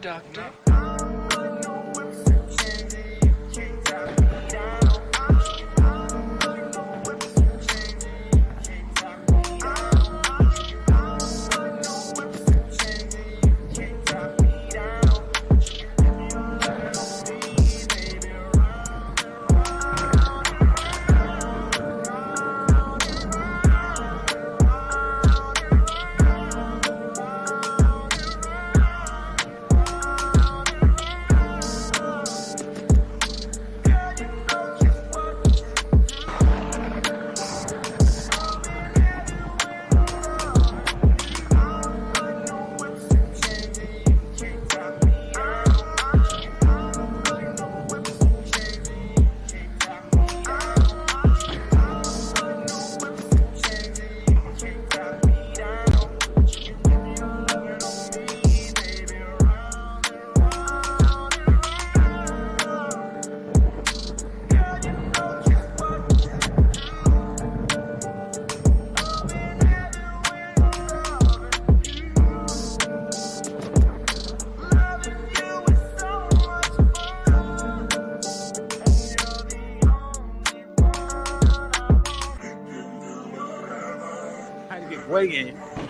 doctor.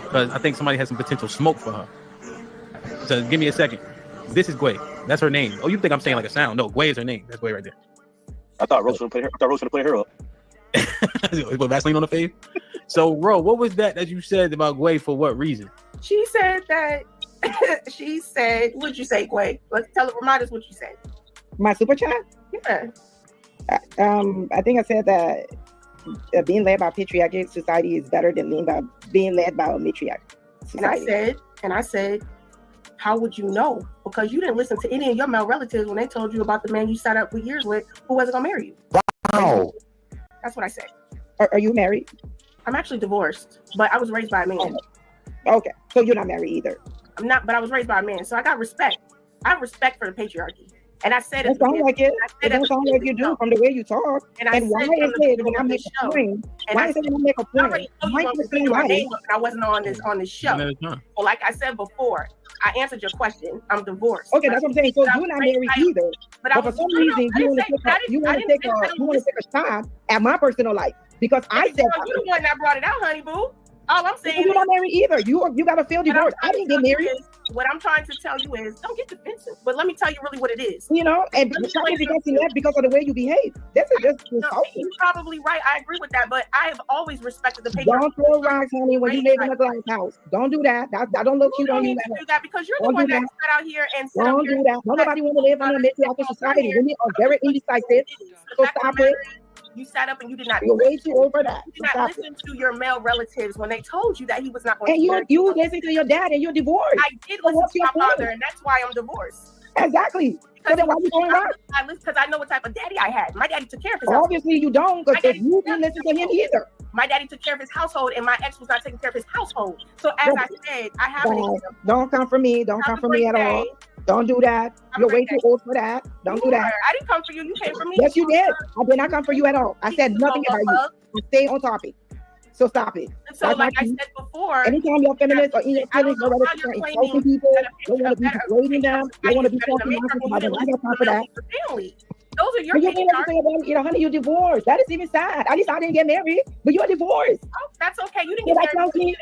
Because I think somebody has some potential smoke for her. So give me a second. This is Gway. That's her name. Oh, you think I'm saying like a sound? No, Gway is her name. That's Gway right there. I thought Rose would play her up. Put Vaseline on the face. So, Ro, what was that you said about Gway? For what reason? She said that. She said, "What'd you say, Gway? Let's remind us what you said." My super chat. Yeah. I think I said that being led by patriarchy society is better than being led by a matriarchy society. And I said, how would you know? Because you didn't listen to any of your male relatives when they told you about the man you sat up for years with who wasn't gonna marry you. Wow. That's what I said. Are you married? I'm actually divorced, but I was raised by a man. Okay, so you're not married either. I'm not, but I was raised by a man, so I got respect. I have respect for the patriarchy. And I said it sounds like it. It don't sound like you do from the way you talk. And why is it when I make a point? Why is it when I make a point? I wasn't on this show. Well, like I said before, I answered your question. I'm divorced. Okay, that's what I'm saying. So you're not married either. But for some reason, you want to take a shot at my personal life because I said you're the one that brought it out, honey boo. All I'm saying you're not married either. You got a failed divorce. I didn't get married. What I'm trying to tell you is, don't get defensive. But let me tell you really what it is. You know, and because of the way you behave. This is just insulting. You're probably right. I agree with that. But I have always respected the patriarchy. Don't throw rocks, honey, when you live in a glass house. Don't do that. That don't look cute on you. Do that because you're the one that sat out here and said, don't do that. Nobody want to live in a matriarchal society. Women are very indecisive. So stop it. You sat up and you did not. You're way too over that. You did not listen to your male relatives when they told you that he was not going to. And you listen to your dad and you're divorced. I did listen to my father, and that's why I'm divorced. Exactly. So then why you going around? Because I know what type of daddy I had. My daddy took care of his household. Obviously you don't, because you didn't listen to him either. My daddy took care of his household, and my ex was not taking care of his household. So as I said, I have an example. Don't come for me. Don't come for me at all. Don't do that. You're way too old for that. Don't do that. I didn't come for you. You came for me. Yes, you did. I did not come for you at all. I said nothing about you. Stay on topic. So stop it. So like I said before, anytime you're feminist or in your feelings, you're ready to start insulting people, you want to be degrading them, you want to be talking about them. I got time for that. Those are your honey, you're divorced. That is even sad. At least I didn't get married, but you're divorced. Oh, that's okay. You didn't get married.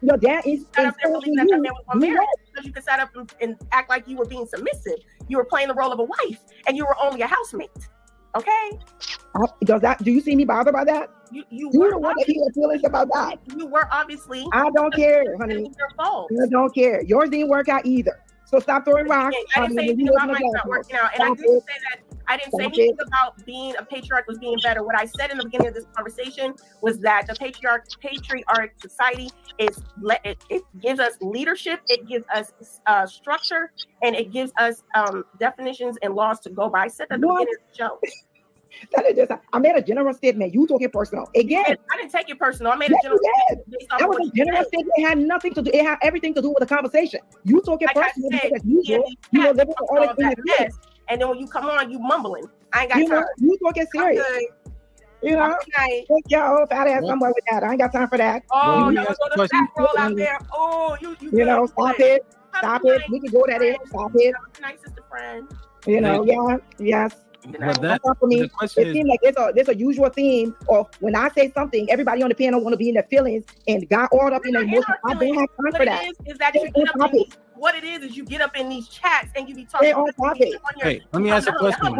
Your dad is because you could set up and act like you were being submissive. You were playing the role of a wife, and you were only a housemate. Okay. Do you see me bothered by that? You don't want to hear feelings about that. You were obviously. I don't care, honey. Your fault. I don't care. Yours didn't work out either. So stop throwing rocks. I didn't say anything about mine not working out, and I didn't say that. I didn't say anything about being a patriarch was being better. What I said in the beginning of this conversation was that the patriarch society is it gives us leadership, it gives us structure, and it gives us definitions and laws to go by. I said that at the beginning of the show. I made a general statement. You took it personal. Again, I didn't take it personal. I made a general statement. That was a general statement. It had nothing to do. It had everything to do with the conversation. You took it personal because you were living for all the and then when you come on, you mumbling. I ain't got time. You took it serious. You know, take your old fat ass somewhere with that. I ain't got time for that. Oh, you know, the back roll out there. Oh, you know, stop it. Stop it. We can go that in. Stop it. Good night, sister friend. You know, yeah, yes. Well, that, for me, the question it seems like there's a usual theme of when I say something, everybody on the panel want to be in their feelings and got all up in their emotions. I don't have time for that. What it is you get up in these chats and you be talking on topic. Hey, let me ask a question.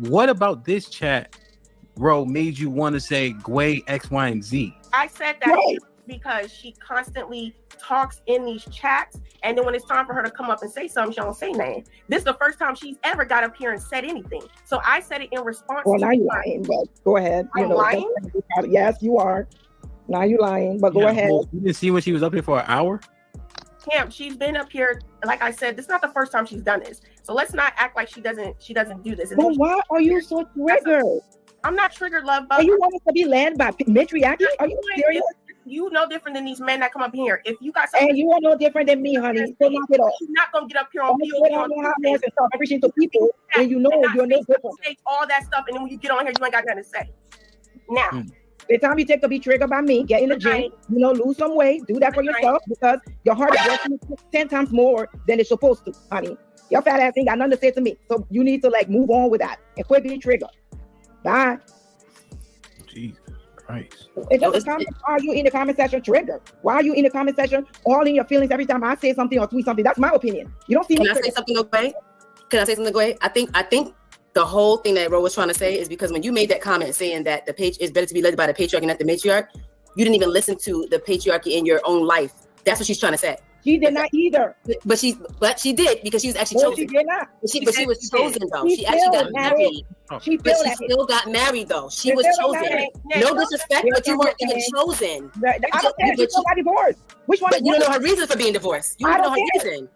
What about this chat, bro, made you want to say Gway X, Y, and Z? I said that because she constantly talks in these chats, and then when it's time for her to come up and say something, she don't say nothing. This is the first time she's ever got up here and said anything. So I said it in response. Well, now you're lying, but go ahead. I'm lying? Yes, you are. Now you're lying, but go ahead. Well, you didn't see when she was up here for an hour? Camp, she's been up here, like I said, this is not the first time she's done this. So let's not act like she doesn't do this. But why are you so triggered? I'm not triggered, love, but you want us to be led by matriarchy? Are you serious? You know different than these men that come up here. If you got something, and you are no different than me, honey. So knock it off. You're not gonna get up here on people and start everything to people, and you know you're no different. Say all that stuff, and then when you get on here, you ain't got nothing to say. Now, the time you take to be triggered by me, get in the gym, lose some weight, do that for yourself because your heart is working 10 times more than it's supposed to, honey. Your fat ass ain't got nothing to say to me, so you need to move on with that and quit being triggered. Bye. Jesus Christ. It's just why are you in the comment section triggered? Why are you in the comment section all in your feelings every time I say something or tweet something? That's my opinion. You don't see me. Can I say something, Gway? Can I say something, Gway? I think the whole thing that Ro was trying to say is because when you made that comment saying that the page is better to be led by the patriarch and not the matriarch, you didn't even listen to the patriarchy in your own life. That's what she's trying to say. She did not either. But she did because she was actually chosen. She did not. But she was chosen though. She actually got married. She still got married though. She was chosen. No disrespect, but you weren't even chosen. I don't care. She still got divorced. Which one? But you don't know her reason for being divorced. You don't know her reason.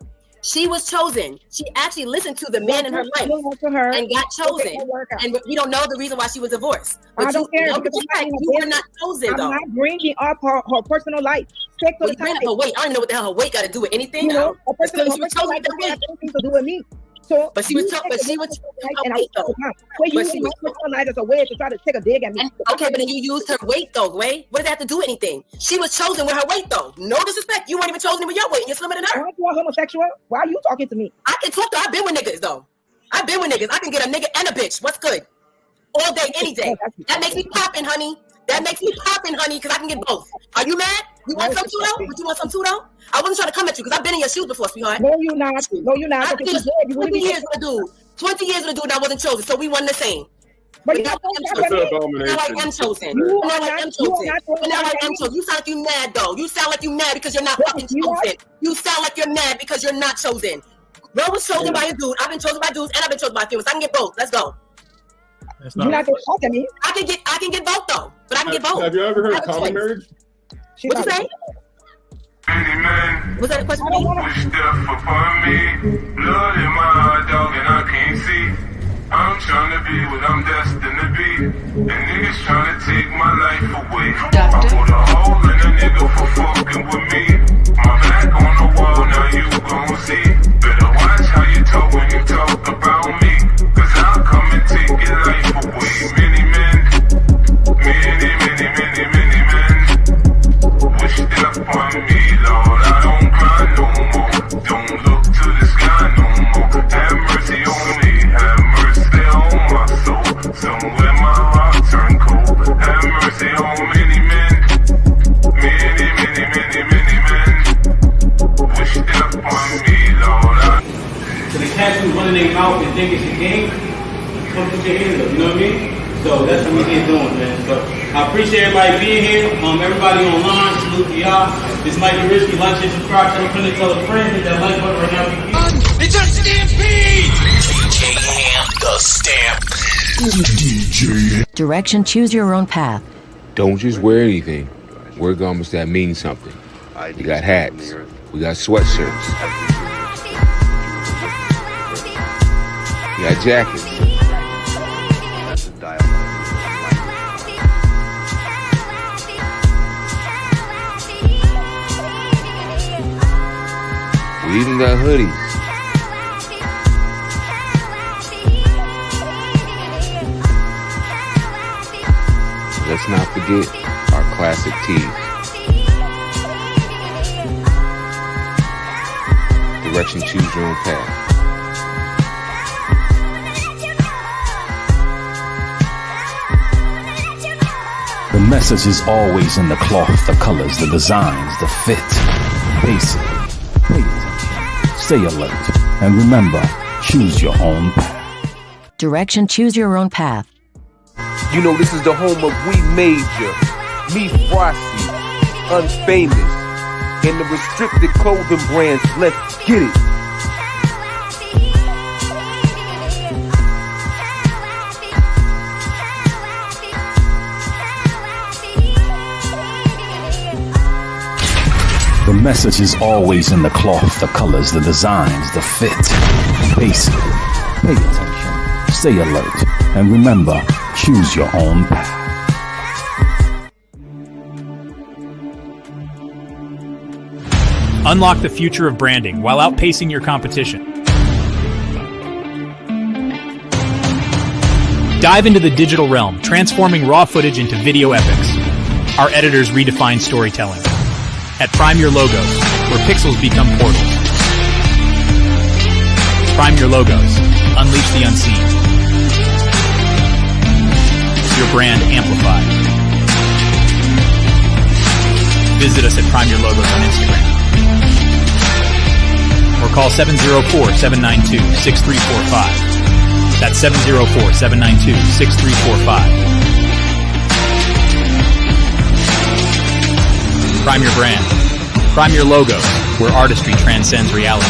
She was chosen. She actually listened to the man in her life and got chosen. And we don't know the reason why she was divorced. But I don't care. You were not chosen, though. I'm not bringing up her personal life. Stick to the topic. Her weight. I don't know what the hell her weight got to do with anything. You know, her personal life has nothing to do with me. So, but she was and I so you use my personal life as a way to try to take a dig at me. Okay, but then you used her weight though, Gway. What does that have to do with anything? She was chosen with her weight though. No disrespect. You weren't even chosen with your weight. You're slimmer than her. Aren't you a homosexual? Why are you talking to me? I can talk to her. I've been with niggas though. I've been with niggas. I can get a nigga and a bitch. What's good? All day, any day. That makes me popping, honey. That makes me popping, honey, because I can get both. Are you mad? You want some too, though? Would you want some too, though? I wasn't trying to come at you because I've been in your shoes before, sweetheart. No, you're not. No, you're not. 20 years with a dude. 20 years with a dude and I wasn't chosen, so we won the same. But now I am chosen. Now I am chosen. You sound like you mad, though. You sound like you mad because you're not fucking chosen. You sound like you're mad because you're not chosen. Ro was chosen by a dude. I've been chosen by dudes and I've been chosen by females. I can get both. Let's go. You're not gonna talk to me. I can get both though, but I can get both. Have you ever heard of common marriage? What you say? Was that a question? Push death upon me, blood in my heart, dog, and I can't see. I'm trying to be what I'm destined to be, and niggas trying to take my life away. I put a hole in a nigga for fucking with me. My back on the wall, now you gon' see. Better watch how you talk when you talk about me, cause I'll come and take your life away. Many men, many men, wish death upon me, Lord. I don't cry no more, don't look to the sky no more. Have mercy on me, have mercy on my soul. Somewhere my heart turned cold. Have mercy on many men, many men, wish death upon me, Lord. So the cats who running their mouth and think it's a game, come put your hands up, you know what I mean? So that's what we here doing, man. So I appreciate everybody being here. Everybody online, salute to y'all. This might be risky. Like and subscribe. Tell a friend to tell a friend. Hit that like button right now. It's a stampede! DJ Ham, the Stampede. Direction, choose your own path. Don't just wear anything. Wear garments that mean something. We got hats. We got sweatshirts. We got jackets. We even got hoodies. Let's not forget our plastic tees. Direction, choose your own path. The message is always in the cloth, the colors, the designs, the fit. Basic. Pay attention. Stay alert. And remember, choose your own path. Direction, choose your own path. You know, this is the home of We Major, Me Frosty, Unfamous, and the restricted clothing brands. Let's get it. The message is always in the cloth, the colors, the designs, the fit. Basic. Pay attention. Stay alert. And remember, choose your own path. Unlock the future of branding while outpacing your competition. Dive into the digital realm, transforming raw footage into video epics. Our editors redefine storytelling. At Prime Your Logos, where pixels become portals. Prime Your Logos. Unleash the unseen. Your brand amplified. Visit us at Prime Your Logos on Instagram. Or call 704-792-6345. That's 704-792-6345. Prime your brand. Prime your logo, where artistry transcends reality.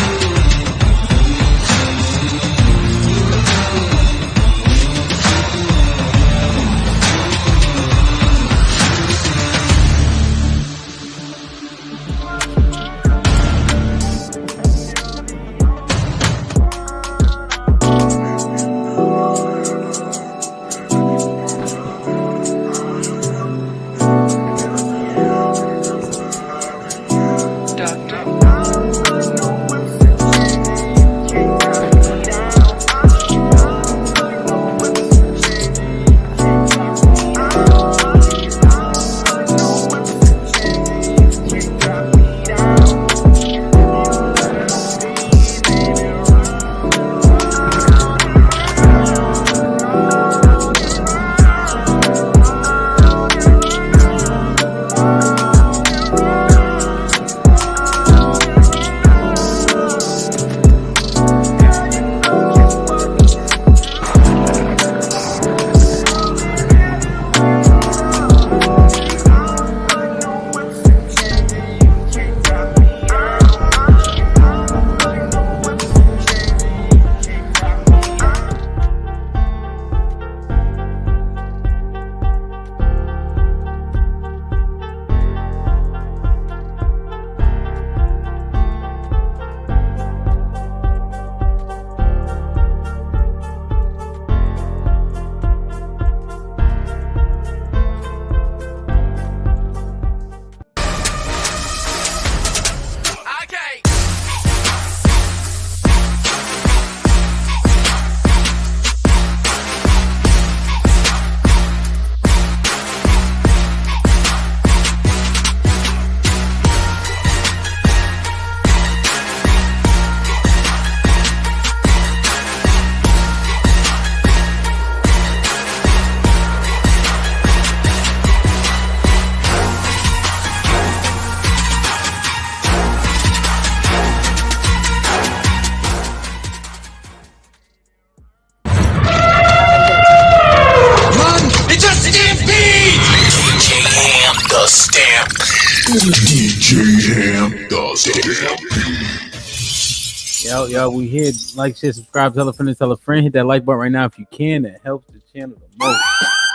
Yo, we here. Like, share, subscribe, tell a friend, tell a friend. Hit that like button right now if you can. That helps the channel the most.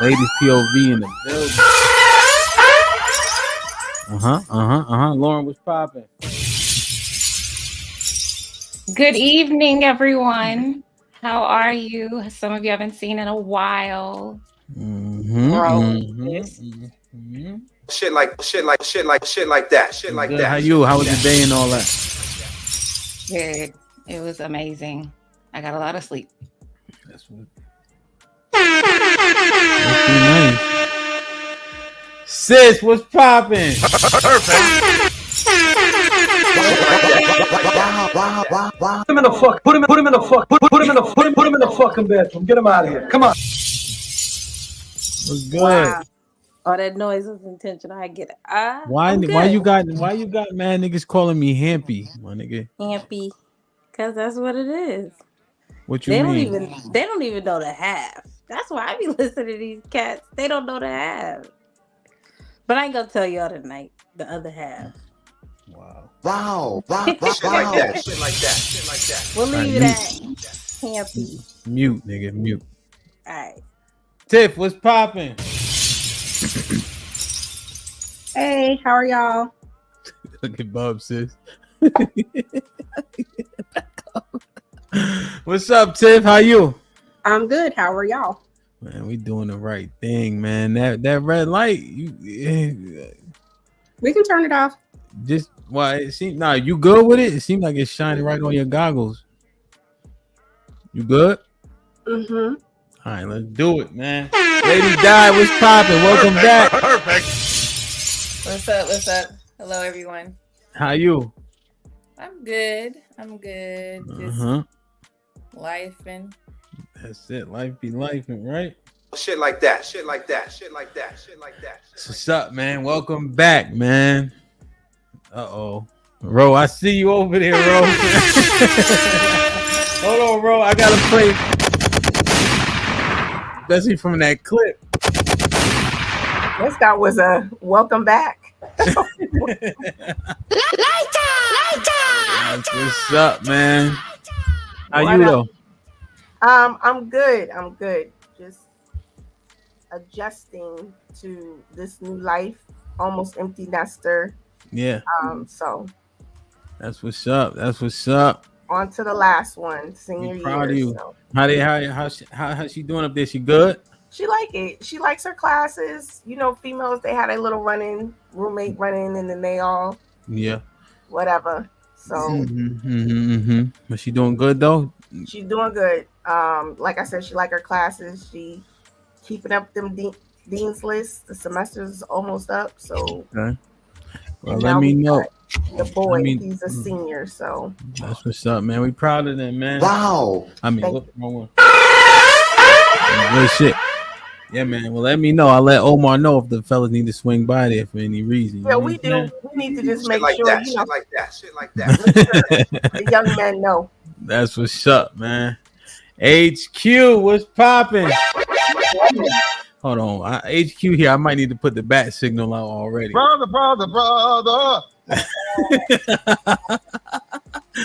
Ladies POV in the building. Lauren, what's popping? Good evening, everyone. How are you? Some of you haven't seen in a while. Shit like that. How you? How was your day and all that? Good. It was amazing. I got a lot of sleep. That's nice. Sis, what's popping? Put him in the fuck. Put him in the fuck. Put him in the fucking bedroom. Get him out of here. Come on. What's good? Wow. Oh, that noise was intentional. I get it. Why you got mad niggas calling me Hampy, my nigga? Hampy, because that's what it is. What you mean? They don't even know the half. That's why I be listening to these cats. They don't know the half. But I ain't gonna tell y'all tonight the other half. Wow. Shit like that. We'll leave it at Hampy. Mute, nigga, mute. All right. Tiff, what's popping? Hey, how are y'all? Look at Bub, sis. What's up, Tiff? How you? I'm good. How are y'all? Man, we doing the right thing, man. That red light, We can turn it off. Just why it seems you good with it? It seems like it's shining right on your goggles. You good? Mm-hmm. All right, let's do it, man. Lady Di, what's popping? Welcome back. Perfect. What's up? Hello, everyone. How you? I'm good. Just lifing. That's it. Life be lifing, right? Shit like that. What's up, man? Welcome back, man. Ro, I see you over there, Ro. Hold on, Ro. I gotta play. Especially from that clip. This guy was a welcome back. What's up, man? How you though? I'm good. Just adjusting to this new life. Almost empty nester. Yeah. So that's what's up. On to the last one. Senior year. Proud of you. So. How's she doing up there? She good? She like it. She likes her classes. You know, females, they had a little roommate running, and then they all whatever. So But she doing good though? She's doing good. Like I said, she like her classes. She keeping up them dean's lists. The semester's almost up. So okay. Well, let me know. The boy, he's a senior, so that's what's up, man. We proud of them, man. Wow. I mean, wrong one. Good shit. Yeah, man. Well, let me know. I'll let Omar know if the fellas need to swing by there for any reason. Yeah, we do. We need to just make sure, that, you know, shit like that. the young men know. That's what's up, man. HQ, what's popping? Hold on. HQ here. I might need to put the bat signal out already. Brother.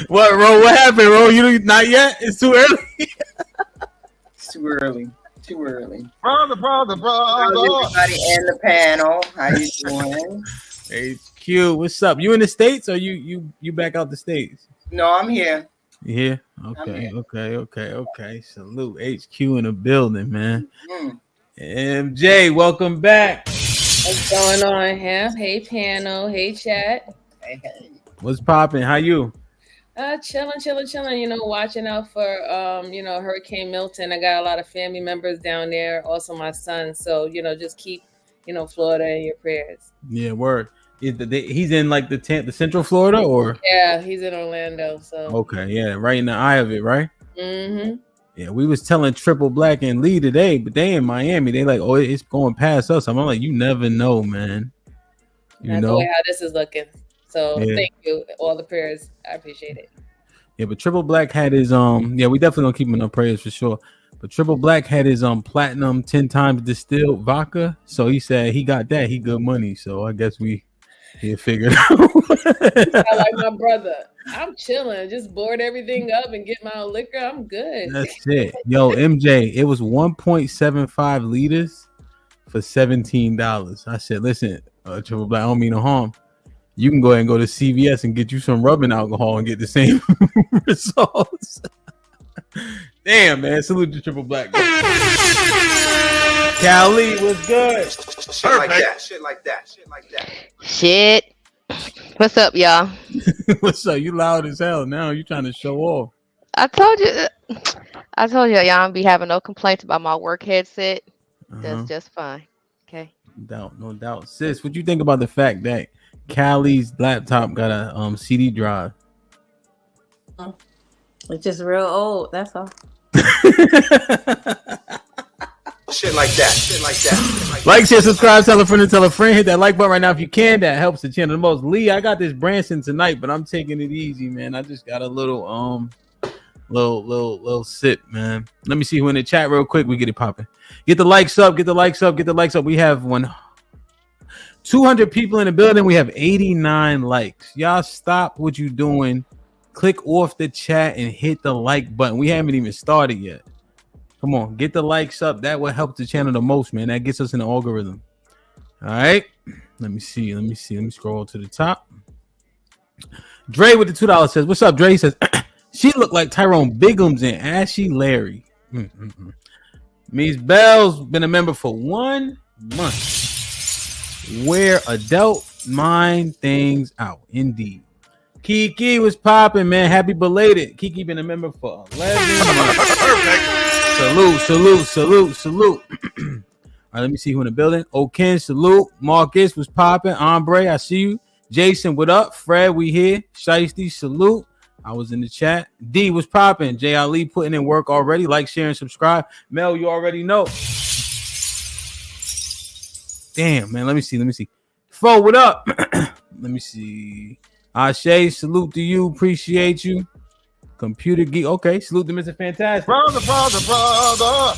What, Ro? What happened, Ro? You not yet? It's too early. It's too early. Brother. How's everybody in the panel? How you doing? HQ, what's up? You in the States or you back out the States? No, I'm here. Yeah. Okay. Salute. HQ in the building, man. MJ, welcome back. What's going on here? Hey, panel. Hey, chat. Hey. What's popping? How you? Chilling. You know, watching out for Hurricane Milton. I got a lot of family members down there. Also, my son. So just keep Florida in your prayers. Yeah, word. He's in like the Central Florida, or yeah, he's in Orlando. So okay, yeah, right in the eye of it, right? Mm-hmm. Yeah, we was telling Triple Black and Lee today, but they in Miami. They like, oh, it's going past us. I'm like, you never know, man. That's the way how this is looking. So thank you, all the prayers. I appreciate it. Yeah, but Triple Black had his we definitely gonna keep him in our prayers for sure. But Triple Black had his platinum 10 times distilled vodka. So he said he got that. He good money. So I guess he figured out. I like my brother. I'm chilling. Just board everything up and get my own liquor. I'm good. That's it. Yo, MJ, it was 1.75 liters for $17. I said, listen, Triple Black, I don't mean no harm. You can go ahead and go to CVS and get you some rubbing alcohol and get the same results. Damn, man. Salute to Triple Black. Cali, what's good? Shit like that. Shit. What's up, y'all? What's up? You loud as hell now. You trying to show off. I told you y'all don't be having no complaints about my work headset. That's just fine. Okay. No doubt. Sis, what you think about the fact that Callie's laptop got a CD drive? It's just real old. That's all. Shit like that. Like, share, subscribe, tell a friend, hit that like button right now if you can. That helps the channel the most. Lee, I got this Branson tonight, but I'm taking it easy, man. I just got a little sip, man. Let me see who in the chat real quick. We get it popping. Get the likes up. We have 200 people in the building. We have 89 likes. Y'all stop what you doing. Click off the chat and hit the like button. We haven't even started yet. Come on, get the likes up. That will help the channel the most, man. That gets us in the algorithm. All right. Let me see. Let me scroll to the top. Dre with the $2 says, "What's up?" Dre says, "She looked like Tyrone Biggums and Ashy Larry." Ms. Bell's been a member for 1 month. Where adult mind things out, indeed. Kiki was popping, man. Happy belated. Kiki been a member for 11 months. Salute. All right, let me see who in the building. Oken, salute. Marcus was popping. Ombre, I see you. Jason, what up? Fred, we here. Shiesty, salute. I was in the chat. D was popping. J. Ali putting in work already. Like, share, and subscribe. Mel, you already know. Damn, man. Let me see. Fo, what up? Let me see. Ashe, salute to you. Appreciate you. Computer geek. Okay, salute to Mr. Fantastic. Brother.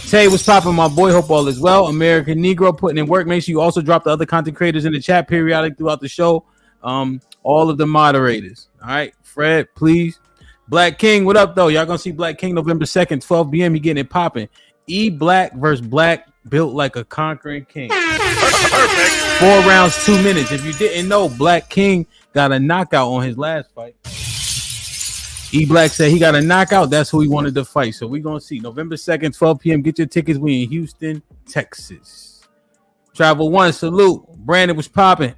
Tay was popping, my boy. Hope all is well. American Negro putting in work. Make sure you also drop the other content creators in the chat periodic throughout the show. All of the moderators. All right, Fred, please. Black King, what up, though? Y'all gonna see Black King November 2nd, 12 p.m. He getting it popping. E Black versus Black, built like a conquering king. 4 rounds, 2 minutes. If you didn't know, Black King got a knockout on his last fight. E Black said he got a knockout. That's who he wanted to fight. So we're going to see November 2nd, 12 p.m. Get your tickets. We in Houston, Texas. Travel One, salute. Brandon was popping.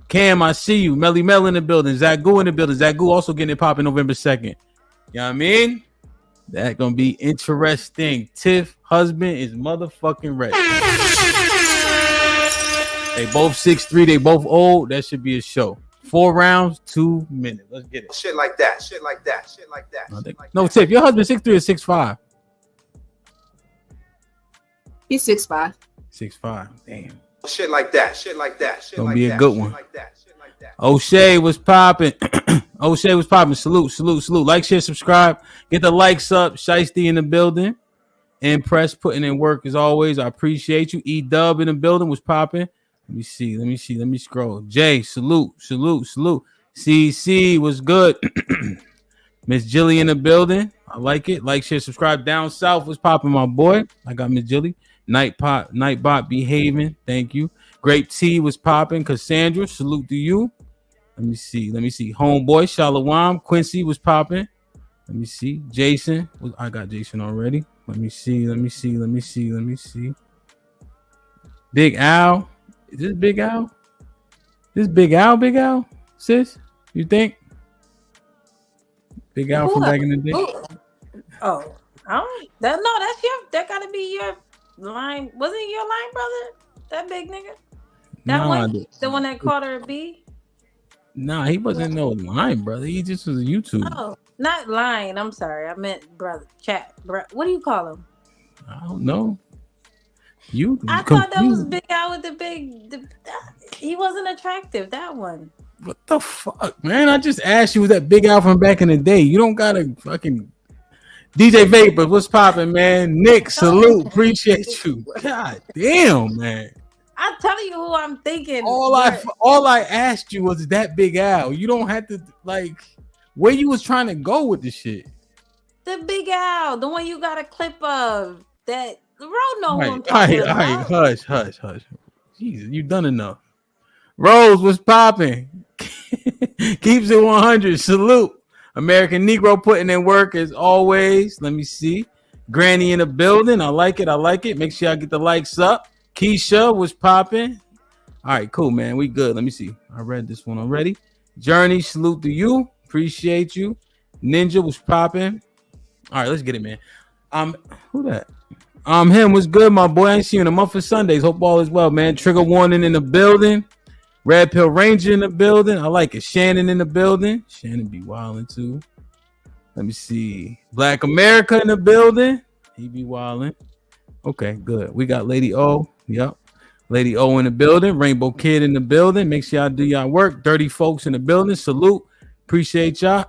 Cam, I see you. Melly Mel in the building. Zagu in the building. Zagu also getting it popping November 2nd. You know what I mean? That's going to be interesting. Tiff, husband, is motherfucking ready. They both 6'3". They both old. That should be a show. 4 rounds, 2 minutes. Let's get it. Shit like that. No, Tiff, your husband 6'3" or 6'5"? He's 6'5". 6'5". Damn. Shit like that. Gonna be a good one. O'Shea was popping. O'Shea was popping. Salute. Like, share, subscribe. Get the likes up. Shiesty in the building. Impress putting in work as always. I appreciate you. E Dub in the building was popping. Let me see. Let me scroll. Jay, salute. CC was good. Miss Jilly in the building. I like it. Like, share, subscribe. Down south was popping, my boy. I got Miss Jilly. Nightbot behaving. Thank you. Grape T was popping. Cassandra, salute to you. Let me see. Homeboy, Shalawam. Quincy was popping. Let me see. Jason. I got Jason already. Let me see. Big Al. Is this Big Al? Big Al? Sis? You think? Big Al from back in the day? Oh, that's that gotta be your line. Wasn't it your line, brother? That big nigga? The one that called her a B? Nah, he wasn't no line, brother. He just was a YouTube. Oh, not line. I'm sorry. I meant brother. Chat. What do you call him? I don't know. I thought that was Big Al with the big. He wasn't attractive. That one. What the fuck, man? I just asked you, was that Big Al from back in the day? You don't gotta fucking DJ Vapor. What's popping, man? Nick, salute. Appreciate you. God damn, man. I'm telling you who I'm thinking. All I asked you was that Big Al. You don't have to where you was trying to go with the shit. The Big Al, the one you got a clip of. That the road know who I'm talking about. Hush. Jesus, you done enough. Rose was popping. Keeps it 100. Salute. American Negro putting in work as always. Let me see. Granny in the building. I like it. Make sure I get the likes up. Keisha was popping. All right, cool, man. We good. Let me see. I read this one already. Journey, salute to you. Appreciate you. Ninja was popping. All right, let's get it, man. Who that? Him was good, my boy. I ain't seen you in a month of Sundays. Hope all is well, man. Trigger warning in the building. Red Pill Ranger in the building. I like it. Shannon in the building. Shannon be wilding too. Let me see. Black America in the building. He be wilding. Okay, good. We got Lady O. Yep. Lady O in the building. Rainbow Kid in the building. Make sure y'all do y'all work. Dirty folks in the building. Salute. Appreciate y'all.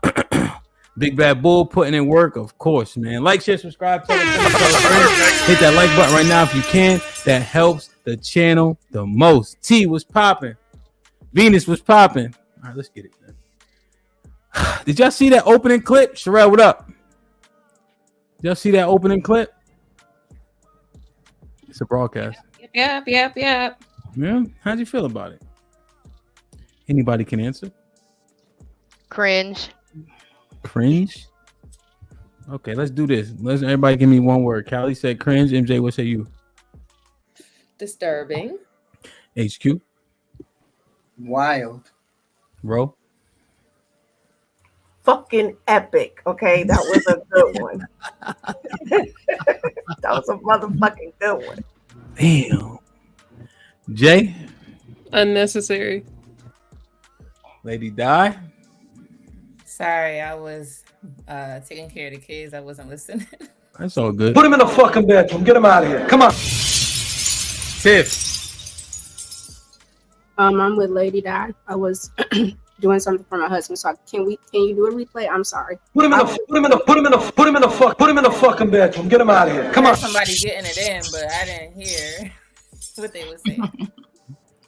Big Bad Bull putting in work, of course, man. Like, share, subscribe, tell us, hit that like button right now if you can. That helps the channel the most. T was popping. Venus was popping. All right, let's get it, man. Did y'all see that opening clip? Sherelle, what up? Did y'all see that opening clip? It's a broadcast. Yep. Yeah. How'd you feel about it? Anybody can answer. Cringe. Okay, let's do this. Let's everybody give me one word. Callie said cringe. MJ, what say you? Disturbing. HQ. Wild. Bro. Fucking epic. Okay, that was a good one. That was a motherfucking good one. Damn. Jay. Unnecessary. Lady Di. Sorry, I was taking care of the kids. I wasn't listening. That's all good. Put him in the fucking bedroom. Get him out of here. Come on. Tiff. I'm with Lady Di. I was doing something for my husband. So can you do a replay? I'm sorry. Put him in the fucking bedroom. Get him out of here. Come on. Somebody getting it in, but I didn't hear what they were saying.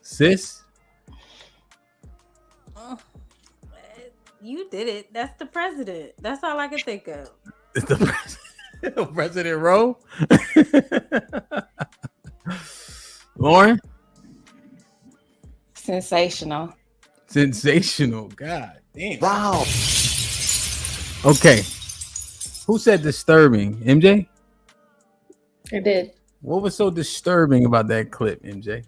Sis. You did it. That's the president. That's all I can think of. It's the President Rowe. Lauren. Sensational. God damn. Wow. Okay. Who said disturbing? MJ? I did. What was so disturbing about that clip, MJ?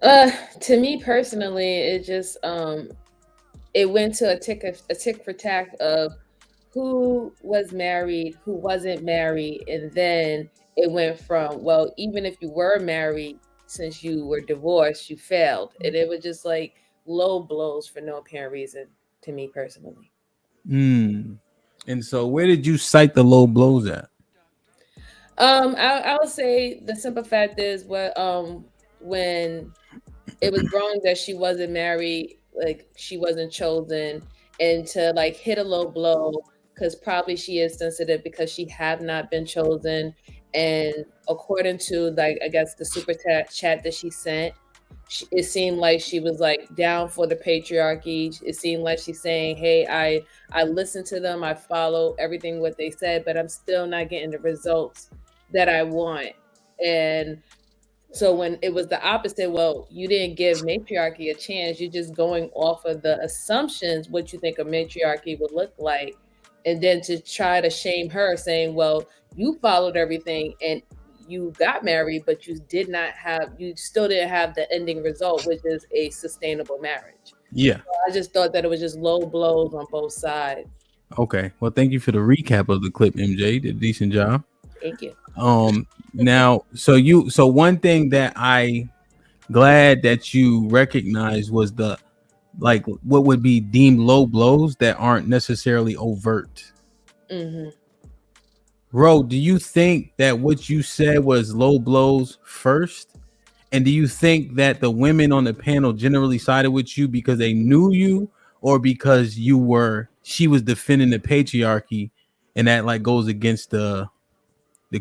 To me personally, it just it went to a tick for tack of who was married, who wasn't married, and then it went from, well, even if you were married, since you were divorced, you failed. And it was just like low blows for no apparent reason to me personally. And so where did you cite the low blows at? I would say the simple fact is when it was growing that she wasn't married, like she wasn't chosen, and to like hit a low blow because probably she is sensitive because she have not been chosen. And according to like, I guess the super chat that she sent, it seemed like she was like down for the patriarchy. It seemed like she's saying, hey, I listened to them. I follow everything what they said, but I'm still not getting the results that I want. And so when it was the opposite, well, you didn't give matriarchy a chance. You're just going off of the assumptions, what you think a matriarchy would look like. And then to try to shame her saying, well, you followed everything and you got married, but you still didn't have the ending result, which is a sustainable marriage. Yeah. So I just thought that it was just low blows on both sides. Okay. Well, thank you for the recap of the clip, MJ. You did a decent job. Thank you. Now, so one thing that I glad that you recognized was the like what would be deemed low blows that aren't necessarily overt. Mm-hmm. Ro, do you think that what you said was low blows first? And do you think that the women on the panel generally sided with you because they knew you, or because she was defending the patriarchy and that like goes against the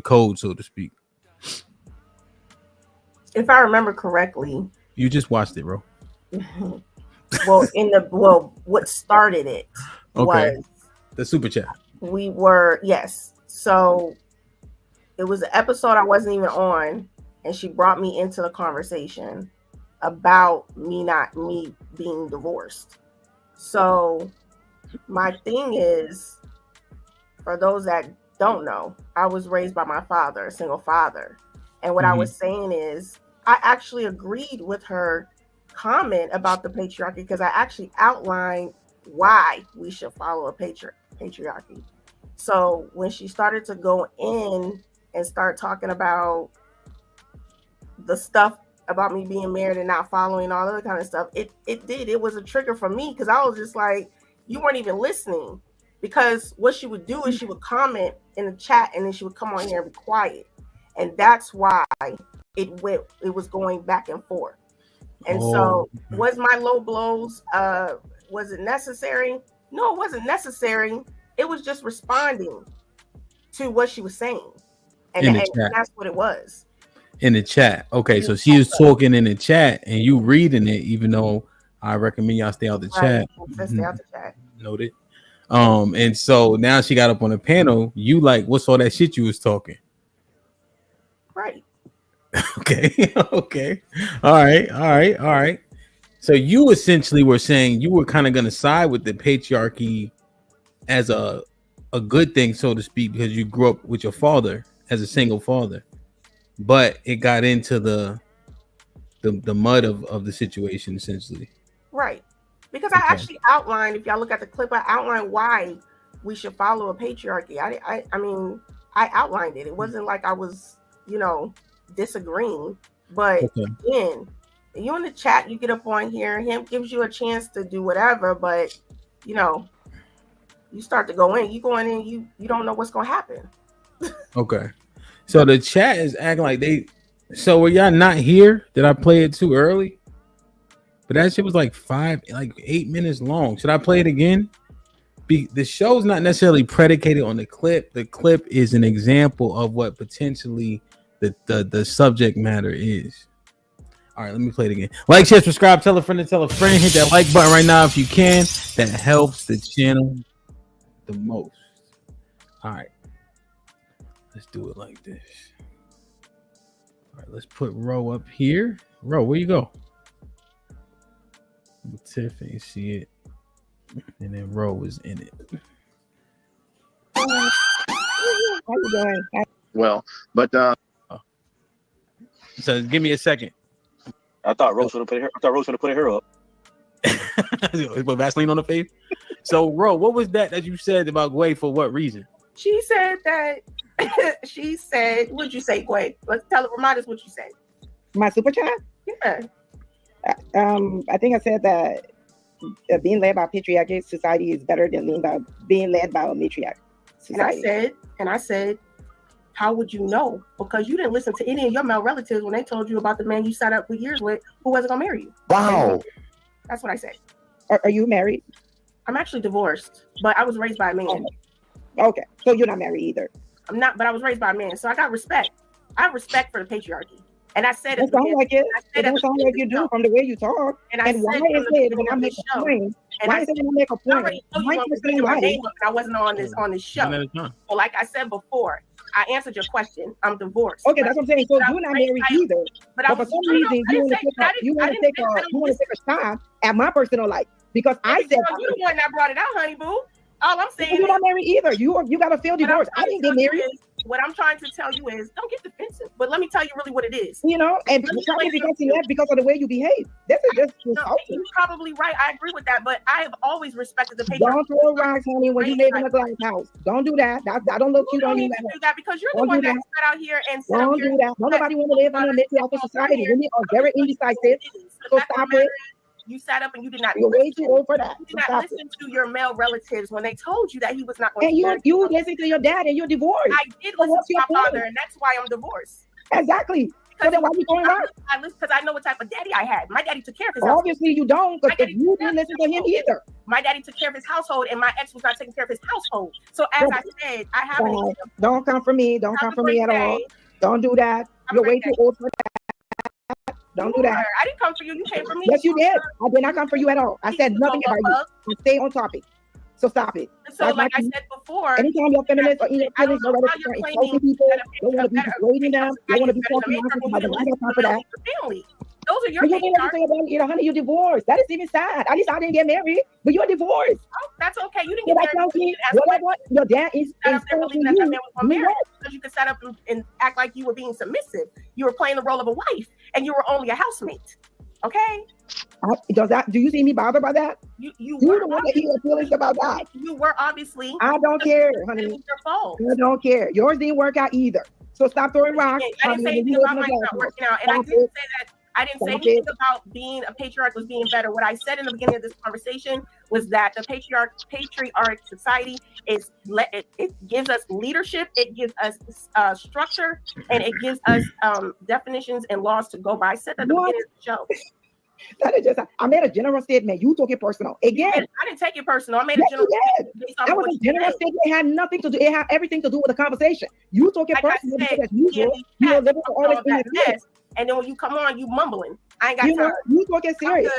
code, so to speak? If I remember correctly, you just watched it, bro. What started it was the super chat. So it was an episode I wasn't even on, and she brought me into the conversation about me being divorced. So my thing is, for those that don't know, I was raised by my father, a single father. And what I was saying is, I actually agreed with her comment about the patriarchy because I actually outlined why we should follow a patriarchy. So when she started to go in and start talking about the stuff about me being married and not following all other kind of stuff, it was a trigger for me, because I was just like, you weren't even listening. Because what she would do is she would comment in the chat and then she would come on here and be quiet. And that's why it was going back and forth. And so was my low blows, was it necessary? No, it wasn't necessary. It was just responding to what she was saying. And that's what it was. In the chat. Okay, so she was talking in the chat and you reading it, even though I recommend y'all stay out the chat. Stay out the chat. Noted. And so now she got up on the panel. You like, what's all that shit you was talking? Right. Okay. Okay. All right. So you essentially were saying you were kind of going to side with the patriarchy as a good thing, so to speak, because you grew up with your father as a single father, but it got into the mud of the situation, essentially. Right. Because I actually outlined, if y'all look at the clip, I outlined why we should follow a patriarchy. I mean, I outlined it. It wasn't like I was, disagreeing. But again, you in the chat, you get up on here, him gives you a chance to do whatever, but you start to go in. You go in and you don't know what's gonna happen. Okay. So the chat is acting like so were y'all not here? Did I play it too early? But that shit was like 8 minutes long. Should I play it again? The show's not necessarily predicated on the clip. The clip is an example of what potentially the subject matter is. All right, let me play it again. Like, share, subscribe, tell a friend to tell a friend. Hit that like button right now if you can. That helps the channel the most. All right. Let's do it like this. All right, let's put Ro up here. Ro, where you go? Tiffany see it, and then Ro was in it. How you doing? Well, but so give me a second. I thought Rose would have put her up. Put Vaseline on the face. So, Ro, what was that you said about Gway? For what reason? She said that. She said, "What'd you say, Gway? Remind us what you said." My super chat. Yeah. I think I said that being led by a patriarchal society is better than being led by a matriarch society. And I said, how would you know? Because you didn't listen to any of your male relatives when they told you about the man you sat up for years with who wasn't gonna marry you. Wow. That's what I said. Are you married? I'm actually divorced, but I was raised by a man. Okay, so you're not married either. I'm not, but I was raised by a man, so I got respect. I have respect for the patriarchy. And I said it sounds like it. It don't sound like you do from the way you talk. And why is it when I make a point? Why is it when I make a point? I wasn't on this show. Well, like I said before, I answered your question. I'm divorced. Okay, that's what I'm saying. So you're not married either. But for some reason, you want to take a shot at my personal life because I said you're the one that brought it out, honey boo. All I'm saying you're not married either. You got to feel divorced. I didn't get married. What I'm trying to tell you is, don't get defensive. But let me tell you really what it is. And because of the way you behave. This is just insulting. You're probably right. I agree with that. But I have always respected the patriarchy. Don't throw rocks, honey, when you live in a glass house. Don't do that. I don't look cute on you. Do that because you're the one that sat out here and said, don't do that. Nobody want to live in a matriarchal society. Women are very indecisive. So stop it. You sat up and you did not. You're way too old for that. You did not listen to your male relatives when they told you that he was not going to. And you listen to your dad and you're divorced. I did listen to my father, and that's why I'm divorced. Exactly. So then why are you going around? I listen because I know what type of daddy I had. My daddy took care of his household. Obviously you don't, because you didn't listen to him either. My daddy took care of his household, and my ex was not taking care of his household. So as I said, I have an Don't come for me. Don't come for me at all. Don't do that. You're way too old for that. Don't do that. I didn't come for you. You came for me. Yes, you did. I did not come for you at all. I said nothing about you. I stay on topic. So stop it. So like I said before, anytime you're feminist or either feminist, you're ready to start insulting people. They want to be persuading them. They want to be talking nonsense about them. I got time for that. Those are your honey, you're divorced. That is even sad. At least I didn't get married, but you're divorced. Oh, that's okay. You didn't get married. Your dad is believing that man was married because you could set up and act like you were being submissive. You were playing the role of a wife, and you were only a housemate. Okay. Do you see me bothered by that? You're the one that you feelings about that. You were obviously. I don't care, honey. It was your fault. I don't care. Yours didn't work out either. So stop throwing rocks. I didn't say anything about mine not working out, and I didn't say that. I didn't say anything about being a patriarch was being better. What I said in the beginning of this conversation was that the patriarch society is it gives us leadership, it gives us structure, and it gives us definitions and laws to go by. I said that at the beginning of the show. That is just, I made a general statement. You took it personal. Again, I didn't take it personal. I made a general statement. That was a general statement. It had nothing to do. It had everything to do with the conversation. You took it personal because as usual, you know, living for always in the mess. And then when you come on, you mumbling. I ain't got time. You took it serious.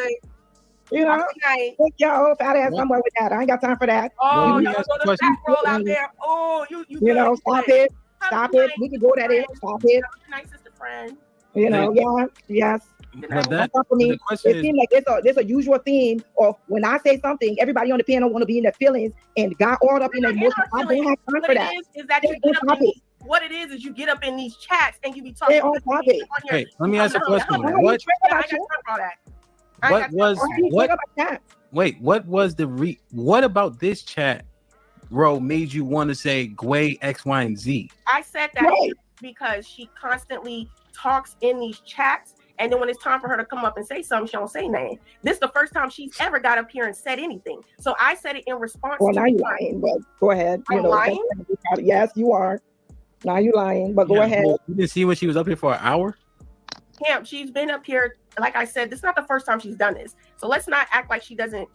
You know, take your old fat ass somewhere with that. I ain't got time for that. Oh, you go back roll out there. Oh, you know, stop it. Stop it. We can go that in. Stop it. Nice sister friend. You know, yes. But that, for me, it seems like there's a usual theme of when I say something, everybody on the panel want to be in their feelings and got all up in their emotions. I don't have time for that. Is that you get up in these, what it is you get up in these chats and you be talking. Hey, let me ask a question. What about this chat, bro, made you want to say Gway X, Y, and Z? I said that because she constantly talks in these chats. And then when it's time for her to come up and say something, she don't say nothing. This is the first time she's ever got up here and said anything. So I said it in response. Well, now you're lying, but go ahead. I'm lying? Yes, you are. Now you're lying, but go ahead. You didn't see when she was up here for an hour? Camp, she's been up here. Like I said, this is not the first time she's done this. So let's not act like she doesn't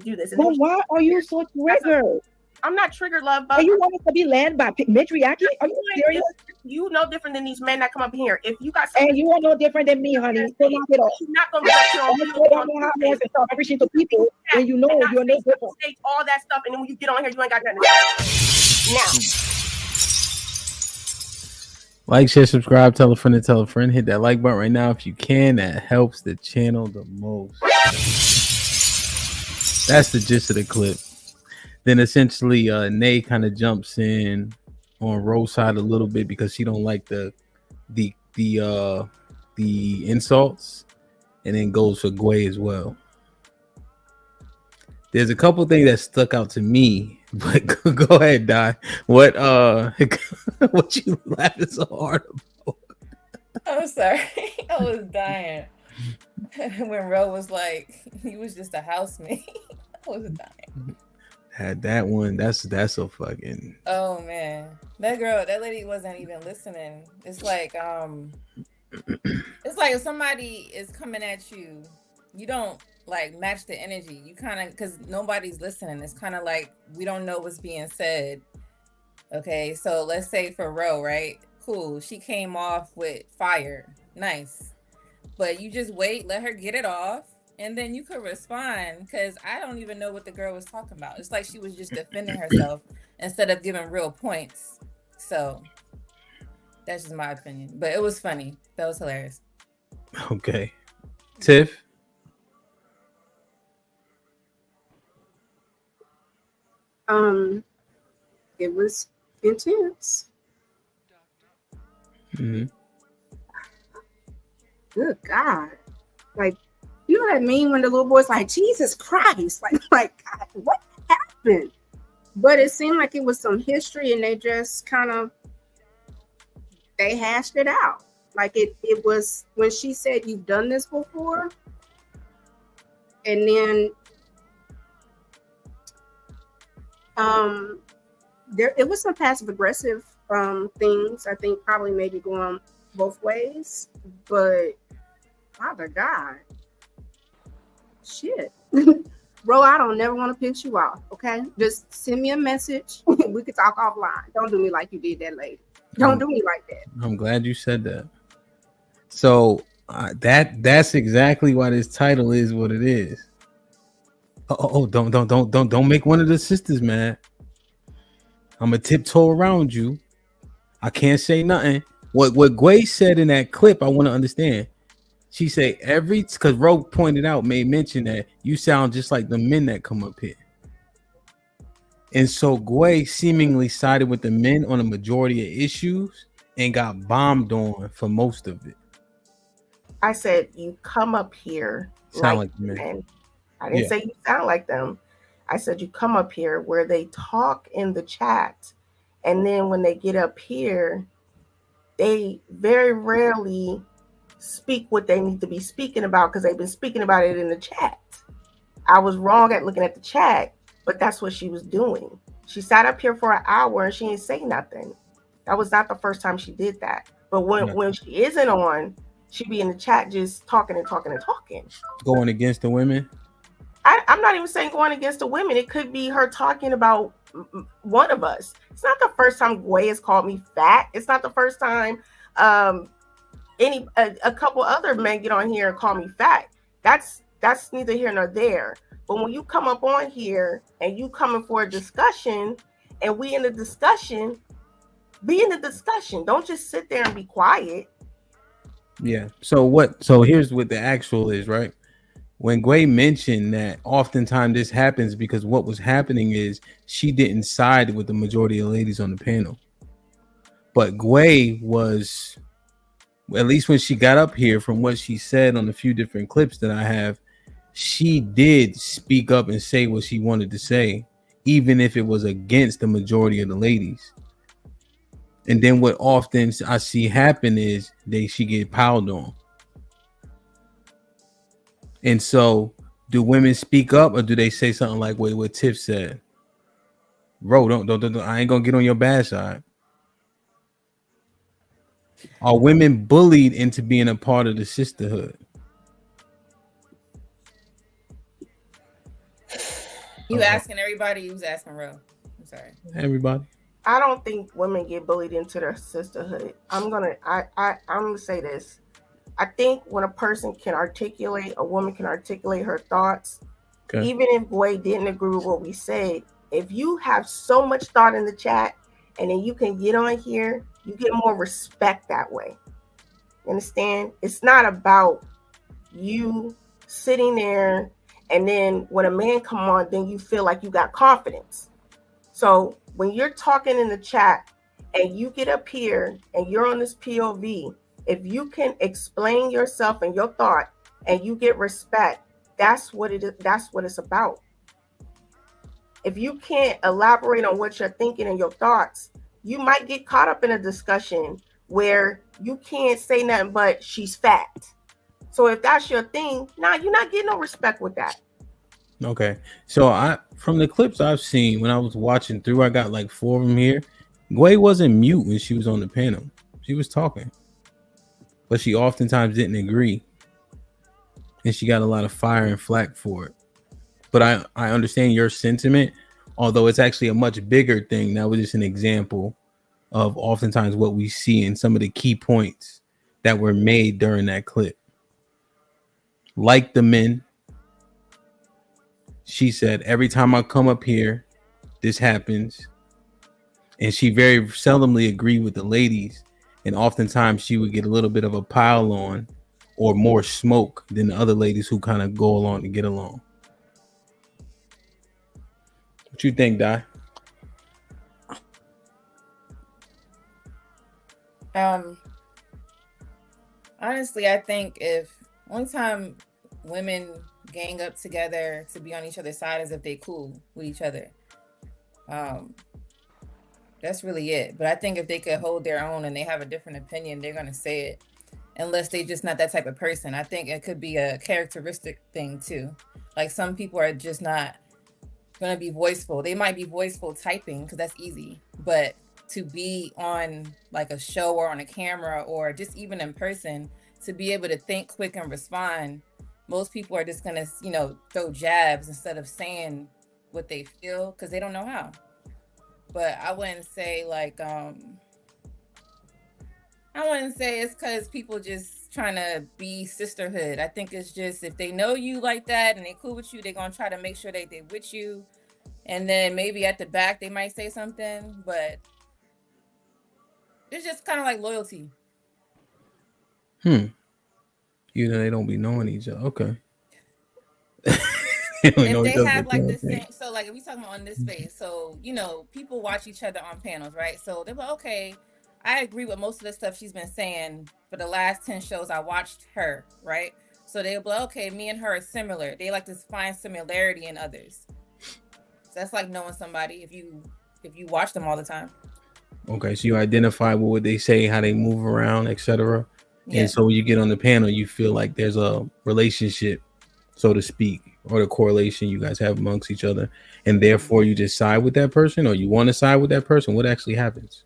do this. Well, why are you so triggered? I'm not triggered, love. But Oh, you want us to be led by matriarchy? Are you serious? You know different than these men that come up here. If you got and you are no different than me, honey. So knock it off. She's not gonna be up here on every single people, and you know you're no different. All that stuff, and then when you get on here, you ain't got nothing to say. Now. Like, share, subscribe, tell a friend to tell a friend. Hit that like button right now if you can. That helps the channel the most. That's the gist of the clip. Then essentially, Nay kind of jumps in on Rose's side a little bit because she don't like the insults, and then goes for Gway as well. There's a couple things that stuck out to me, but go ahead, Di. What you laughing so hard about? I'm sorry, I was dying when Ro was like, he was just a housemate. I was dying. Had that one. That's a fucking. Oh man, that lady wasn't even listening. It's like if somebody is coming at you, you don't like match the energy. You kind of, because nobody's listening. It's kind of like we don't know what's being said. Okay, so let's say for Ro, right? Cool. She came off with fire. Nice, but you just wait, let her get it off. And then you could respond, because I don't even know what the girl was talking about. It's like she was just defending herself instead of giving real points. So that's just my opinion. But it was funny. That was hilarious. Okay. Tiff? It was intense. Mm-hmm. Good God. Like, you know what I mean when the little boy's like, Jesus Christ, like God, what happened? But it seemed like it was some history, and they just kind of they hashed it out. Like it was when she said, "You've done this before," and then it was some passive aggressive things. I think probably maybe going both ways, but Father God. Shit. Bro, I don't never want to piss you off. Okay, just send me a message. We could talk offline. Don't do me like you did that lady. Don't do me like that. I'm glad you said that. So that's exactly why this title is what it is. Don't make one of the sisters mad. I'm gonna tiptoe around you. I can't say nothing. What Gway said in that clip, I want to understand. She said because Ro pointed out, made mention that you sound just like the men that come up here. And so Gway seemingly sided with the men on a majority of issues and got bombed on for most of it. I said, you come up here sound like men. I didn't say you sound like them. I said, you come up here where they talk in the chat. And then when they get up here, they very rarely speak what they need to be speaking about because they've been speaking about it in the chat. I was wrong at looking at the chat, but that's what she was doing. She sat up here for an hour and she didn't say nothing. That was not the first time she did that. But when she isn't on, she be in the chat just talking and talking and talking. Going against the women? I'm not even saying going against the women. It could be her talking about one of us. It's not the first time Gway has called me fat. It's not the first time a couple other men get on here and call me fat. That's neither here nor there. But when you come up on here and you coming for a discussion and we in the discussion, be in the discussion. Don't just sit there and be quiet. Yeah. So here's what the actual is, right? When Gway mentioned that oftentimes this happens because what was happening is she didn't side with the majority of ladies on the panel. But Gway was, at least when she got up here, from what she said on a few different clips that I have, she did speak up and say what she wanted to say, even if it was against the majority of the ladies. And then what often I see happen is she get piled on. And so do women speak up or do they say something like what Tiff said? Bro, don't I ain't gonna get on your bad side. Are women bullied into being a part of the sisterhood? You asking everybody? Who's asking Ro? I'm sorry. Everybody. I don't think women get bullied into their sisterhood. I'm gonna say this. I think when a woman can articulate her thoughts, even if Gway didn't agree with what we said, if you have so much thought in the chat and then you can get on here, you get more respect that way. You understand? It's not about you sitting there and then when a man come on, then you feel like you got confidence. So when you're talking in the chat and you get up here and you're on this POV, if you can explain yourself and your thought and you get respect, that's what it is. That's what it's about. If you can't elaborate on what you're thinking and your thoughts, you might get caught up in a discussion where you can't say nothing but she's fat. So if that's your thing, you're not getting no respect with that. Okay. So from the clips I've seen when I was watching through, I got like 4 of them here. Gway wasn't mute when she was on the panel. She was talking. But she oftentimes didn't agree. And she got a lot of fire and flack for it. But I understand your sentiment, although it's actually a much bigger thing. That was just an example of oftentimes what we see in some of the key points that were made during that clip. Like the men, she said, every time I come up here, this happens. And she very seldomly agreed with the ladies. And oftentimes she would get a little bit of a pile on or more smoke than the other ladies who kind of go along to get along. What you think, Di? Honestly, I think if one time women gang up together to be on each other's side is if they cool with each other. That's really it. But I think if they could hold their own and they have a different opinion, they're going to say it. Unless they just not that type of person. I think it could be a characteristic thing too. Like some people are just not going to be voiceful. They might be voiceful typing because that's easy. But to be on like a show or on a camera or just even in person, to be able to think quick and respond, most people are just going to, throw jabs instead of saying what they feel because they don't know how. But I wouldn't say it's because people just trying to be sisterhood. I think it's just if they know you like that and they cool with you, they're going to try to make sure they with you. And then maybe at the back, they might say something, but it's just kind of like loyalty. They don't be knowing each other. Okay. If they have like the same, so like if we talking about on this space, so people watch each other on panels, right? So they're like, okay, I agree with most of the stuff she's been saying for the last 10 shows I watched her, right? So they'll be like, okay, me and her are similar. They like to find similarity in others. So that's like knowing somebody if you watch them all the time. Okay, so you identify with what they say, how they move around, etc. Yeah. And so when you get on the panel, you feel like there's a relationship, so to speak, or the correlation you guys have amongst each other, and therefore you just side with that person, or you want to side with that person. What actually happens?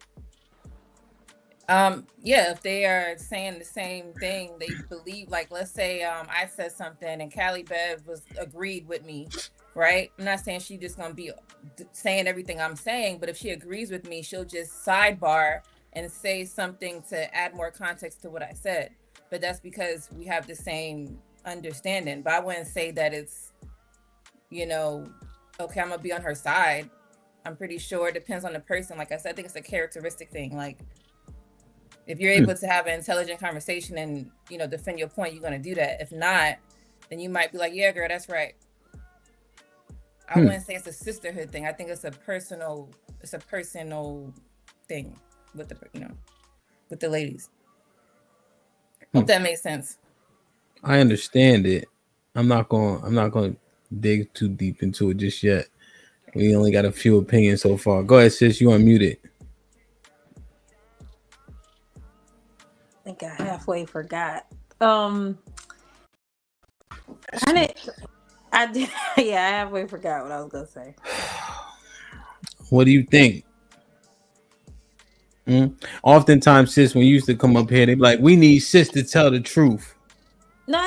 Yeah, if they are saying the same thing, they believe, like, let's say I said something and Callie Bev agreed with me, right? I'm not saying she's just gonna be saying everything I'm saying, but if she agrees with me, she'll just sidebar and say something to add more context to what I said. But that's because we have the same understanding. But I wouldn't say that it's, you know, okay, I'm gonna be on her side. I'm pretty sure it depends on the person. Like I said, I think it's a characteristic thing. Like, if you're able to have an intelligent conversation and, you know, defend your point, you're going to do that. If not, then you might be like, yeah, girl, that's right. I wouldn't say it's a sisterhood thing. I think it's a personal thing with the, you know, with the ladies. Hope that makes sense. I understand it. I'm not going to dig too deep into it just yet. We only got a few opinions so far. Go ahead, sis. You unmuted. I think I halfway forgot. I did. Yeah, I halfway forgot what I was gonna say. What do you think? Oftentimes, sis, when you used to come up here, they be like, "We need sis to tell the truth." No,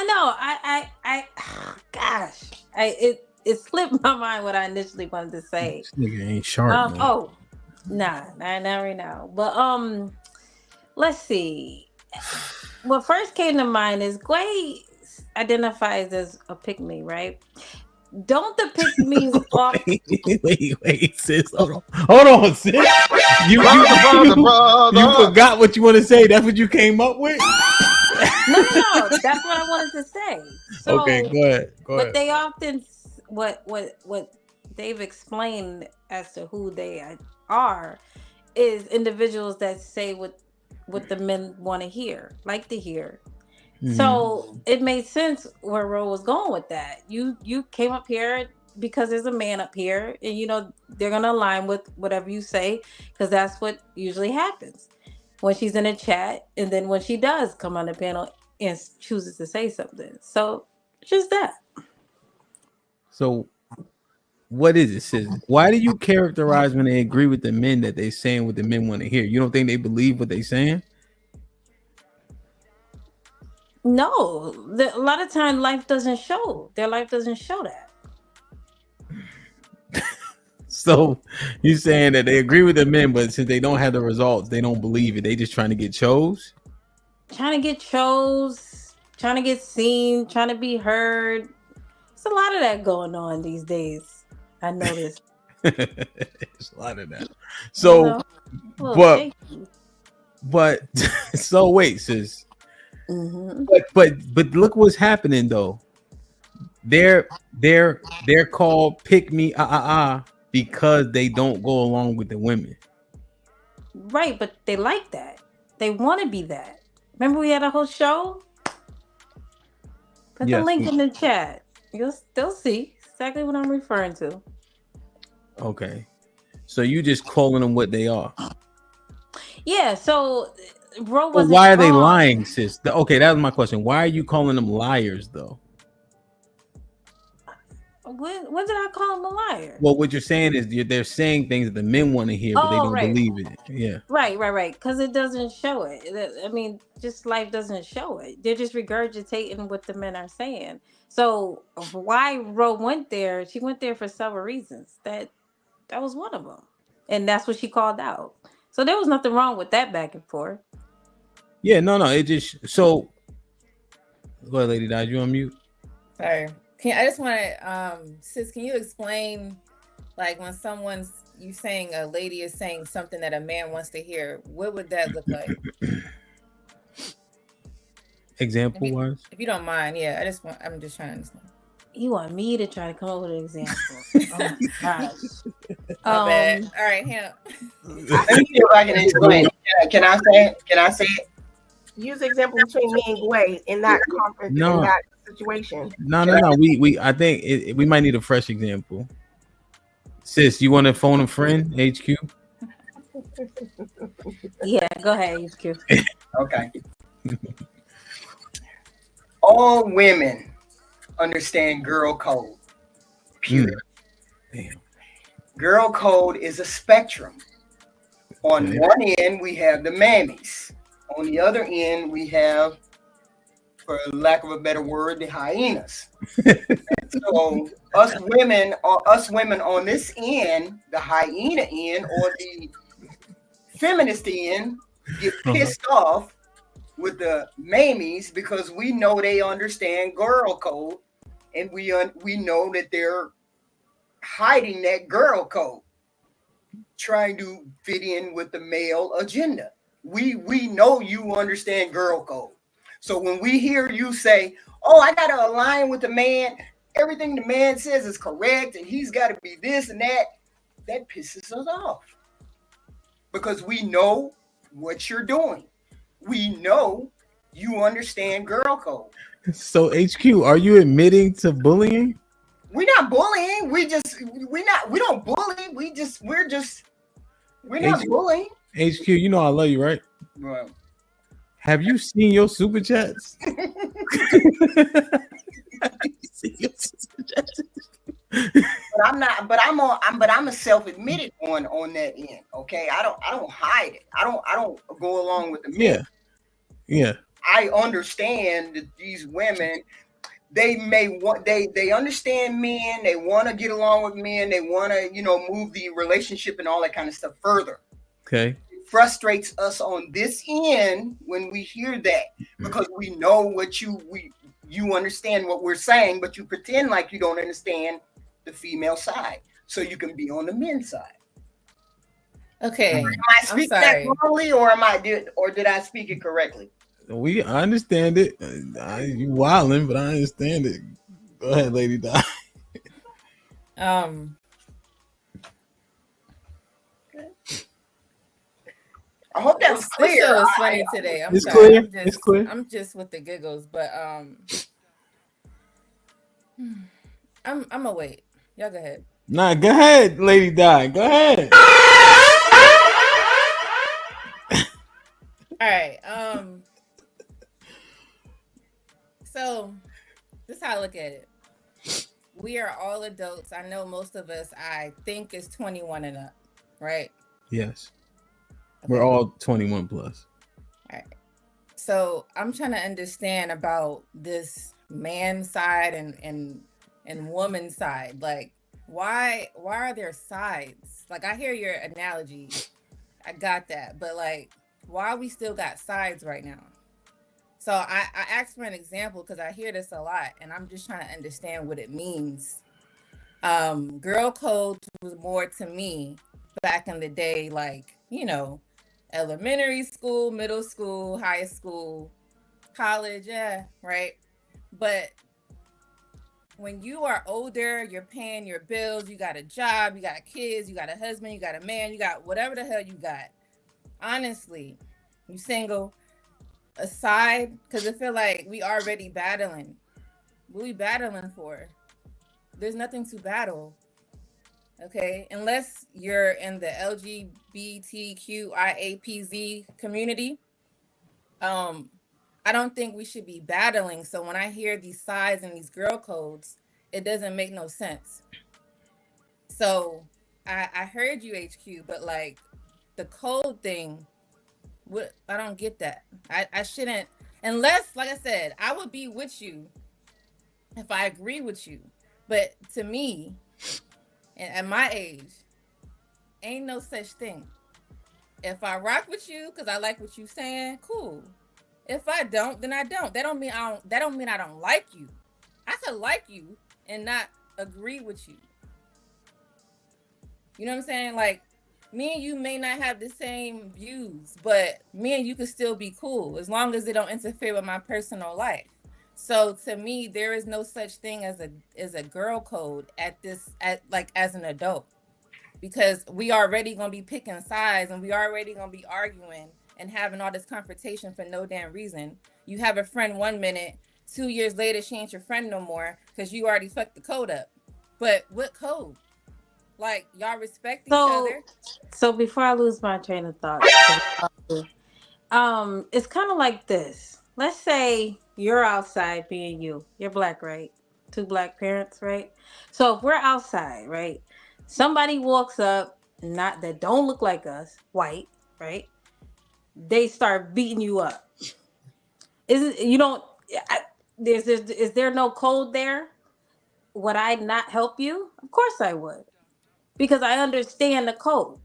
gosh, it slipped my mind what I initially wanted to say. This nigga ain't sharp. Not right now. But let's see. What first came to mind is Gway identifies as a Pickme, right? Don't the Pickmes walk? Wait, sis. Hold on, sis. You forgot what you want to say. That's what you came up with? No. That's what I wanted to say. So, okay, go ahead. But they often, what they've explained as to who they are is individuals that say what the men want to hear, like to hear. Mm-hmm. So it made sense where Ro was going with that. You came up here because there's a man up here, and you know they're gonna align with whatever you say, because that's what usually happens when she's in a chat, and then when she does come on the panel and chooses to say something. So just that. So what is it, sis? Why do you characterize when they agree with the men that they saying what the men want to hear? You don't think they believe what they saying? No, a lot of time life doesn't show. Their life doesn't show that. So you saying that they agree with the men, but since they don't have the results, they don't believe it. They just trying to get chose? Trying to get chose, trying to get seen, trying to be heard. There's a lot of that going on these days. I noticed. There's a lot of that. So, but so wait, sis. Mm-hmm. But look what's happening though. They're called Pickme because they don't go along with the women. Right, but they like that. They want to be that. Remember we had a whole show? Put the link in the chat. You'll still see exactly what I'm referring to. Okay. So you just calling them what they are. Yeah, so Ro wasn't why are they lying, sis? Okay, that was my question. Why are you calling them liars though? When did I call them a liar? Well, what you're saying is they're saying things that the men want to hear, but they don't believe it. Yeah. Right. Because it doesn't show it. I mean, just life doesn't show it. They're just regurgitating what the men are saying. So why Ro went there? She went there for several reasons. That was one of them, and that's what she called out. So there was nothing wrong with that back and forth. Yeah. No. It just so. Go ahead, Lady Dodge. You on mute? Sorry. I just want to, sis, can you explain, like, when you saying a lady is saying something that a man wants to hear, what would that look like? Example wise? If you don't mind, yeah, I'm just trying to understand. You want me to try to come up with an example? Oh my gosh. My bad. All right, Hannah. Let me see if I can explain. Can I say it? Use example between me and Gway in that conference, in that situation. No. We I think we might need a fresh example. Sis, you want to phone a friend? HQ? Yeah, go ahead, HQ. Okay. All women understand girl code. Period. Damn. Girl code is a spectrum. On one end, we have the mammies. On the other end, we have, for lack of a better word, the hyenas. So us women on this end, the hyena end or the feminist end, get pissed off with the mamies because we know they understand girl code, and we know that they're hiding that girl code, trying to fit in with the male agenda. We know you understand girl code. So when we hear you say, "Oh, I gotta align with the man," everything the man says is correct, and he's got to be this and that, that pisses us off because we know what you're doing. We know you understand girl code. So HQ, are you admitting to bullying? We're not bullying. We don't bully. We're not bullying. HQ, you know I love you, right? Right. Have you seen your super chats? But I'm not. But I'm a self-admitted one on that end. Okay, I don't hide it. I don't go along with the men. Yeah. I understand that these women, they understand men. They want to get along with men. They want to move the relationship and all that kind of stuff further. Okay. It frustrates us on this end when we hear that because we know what you understand what we're saying, but you pretend like you don't understand the female side, so you can be on the men's side. Okay. Am I speaking that wrongly, or did I speak it correctly? I understand it. You wilding, but I understand it. Go ahead, Lady Di. I hope that's clear. This show is funny today. I'm it's sorry. clear. It's clear. I'm just with the giggles, but I'm gonna wait. Y'all go ahead. Nah, go ahead, Lady Di. Go ahead. All right. So this is how I look at it. We are all adults. I know most of us, I think, is 21 and up, right? Yes. Okay. We're all 21 plus. All right. So I'm trying to understand about this man side and woman side. Like, why are there sides? Like, I hear your analogy. I got that. But like, why we still got sides right now? So I asked for an example because I hear this a lot, and I'm just trying to understand what it means. Girl code was more to me back in the day, like, elementary school, middle school, high school, college, yeah, right? But when you are older, you're paying your bills, you got a job, you got kids, you got a husband, you got a man, you got whatever the hell you got. Honestly, you single, aside, because I feel like we already battling. What we battling for? There's nothing to battle. Okay, unless you're in the LGBTQIAPZ community, I don't think we should be battling. So when I hear these sides and these girl codes, it doesn't make no sense. So I heard you, HQ, but like the code thing, I don't get that. I shouldn't, unless, like I said, I would be with you if I agree with you. But to me, and at my age, ain't no such thing. If I rock with you because I like what you saying, cool. If I don't, then I don't. That don't mean I don't like you. I could like you and not agree with you. You know what I'm saying? Like, me and you may not have the same views, but me and you could still be cool as long as they don't interfere with my personal life. So to me, there is no such thing as a girl code as an adult, because we already gonna be picking sides and we already gonna be arguing and having all this confrontation for no damn reason. You have a friend 1 minute, 2 years later she ain't your friend no more because you already fucked the code up. But what code? Like y'all respect each other. So before I lose my train of thought, it's kind of like this. Let's say you're outside being you're black, right? 2 black parents, right? So if we're outside, right? Somebody walks up, not that don't look like us, white, right? They start beating you up. Is there no code there? Would I not help you? Of course I would, because I understand the code.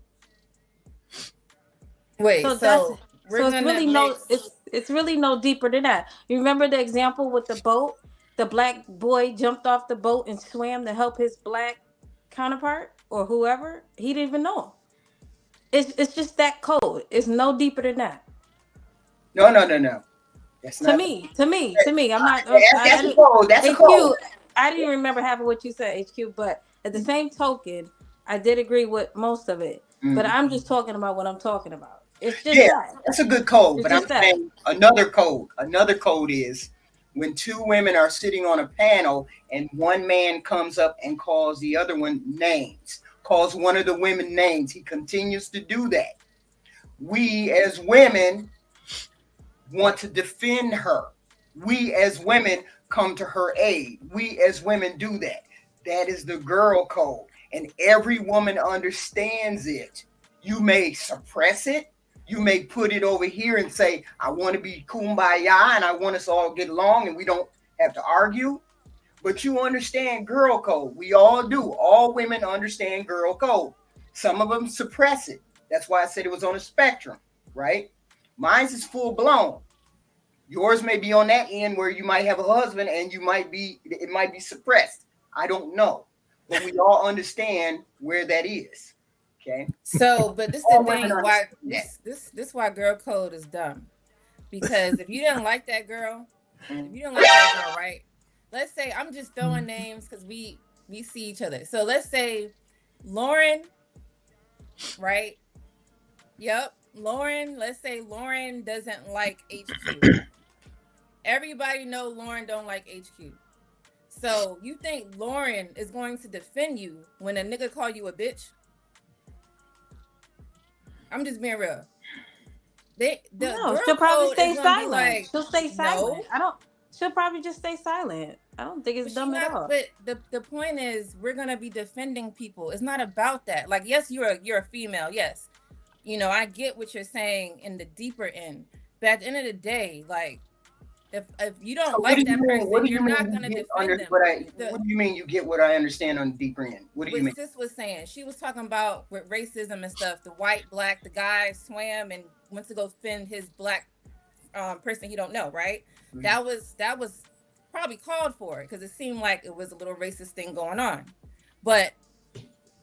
Wait, so it's really no deeper than that. You remember the example with the boat? The black boy jumped off the boat and swam to help his black counterpart or whoever. He didn't even know. It's just that code. It's no deeper than that. No. To me. I'm not. That's a code. That's a code. I didn't remember having what you said, HQ. But at the same token, I did agree with most of it. But I'm just talking about what I'm talking about. It's just that. That's a good code. It's but I'm saying another code. Another code is when 2 women are sitting on a panel and one man comes up and calls the other one names, calls one of the women names. He continues to do that. We as women want to defend her. We as women come to her aid. We as women do that. That is the girl code. And every woman understands it. You may suppress it. You may put it over here and say, I want to be kumbaya and I want us all to get along and we don't have to argue. But you understand girl code. We all do. All women understand girl code. Some of them suppress it. That's why I said it was on a spectrum, right? Mine's is full blown. Yours may be on that end where you might have a husband and it might be suppressed. I don't know. But we all understand where that is. Okay. So, but this is the thing why this why girl code is dumb. Because if you didn't like that girl, right? Let's say I'm just throwing names because we see each other. So let's say Lauren, right? Yep. Lauren, let's say Lauren doesn't like HQ. Everybody know Lauren don't like HQ. So you think Lauren is going to defend you when a nigga call you a bitch? I'm just being real. She'll probably stay silent. Like, she'll stay silent. No. She'll probably just stay silent. I don't think it's dumb at all. But the point is, we're gonna be defending people. It's not about that. Like, yes, you're a female. Yes, you know, I get what you're saying in the deeper end. But at the end of the day, like, if you don't like that person, you're not gonna defend them. What do you mean you get what I understand on the deeper end? What do you mean? Sis was saying, she was talking about with racism and stuff. The white, black, the guy swam and went to go defend his black person he don't know, right? Mm-hmm. That was probably called for because it seemed like it was a little racist thing going on. But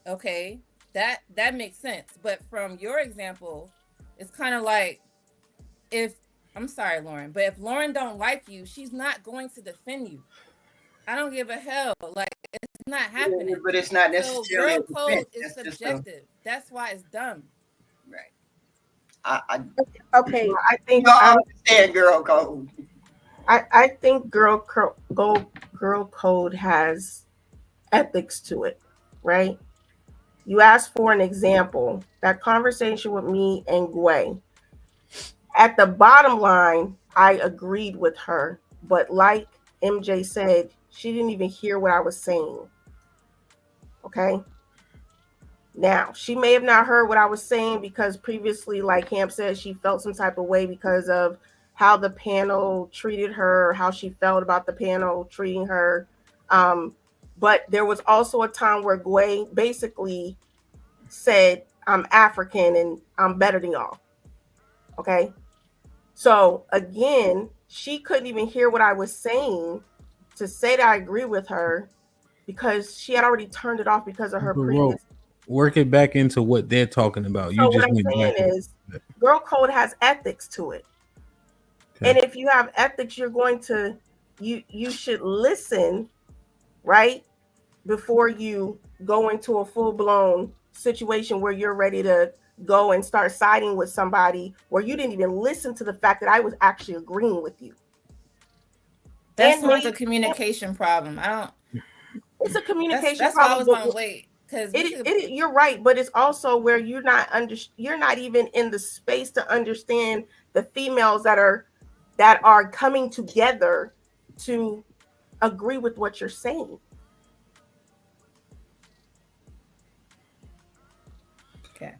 okay, that makes sense. But from your example, it's kind of like I'm sorry, Lauren, but if Lauren don't like you, she's not going to defend you. I don't give a hell. Like, it's not happening. Yeah, but it's not necessarily. So girl code is subjective. That's why it's dumb. Right. Okay. I think I understand girl code. I think girl code has ethics to it, right? You asked for an example. That conversation with me and Gway. At the bottom line, I agreed with her, but like MJ said, she didn't even hear what I was saying. Okay. Now, she may have not heard what I was saying because previously, like Camp said, she felt some type of way because of how the panel treated her, how she felt about the panel treating her. But there was also a time where Gway basically said, I'm African and I'm better than y'all. Okay. So again, she couldn't even hear what I was saying to say that I agree with her because she had already turned it off because of her previous. Work it back into what they're talking about. So what I'm saying is, girl code has ethics to it, and if you have ethics, you're going to you should listen, right, before you go into a full blown situation where you're ready to go and start siding with somebody where you didn't even listen to the fact that I was actually agreeing with you. That's not a communication problem. It's a communication that's problem. Why I was on wait, Because you're right, but it's also where you're not even in the space to understand the females that are coming together to agree with what you're saying. Okay.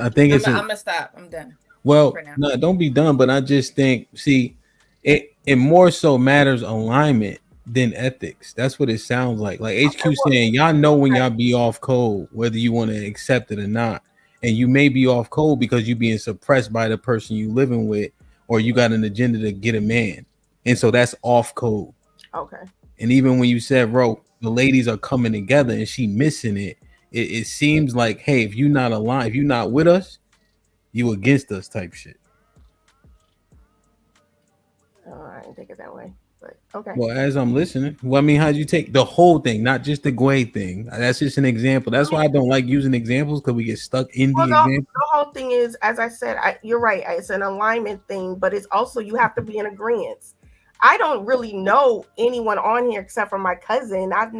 I think I'm gonna stop. I'm done. Well, no, don't be done. But I just think, see, it more so matters alignment than ethics. That's what it sounds like. Like HQ saying, y'all know when y'all be off code, whether you want to accept it or not. And you may be off code because you being suppressed by the person you living with, or you got an agenda to get a man. And so that's off code. Okay. And even when you said, bro, the ladies are coming together and she missing it, it seems like, hey, if you're not aligned, if you're not with us, you against us type shit. Oh, I didn't think it that way, but okay. Well, as I'm listening, well, I mean, how'd you take the whole thing, not just the Gway thing? That's just an example. That's why I don't like using examples, because we get stuck in the example. The whole thing is, as I said, you're right. It's an alignment thing, but it's also you have to be in agreement. I don't really know anyone on here except for my cousin. I've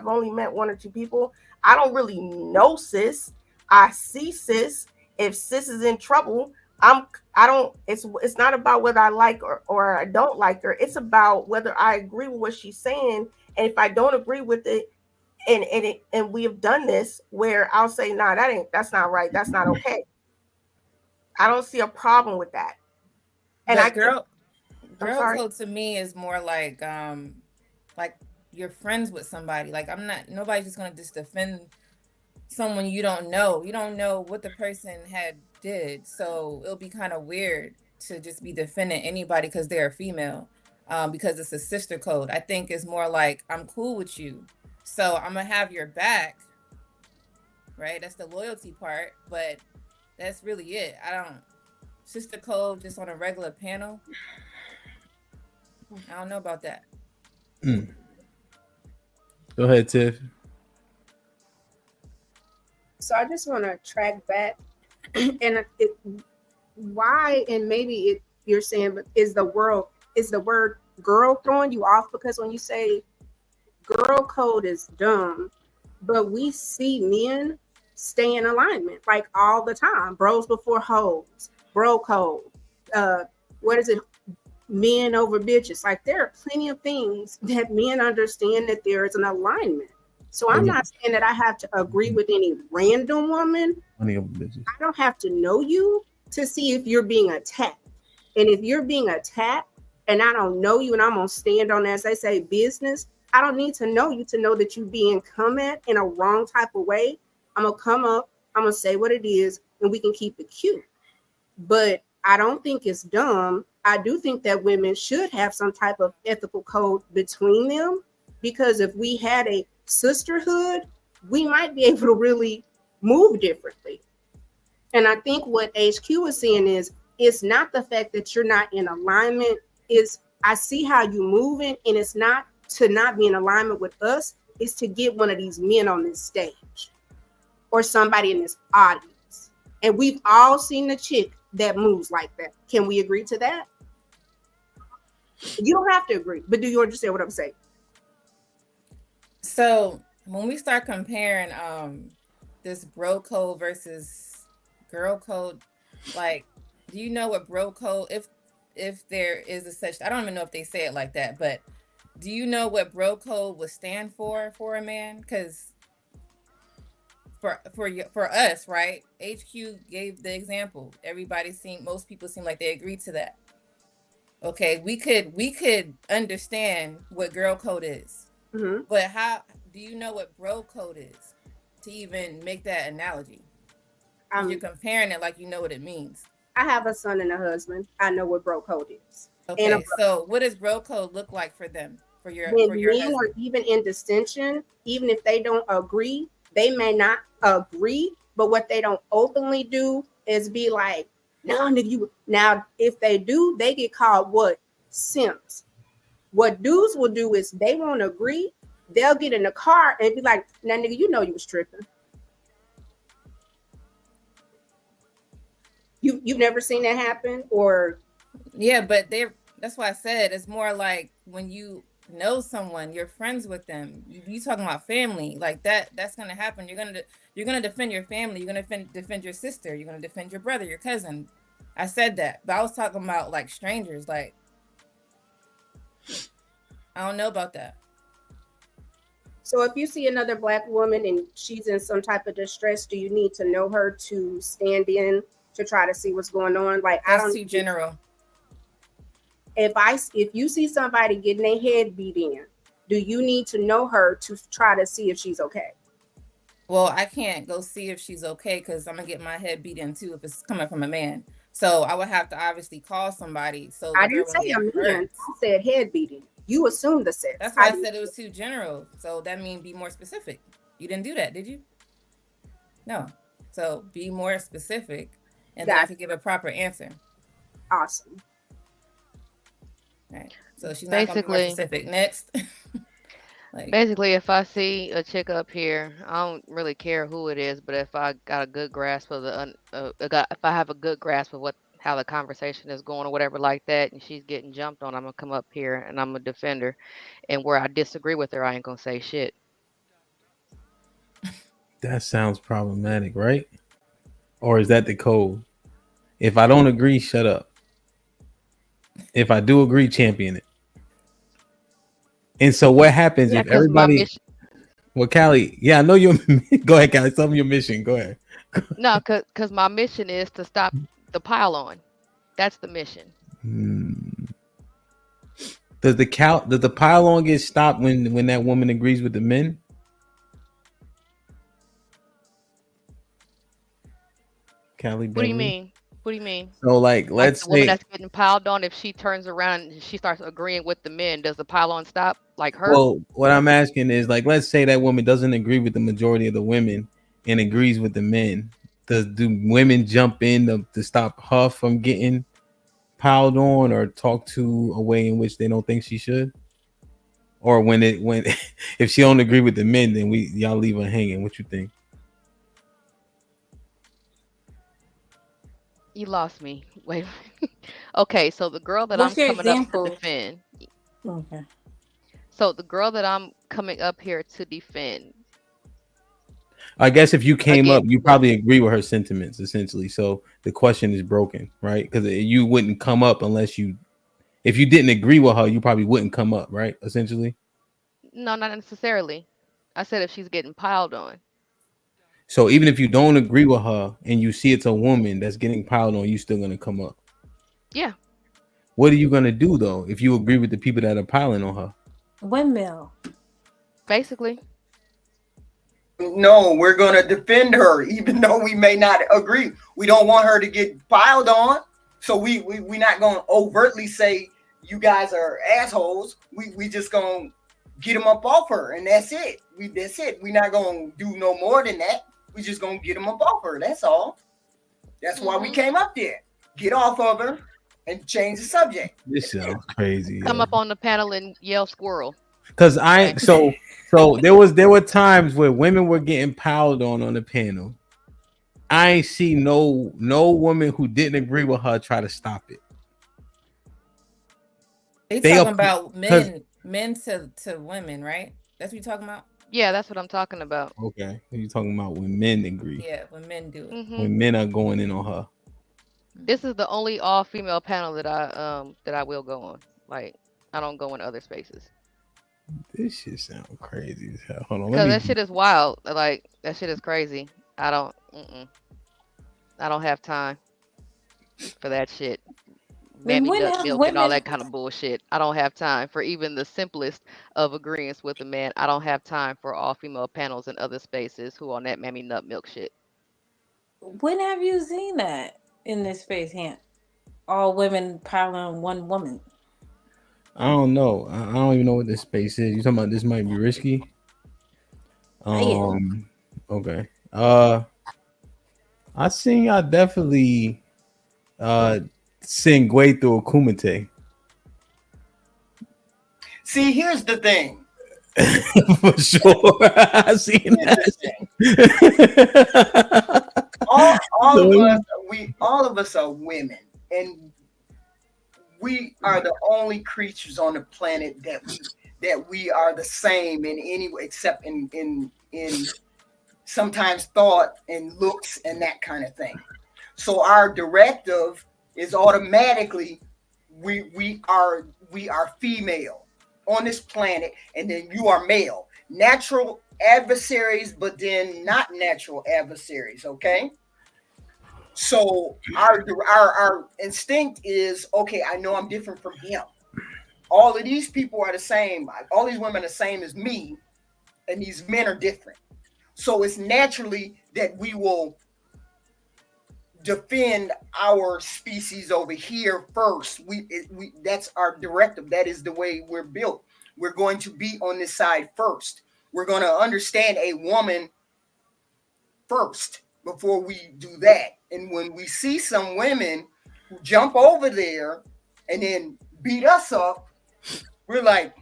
only met one or two people. I don't really know sis. I see sis. If sis is in trouble, it's not about whether I like or I don't like her. It's about whether I agree with what she's saying. And if I don't agree with it, and we have done this where I'll say, nah, that's not right. That's not okay. I don't see a problem with that. And girl code to me is more like you're friends with somebody. Like nobody's just gonna just defend someone you don't know. You don't know what the person did, so it'll be kind of weird to just be defending anybody because they're a female, because it's a sister code. I think it's more like, I'm cool with you, so I'm gonna have your back, right? That's the loyalty part, but that's really it. Sister code just on a regular panel, I don't know about that. Go ahead, Tiff. So I just want to track back, and why, and maybe you're saying, but is the word girl throwing you off? Because when you say girl code is dumb, but we see men stay in alignment like all the time. Bros before hoes, bro code. What is it? Men over bitches. Like there are plenty of things that men understand that there is an alignment. So I'm not saying that I have to agree with any random woman. I don't have to know you to see if you're being attacked. And if you're being attacked and I don't know you and I'm gonna stand on, as they say, business, I don't need to know you to know that you're being come at in a wrong type of way. I'm gonna come up, I'm gonna say what it is, and we can keep it cute. But I don't think it's dumb. I do think that women should have some type of ethical code between them, because if we had a sisterhood, we might be able to really move differently. And I think what HQ is saying is, it's not the fact that you're not in alignment, is I see how you moving, and it's not to not be in alignment with us, it's to get one of these men on this stage or somebody in this audience. And we've all seen the chick that moves like that. Can we agree to that? You don't have to agree, but do you understand what I'm saying? So when we start comparing this bro code versus girl code, like, do you know what bro code, if there is a such, I don't even know if they say it like that, but do you know what bro code would stand for a man? Because for us, right? HQ gave the example. Most people seem like they agreed to that. Okay, we could understand what girl code is, but how do you know what bro code is to even make that analogy? You're comparing it like you know what it means. I have a son and a husband. I know what bro code is. Okay, so what does bro code look like for them? For your men are even in dissension, even if they don't agree, they may not agree, but what they don't openly do is be like, no, nigga, you. Now, if they do, they get called what? Simps. What dudes will do is they won't agree. They'll get in the car and be like, now, nigga, you know you was tripping. You've never seen that happen? Or yeah, but that's why I said it's more like when you know someone, you're friends with them. You talking about family like that? That's gonna happen. You're gonna defend your family. You're gonna defend your sister. You're gonna defend your brother, your cousin. I said that, but I was talking about like strangers. Like, I don't know about that. So if you see another Black woman and she's in some type of distress, do you need to know her to stand in to try to see what's going on? Like, That's I don't too general. If you see somebody getting their head beat in, do you need to know her to try to see if she's okay? Well, I can't go see if she's okay because I'm gonna get my head beat in too if it's coming from a man. So I would have to obviously call somebody. So I didn't say a man. I said head beating. You assumed the sex. That's why I said it was too general. So that means be more specific. You didn't do that, did you? No. So be more specific, and then I could give a proper answer. Awesome. All right. So she's not gonna be more specific. Next. Basically, if I see a chick up here, I don't really care who it is, but if I got a good grasp of if I have a good grasp of how the conversation is going or whatever like that, and she's getting jumped on, I'm gonna come up here and I'm gonna defend her. And where I disagree with her, I ain't gonna say shit. That sounds problematic, right? Or is that the code? If I don't agree, shut up. If I do agree, champion it. And so what happens if everybody... Well, Callie, yeah, I know your... Go ahead, Callie, tell me your mission. Go ahead. No, because my mission is to stop the pile on. That's the mission. Does the pile on get stopped when that woman agrees with the men? Callie, what do you mean? What do you mean? So, like, let's the woman that's getting piled on, if she turns around and she starts agreeing with the men, does the pile on stop? Like her? Well, what I'm asking is, like, let's say that woman doesn't agree with the majority of the women and agrees with the men. Do women jump in to stop her from getting piled on or talk to a way in which they don't think she should? Or when if she don't agree with the men, then y'all leave her hanging. What you think? You lost me. Wait. Okay, so the girl that What's I'm your coming example? up to defend. Okay. So the girl that I'm coming up here to defend. I guess if you came up, you probably agree with her sentiments, essentially. So the question is broken, right? Because you wouldn't come up if you didn't agree with her, you probably wouldn't come up, right? Essentially. No, not necessarily. I said if she's getting piled on. So even if you don't agree with her and you see it's a woman that's getting piled on, you still gonna come up. Yeah. What are you gonna do though if you agree with the people that are piling on her? Windmill. Basically. No, we're gonna defend her, even though we may not agree. We don't want her to get piled on, so we not gonna overtly say you guys are assholes. We just gonna get them up off her, and that's it. That's it. We're not gonna do no more than that. We just gonna get them up off her. That's all. That's why we came up there. Get off of her and change the subject. This sounds crazy. Come up on the panel and yell squirrel. Because so there were times where women were getting piled on the panel. I ain't see no woman who didn't agree with her try to stop it. They talking about men to women, right? That's what you're talking about? Yeah, that's what I'm talking about. Okay. You're talking about when men agree. Yeah, when men do it. Mm-hmm. When men are going in on her. This is the only all-female panel that I will go on. Like, I don't go in other spaces. This shit sounds crazy as hell. Hold on. Because that shit is wild. Like, that shit is crazy. I don't have time for that shit. Mammy nut milk and all that kind of bullshit. I don't have time for even the simplest of agreements with a man. I don't have time for all female panels in other spaces who on that mammy nut milk shit. When have you seen that in this space, Hant? All women piling on one woman. I don't know. I don't even know what this space is. You talking about this might be risky? Okay. I seen y'all definitely sing Gway through a Kumite. See, here's the thing. For sure. I seen that. all of us are women, and we are the only creatures on the planet that we are the same in any way, except in sometimes thought and looks and that kind of thing. So our directive is automatically we are female on this planet, and then you are male. Natural adversaries, but then not natural adversaries. Okay. So our instinct is, okay, I know I'm different from him. All of these people are the same. All these women are the same as me, and these men are different. So it's naturally that we will defend our species over here first. We that's our directive. That is the way we're built. We're going to be on this side first. We're going to understand a woman first before we do that. And when we see some women who jump over there and then beat us up, we're like,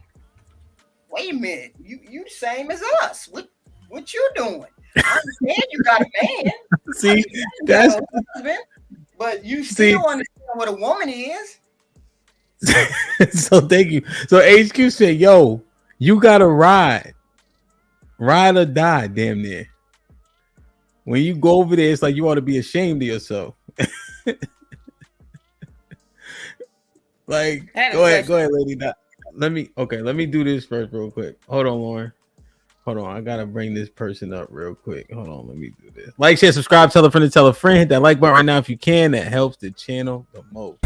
wait a minute, you the same as us. What you doing? I understand you got a man. See, that's husband, but you still understand what a woman is. So thank you. So HQ said, yo, you gotta ride or die, damn near. When you go over there, it's like you ought to be ashamed of yourself. Like, go ahead, lady. Let me do this first real quick. Hold on, Lauren. Hold on, I gotta bring this person up real quick. Hold on, let me do this. Like, share, subscribe, tell a friend to tell a friend. Hit that like button right now if you can. That helps the channel the most.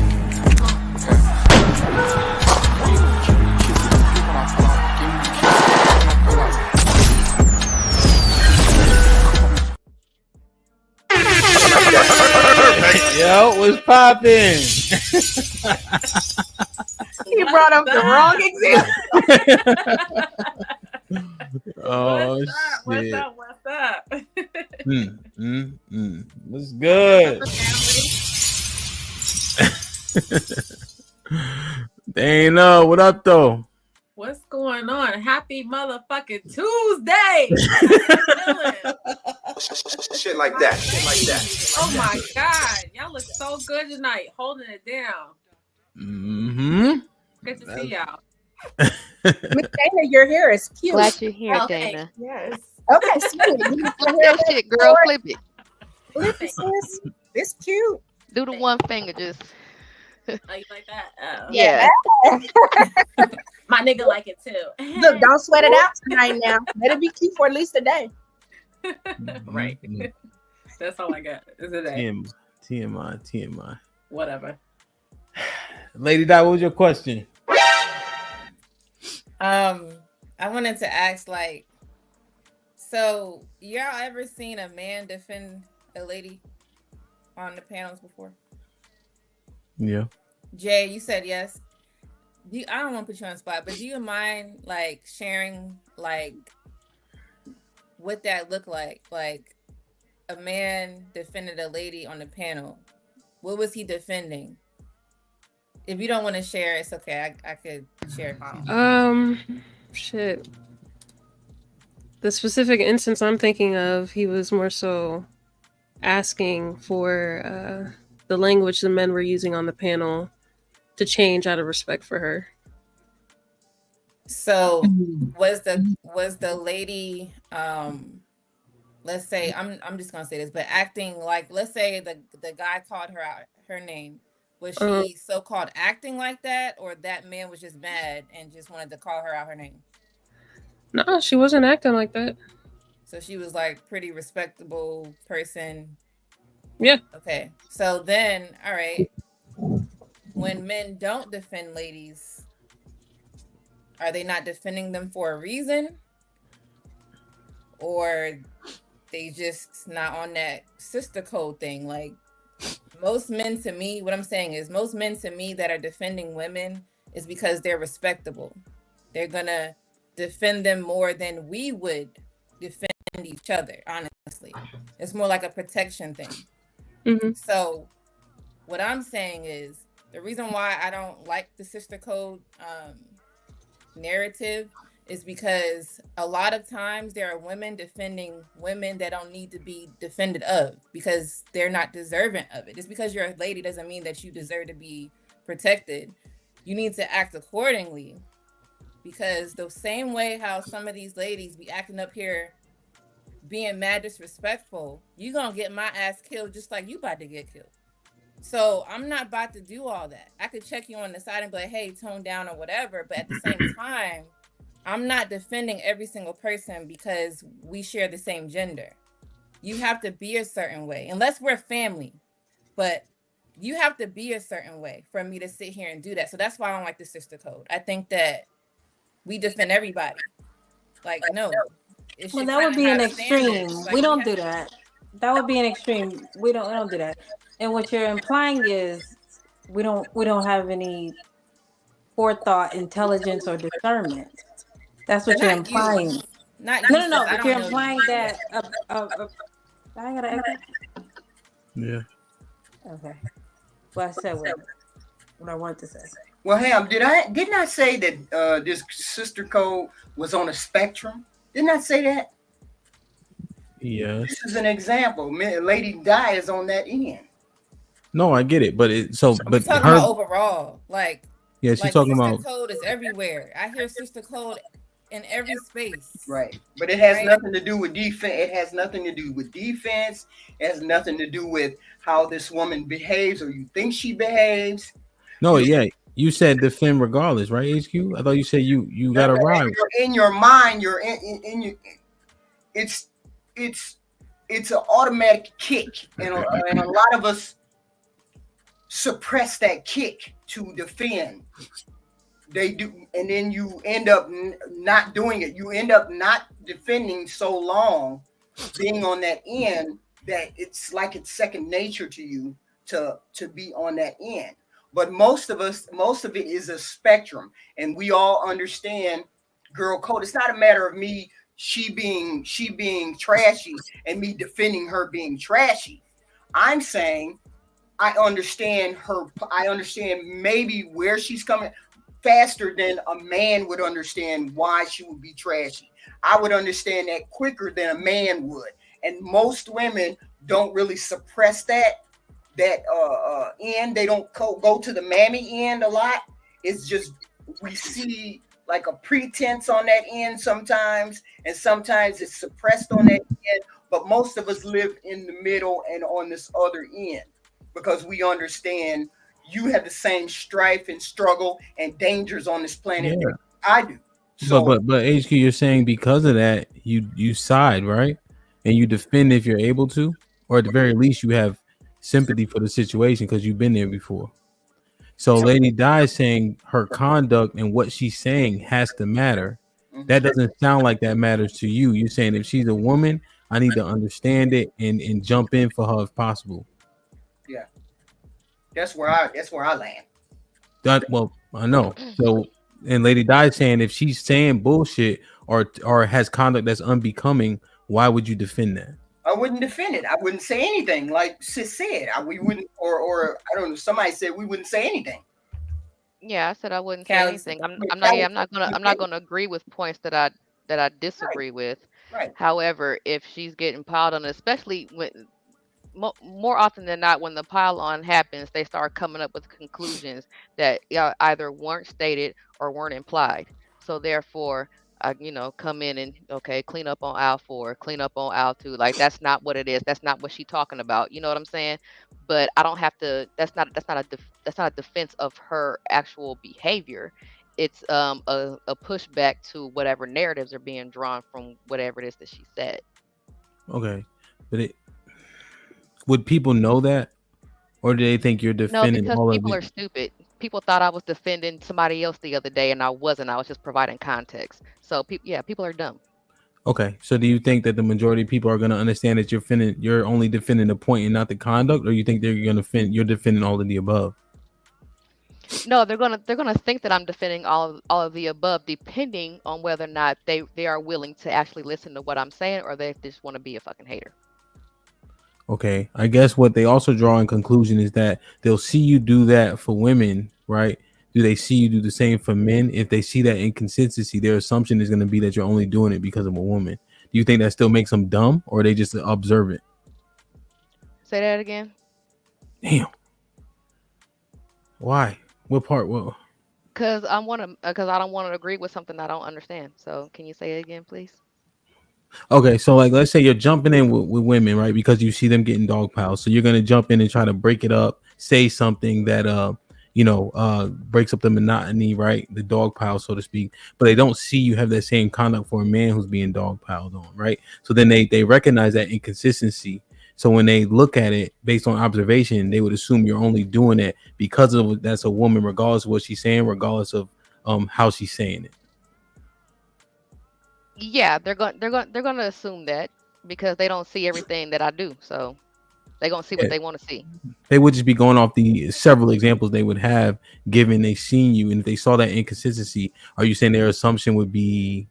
Yo, what's poppin'? He brought up the wrong example. Oh, What's shit. up? What's up? What's good? They ain't know. What up, though? What's going on? Happy motherfucking Tuesday. Shit like that. Shit like that. Oh my God. Y'all look so good tonight, holding it down. Mm-hmm. Good to see y'all. Miss Dana, your hair is cute. Glad you're here, Okay. Dana. Yes. Okay, sweet. Flip that shit, girl. Flip it. Flip it, sis. It's cute. Do the one finger, just. Oh, you like that? Oh. Yeah. My nigga like it too. Look, don't sweat it out tonight now. Let it be cute for at least a day. Right. That's all I got. Is a day. TMI. Whatever. Lady Di, what was your question? I wanted to ask, like, so y'all ever seen a man defend a lady on the panels before? Yeah. Jay, you said yes. I don't want to put you on the spot, but do you mind like sharing like what that looked like? Like a man defended a lady on the panel. What was he defending? If you don't want to share, it's okay. I could share it. Shit. The specific instance I'm thinking of, he was more so asking for the language the men were using on the panel to change out of respect for her. So was the lady let's say I'm just gonna say this, but acting like, let's say the guy called her out her name. Was she so-called acting like that, or that man was just mad and just wanted to call her out her name? No, she wasn't acting like that. So she was like pretty respectable person. Yeah. Okay. So then, all right. When men don't defend ladies, are they not defending them for a reason? Or they just not on that sister code thing? Like, most men to me, what I'm saying is most men to me that are defending women is because they're respectable. They're gonna defend them more than we would defend each other, honestly. It's more like a protection thing. Mm-hmm. So what I'm saying is the reason why I don't like the sister code narrative is because a lot of times there are women defending women that don't need to be defended of because they're not deserving of it. Just because you're a lady doesn't mean that you deserve to be protected. You need to act accordingly. because the same way how some of these ladies be acting up here being mad disrespectful, you gonna get my ass killed just like you about to get killed. So I'm not about to do all that. I could check you on the side and be like, hey, tone down or whatever, but at the same time, I'm not defending every single person because we share the same gender. You have to be a certain way, unless we're family, but you have to be a certain way for me to sit here and do that. So that's why I don't like the sister code. I think that we defend everybody. Like, no. Well, that would be an extreme. We don't do that. That would be an extreme. We don't do that. And what you're implying is we don't have any forethought, intelligence, or discernment. That's what you're implying. Not no. But you're implying that. I gotta echo. Yeah. Okay. Well, I said what I wanted to say. Well, Ham, didn't I say that this sister code was on a spectrum? Didn't I say that? Yes. This is an example. Lady Di is on that end. No, I get it, but I'm talking about overall, like. Yeah, she's like talking sister about. Code is everywhere. I hear sister code in every space. Right, but it has nothing to do with defense. It has nothing to do with defense. It has nothing to do with how this woman behaves or you think she behaves. No, yeah, you said defend regardless, right? HQ. I thought you said you got to ride. In your mind, you're in your. It's an automatic kick, and a lot of us suppress that kick to defend. They do, and then you end up not doing it. You end up not defending so long, being on that end, that it's like it's second nature to you to be on that end. But most of it is a spectrum, and we all understand girl code. It's not a matter of me she being trashy and me defending her being trashy. I'm saying I understand her. I understand maybe where she's coming faster than a man would understand why she would be trashy. I would understand that quicker than a man would. And most women don't really suppress that end. They don't go to the mammy end a lot. It's just we see like a pretense on that end sometimes, and sometimes it's suppressed on that end. But most of us live in the middle and on this other end because we understand you have the same strife and struggle and dangers on this planet that I do. So, but HQ, you're saying because of that, you side, right? And you defend if you're able to, or at the very least, you have sympathy for the situation because you've been there before. So Lady Di is saying her conduct and what she's saying has to matter. That doesn't sound like that matters to you. You're saying if she's a woman, I need to understand it and jump in for her if possible. Yeah, that's where I land. Well, I know. So, and Lady Di is saying if she's saying bullshit or has conduct that's unbecoming, why would you defend that? I wouldn't defend it. I wouldn't say anything. Like Sis said, we wouldn't, or I don't know. Somebody said we wouldn't say anything. Yeah, I said I wouldn't say anything. I'm not gonna agree with points that I disagree with. Right. However, if she's getting piled on, especially when more often than not, when the pile on happens, they start coming up with conclusions that either weren't stated or weren't implied. So therefore, come in and clean up on aisle 4, clean up on aisle 2. Like that's not what it is. That's not what she's talking about. You know what I'm saying? But I don't have to. That's not a defense of her actual behavior. It's a pushback to whatever narratives are being drawn from whatever it is that she said. Okay, but would people know that, or do they think you're defending because all people of are stupid. People thought I was defending somebody else the other day, and I wasn't. I was just providing context. So people are dumb. Okay, so do you think that the majority of people are going to understand that you're only defending the point and not the conduct, or you think you're defending all of the above? No, they're gonna think that I'm defending all of the above, depending on whether or not they are willing to actually listen to what I'm saying, or they just want to be a fucking hater. Okay, I guess what they also draw in conclusion is that they'll see you do that for women, right? Do they see you do the same for men? If they see that inconsistency, their assumption is going to be that you're only doing it because of a woman. Do you think that still makes them dumb, or they just observe it? Say that again. Damn. Why? What part? Well, Because I don't want to agree with something I don't understand. So can you say it again, please? Okay, so like let's say you're jumping in with women, right? Because you see them getting dog piles. So you're gonna jump in and try to break it up, say something that breaks up the monotony, right? The dog pile, so to speak. But they don't see you have that same conduct for a man who's being dog piled on, right? So then they recognize that inconsistency. So when they look at it based on observation, they would assume you're only doing it because of that's a woman, regardless of what she's saying, regardless of how she's saying it. Yeah, they're going to assume that because they don't see everything that I do. So they're going to see what they want to see. They would just be going off the several examples they would have given they seen you, and if they saw that inconsistency, are you saying their assumption would be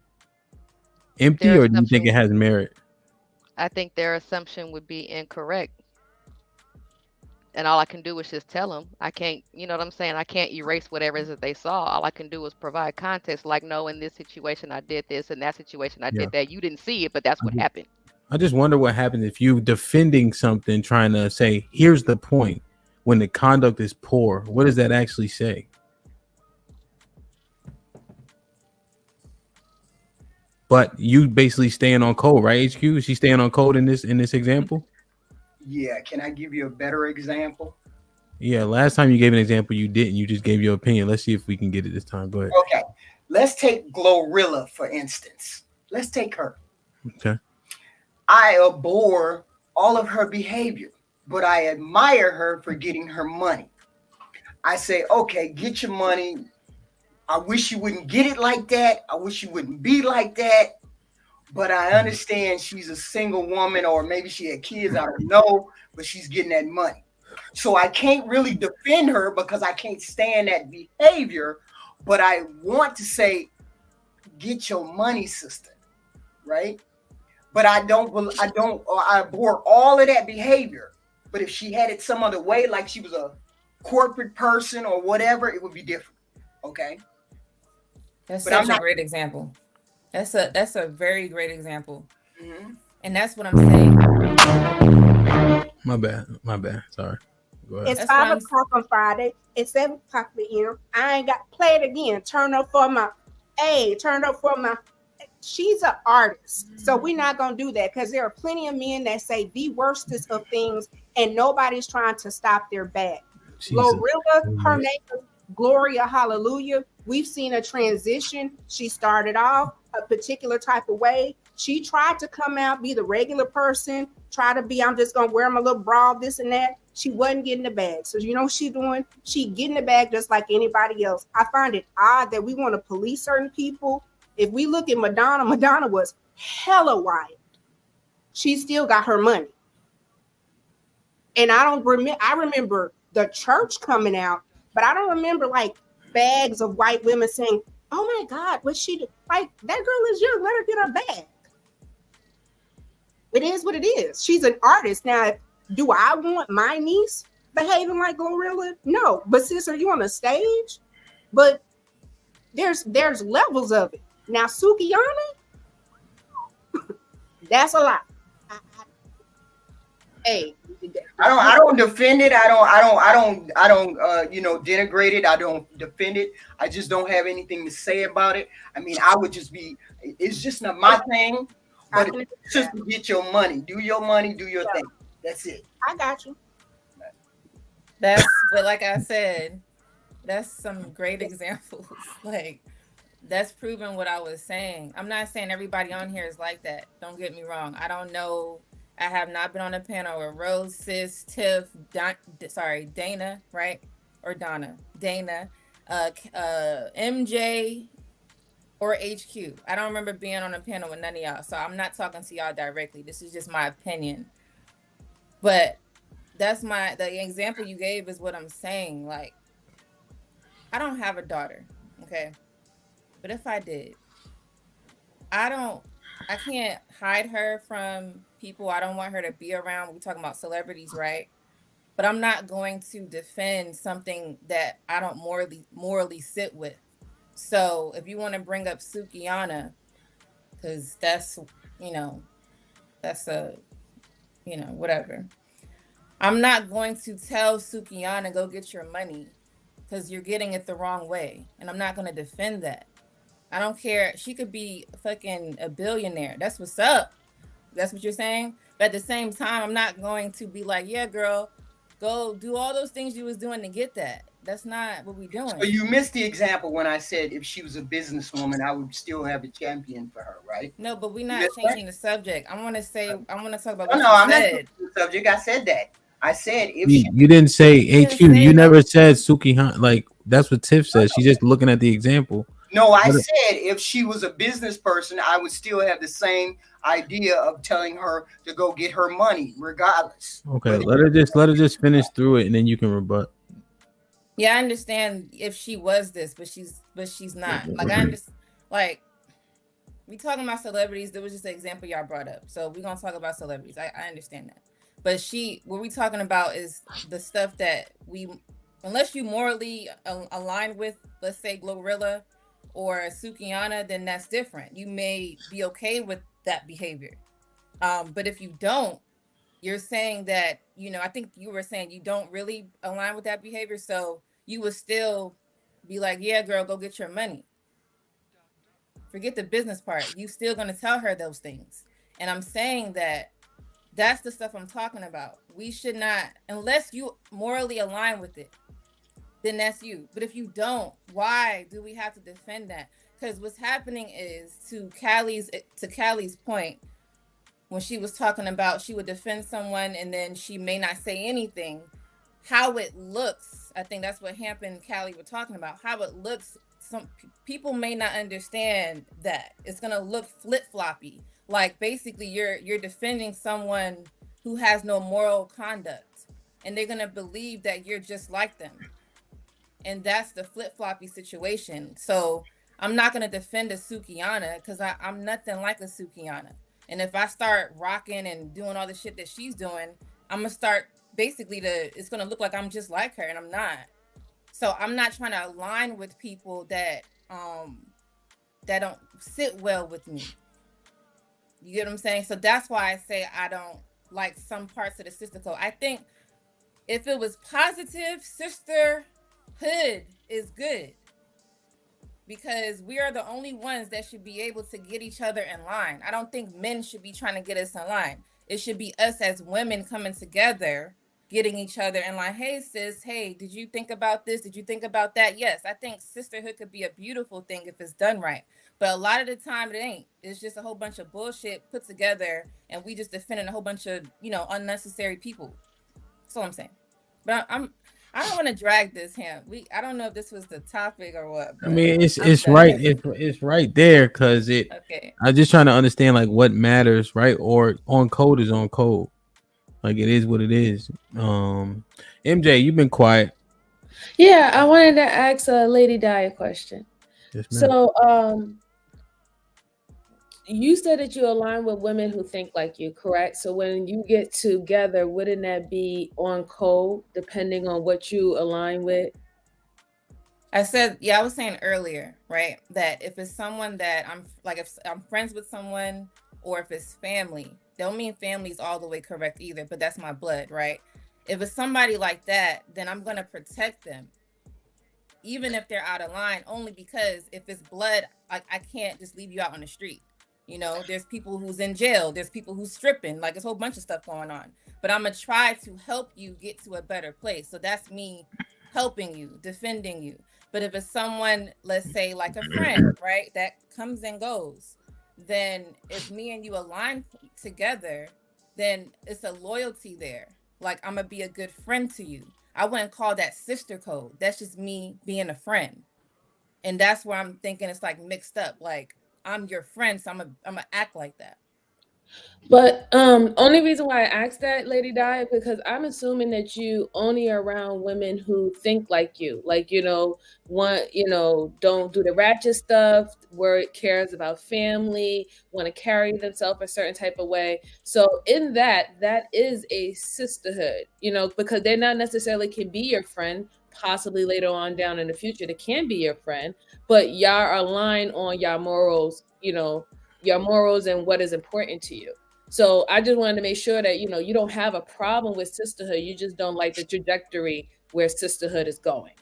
empty, or do you think it has merit? I think their assumption would be incorrect. And all I can do is just tell them. I can't, you know what I'm saying? I can't erase whatever it is that they saw. All I can do is provide context. Like, no, in this situation, I did this. In that situation, I did that. You didn't see it, but that's what happened. I just wonder what happens if you defending something, trying to say, here's the point, when the conduct is poor. What does that actually say? But you basically staying on code, right? HQ, is she staying on code in this example? Yeah, can I give you a better example? Yeah, last time you gave an example, you didn't. You just gave your opinion. Let's see if we can get it this time. Go ahead. Okay, let's take Glorilla, for instance. Let's take her. Okay. I abhor all of her behavior, but I admire her for getting her money. I say, okay, get your money. I wish you wouldn't get it like that. I wish you wouldn't be like that. But I understand she's a single woman, or maybe she had kids, I don't know, but she's getting that money. So I can't really defend her because I can't stand that behavior, but I want to say, get your money, sister, right? But I abhor all of that behavior. But if she had it some other way, like she was a corporate person or whatever, it would be different. Okay. That's such a great example. That's a very great example. Mm-hmm. And that's what I'm saying. My bad. Sorry. Go ahead. It's 5 o'clock on Friday. It's 7 o'clock p.m. I ain't got to play it again. Turn up for my. She's an artist, so we're not gonna do that because there are plenty of men that say the worstest of things, and nobody's trying to stop their bag. Glorilla, her name is Gloria Hallelujah. We've seen a transition. She started off a particular type of way. She tried to come out, be the regular person, try to be, I'm just gonna wear my little bra, this and that. She wasn't getting the bag. So you know what she's doing? She getting the bag just like anybody else. I find it odd that we want to police certain people. If we look at Madonna was hella wild. She still got her money. And I remember the church coming out, but I don't remember like bags of white women saying, oh my God, what she do? Like, that girl is young, let her get her bag. It is what it is. She's an artist. Now, do I want my niece behaving like Glorilla? No. But sister, you on the stage? But there's levels of it. Now, Sukiyana, that's a lot. Hey, I don't defend it. I don't denigrate it. I don't defend it. I just don't have anything to say about it. I mean, I would just be. It's just not my thing. But it's just to get your money. Do your money. Do your thing. That's it. I got you. But like I said, that's some great examples. Like. That's proven what I was saying. I'm not saying everybody on here is like that. Don't get me wrong. I don't know. I have not been on a panel with Rose, Sis, Tiff, Dana, right? Or Donna. Dana, MJ, or HQ. I don't remember being on a panel with none of y'all. So I'm not talking to y'all directly. This is just my opinion. But that's the example you gave is what I'm saying. Like, I don't have a daughter, okay? But if I did, I can't hide her from people. I don't want her to be around. We're talking about celebrities, right? But I'm not going to defend something that I don't morally sit with. So if you want to bring up Sukiyana, because that's whatever. I'm not going to tell Sukiyana, go get your money. because you're getting it the wrong way. And I'm not going to defend that. I don't care. She could be fucking a billionaire. That's what's up. That's what you're saying. But at the same time, I'm not going to be like, yeah, girl, go do all those things you was doing to get that. That's not what we're doing. So you missed the example when I said if she was a businesswoman, I would still have a champion for her, right? No, but we're not changing the subject. I want to talk about what I'm you not said. changing the subject. I said that. I said if You didn't say AQ. You never said Suki Hunt. Like that's what Tiff said. She's just looking at the example. No, I said if she was a business person, I would still have the same idea of telling her to go get her money, regardless. Okay, let her just finish through it, and then you can rebut. Yeah, I understand if she was this, but she's not. Like I understand. Like we talking about celebrities. There was just an example y'all brought up, so we're gonna talk about celebrities. I understand that, but what we talking about is the stuff that unless you morally align with, let's say Glorilla or Sukiana, then that's different. You may be okay with that behavior. But if you don't, you're saying that, I think you were saying you don't really align with that behavior. So you would still be like, yeah, girl, go get your money. Forget the business part. You still going to tell her those things. And I'm saying that that's the stuff I'm talking about. We should not, unless you morally align with it, then that's you. But if you don't, why do we have to defend that? Because what's happening is, to Callie's point, when she was talking about she would defend someone and then she may not say anything, how it looks, I think that's what Hamp and Callie were talking about, how it looks, some people may not understand that. It's gonna look flip-floppy. Like basically you're defending someone who has no moral conduct, and they're gonna believe that you're just like them. And that's the flip-floppy situation. So I'm not going to defend a Sukiana because I'm nothing like a Sukiana. And if I start rocking and doing all the shit that she's doing, I'm going to start basically it's going to look like I'm just like her, and I'm not. So I'm not trying to align with people that don't sit well with me. You get what I'm saying? So that's why I say I don't like some parts of the Sisterhood. I think if it was positive, Sisterhood is good, because we are the only ones that should be able to get each other in line. I don't think men should be trying to get us in line. It should be us as women coming together, getting each other in line. Hey, sis, hey, did you think about this? Did you think about that? Yes, I think sisterhood could be a beautiful thing if it's done right. But a lot of the time it ain't. It's just a whole bunch of bullshit put together, and we just defending a whole bunch of, unnecessary people. That's all I'm saying. But I don't want to drag this, Ham. I don't know if this was the topic or what. I mean, it's right. It's right there because it. Okay. I'm just trying to understand like what matters, right? Or on code is on code. Like it is what it is. MJ, you've been quiet. Yeah, I wanted to ask Lady Di a question. Yes, so, you said that you align with women who think like you, correct? So when you get together, wouldn't that be on code depending on what you align with? I was saying earlier, right, that if it's someone that if I'm friends with someone, or if it's family, don't mean family's all the way correct either, but that's my blood, right? If it's somebody like that, then I'm going to protect them, even if they're out of line, only because if it's blood, I can't just leave you out on the street. There's people who's in jail. There's people who's stripping. Like, there's a whole bunch of stuff going on. But I'm going to try to help you get to a better place. So that's me helping you, defending you. But if it's someone, let's say like a friend, right, that comes and goes, then if me and you align together, then it's a loyalty there. Like, I'm going to be a good friend to you. I wouldn't call that sister code. That's just me being a friend. And that's where I'm thinking it's like mixed up. Like, I'm your friend, so I'm gonna act like that. But only reason why I asked that, Lady Di, because I'm assuming that you only are around women who think like you, like, don't do the ratchet stuff, where it cares about family, want to carry themselves a certain type of way. So in that is a sisterhood, because they not necessarily can be your friend. Possibly later on down in the future, they can be your friend, but y'all are aligned on your morals, your morals and what is important to you. So I just wanted to make sure that, you don't have a problem with sisterhood. You just don't like the trajectory where sisterhood is going.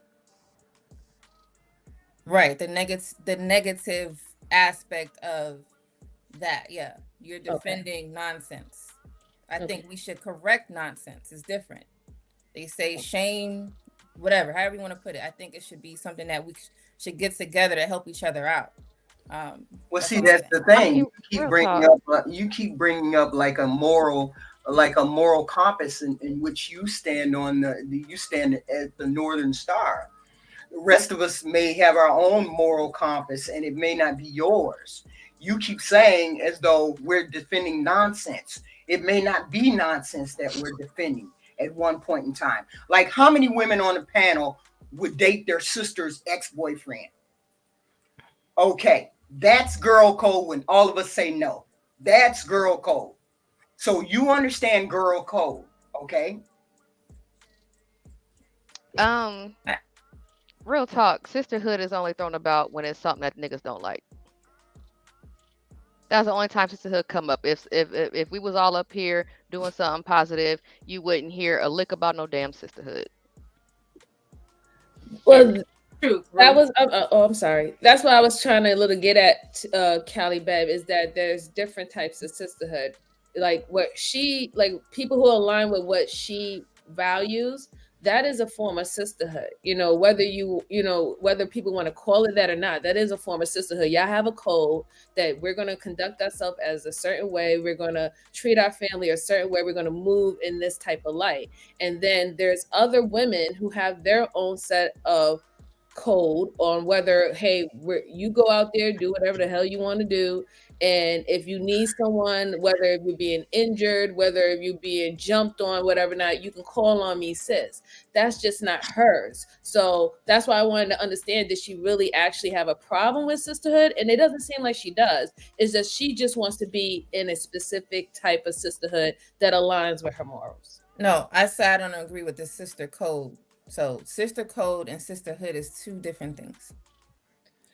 Right. The negative aspect of that. Yeah. You're defending nonsense. I think we should correct nonsense. It's different. They say shame, whatever, however you want to put it. I think it should be something that we should get together to help each other out. Well, see, that's the thing. You keep bringing up like a moral compass in which you stand on you stand at the Northern Star. The rest of us may have our own moral compass, and it may not be yours. You keep saying as though we're defending nonsense. It may not be nonsense that we're defending at one point in time. Like, how many women on the panel would date their sister's ex-boyfriend? Okay, that's girl code when all of us say no. That's girl code. So you understand girl code, okay? Real talk, sisterhood is only thrown about when it's something that niggas don't like. That's the only time sisterhood come up. If we was all up here doing something positive, you wouldn't hear a lick about no damn sisterhood. Well, that was I'm sorry. That's what I was trying to get at, Callie Bev, is that there's different types of sisterhood. Like what she people who align with what she values, that is a form of sisterhood. Whether people want to call it that or not, that is a form of sisterhood. Y'all have a code that we're going to conduct ourselves as a certain way. We're going to treat our family a certain way. We're going to move in this type of light. And then there's other women who have their own set of code on whether, hey, you go out there, do whatever the hell you want to do. And if you need someone, whether you're being injured, whether you're being jumped on, whatever not, you can call on me, sis. That's just not hers. So that's why I wanted to understand, does she really actually have a problem with sisterhood? And it doesn't seem like she does. It's just she just wants to be in a specific type of sisterhood that aligns with her morals. No, I don't agree with the sister code. So sister code and sisterhood is two different things.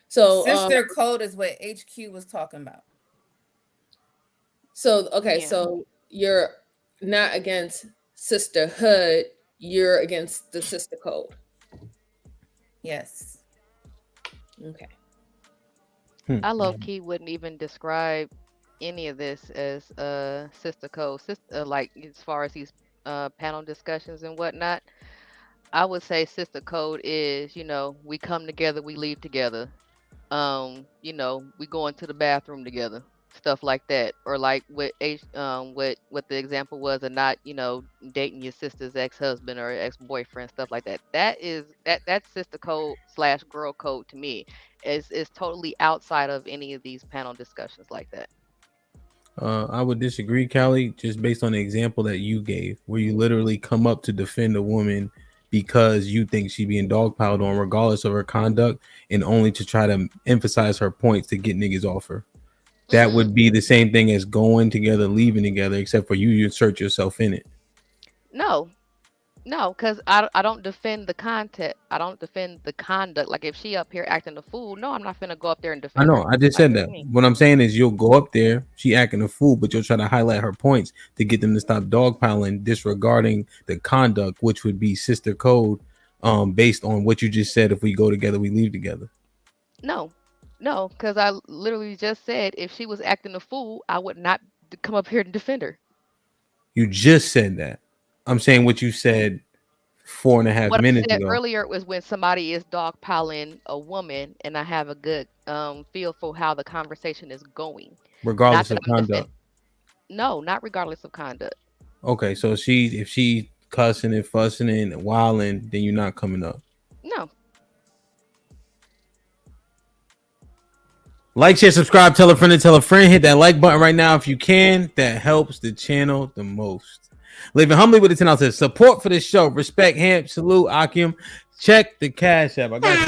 So sister code is what HQ was talking about. So, okay, so you're not against sisterhood, you're against the sister code. Yes. Okay. I low-key wouldn't even describe any of this as sister code. Like as far as these panel discussions and whatnot, I would say sister code is, we come together, we leave together. We go into the bathroom together. Stuff like that, or like what the example was of not dating your sister's ex-husband or ex-boyfriend, stuff like that. That's sister code / girl code to me. Is totally outside of any of these panel discussions like that. I would disagree, Callie, just based on the example that you gave, where you literally come up to defend a woman because you think she being dogpiled on regardless of her conduct, and only to try to emphasize her points to get niggas off her. That would be the same thing as going together, leaving together, except for you insert yourself in it. No, because I don't defend the content. I don't defend the conduct. Like if she up here acting a fool, no, I'm not finna go up there and defend her. I know, I just said that. What I'm saying is you'll go up there, she acting a fool, but you'll try to highlight her points to get them to stop dogpiling, disregarding the conduct, which would be sister code, based on what you just said. If we go together, we leave together. No, because I literally just said if she was acting a fool, I would not come up here and defend her. You just said that. I'm saying what you said 4.5 minutes ago. Earlier was when somebody is dogpiling a woman, and I have a good feel for how the conversation is going. Regardless of conduct. No, not regardless of conduct. Okay, so if she cussing and fussing and wilding, then you're not coming up. No. Like, share, subscribe, tell a friend, hit that like button right now if you can. That helps the channel the most. Living humbly with the 10 says support for this show. Respect, Hamp, salute, Akim. Check the cash app. I got you.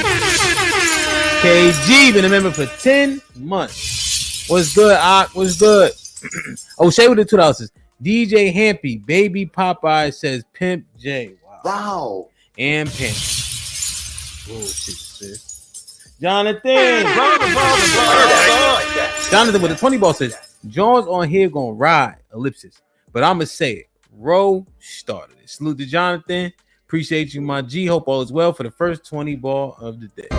KG been a member for 10 months. What's good, Ak? What's good? Shay with the $2. DJ Hampy, Baby Popeye says Pimp J. Wow. And Pimp. Oh, shit, sis. Jonathan with the 20 ball says Jones on here gonna ride ellipsis, but I'ma say it. Row started it. Salute to Jonathan. Appreciate you, my G. Hope all is well for the first 20 ball of the day.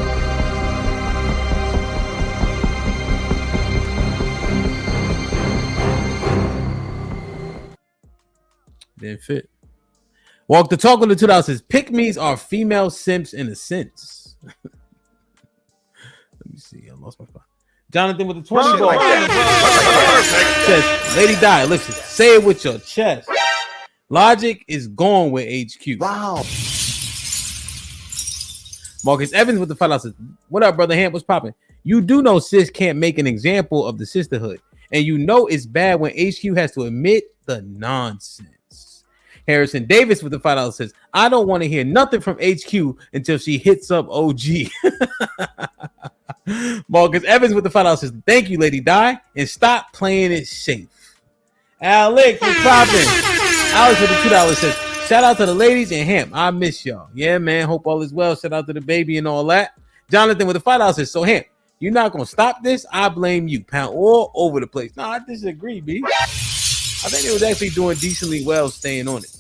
Didn't fit. Walk the talk on the $2 says Pickmes are female simps in a sense. Let me see. I lost my spot. Jonathan with the 20 says, Lady Di, listen, say it with your chest. Logic is gone with HQ. Wow. Marcus Evans with the $5 says, what up, brother Hamp? What's popping? You do know sis can't make an example of the sisterhood. And you know it's bad when HQ has to admit the nonsense. Harrison Davis with the $5 says, I don't want to hear nothing from HQ until she hits up OG. Marcus Evans with the $5 says, thank you, Lady Di, and stop playing it safe. Alex, what's popping? Alex with the $2 says, shout out to the ladies and Hamp. I miss y'all. Yeah, man. Hope all is well. Shout out to the baby and all that. Jonathan with the $5 says, so Hamp, you're not going to stop this? I blame you. Pound all over the place. No, I disagree, B. I think they was actually doing decently well staying on it.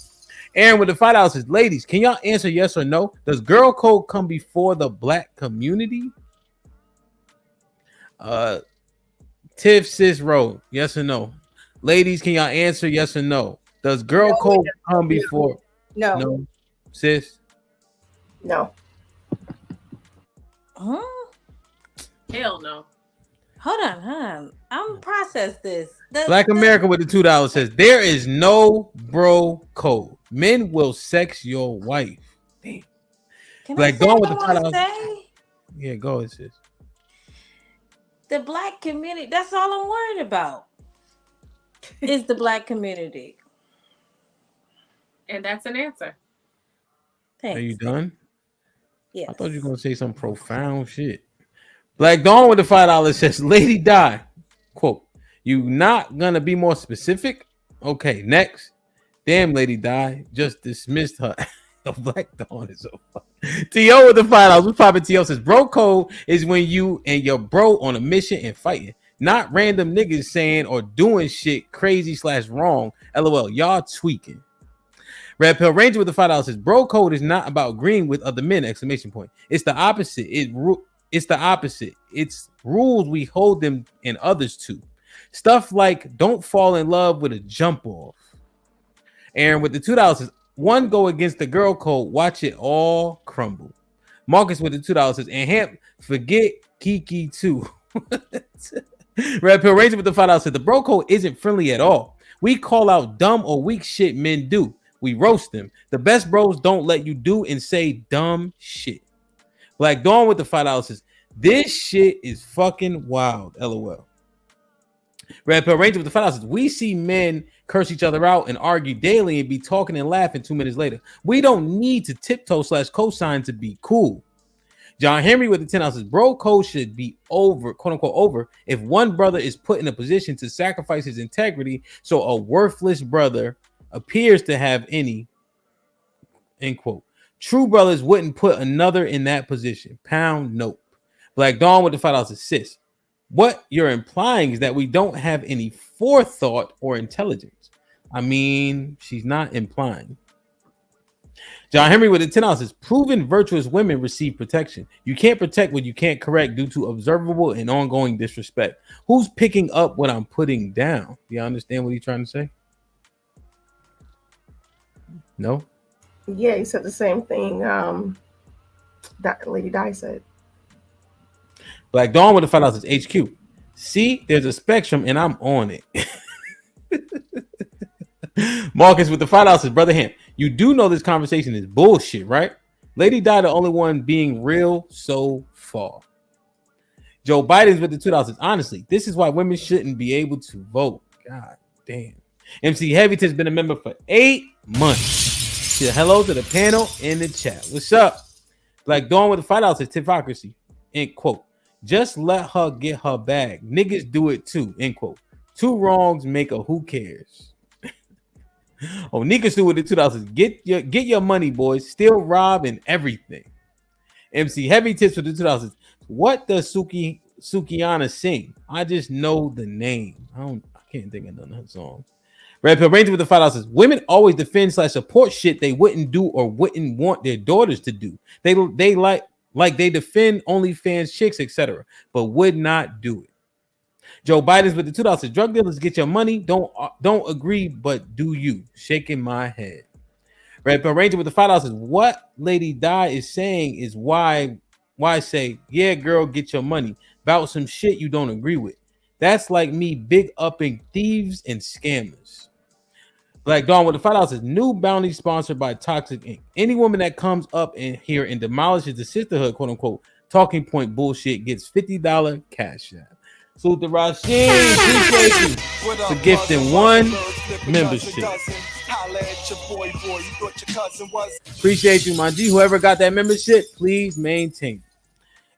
Aaron with the $5 says, ladies, can y'all answer yes or no? Does girl code come before the black community? Tiff Sis Road, yes or no? Ladies, can y'all answer yes or no? Does girl code come before? No. No. Sis? No. Huh? Hell no. Hold on. I'm process this. Black America with the $2 says, there is no bro code. Men will sex your wife. Damn. Can Black I say Dawn what with the I wanna $5. say? Yeah, go ahead, sis. The black community, that's all I'm worried about. Is the black community. And that's an answer. Thanks. Are you done? Yes. I thought you were gonna say some profound shit. Black Dawn with the $5 says, Lady Di, quote, you not gonna be more specific? Okay, next. Damn, Lady Di just dismissed her. Black Dawn is so funny. T.O. with the $5. What's poppin'? T.O. says, bro code is when you and your bro on a mission and fighting. Not random niggas saying or doing shit crazy / wrong. LOL, y'all tweaking. Red Pill Ranger with the $5 says, bro code is not about agreeing with other men, ! It's the opposite. It's the opposite. It's rules we hold them and others to. Stuff like don't fall in love with a jump off. Aaron with the $2 says, one go against the girl code, watch it all crumble. Marcus with the $2 says, and Hamp, forget Kiki too. Red Pill Ranger with the $5 says, the bro code isn't friendly at all. We call out dumb or weak shit men do. We roast them. The best bros don't let you do and say dumb shit. Black Dawn with the $5 says, this shit is fucking wild. LOL. Red Pill Ranger with the $5 says, we see men curse each other out and argue daily and be talking and laughing 2 minutes later. We don't need to tiptoe / cosign to be cool. John Henry with the $10 says, bro code should be over, quote unquote, over if one brother is put in a position to sacrifice his integrity so a worthless brother appears to have any, end quote. True brothers wouldn't put another in that position. Pound nope. Black Dawn with the $5 says, sis, what you're implying is that we don't have any forethought or intelligence. I mean, she's not implying. John Henry with the $10 says, proven virtuous women receive protection. You can't protect what you can't correct due to observable and ongoing disrespect. Who's picking up what I'm putting down? Do you understand what he's trying to say? No? Yeah, he said the same thing that Lady Di said. Black Dawn with the $5 says, HQ. See, there's a spectrum and I'm on it. Marcus with the $5 says, brother Hamp, you do know this conversation is bullshit, right? Lady Di the only one being real so far. Joe Biden's with the $2 says, honestly, this is why women shouldn't be able to vote. God damn. MC Heavyton's been a member for 8 months. Say hello to the panel in the chat. What's up? Black Dawn with the $5 says, hypocrisy. End quote. Just let her get her bag. Niggas do it too. End quote. 2 wrongs make a who cares. Oh, Nika Stu with the $2. Get your money, boys. Still rob and everything. MC Heavy Tips with the $2. What does Sukiana sing? I just know the name. I can't think of none of her songs. Red Pill Ranger with the $5 says, women always defend / support shit they wouldn't do or wouldn't want their daughters to do. They like they defend OnlyFans chicks, etc., but would not do it. Joe Biden's with the $2. Drug dealers get your money. Don't agree, but do you? Shaking my head. Red Pill Ranger with the $5. What Lady Di is saying is why say, yeah, girl, get your money about some shit you don't agree with. That's like me big upping thieves and scammers. Black Dawn with the $5. New bounty sponsored by Toxic Inc. Any woman that comes up in here and demolishes the sisterhood, quote unquote, talking point bullshit gets $50 cash out. Salute to Rashid. Appreciate you for gifting one membership. Appreciate you, my G. Whoever got that membership, please maintain.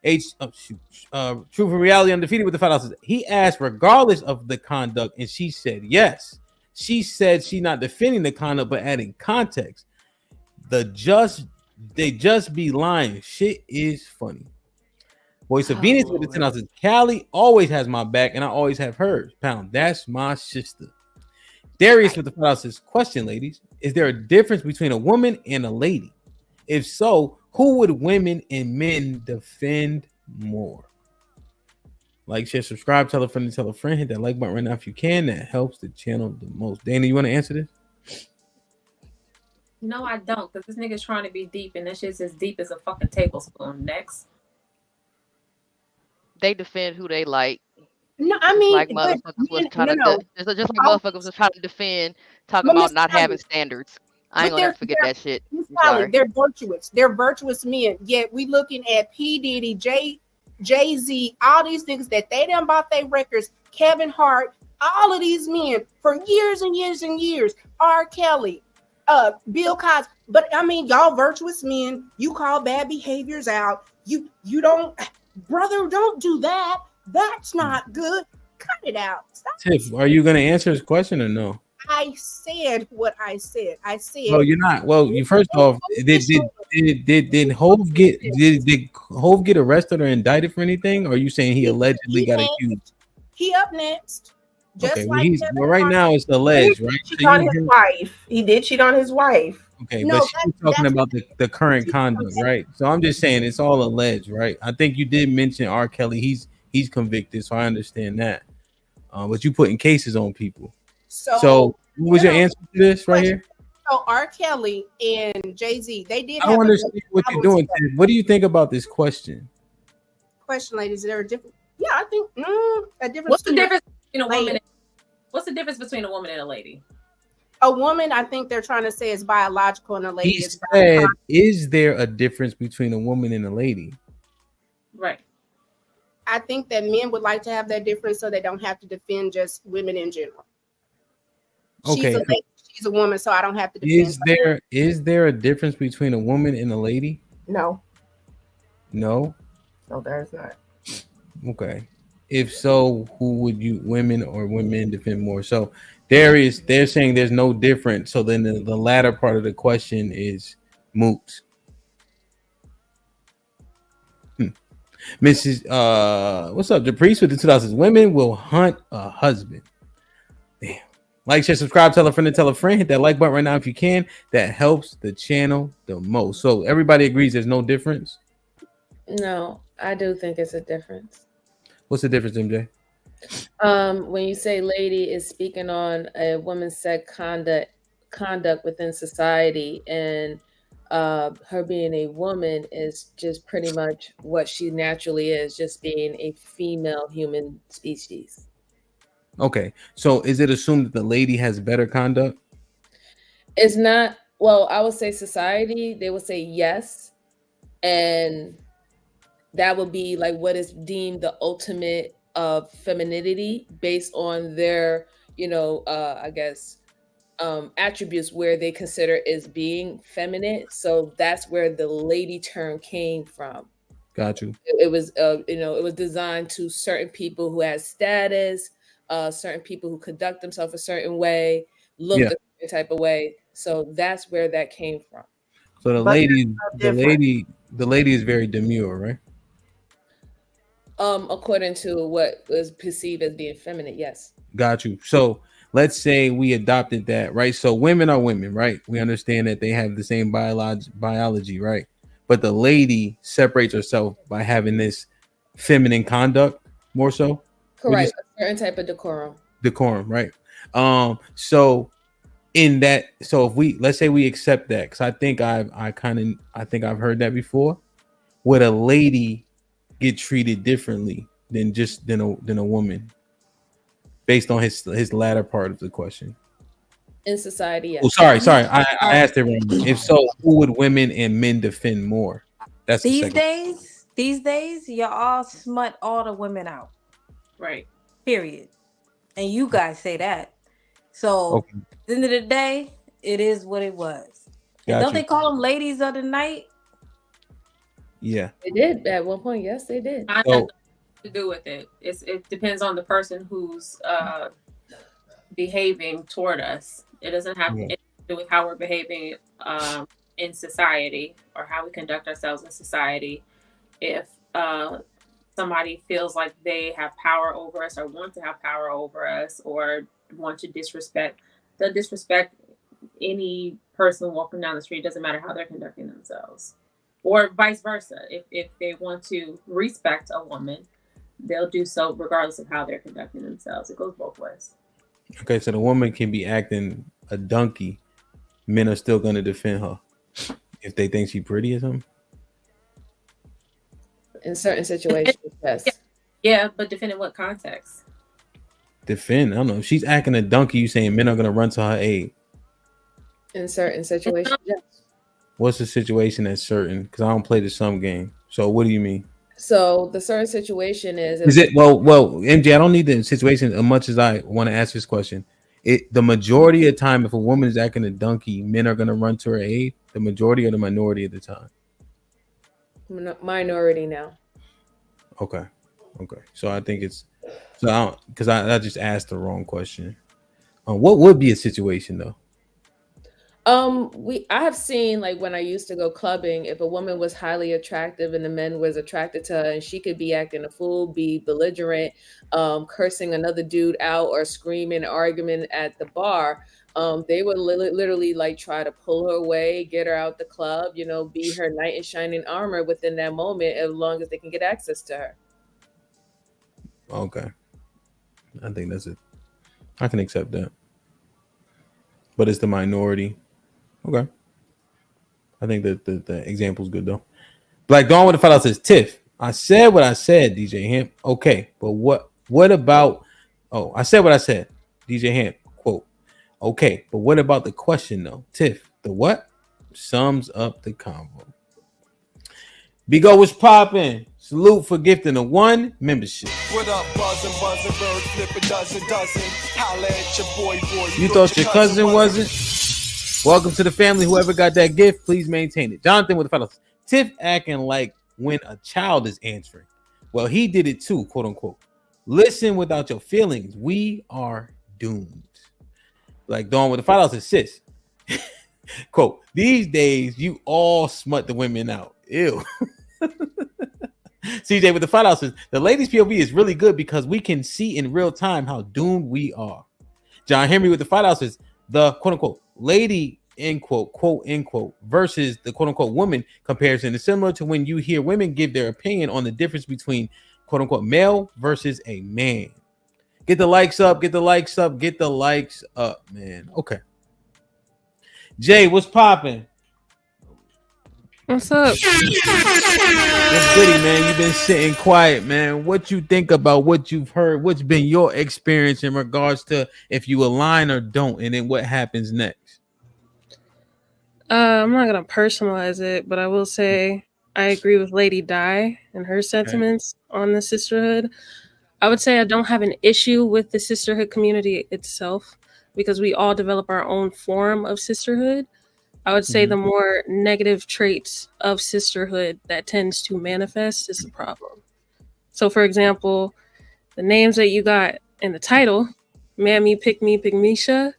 Truth and Reality Undefeated with the $5. He asked regardless of the conduct, and she said yes. She said she's not defending the conduct, but adding context. They just be lying. Shit is funny. Voice of Venus with the $10. Callie always has my back, and I always have hers. Pound, that's my sister. Darius with the $5. Question, ladies: is there a difference between a woman and a lady? If so, who would women and men defend more? Like, share, subscribe, tell a friend, hit that like button right now if you can. That helps the channel the most. Dana, you want to answer this? No, I don't, because this nigga's trying to be deep, and this shit's as deep as a fucking tablespoon. Next. They defend who they like. No, I mean, like motherfuckers was trying to just like motherfuckers was trying to defend, talking about not having standards. I ain't gonna never forget that shit. They're virtuous. They're virtuous men. Yet we looking at P. Diddy, Jay-Z, all these niggas that they done bought their records, Kevin Hart, all of these men for years and years and years. R. Kelly, Bill Cosby. But I mean, y'all virtuous men, you call bad behaviors out. You don't, brother, don't do that. That's not good. Cut it out. Stop. Tiff, are you gonna answer his question or no? I said what I said. I said. Well, you're not. Well, you first off, did Hov get arrested or indicted for anything? Or are you saying he allegedly got accused? He up next. Just okay, like well, right now it's alleged, right? He cheated on his wife. He did cheat on his wife. Okay, no, but she's talking about the current conduct, right? So I'm just saying it's all alleged, right? I think you did mention R. Kelly. He's convicted, so I understand that. But you putting cases on people. So what was your answer to this right here? So R. Kelly and Jay-Z, they did. I don't understand what you're doing. Together. What do you think about this question? Question, ladies, is there a difference? Yeah, I think a difference. What's the difference between a woman? What's the difference between a woman and a lady? A woman, I think they're trying to say, is biological, and a lady is biological. Is there a difference between a woman and a lady? Right. I think that men would like to have that difference so they don't have to defend just women in general. Okay. She's a woman, so I don't have to defend. Is there a difference between a woman and a lady? No. No? No, there's not. Okay. If so, who would you, women or women, defend more? So they're saying there's no difference. So then the latter part of the question is moot. Mrs. What's up? The priest with the 2000s. Women will hunt a husband. Damn. Like, share, subscribe, tell a friend, hit that like button right now if you can. That helps the channel the most. So everybody agrees there's no difference? No, I do think it's a difference. What's the difference, MJ? When you say lady is speaking on a woman's said conduct within society, and her being a woman is just pretty much what she naturally is, just being a female human species. Okay, so is it assumed that the lady has better conduct? It's not. Well, I would say society, they would say yes, and that would be like what is deemed the ultimate of femininity based on their, I guess, attributes where they consider is being feminine. So that's where the lady term came from. Got you. It was, it was designed to certain people who had status, certain people who conduct themselves a certain way, look a certain type of way. So that's where that came from. So the lady is very demure, right? According to what was perceived as being feminine, yes. Got you. So let's say we adopted that, right? So women are women, right? We understand that they have the same biology, right? But the lady separates herself by having this feminine conduct more so. Correct. A certain type of decorum. Decorum, right? So in that, so if we let's say we accept that, because I think I've heard that before. Would a lady get treated differently than a woman, based on his latter part of the question? In society, yes. Oh, sorry. I asked it wrong. If so, who would women and men defend more? That's the second. These days, y'all all smut all the women out. Right. Period. And you guys say that. So Okay. at the end of the day, it is what it was. Got Don't you. they call them ladies of the night? Yeah. They did at one point. Yes, they did. I have nothing to do with it. It depends on the person who's behaving toward us. It doesn't have anything to do with how we're behaving in society or how we conduct ourselves in society. If somebody feels like they have power over us or want to have power over us or want to disrespect, they'll disrespect any person walking down the street. It doesn't matter how they're conducting themselves. Or vice versa. If they want to respect a woman, they'll do so regardless of how they're conducting themselves. It goes both ways. Okay, so the woman can be acting a donkey. Men are still going to defend her if they think she's pretty or something. In certain situations, yes. Yeah, but defend in what context? Defend? I don't know. If she's acting a donkey, you saying men are going to run to her aid? In certain situations, yes. What's the situation that's certain? Because I don't play the sum game. So what do you mean? So the certain situation Is it well, MJ? I don't need the situation as much as I want to ask this question. The majority of the time, if a woman is acting a donkey, men are going to run to her aid. The majority or the minority of the time? Minority now. Okay. So I think it's because I just asked the wrong question. What would be a situation though? I have seen, like, when I used to go clubbing, if a woman was highly attractive and the men was attracted to her, and she could be acting a fool, be belligerent, cursing another dude out or screaming, arguing at the bar, they would literally like try to pull her away, get her out the club, be her knight in shining armor within that moment, as long as they can get access to her. Okay. I think that's it. I can accept that. But it's the minority. Okay. I think that the example's good though. Black Dawn with the fellow says, Tiff, I said what I said, DJ Hamp. Okay, but what about I said what I said, DJ Hamp, quote. Okay, but what about the question though? Tiff, the what sums up the convo? Bigo was popping. Salute for gifting a 1 membership. What up, buzzing, bird, flip a dozen. Holla at your boy. You thought your cousin wasn't? Welcome to the family. Whoever got that gift, please maintain it. Jonathan with the fellows. Tiff acting like when a child is answering. Well, he did it too, quote unquote. Listen without your feelings. We are doomed. Like Dawn with the fellows is sis. Quote, these days you all smut the women out. Ew. CJ with the $5 says the ladies POV is really good because we can see in real time how doomed we are. John Henry with the $5 says the quote unquote lady end quote end quote versus the quote unquote woman comparison is similar to when you hear women give their opinion on the difference between quote unquote male versus a man. Get the likes up, get the likes up, get the likes up, man. Okay. Jay, what's popping? What's up? What's goody, man? You've been sitting quiet, man. What you think about what you've heard? What's been your experience in regards to if you align or don't, and then what happens next? I'm not gonna personalize it, but I will say I agree with Lady Di and her sentiments on the sisterhood. I would say I don't have an issue with the sisterhood community itself because we all develop our own form of sisterhood. I would say the more negative traits of sisterhood that tends to manifest is the problem. So, for example, the names that you got in the title, Mamie, Pickme, Pickmeisha,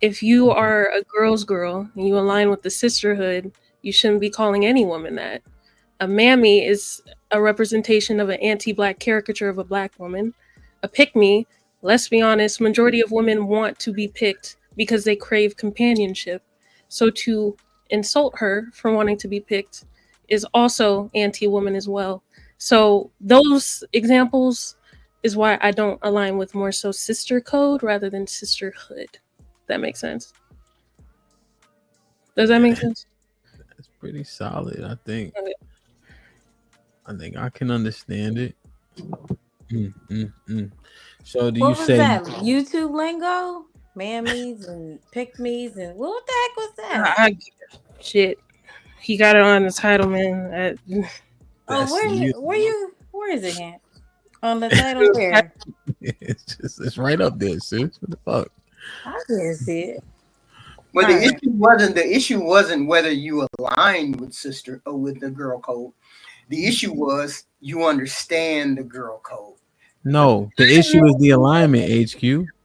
if you are a girl's girl and you align with the sisterhood, you shouldn't be calling any woman that. A Mamie is a representation of an anti-Black caricature of a Black woman. A Pickme, let's be honest, majority of women want to be picked because they crave companionship. So to insult her for wanting to be picked is also anti-woman as well. So those examples is why I don't align with more so sister code rather than sisterhood. That makes sense. Does that make sense? That's pretty solid, I think. Okay. I think I can understand it. So do What you was say that? YouTube lingo? Mammies and Pickmes and what the heck was that? Shit. He got it on the title, man. Oh, where is it at? On the title where? it's right up there, sis. What the fuck? I didn't see it. Well, the issue wasn't whether you aligned with sister or with the girl code. The issue was you understand the girl code. No, the issue is the alignment, HQ.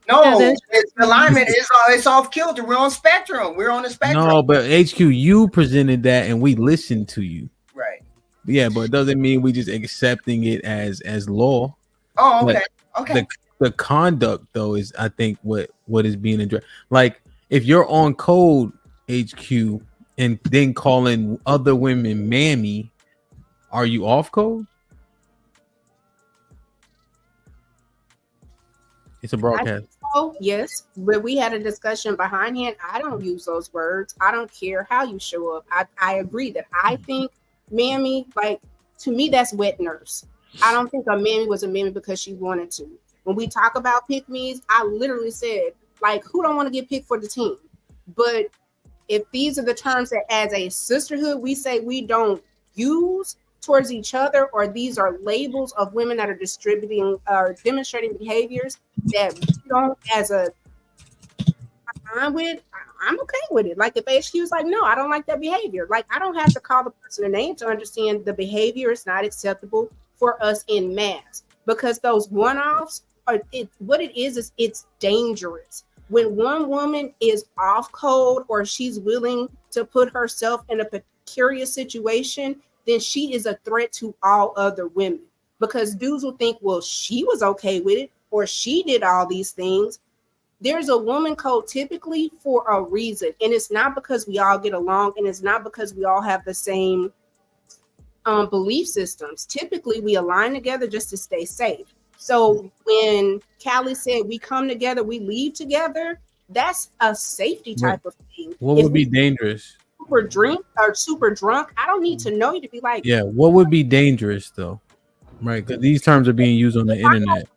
No, the alignment is it's off kilter. We're on spectrum. We're on the spectrum. No, but HQ, you presented that and we listened to you. Right. Yeah, but it doesn't mean we just accepting it as law. Oh, okay. But Okay. The conduct though is, I think, what is being addressed. Like if you're on code, HQ, and then calling other women mammy, are you off code? It's a broadcast. Oh, yes, but we had a discussion behindhand. I don't use those words. I don't care how you show up. I agree that I think mammy, like, to me, that's wet nurse. I don't think a mammy was a mammy because she wanted to. When we talk about pick me's, I literally said, like, who don't want to get picked for the team? But if these are the terms that as a sisterhood, we say we don't use towards each other, or these are labels of women that are distributing or demonstrating behaviors that we don't as a I'm okay with it. Like if HQ is like, no, I don't like that behavior. Like I don't have to call the person a name to understand the behavior is not acceptable for us in mass, because those one-offs are what it is it's dangerous. When one woman is off code or she's willing to put herself in a precarious situation, then she is a threat to all other women, because dudes will think, well, she was okay with it or she did all these things. There's a woman code typically for a reason, and it's not because we all get along, and it's not because we all have the same belief systems. Typically, we align together just to stay safe. So when Callie said we come together, we leave together, that's a safety type of thing. What would be dangerous? Super drunk, I don't need to know you to be like, yeah, what would be dangerous though, right? Because these terms are being used on the internet.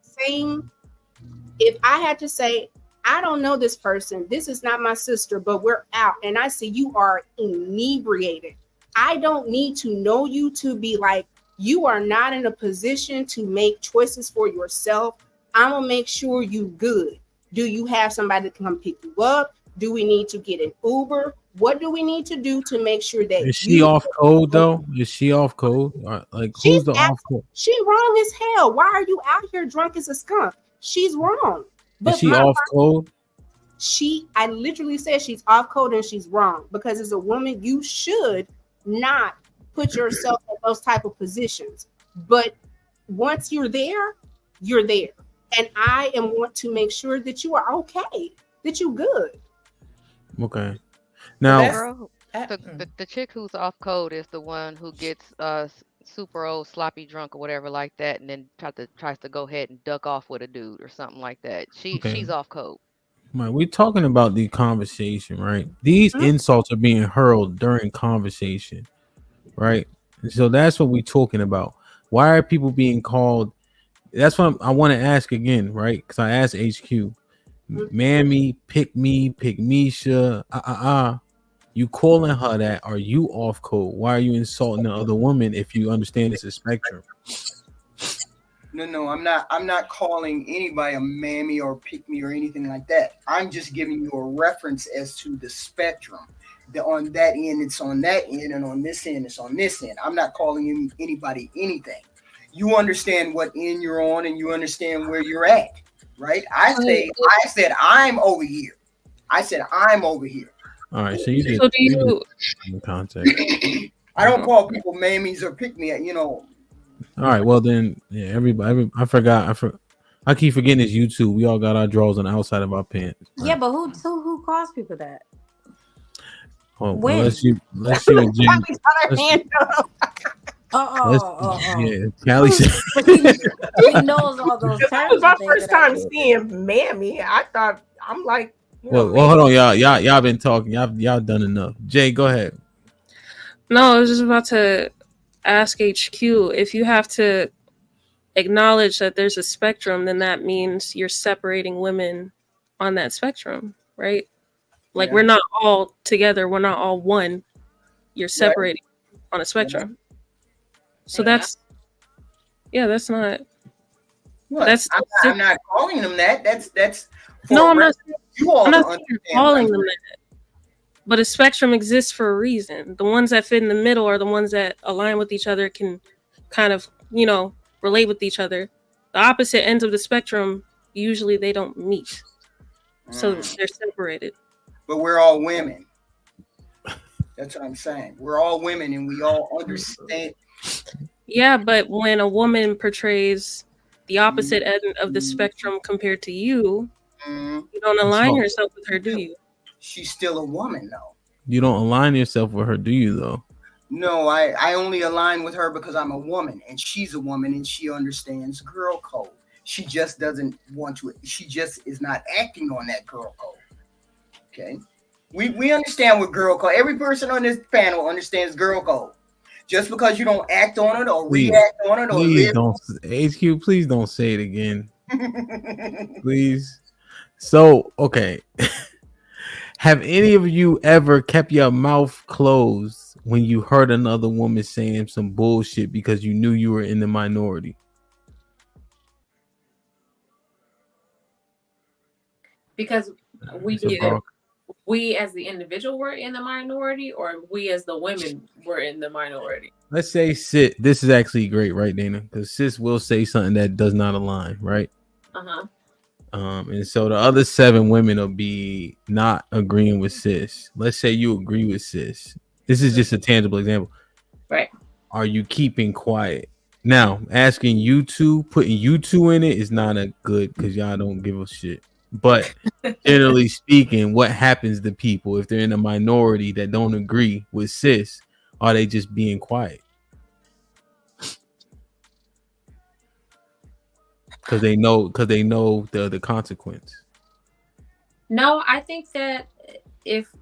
If I had to say, I don't know this person, this is not my sister, but we're out, and I see you are inebriated, I don't need to know you to be like, you are not in a position to make choices for yourself. I'm gonna make sure you good. Do you have somebody that can come pick you up? Do we need to get an Uber? What do we need to do to make sure that is she off code though? Is she off code? Like who's the off code? She wrong as hell. Why are you out here drunk as a skunk? She's wrong. But is she off code? I literally said she's off code and she's wrong, because as a woman, you should not put yourself in those type of positions. But once you're there, you're there. And I want to make sure that you are okay, that you're good. Okay. Now, the chick who's off code is the one who gets super old sloppy drunk or whatever like that, and then tries to go ahead and duck off with a dude or something like that. She's off code. Right, we're talking about the conversation, right? These insults are being hurled during conversation, right? And so that's what we're talking about. Why are people being called? That's what I want to ask again, right? Because I asked HQ, Mamie, Pickme, Pickmeisha, You calling her that? Are you off code? Why are you insulting the other woman if you understand it's a spectrum? No, I'm not calling anybody a mammy or pick me or anything like that. I'm just giving you a reference as to the spectrum. On that end, it's on that end, and on this end, it's on this end. I'm not calling anybody anything. You understand what end you're on, and you understand where you're at, right? I said I'm over here. I said I'm over here. All right, so you did. So do you context? I don't call people mammies or pick me. You know. All right, well then, yeah. Everybody, I forgot. I keep forgetting it's YouTube. We all got our drawers on the outside of our pants. Right? Yeah, but who calls people that? Oh, well, let's see what Jen. Yeah, Callie said. He knows all those terms. That was my first time seeing Mamie. I'm like, Well, hold on, y'all been talking. Y'all done enough. Jay, go ahead. No, I was just about to ask HQ if you have to acknowledge that there's a spectrum, then that means you're separating women on that spectrum, right? Like we're not all together, we're not all one. You're separating on a spectrum. So that's not. What? I'm not calling them that. That's. No, I'm not. You all I'm not understand calling them that. But a spectrum exists for a reason. The ones that fit in the middle are the ones that align with each other, can kind of, relate with each other. The opposite ends of the spectrum, usually they don't meet. So they're separated. But we're all women. That's what I'm saying. We're all women and we all understand. Yeah, but when a woman portrays the opposite end of the spectrum compared to you, you don't align yourself with her, do you? She's still a woman, though. You don't align yourself with her, do you, though? No, I only align with her because I'm a woman and she's a woman and she understands girl code. She just doesn't want to. She just is not acting on that girl code. Okay? We understand what girl code. Every person on this panel understands girl code. Just because you don't act on it or react on it or please live don't, HQ, please don't say it again. Please. So, okay. Have any of you ever kept your mouth closed when you heard another woman saying some bullshit because you knew you were in the minority? Because we as the individual were in the minority, or we as the women were in the minority? Let's say Sis. This is actually great, right, Dana? Because Sis will say something that does not align, right? And so the other 7 women will be not agreeing with Sis. Let's say you agree with Sis. This is just a tangible example. Right. Are you keeping quiet? Now, asking you two, putting you two in it is not a good, because y'all don't give a shit. But generally speaking, what happens to people if they're in a minority that don't agree with Sis? Are they just being quiet? Because they know the consequence. No, I think that if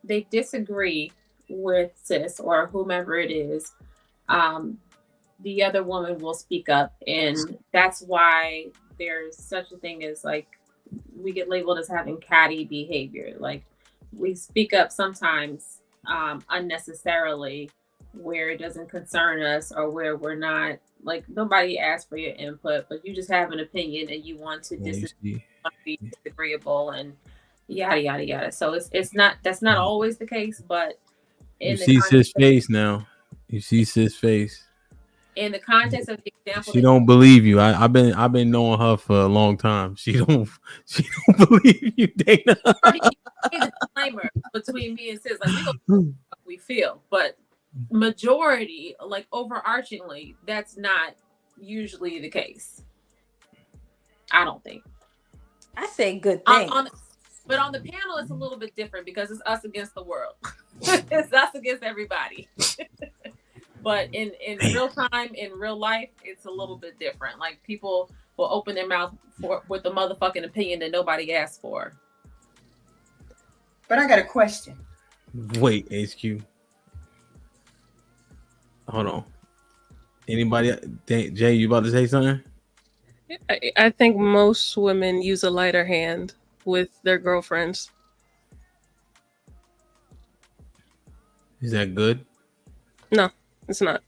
they disagree with Sis or whomever it is, the other woman will speak up, and that's why there's such a thing as, like, we get labeled as having catty behavior. Like, we speak up sometimes unnecessarily, where it doesn't concern us, or where we're not, like, nobody asked for your input, but you just have an opinion and you want to be disagreeable and yada yada yada. So that's not always the case, but you see Sis' face now. You see Sis' face. In the context of the example, She don't believe you. I've been knowing her for a long time. She don't believe you, Dana. the disclaimer between me and Sis, like, we gonna what we feel, but majority, like, overarchingly, that's not usually the case. I don't think. I say good thing. But on the panel, it's a little bit different because it's us against the world. It's us against everybody. But in real time, in real life, it's a little bit different. Like, people will open their mouth with a motherfucking opinion that nobody asked for. But I got a question. Wait, HQ. Hold on. Anybody? Jay, you about to say something? I think most women use a lighter hand with their girlfriends. Is that good? No, it's not.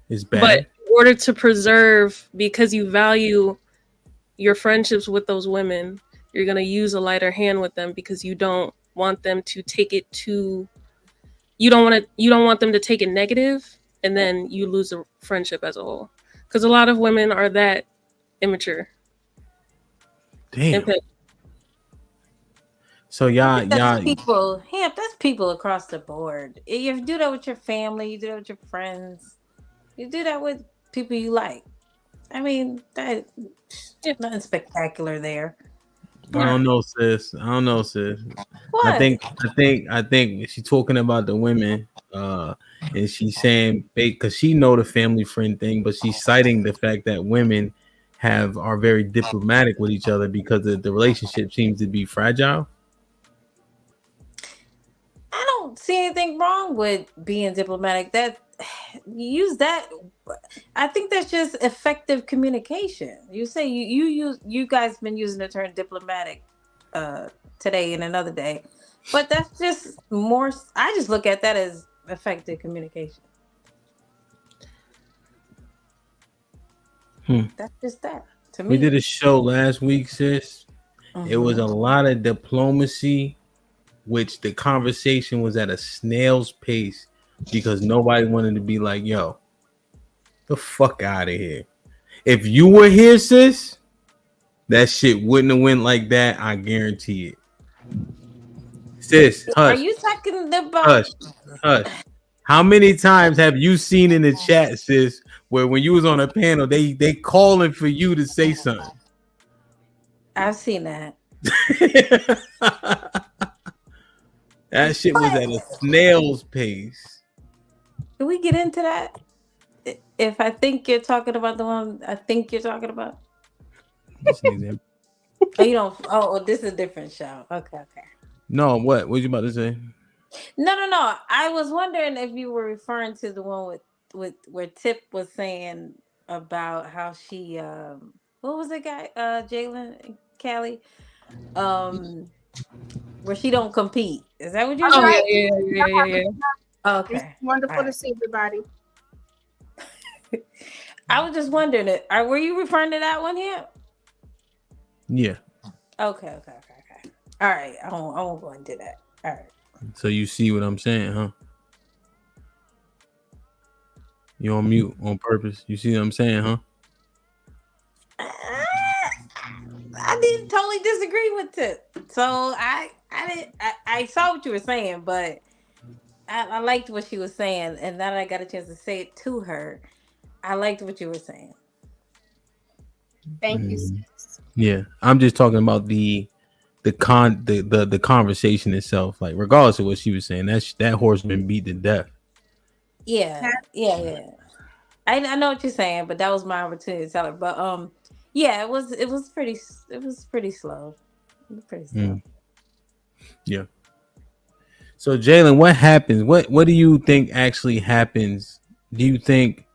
It's bad. But in order to preserve, because you value your friendships with those women, you're going to use a lighter hand with them because you don't want them to take it to, you don't want them to take it negative, and then you lose the friendship as a whole. Because a lot of women are that immature. Damn. So that's people across the board. You do that with your family, you do that with your friends, you do that with people you like. I mean, nothing spectacular there. I don't know, sis. What? I think she's talking about the women. and she's saying because she know the family friend thing, but she's citing the fact that women are very diplomatic with each other because the relationship seems to be fragile. I don't see anything wrong with being diplomatic. That use that. I think that's just effective communication. You say you guys been using the term diplomatic today and another day, but that's just more. I just look at that as effective communication. That's just that to me. We did a show last week, sis. It was a lot of diplomacy, which the conversation was at a snail's pace because nobody wanted to be like, yo, the fuck out of here. If you were here, sis, that shit wouldn't have went like that. I guarantee it. Sis, hush. Are you talking about hush? How many times have you seen in the chat, sis, where when you was on a panel, they calling for you to say something? I've seen that. That shit was at a snail's pace. Can we get into that? If I think you're talking about the one I think you're talking about. Oh, you don't. Oh, this is a different show. Okay. No, what? What you about to say? No. I was wondering if you were referring to the one with where Tip was saying about how she what was it, guy? Jalen and Callie, where she don't compete. Is that what you're saying? Yeah. Okay. It's wonderful to see everybody. I was just wondering were you referring to that one here? Yeah. Okay. All right. I won't go into that. All right. So you see what I'm saying, huh? You on mute on purpose. You see what I'm saying, huh? I didn't totally disagree with it. So I saw what you were saying, but I liked what she was saying, and now that I got a chance to say it to her, I liked what you were saying. Thank you, sis. Yeah, I'm just talking about the conversation itself. Like, regardless of what she was saying, that horse been beat to death. Yeah. I know what you're saying, but that was my opportunity to tell her. But yeah, it was pretty slow. Yeah. So Jalen, what happens? What do you think actually happens? Do you think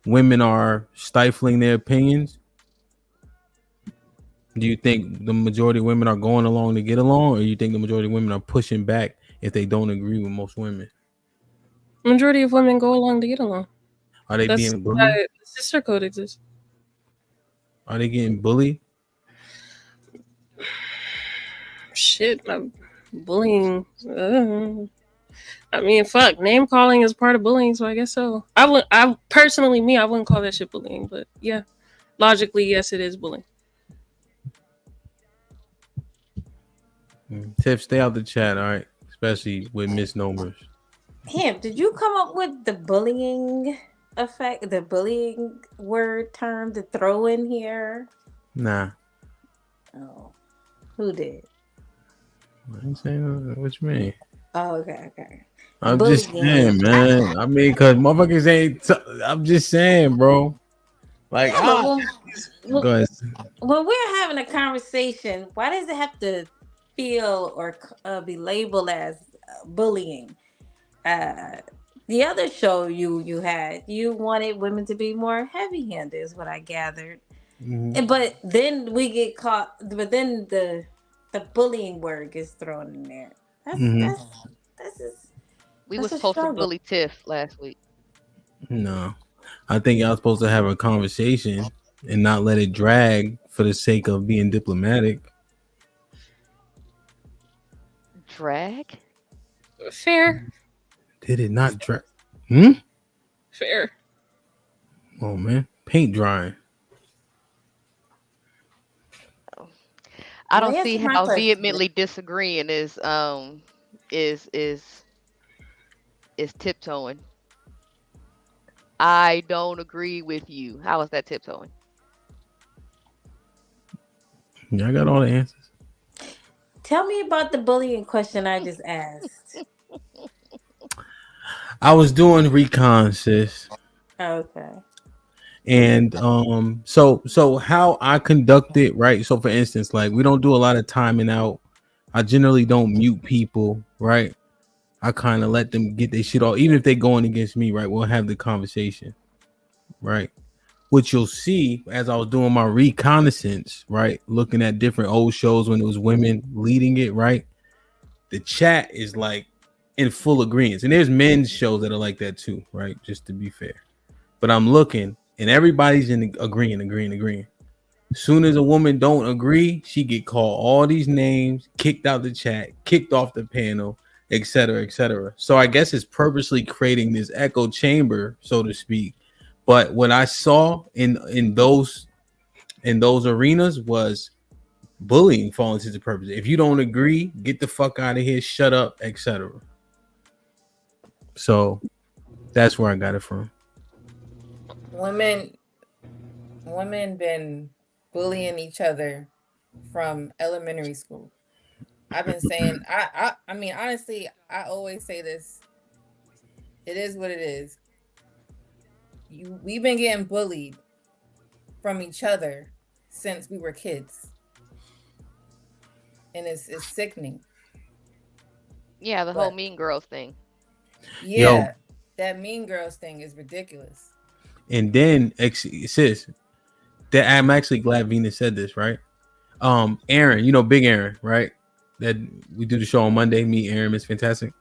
women are stifling their opinions? Do you think the majority of women are going along to get along, or you think the majority of women are pushing back if they don't agree with most women? Majority of women go along to get along. Are they being bullied? The Sisterhood exists. Are they getting bullied? Shit, bullying. I mean, fuck. Name calling is part of bullying, so I guess so. I wouldn't call that shit bullying, but yeah, logically, yes, it is bullying. Tiff, stay out the chat, all right? Especially with misnomers. Him, did you come up with the bullying effect, the bullying word term to throw in here? Nah. Oh, who did? I ain't saying what you mean. Oh, okay. I'm just saying, man. I mean, cause motherfuckers ain't. I'm just saying, bro. Like, go ahead. When we're having a conversation, why does it have to feel or be labeled as bullying? The other show you had, you wanted women to be more heavy-handed, is what I gathered. Mm-hmm. But then we get caught. But then the bullying word gets thrown in there. We were supposed to bully Tiff last week. No, I think y'all supposed to have a conversation and not let it drag for the sake of being diplomatic. Drag? Fair. Did it not drag? Fair. Oh man, paint drying. I don't see how vehemently disagreeing is tiptoeing. I don't agree with you. How is that tiptoeing? Yeah, I got all the answers. Tell me about the bullying question I just asked. I was doing recon, sis. Okay. And so how I conduct it, right? So for instance, like we don't do a lot of timing out. I generally don't mute people, right? I kind of let them get their shit off, even if they're going against me, right? We'll have the conversation, right? What you'll see as I was doing my reconnaissance, right? Looking at different old shows when it was women leading it, right? The chat is like in full agreement. And there's men's shows that are like that too, right? Just to be fair. But I'm looking and everybody's in agreeing. As soon as a woman don't agree, she get called all these names, kicked out the chat, kicked off the panel, etc., etc. So I guess it's purposely creating this echo chamber, so to speak. But what I saw in those arenas was bullying falling into the purpose. If you don't agree, get the fuck out of here, shut up, etc. So that's where I got it from. Women been bullying each other from elementary school. I've been saying, I mean, honestly, I always say this. It is what it is. We've been getting bullied from each other since we were kids. And it's sickening. Yeah, the whole Mean Girls thing. Yeah, that Mean Girls thing is ridiculous. And then, sis, that I'm actually glad Venus said this, right? Aaron, you know, Big Aaron, right? That we do the show on Monday. Me, Aaron, is fantastic.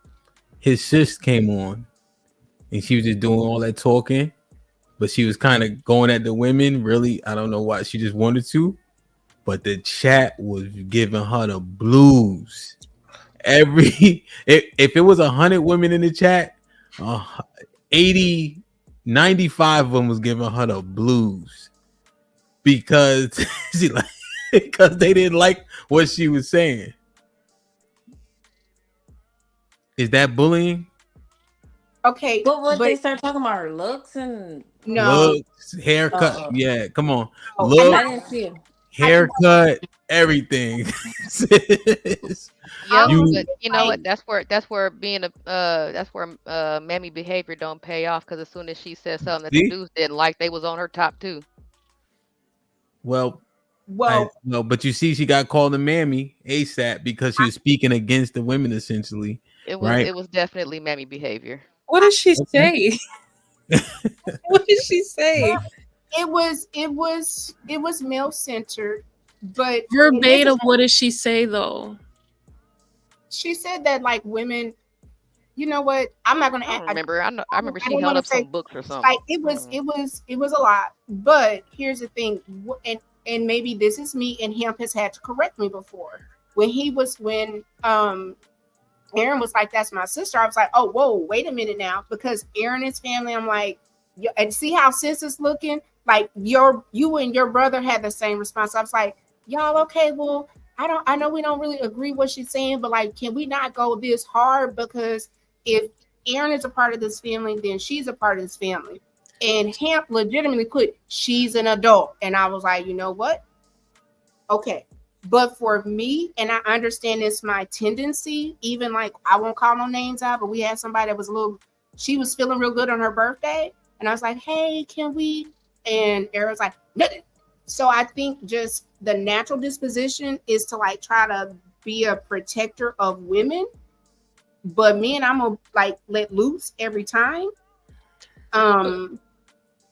His sis came on, and she was just doing all that talking, but she was kind of going at the women. Really, I don't know why. She just wanted to, but the chat was giving her the blues. If it was 100 women in the chat, 95 of them was giving her the blues because because they didn't like what she was saying. Is that bullying? Okay, but they start talking about her looks and looks, haircut. Yeah, come on. I Look, didn't see it. haircut, everything. Yeah, but you know what? That's where being Mamie behavior don't pay off, because as soon as she said something that the dudes didn't like, they was on her top too. Well, but you see, she got called a Mamie ASAP because she was speaking against the women, essentially. It was definitely Mamie behavior. What did she say? What did she say? It was male centered, but verbatim. What did she say though? She said that like women, you know what? I'm not gonna. I remember she held up some books or something. Like it was a lot. But here's the thing, and maybe this is me, and him has had to correct me before. When Aaron was like, "That's my sister," I was like, "Oh, whoa, wait a minute now," because Aaron is family. I'm like, and see how sis is looking. Like you and your brother had the same response. I was like, y'all okay? Well, I know we don't really agree what she's saying, but like, can we not go this hard? Because if Aaron is a part of this family, then she's a part of this family. And Hamp legitimately put, she's an adult. And I was like, you know what? Okay. But for me, and I understand it's my tendency, even like, I won't call no names out, but we had somebody that was she was feeling real good on her birthday. And I was like, hey, can we? And Aaron's like, no. So I think just the natural disposition is to like try to be a protector of women. But me and I'm gonna like let loose every time. Go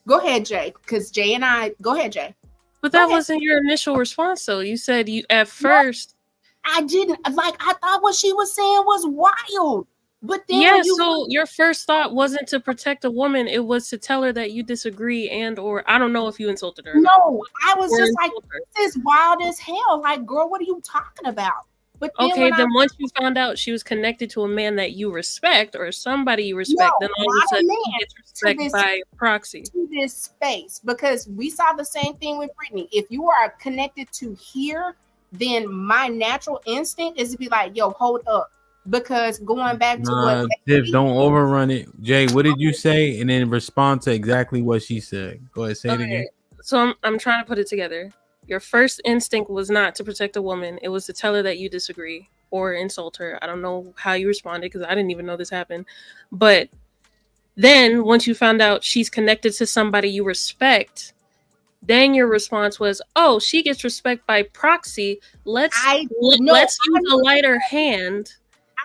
ahead, Jay. Because Jay and I, go ahead, Jay. But that wasn't your initial response, though. You said you at first. I didn't. Like, I thought what she was saying was wild. But then so your first thought wasn't to protect a woman. It was to tell her that you disagree or I don't know if you insulted her. No, I was just like, this is wild as hell. Like, girl, what are you talking about? But then once you found out she was connected to a man that you respect or somebody you respect, then all of a sudden he gets respect by proxy. To this space, because we saw the same thing with Brittany. If you are connected to here, then my natural instinct is to be like, yo, hold up. Because going back to what Tiff, don't overrun it. Jay, what did you say? And then respond to exactly what she said. Go ahead, say it again. So I'm trying to put it together. Your first instinct was not to protect a woman. It was to tell her that you disagree or insult her. I don't know how you responded because I didn't even know this happened. But Then once you found out she's connected to somebody you respect, then your response was, "Oh, she gets respect by proxy. Let's use a lighter hand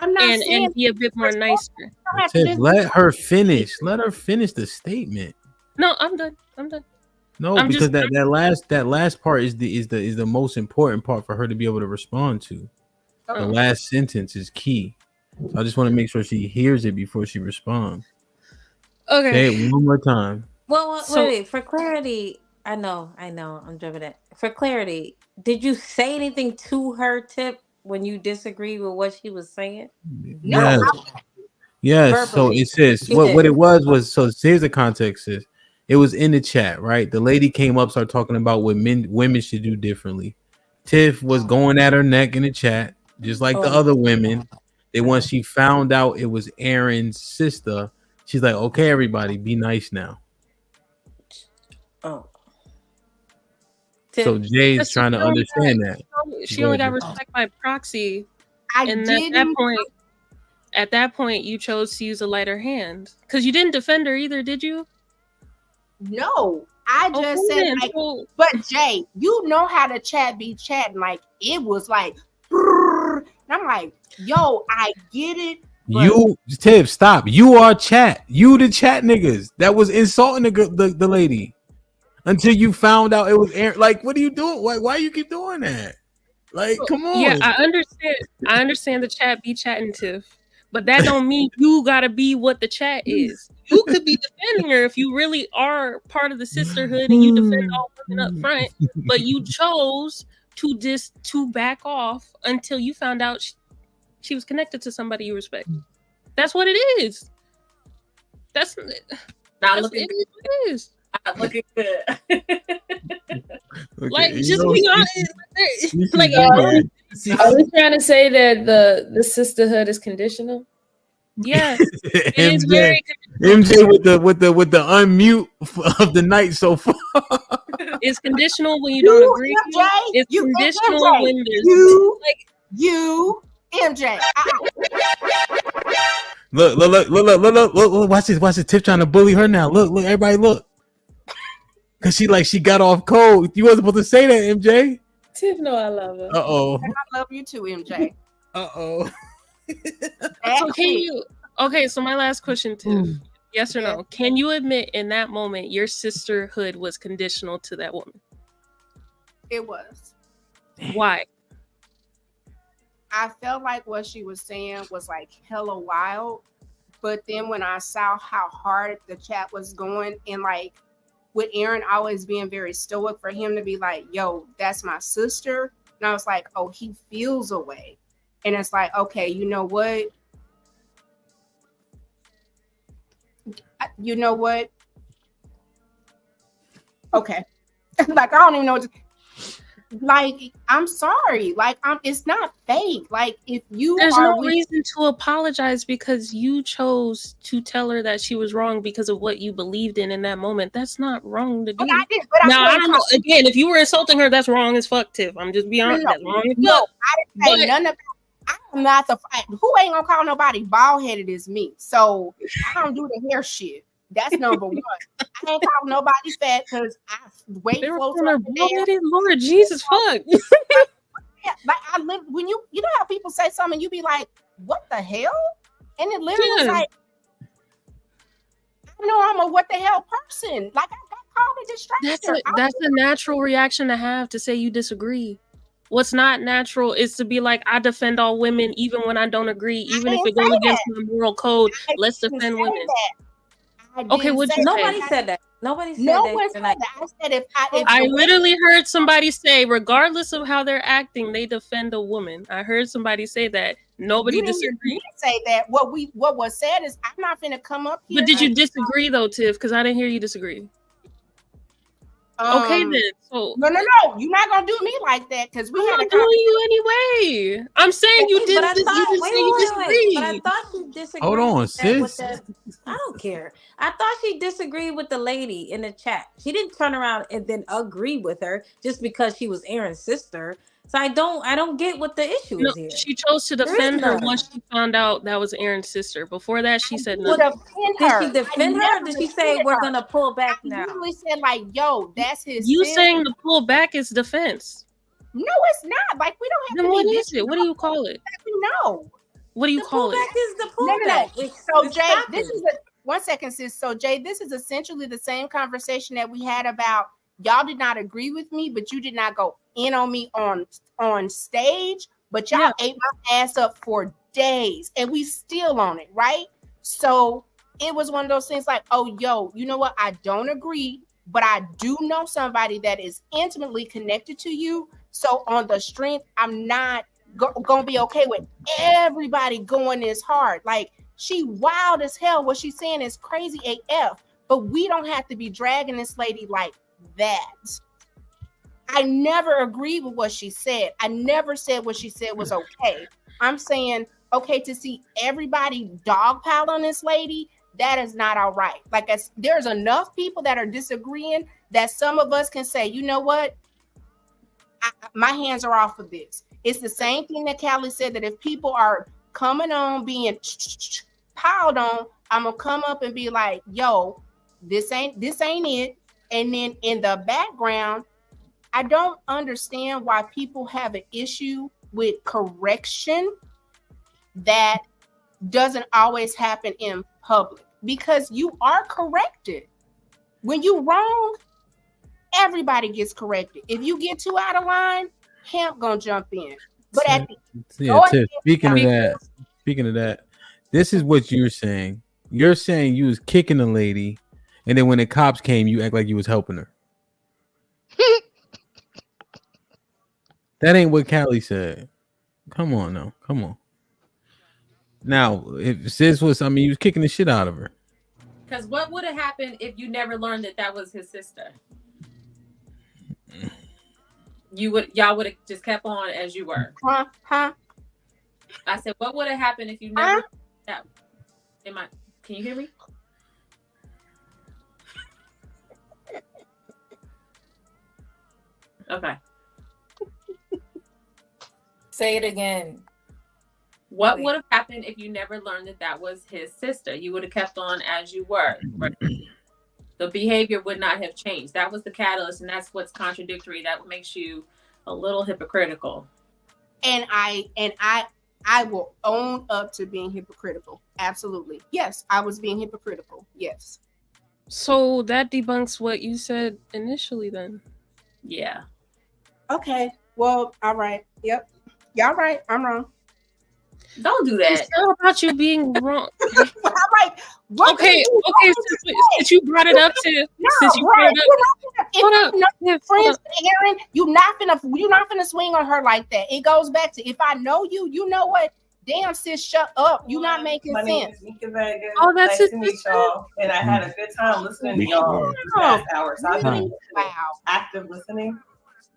and be a bit more nicer." Tiff, let her finish. Let her finish the statement. No, I'm done. No, because that last part is the most important part for her to be able to respond to. The last sentence is key. So I just want to make sure she hears it before she responds. Okay. Say it one more time. Well, wait. For clarity, I know. I'm jumping it. For clarity, did you say anything to her, Tip, when you disagree with what she was saying? Yes. Yes. So it says what it was. So here's the context. Is it was in the chat, right? The lady came up, started talking about what women should do differently. Tiff was going at her neck in the chat, just like the other women. Then once she found out it was Aaron's sister, she's like, "Okay, everybody, be nice now." Oh. So Jay's trying to understand that. She only got respect by proxy. At that point, you chose to use a lighter hand because you didn't defend her either, did you? No, I just said, but Jay, you know how the chat be chatting. Like, it was like, and I'm like, yo, I get it. You, Tiff, stop. You are chat. You the chat niggas that was insulting the lady until you found out it was Aaron. Like, what are you doing? Why you keep doing that? Like, come on. Yeah, I understand the chat be chatting, Tiff. But that don't mean you gotta be what the chat is. You could be defending her if you really are part of the sisterhood and you defend all women up front, but you chose to back off until you found out she was connected to somebody you respect. That's what it is. That's not looking it is. Not looking good. Like, just be honest. Like, are we trying to say that the sisterhood is conditional? Yeah, it is very MJ with the unmute of the night so far. It's conditional when you don't agree. It's conditional when there's MJ. Look. Watch this. Tiff trying to bully her now. Look, everybody look. Cause she got off cold. You wasn't supposed to say that, MJ. Tiff, no, I love her. I love you too, MJ. So my last question, Tiff. Yes or no? Can you admit in that moment your sisterhood was conditional to that woman? It was. Why? I felt like what she was saying was like hella wild, but then when I saw how hard the chat was going, and like with Aaron always being very stoic, for him to be like, yo, that's my sister. And I was like, oh, he feels a way. And it's like, okay, you know what? Okay. Like, I don't even know what to, like, I'm sorry. Like, it's not fake. Like, if there's no reason to apologize because you chose to tell her that she was wrong because of what you believed in that moment. That's not wrong to do. I don't know. Again, if you were insulting her, that's wrong as fuck, Tiff. I'm just being honest. That's wrong as fuck. No, I didn't say none of that. I'm not the who ain't gonna call nobody bald headed is me. So I don't do the hair shit. That's number one. I ain't call nobody fat because I wait close up there. Lord Jesus, fuck. Yeah, like I live when you know how people say something, you be like, what the hell? And it literally was like, I know I'm a what the hell person. Like I got called a distractor. That's a natural reaction to have to say you disagree. What's not natural is to be like, I defend all women even when I don't agree, even if it goes against my moral code. Let's defend women. Okay, nobody said that. Nobody said that. I said I literally heard somebody say, regardless of how they're acting, they defend a woman. I heard somebody say that. Nobody disagreed. Say that. What was said is, I'm not gonna come up here. But did you disagree though, Tiff? Because I didn't hear you disagree. Okay then. So no, you're not gonna do me like that because we had doing you anyway. I'm saying you didn't. But I thought she disagreed. Hold on, sis. I don't care. I thought she disagreed with the lady in the chat. She didn't turn around and then agree with her just because she was Aaron's sister. So I don't get what the issue No, is here. she chose to defend her once she found out that was Aaron's sister. Before that, she said Would nothing. Did she defend her? Or did she say we're gonna pull back I now? literally said like, "Yo, that's his." You sister. saying to pull back is defense. No, it's not. Like we don't have Then to what be is it? What do you call it? No. What do you call it? Pullback is the No. pullback. So Jay, this is 1 second, sis. So Jay, this is essentially the same conversation that we had about y'all did not agree with me, but you did not go in on me on stage, but y'all ate my ass up for days, and we still on it, right? So it was one of those things like, oh, yo, you know what? I don't agree, but I do know somebody that is intimately connected to you. So on the strength, I'm not gonna be okay with everybody going this hard. Like, she wild as hell. What she's saying is crazy AF, but we don't have to be dragging this lady like that. I never agreed with what she said. I never said what she said was okay. I'm saying, okay, to see everybody dogpile on this lady, that is not all right. Like, there's enough people that are disagreeing that some of us can say, you know what? My hands are off of this. It's the same thing that Callie said, that if people are coming on being piled on, I'm gonna come up and be like, yo, this ain't it. And then in the background, I don't understand why people have an issue with correction that doesn't always happen in public, because you are corrected. When you wrong, everybody gets corrected. If you get too out of line, Hemp gonna jump in. But at Tiff, speaking of that, this is what you're saying. You're saying you was kicking the lady, and then when the cops came, you act like you was helping her. That ain't what Callie said. Come on now. Come on. Now, if sis was, you was kicking the shit out of her. Because what would have happened if you never learned that was his sister? Y'all would have just kept on as you were. Huh? I said, what would have happened if you never? Can you hear me? Okay. Say it again. What would have happened if you never learned that was his sister? You would have kept on as you were. Right? The behavior would not have changed. That was the catalyst, and that's what's contradictory. That makes you a little hypocritical. And I will own up to being hypocritical. Absolutely. Yes, I was being hypocritical. Yes. So that debunks what you said initially then. Yeah. Okay. Well, all right. Yep. Y'all right. I'm wrong. Don't do that. It's not about you being wrong. All right. Okay. Since you brought it up to, friends with Aaron, you're not gonna swing on her like that. It goes back to, if I know you, you know what? Damn, sis, shut up. You're not making sense. Oh, that's nice to meet y'all. And I had a good time listening to y'all this past hour. So I've been active listening.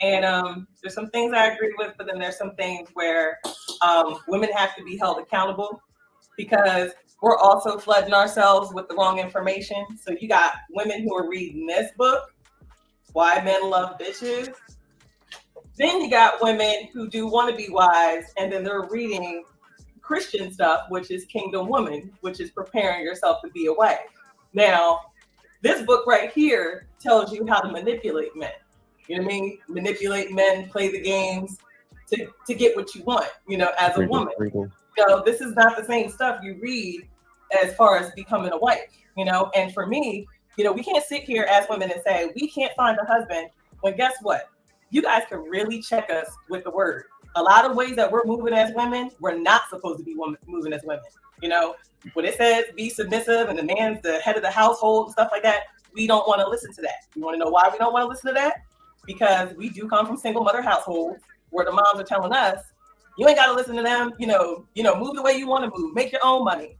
And there's some things I agree with, but then there's some things where women have to be held accountable, because we're also flooding ourselves with the wrong information. So you got women who are reading this book, Why Men Love Bitches. Then you got women who do want to be wise, and then they're reading Christian stuff, which is Kingdom Woman, which is preparing yourself to be a wife. Now, this book right here tells you how to manipulate men. You know what I mean? Manipulate men, play the games to get what you want, as a woman. So this is not the same stuff you read as far as becoming a wife, And for me, we can't sit here as women and say, we can't find a husband, when guess what? You guys can really check us with the word. A lot of ways that we're moving as women, we're not supposed to be moving as women. When it says be submissive and the man's the head of the household and stuff like that, we don't want to listen to that. You want to know why we don't want to listen to that? Because we do come from single mother households where the moms are telling us, you ain't got to listen to them, move the way you want to move, make your own money.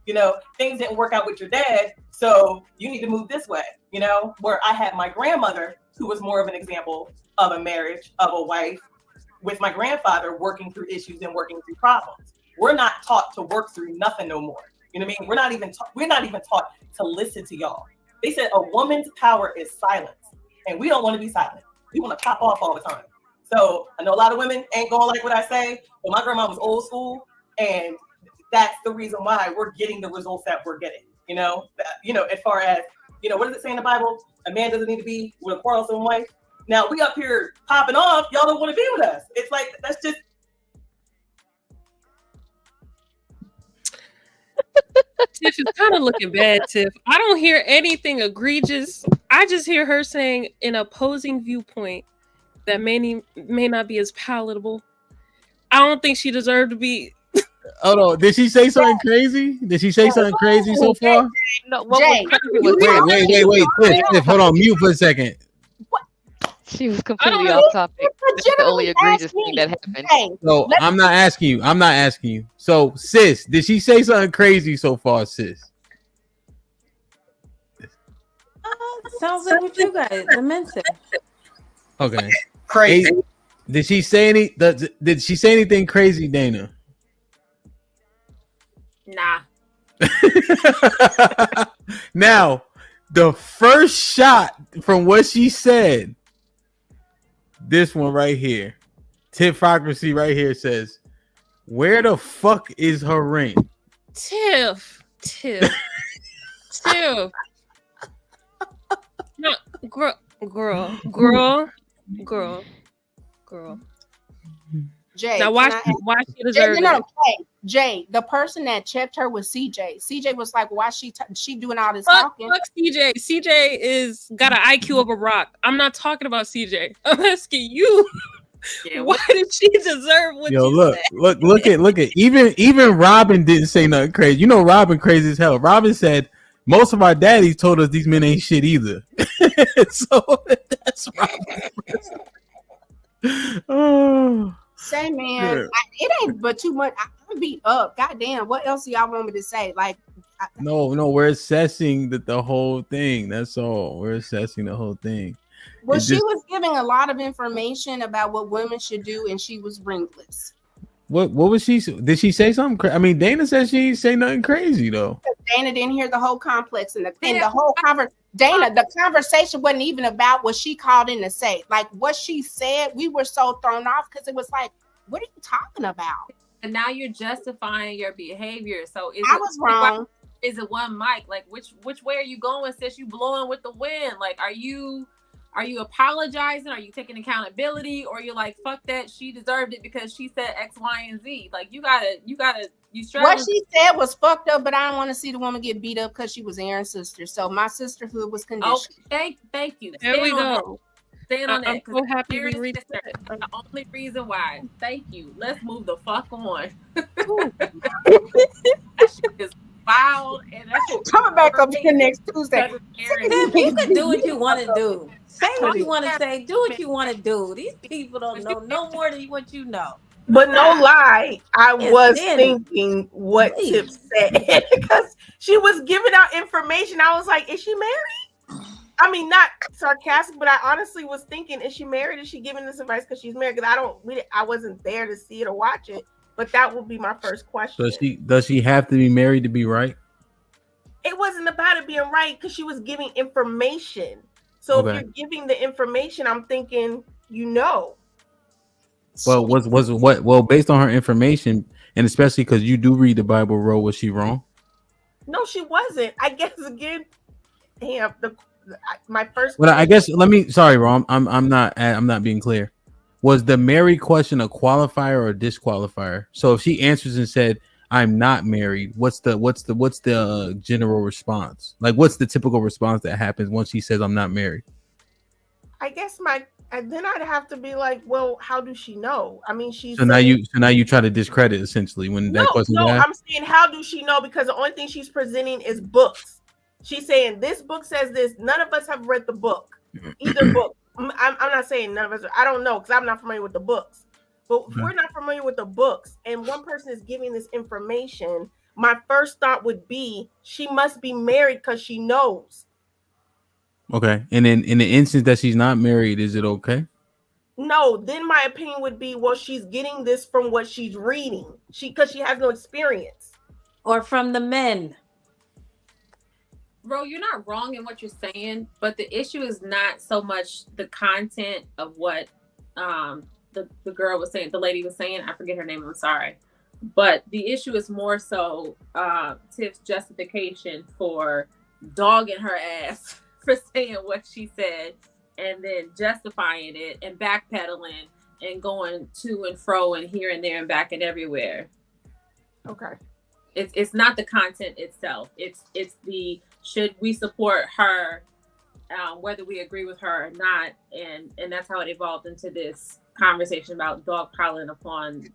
Things didn't work out with your dad, so you need to move this way, where I had my grandmother, who was more of an example of a marriage, of a wife, with my grandfather working through issues and working through problems. We're not taught to work through nothing no more. You know what I mean? We're not even taught to listen to y'all. They said a woman's power is silence, and we don't want to be silent. We want to pop off all the time. So I know a lot of women ain't gonna like what I say, but my grandma was old school, and that's the reason why we're getting the results that we're getting. As far as what does it say in the Bible? A man doesn't need to be with a quarrelsome wife. Now we up here popping off. Y'all don't want to be with us. It's like that's just. Tiff is kind of looking bad, Tiff. I don't hear anything egregious. I just hear her saying an opposing viewpoint that may not be as palatable. I don't think she deserved to be. Hold on. Did she say something crazy? Did she say something crazy so far? No, wait. Tiff, hold on. Mute for a second. She was completely off topic. That's the only egregious thing that happened. So I'm not asking you. So, sis, did she say something crazy so far, sis? Sounds like what you guys, the men said. Okay. Crazy. Did she say Did she say anything crazy, Dana? Nah. Now, the first shot from what she said, this one right here, Tiffocracy right here says, "Where the fuck is her ring?" Tiff. No, girl. Jay, now why she deserve it? Jay, the person that checked her was CJ. CJ was like, "Why she doing all this talking?" Fuck CJ. CJ is got an IQ of a rock. I'm not talking about CJ. I'm asking you. Yeah, why did she deserve what you said? Look at even Robin didn't say nothing crazy. You know Robin crazy as hell. Robin said most of our daddies told us these men ain't shit either. So that's Robin. Oh. Say, man, it ain't but too much. I'm beat up. Goddamn, what else do y'all want me to say? Like, no, we're assessing the whole thing. That's all. We're assessing the whole thing. Well, she was giving a lot of information about what women should do, and she was ringless. What was she? Did she say something? I mean, Dana said she didn't say nothing crazy though. Dana didn't hear the whole complex and the whole Dana, the conversation wasn't even about what she called in to say. Like what she said, we were so thrown off because it was like, what are you talking about? And now you're justifying your behavior. So I was wrong. Is it one mic? Like which way are you going? Since you blowing with the wind? Like are you apologizing? Are you taking accountability? Or you're like, fuck that, she deserved it because she said X, Y, and Z. Like you what she said was fucked up, but I don't want to see the woman get beat up because she was Aaron's sister. So my sisterhood was conditioned. Oh, thank you. There we go. Stand on that. I'm so happy we reached that. The only reason why. Thank you. Let's move the fuck on. That shit is wild, and that's coming back up here next Tuesday. You can do what you want to do. Say what you want to say. Do what you want to do. These people don't know no more than what you know. But no lie, I was thinking what Tip said because she was giving out information. I was like, is she married? I mean, not sarcastic, but I honestly was thinking, is she married? Is she giving this advice because she's married? Because I wasn't there to see it or watch it. But that would be my first question. So does she have to be married to be right? It wasn't about it being right because she was giving information. So if you're giving the information, I'm thinking, Well, Well, based on her information, and especially because you do read the Bible, Ro, was she wrong? No, she wasn't. I guess again, my first. Well, I guess Sorry, Ro, I'm not being clear. Was the married question a qualifier or a disqualifier? So if she answers and said, "I'm not married," what's the general response? Like, what's the typical response that happens once she says, "I'm not married"? I guess then I'd have to be like, well, how do she know? I mean, she's now you try to discredit essentially when that question. No, I'm saying, how do she know? Because the only thing she's presenting is books. She's saying this book says this. None of us have read the book, either book. I'm not saying none of us. I don't know because I'm not familiar with the books. But if we're not familiar with the books, and one person is giving this information, my first thought would be she must be married because she knows. Okay, and then in the instance that she's not married, is it okay? No, then my opinion would be, well, she's getting this from what she's reading. Because she has no experience. Or from the men. Bro, you're not wrong in what you're saying, but the issue is not so much the content of what the girl was saying, the lady was saying, I forget her name, I'm sorry. But the issue is more so Tiff's justification for dogging her ass for saying what she said and then justifying it and backpedaling and going to and fro and here and there and back and everywhere. Okay. It's not the content itself. It's the should we support her, whether we agree with her or not, and that's how it evolved into this conversation about dogpiling upon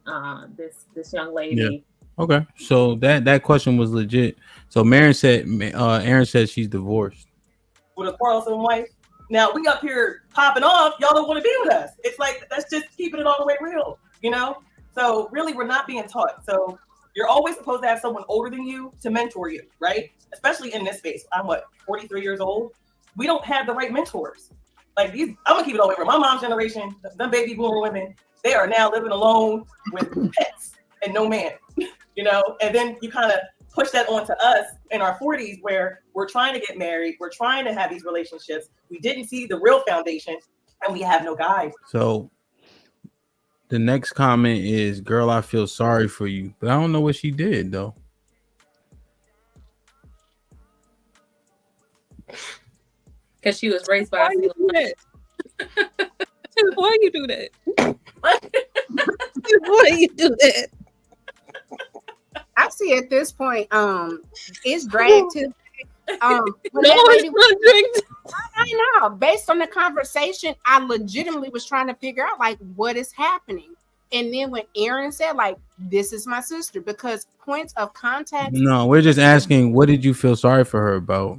this young lady. Yeah. Okay, so that question was legit. So Aaron said she's divorced. With a quarrelsome wife. Now we up here popping off. Y'all don't want to be with us. It's like that's just keeping it all the way real, you know. So really, we're not being taught. So you're always supposed to have someone older than you to mentor you, right? Especially in this space. I'm 43 years old. We don't have the right mentors. Like these, I'm gonna keep it all the way real. My mom's generation, them baby boomer women, they are now living alone with pets and no man, you know. And then you kind of push that onto us in our 40s, where we're trying to get married, we're trying to have these relationships. We didn't see the real foundation, and we have no guide. So the next comment is, "Girl, I feel sorry for you," but I don't know what she did though. Because she was raised by. Why you do that? Why you do that? I see at this point, it's dragged to. I know. Based on the conversation, I legitimately was trying to figure out like what is happening. And then when Aaron said like, "This is my sister," because points of contact. No, we're just asking, what did you feel sorry for her about?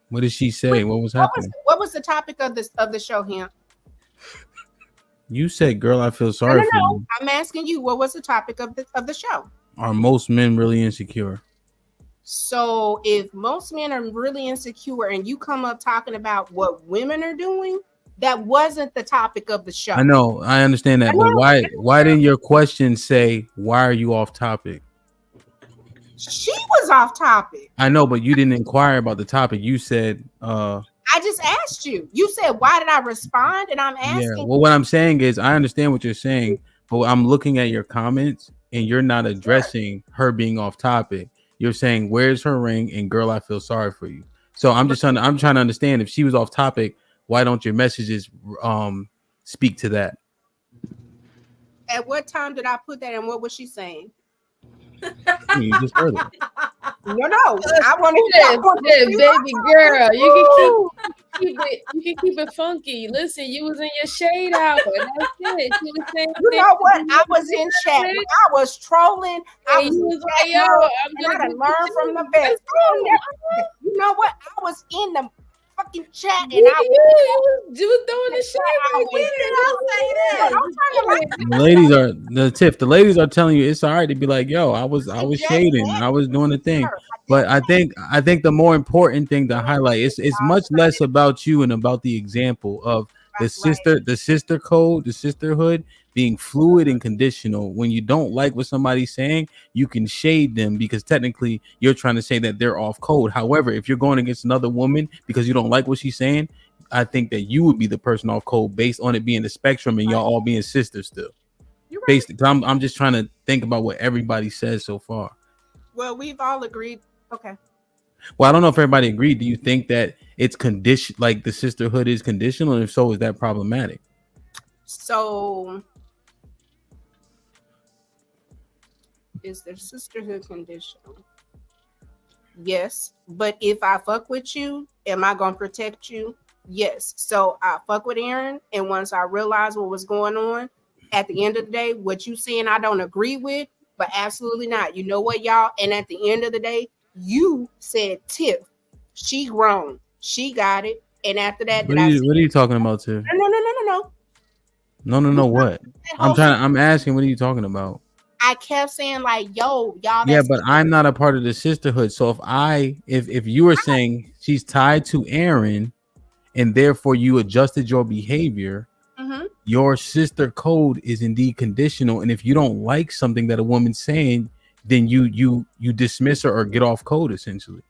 What did she say? What was happening? What was the topic of the show, Him? You said, "Girl, I feel sorry for you." I'm asking you, what was the topic of the show? Are most men really insecure? So if most men are really insecure and you come up talking about what women are doing, that wasn't the topic of the show. I know, I understand that, but why didn't your question say, "Why are you off topic"? She was off topic. I know, but you didn't inquire about the topic. You said, I just asked you. You said, "Why did I respond?" And I'm asking. Yeah. Well, what I'm saying is, I understand what you're saying, but I'm looking at your comments, and you're not addressing her being off topic. You're saying, "Where's her ring?" and "Girl, I feel sorry for you." So I'm trying to understand, if she was off topic, why don't your messages speak to that? At what time did I put that, and what was she saying? You just heard it. No, I want to. Baby girl, you can keep it funky. Listen, you was in your shade hour. That's it. She was saying, you know what? I was in chat. I was trolling. I was like, "Yo, I'm gonna learn from the best." You know what? I was in the fucking chat, and I was doing the shit. When did I say that? The ladies are telling you it's all right to be like, "Yo, I was shading, I was doing the thing." But I think the more important thing to highlight is it's much less about you and about the example of the sister code, the sisterhood being fluid and conditional. When you don't like what somebody's saying, you can shade them because technically you're trying to say that they're off code. However, if you're going against another woman because you don't like what she's saying, I think that you would be the person off code based on it being the spectrum and y'all all being sisters still. Basically, I'm just trying to think about what everybody says so far. Well, we've all agreed. Okay. Well, I don't know if everybody agreed. Do you think that it's condition, like the sisterhood is conditional? And if so, is that problematic? So is their sisterhood conditional? Yes. But if I fuck with you, am I gonna protect you? Yes. So I fuck with Aaron, and once I realized what was going on, at the end of the day, what you saying I don't agree with, but absolutely not. You know what, y'all? And at the end of the day, you said Tiff, she grown, she got it. And after that, what are you talking about, Tiff? No. What? I'm asking, what are you talking about? I kept saying like, "Yo, y'all." Yeah, but I'm not a part of the sisterhood. So if you were saying she's tied to Aaron, and therefore you adjusted your behavior, your sister code is indeed conditional. And if you don't like something that a woman's saying, then you dismiss her or get off code essentially.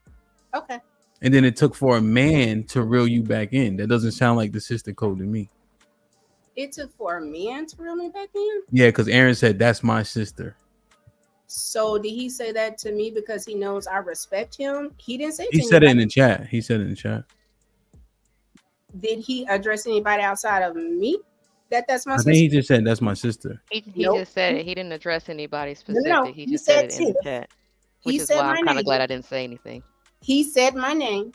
Okay. And then it took for a man to reel you back in. That doesn't sound like the sister code to me. it took for a man to reel me back in. Yeah, because Aaron said that's my sister. So did he say that to me because he knows I respect him? He didn't say. He said it in the chat. He said it in the chat. Did he address anybody outside of me? That's my I sister. think he just said that's my sister. He Nope. just said it. He didn't address anybody No, specific. He he just said said it in the Tiff. chat, He which is said why my I'm kind name. of glad I didn't say anything. He said my name.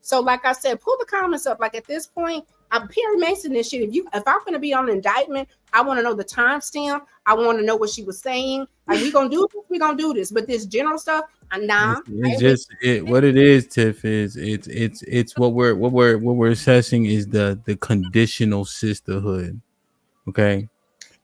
So like I said, pull the comments up. Like at this point, I'm Perry Mason this shit. If I'm gonna be on an indictment, I want to know the timestamp. I want to know what she was saying. Like we gonna do this, we gonna do this. But this general stuff, nah. It's just what it is, Tiff. Is it's what we're assessing is the conditional sisterhood. Okay.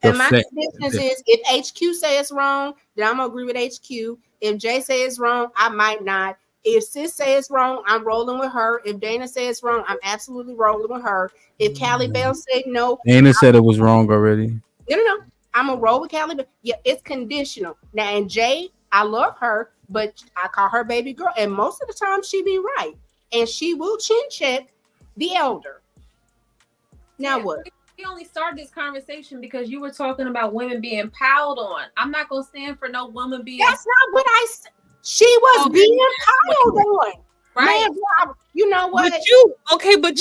And my conditions is if HQ say it's wrong, then I'm gonna agree with HQ. If Jay say it's wrong, I might not. If Sis say it's wrong, I'm rolling with her. If Dana says it's wrong, I'm absolutely rolling with her. If Callie Bell said no, Dana said it was wrong already. no. I'm gonna roll with Callie Bell. Yeah, it's conditional. Now, and Jay, I love her, but I call her baby girl, and most of the time she be right, and she will chin check the elder. Now what? We only started this conversation because you were talking about women being piled on. I'm not gonna stand for no woman being. That's not what I said. She was being piled on. Right. Man, you know what? But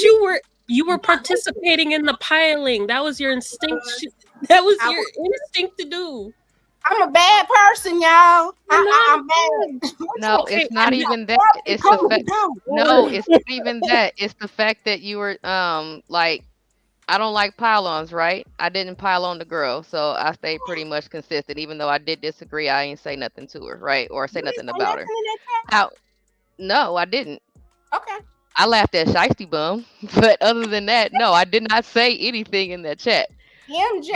you were participating in the piling. That was your instinct. That was your instinct to do. I'm a bad person, y'all. I'm bad. No, it's not even that. It's the fact. No, it's not even that. It's the fact that you were like, I don't like pile-ons, right? I didn't pile on the girl, so I stayed pretty much consistent. Even though I did disagree, I ain't say nothing to her, right? Or say nothing about her. No, I didn't. Okay. I laughed at Shiesty Bum, but other than that, no, I did not say anything in that chat. MJ.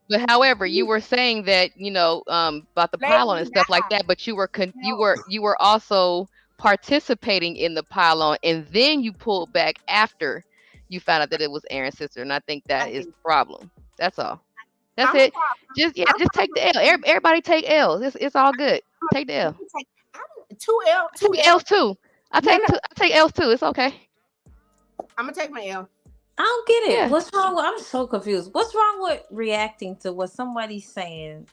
But however, you were saying that about the pile-on and stuff like that, but you were also participating in the pile-on, and then you pulled back after you found out that it was Aaron's sister, and I think that is the problem. That's all. That's it. Just take the L. Everybody take L's. It's all good. Take the L. Two L's too. I take L's too. It's okay. I'm gonna take my L. I don't get it. Yeah. What's wrong with? I'm so confused. What's wrong with reacting to what somebody's saying,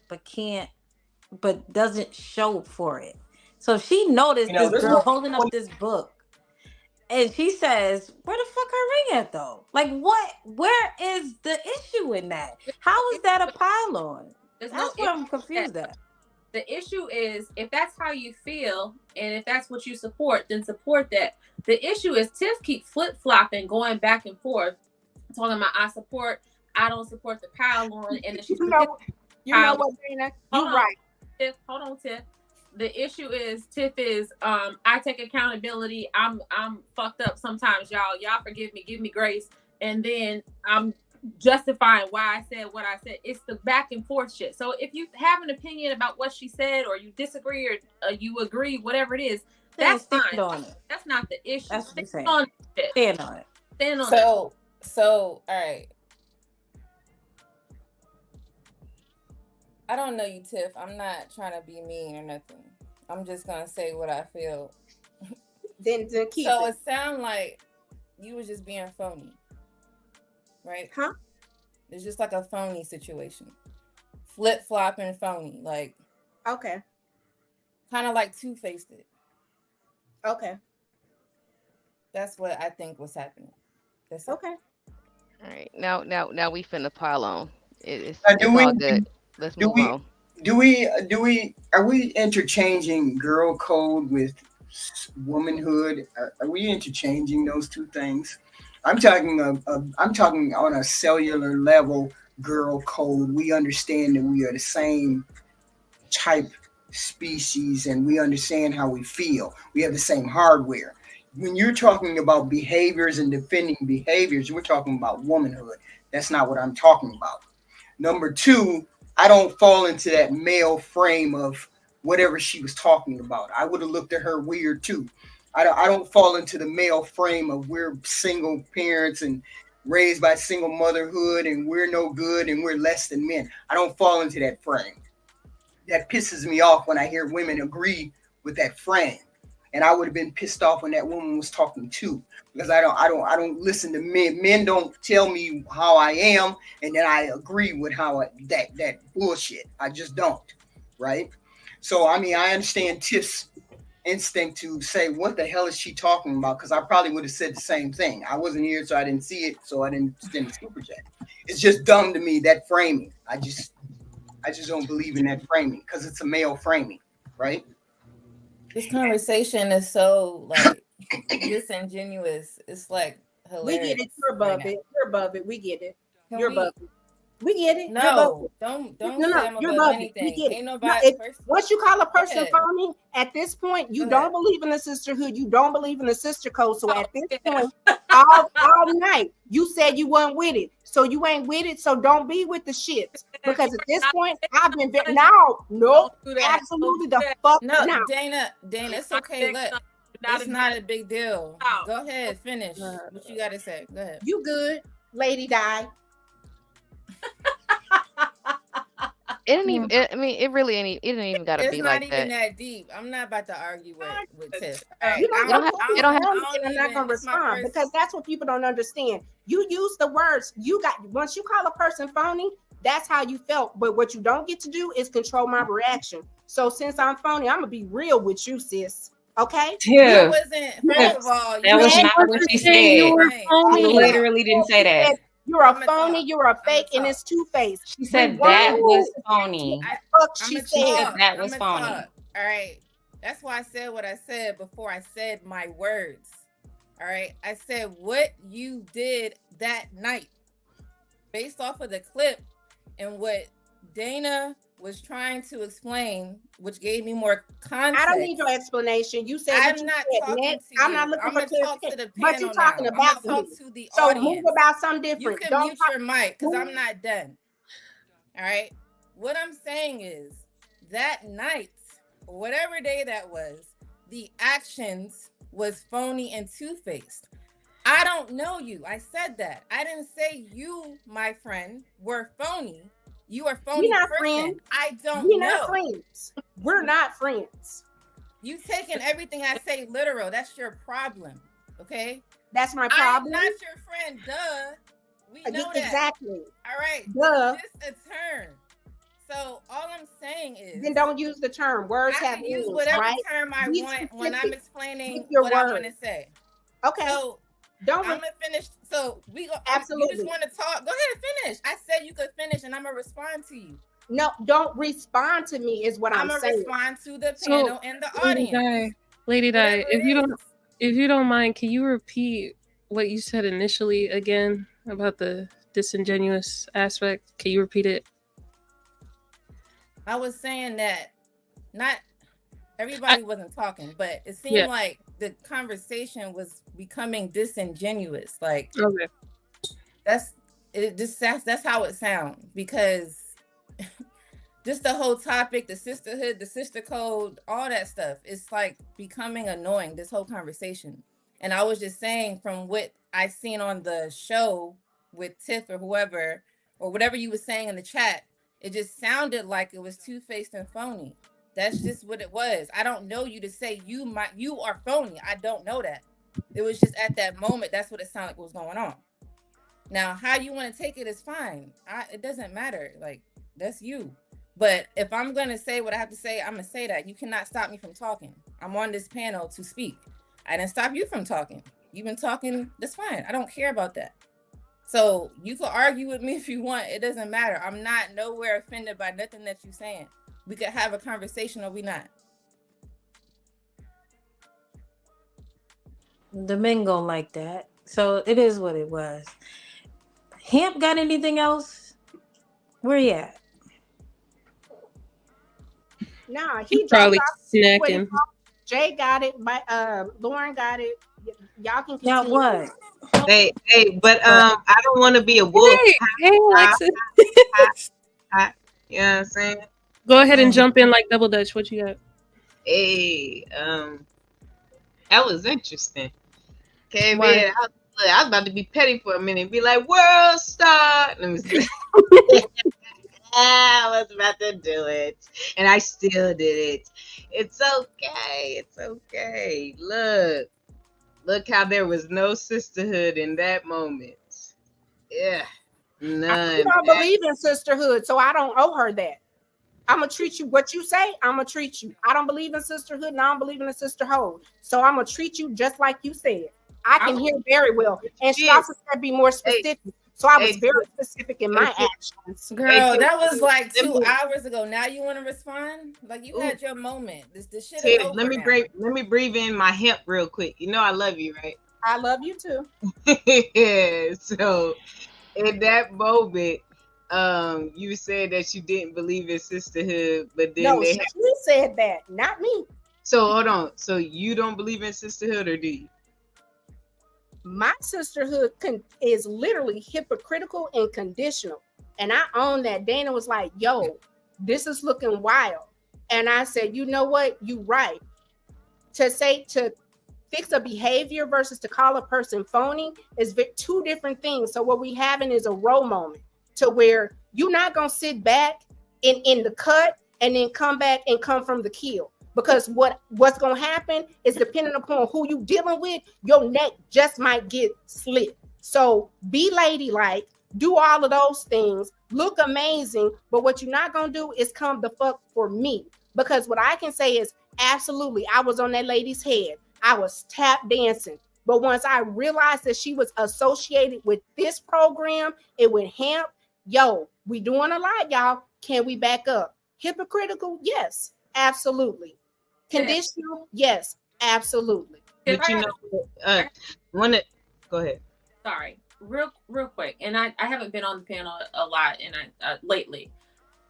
but doesn't show for it? So she noticed this girl holding up this book, and she says, "Where the fuck her ring at, though? Like, what? Where is the issue in that? How is that a pile-on? That's what I'm confused at." The issue is if that's how you feel and if that's what you support, then support that. The issue is Tiff keep flip-flopping, going back and forth, talking about I don't support the pile-on, and then she's you know what, Dana? You're right. Tiff, hold on, Tiff. The issue is Tiff is I take accountability. I'm fucked up sometimes, y'all. Y'all forgive me, give me grace, and then I'm justifying why I said what I said. It's the back and forth shit. So if you have an opinion about what she said, or you disagree, or you agree, whatever it is, that's fine. That's not the issue. That's what Stand on it. Stand on it. Stand on it. So all right. I don't know you, Tiff. I'm not trying to be mean or nothing. I'm just gonna say what I feel. Then keep so it. It sounds like you was just being phony. Right? Huh? It's just like a phony situation. Flip-flopping phony. Like, okay. Kind of like two-faced it. Okay. That's what I think was happening. That's okay. All right. Now we finna pile on. It's all good. Let's move on. Are we interchanging girl code with womanhood? Are we interchanging those two things? I'm talking on a cellular level, girl code. We understand that we are the same type species, and we understand how we feel. We have the same hardware. When you're talking about behaviors and defending behaviors, we're talking about womanhood. That's not what I'm talking about. Number two, I don't fall into that male frame of whatever she was talking about. I would have looked at her weird too. I don't fall into the male frame of we're single parents and raised by single motherhood and we're no good and we're less than men. I don't fall into that frame. That pisses me off when I hear women agree with that frame. and I would have been pissed off when that woman was talking too, because I don't listen to men. Men don't tell me how I am, and then I agree with how that bullshit. I just don't, right? So I mean, I understand Tiff's instinct to say, what the hell is she talking about? Because I probably would have said the same thing. I wasn't here, so I didn't see it, so I didn't send a super chat. It's just dumb to me, that framing. I just don't believe in that framing because it's a male framing, right? This conversation is so like disingenuous. It's like hilarious. We get it. You're above it. You're above it. We get it. You're above it. We get it. No, don't say I'm above anything. We get it. Ain't nobody. Once you call a person phony, at this point, you don't believe in the sisterhood. You don't believe in the sister code. So at this point, all night, you said you weren't with it. So you ain't with it. So don't be with the shits. Because at this point, I've been very nope, absolutely the fuck no. now. Dana, it's okay. Look, it's not a big deal. Go ahead, finish what you gotta say. Go ahead. You good, lady? Die. It didn't even. It really ain't. It didn't even gotta be like that. It's not even that deep. I'm not about to argue with Tiff. You don't have. I'm not gonna respond because that's what people don't understand. You use the words. Once you call a person phony, that's how you felt. But what you don't get to do is control my reaction. So since I'm phony, I'm gonna be real with you, sis. Okay? Yeah. First of all, that was not what she said. She literally didn't say that. You're a phony, you're a fake, and it's two-faced. She said that was phony. She said that was phony. All right. That's why I said what I said before I said my words. All right. I said what you did that night based off of the clip and what Dana was trying to explain, which gave me more context. I don't need your explanation. You said I'm not talking to you. I'm not looking for clarification. But you're talking about talk to the so audience. move about something different. You can mute your mic because I'm not done. All right. What I'm saying is that night, whatever day that was, the actions was phony and two-faced. I don't know you. I said that. I didn't say you, my friend, were phony. You are phony. We're not person. friends. I don't We're know. not friends. We're not friends. You taking everything I say literal. That's your problem. Okay? That's my problem. I'm not your friend. Duh. We know that. Exactly. All right. Duh. Just a term. So all I'm saying is then don't use the term. Words I have can use meanings, whatever right? term I Be want when I'm specific explaining with your what I want to words. say. Okay. So don't I'm gonna finish. So we go. Absolutely. You just want to talk? Go ahead and finish. I said you could finish, and I'm gonna respond to you. No, don't respond to me. Is what I'm gonna saying. respond to the panel and the audience. Lady Di, if you don't mind, can you repeat what you said initially again about the disingenuous aspect? Can you repeat it? I was saying that not everybody wasn't talking, but it seemed like the conversation was becoming disingenuous. Like that's how it sounds, because just the whole topic, the sisterhood, the sister code, all that stuff, it's like becoming annoying, this whole conversation. And I was just saying from what I seen on the show with Tiff or whoever, or whatever you were saying in the chat, it just sounded like it was two-faced and phony. That's just what it was. I don't know you to say you are phony. I don't know that. It was just at that moment, that's what it sounded like was going on. Now, how you want to take it is fine. It doesn't matter. Like, that's you. But if I'm going to say what I have to say, I'm going to say that. You cannot stop me from talking. I'm on this panel to speak. I didn't stop you from talking. You've been talking. That's fine. I don't care about that. So you can argue with me if you want. It doesn't matter. I'm not nowhere offended by nothing that you're saying. We could have a conversation or we not. The men go like that. So it is what it was. Hemp got anything else? Where you at? Nah, he probably snacking. Jay got it. Lauren got it. Y'all can continue. Now what? Hey, but I don't want to be a wolf. Hey, Alexis. You know what I'm saying? Go ahead and jump in like Double Dutch. What you got? Hey, that was interesting. Okay, Why? man, I was about to be petty for a minute and be like, world star. Let me see. I was about to do it, and I still did it. It's okay. It's okay. Look how there was no sisterhood in that moment. Yeah, none. You don't believe in sisterhood, so I don't owe her that. I'm gonna treat you what you say. I'm gonna treat you. I don't believe in sisterhood, and I don't believe in a sisterhood. So I'm gonna treat you just like you said. I can hear very well, and she also said be more specific. So I was very specific in my actions. Girl, that was like 2 hours ago. Now you want to respond? Like you had your moment. This shit is over let me breathe in my hemp real quick. You know I love you, right? I love you too. Yeah. So in that moment, you said that you didn't believe in sisterhood, but then no, she said that, not me. So hold on. So you don't believe in sisterhood, or do you? My sisterhood is literally hypocritical and conditional, and I own that. Dana was like, "Yo, this is looking wild," and I said, "You know what? You right. To fix a behavior versus to call a person phony is two different things. So what we having is a role moment to where you're not gonna sit back in the cut and then come back and come from the kill. Because what's gonna happen is depending upon who you dealing with, your neck just might get slit. So be ladylike, do all of those things, look amazing, but what you're not gonna do is come the fuck for me. Because what I can say is absolutely, I was on that lady's head. I was tap dancing. But once I realized that she was associated with this program, it went hemp. Yo, we doing a lot, y'all. Can we back up? Hypocritical? Yes, absolutely. Conditional? Yes, absolutely. But you know, go ahead. Sorry, real quick. And I haven't been on the panel a lot, and lately.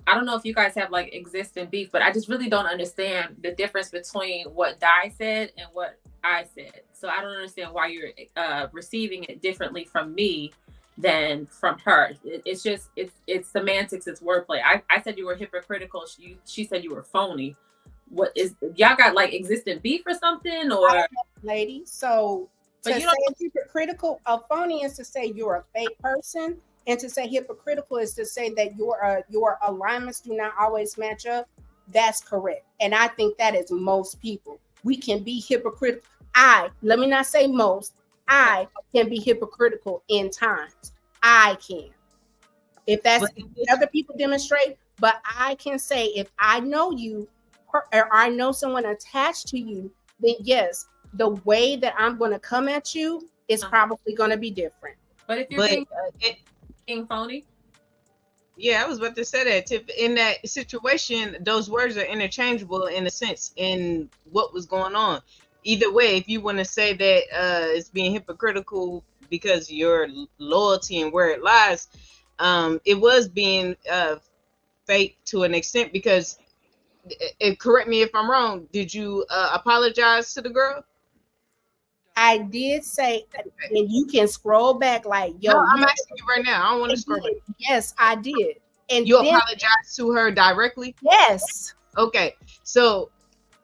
I don't know if you guys have like existing beef, but I just really don't understand the difference between what Di said and what I said. So I don't understand why you're receiving it differently from me than from her. It's just it's semantics, it's wordplay. I said you were hypocritical. She said you were phony. What is y'all got like existing beef or something, or lady? So but you don't say hypocritical. A phony is to say you're a fake person. And to say hypocritical is to say that your alignments do not always match up. That's correct. And I think that is most people. We can be hypocritical. Let me not say most. I can be hypocritical in times. I can. If that's other people demonstrate, but I can say if I know you or I know someone attached to you, then yes, the way that I'm going to come at you is probably going to be different. But if you're being phony? Yeah, I was about to say that. In that situation, those words are interchangeable in a sense in what was going on. Either way, if you want to say that it's being hypocritical because your loyalty and where it lies, it was being fake to an extent because, correct me if I'm wrong, did you apologize to the girl? I did say, and you can scroll back like, yo. No, I'm asking you right now. I don't want to scroll back. Yes, I did. And you apologized to her directly? Yes. Okay. So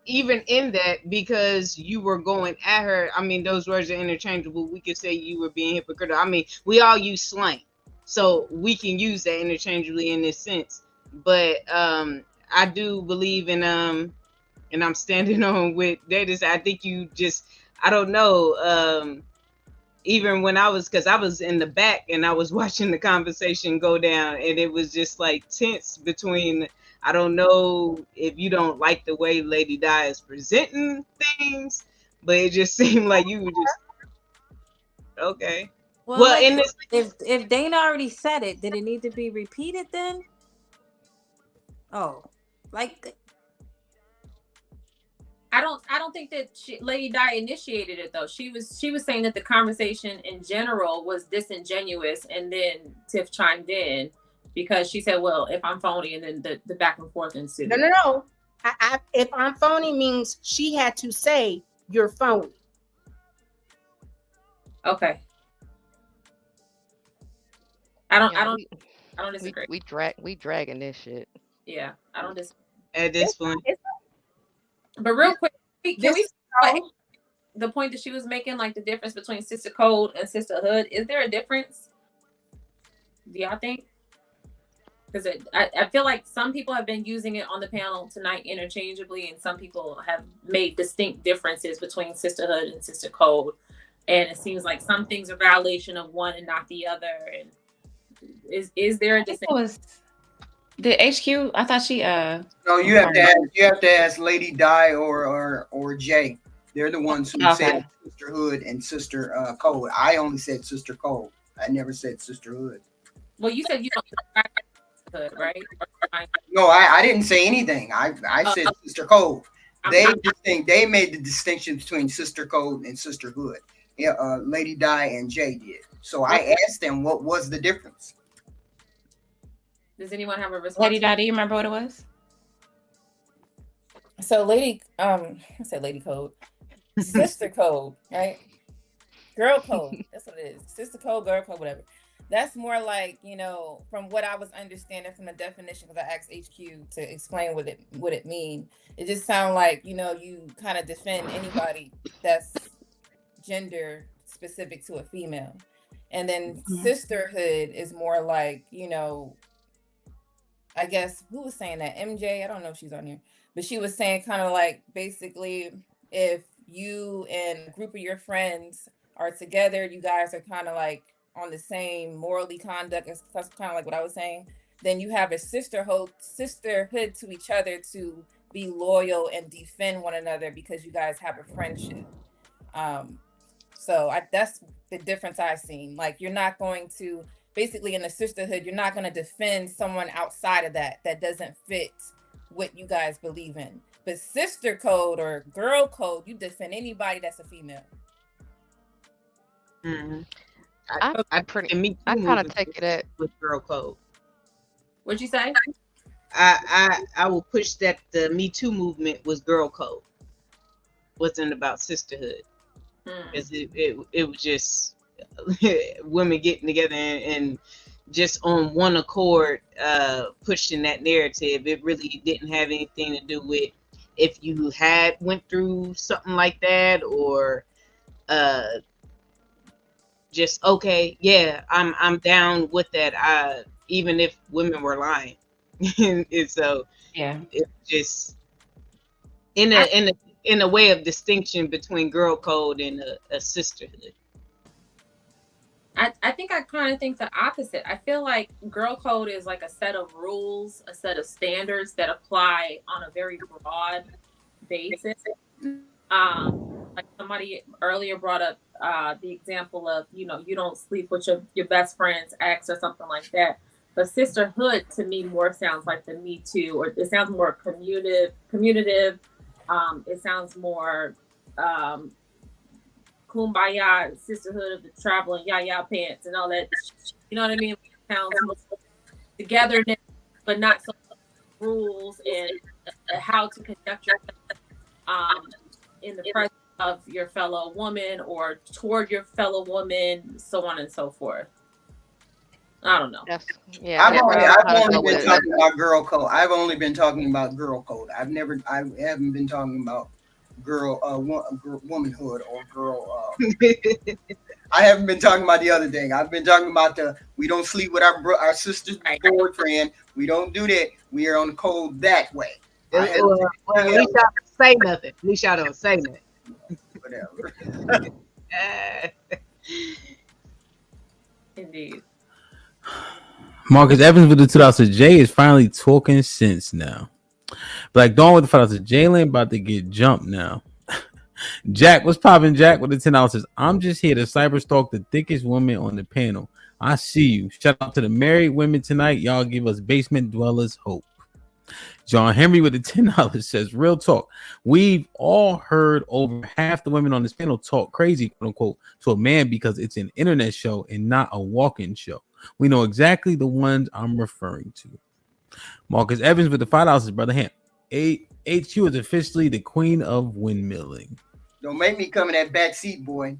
even in that, because you were going at her, I mean, those words are interchangeable. We could say you were being hypocritical. I mean, we all use slang. So we can use that interchangeably in this sense. But I do believe in, and I'm standing on with that. I think you just, I don't know. Even when because I was in the back and I was watching the conversation go down, and it was just like tense between. I don't know if you don't like the way Lady Di is presenting things, but it just seemed like you were just okay. Well, like, in this, if Dana already said it, did it need to be repeated then? Oh, like. I don't think that Lady Di initiated it though. She was saying that the conversation in general was disingenuous, and then Tiff chimed in because she said, "Well, if I'm phony," and then the back and forth ensued. No. If I'm phony means she had to say you're phony. Okay. I don't disagree. We dragging this shit. Yeah, I don't disagree. At this point. But real quick, can we the point that she was making, like the difference between Sisterhood and Sisterhood? Is there a difference? Do y'all think? because I feel like some people have been using it on the panel tonight interchangeably, and some people have made distinct differences between sisterhood and sister code, and it seems like some things are violation of one and not the other. And is there a distinction? The HQ, I thought she No, you have to ask Lady Di or Jay. They're the ones who said sisterhood and sister code. I only said sister code. I never said sisterhood. Well, you said you don't sisterhood, right? No, I didn't say anything. I said sister code. They made the distinction between sister code and sisterhood. Yeah, Lady Di and Jay did. So I asked them what was the difference. Does anyone have a response? Lady Di, do you remember what it was? So I said lady code. Sister code, right? Girl code. That's what it is. Sister code, girl code, whatever. That's more like, from what I was understanding from the definition, because I asked HQ to explain what it mean. It just sounds like, you kind of defend anybody that's gender specific to a female. And then sisterhood is more like, I guess, who was saying that? MJ? I don't know if she's on here, but she was saying kind of like, basically, if you and a group of your friends are together, you guys are kind of like on the same morally conduct, as kind of like what I was saying, then you have a sisterhood to each other to be loyal and defend one another because you guys have a friendship. So that's the difference I've seen. Like, you're not going to, basically in a sisterhood, you're not going to defend someone outside of that doesn't fit what you guys believe in. But sister code or girl code, you defend anybody that's a female. Mm-hmm. I kind of take it at with girl code. What'd you say? I will push that the Me Too movement was girl code. Wasn't about sisterhood. Because it was just women getting together and just on one accord pushing that narrative. It really didn't have anything to do with if you had went through something like that or just I'm down with that. Even if women were lying. And so it's just in a way of distinction between girl code and a sisterhood. I think I kind of think the opposite. I feel like girl code is like a set of rules, a set of standards that apply on a very broad basis. Like somebody earlier brought up the example of, you don't sleep with your best friend's ex or something like that. But sisterhood to me more sounds like the Me Too, or it sounds more communicative. It sounds more kumbaya, sisterhood of the traveling yaya pants and all that. You know what I mean? It sounds togetherness, but not so much rules and how to conduct yourself in the presence of your fellow woman or toward your fellow woman, so on and so forth. I don't know. I've only been talking about girl code. I've only been talking about girl code. I haven't been talking about womanhood or girl. I haven't been talking about the other thing. I've been talking about we don't sleep with our sister's boyfriend. We don't do that. We are on the code that way. At least I don't say nothing. At least I don't say nothing. Whatever. Indeed. Marcus Evans with the $2. Jay is finally talking sense now. Black Dawn with the $5. Jalen about to get jumped now. Jack, what's popping? Jack with the $10. I'm just here to cyber stalk the thickest woman on the panel. I see you. Shout out to the married women tonight. Y'all give us basement dwellers hope. John Henry with the $10 says, real talk. We've all heard over half the women on this panel talk crazy, quote unquote, to a man because it's an internet show and not a walk-in show. We know exactly the ones I'm referring to. Marcus Evans with the $5, brother Hamp. HQ is officially the queen of windmilling. Don't make me come in that back seat, boy.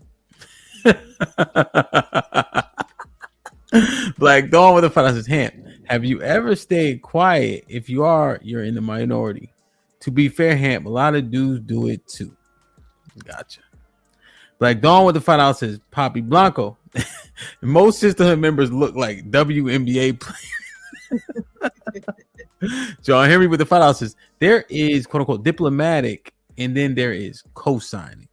Black Dawn with the $5 Hamp. Have you ever stayed quiet? If you are, you're in the minority. To be fair, Hamp, a lot of dudes do it too. Gotcha. Black Dawn with the $5 says, Poppy Blanco. Most sisterhood members look like WNBA players. John Henry with the $5 says there is quote unquote diplomatic, and then there is co-signing.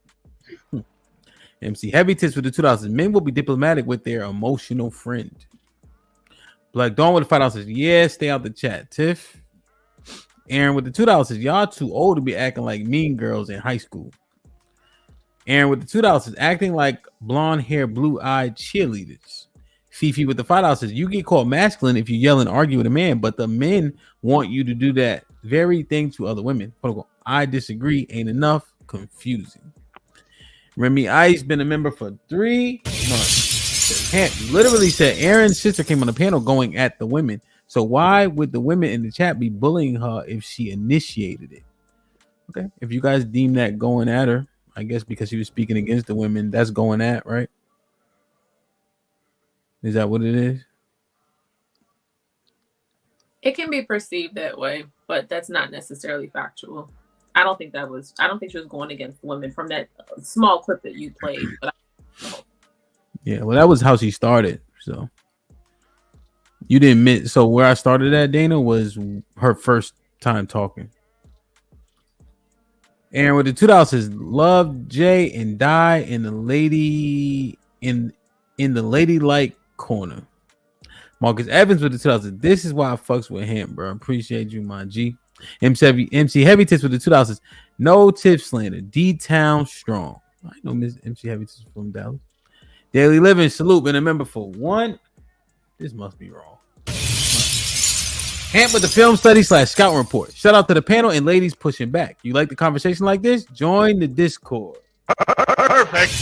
MC Heavy Tits with the $2. Men will be diplomatic with their emotional friend. Black Dawn with the $5 says, yeah, stay out the chat. Tiff. Aaron with the $2 says, y'all too old to be acting like mean girls in high school. Aaron with the $2 says, acting like blonde hair, blue-eyed cheerleaders. Fifi with the $5 says, you get called masculine if you yell and argue with a man, but the men want you to do that very thing to other women. I disagree. Ain't enough. Confusing. Remy Ice been a member for 3 months. Literally said Aaron's sister came on the panel going at the women. So why would the women in the chat be bullying her if she initiated it? Okay, if you guys deem that going at her, I guess because she was speaking against the women, that's going at, right? Is that what it is? It can be perceived that way, but that's not necessarily factual. I don't think she was going against women from that small clip that you played. But Yeah, well, that was how she started. So you didn't admit. So where I started at, Dana, was her first time talking. Aaron with the $2 says, love Jay and die in the lady in the ladylike corner. Marcus Evans with the $2 says, this is why I fucks with him, bro. Appreciate you, my G. MC Heavy Tits with the $2 says, no tip slander. D-Town strong. I know Miss MC Heavy Tits from Dallas. Daily Living, salute. Been a member for 1. This must be wrong. Hamp with the film study / scout report. Shout out to the panel and ladies pushing back. You like the conversation like this? Join the Discord. Perfect.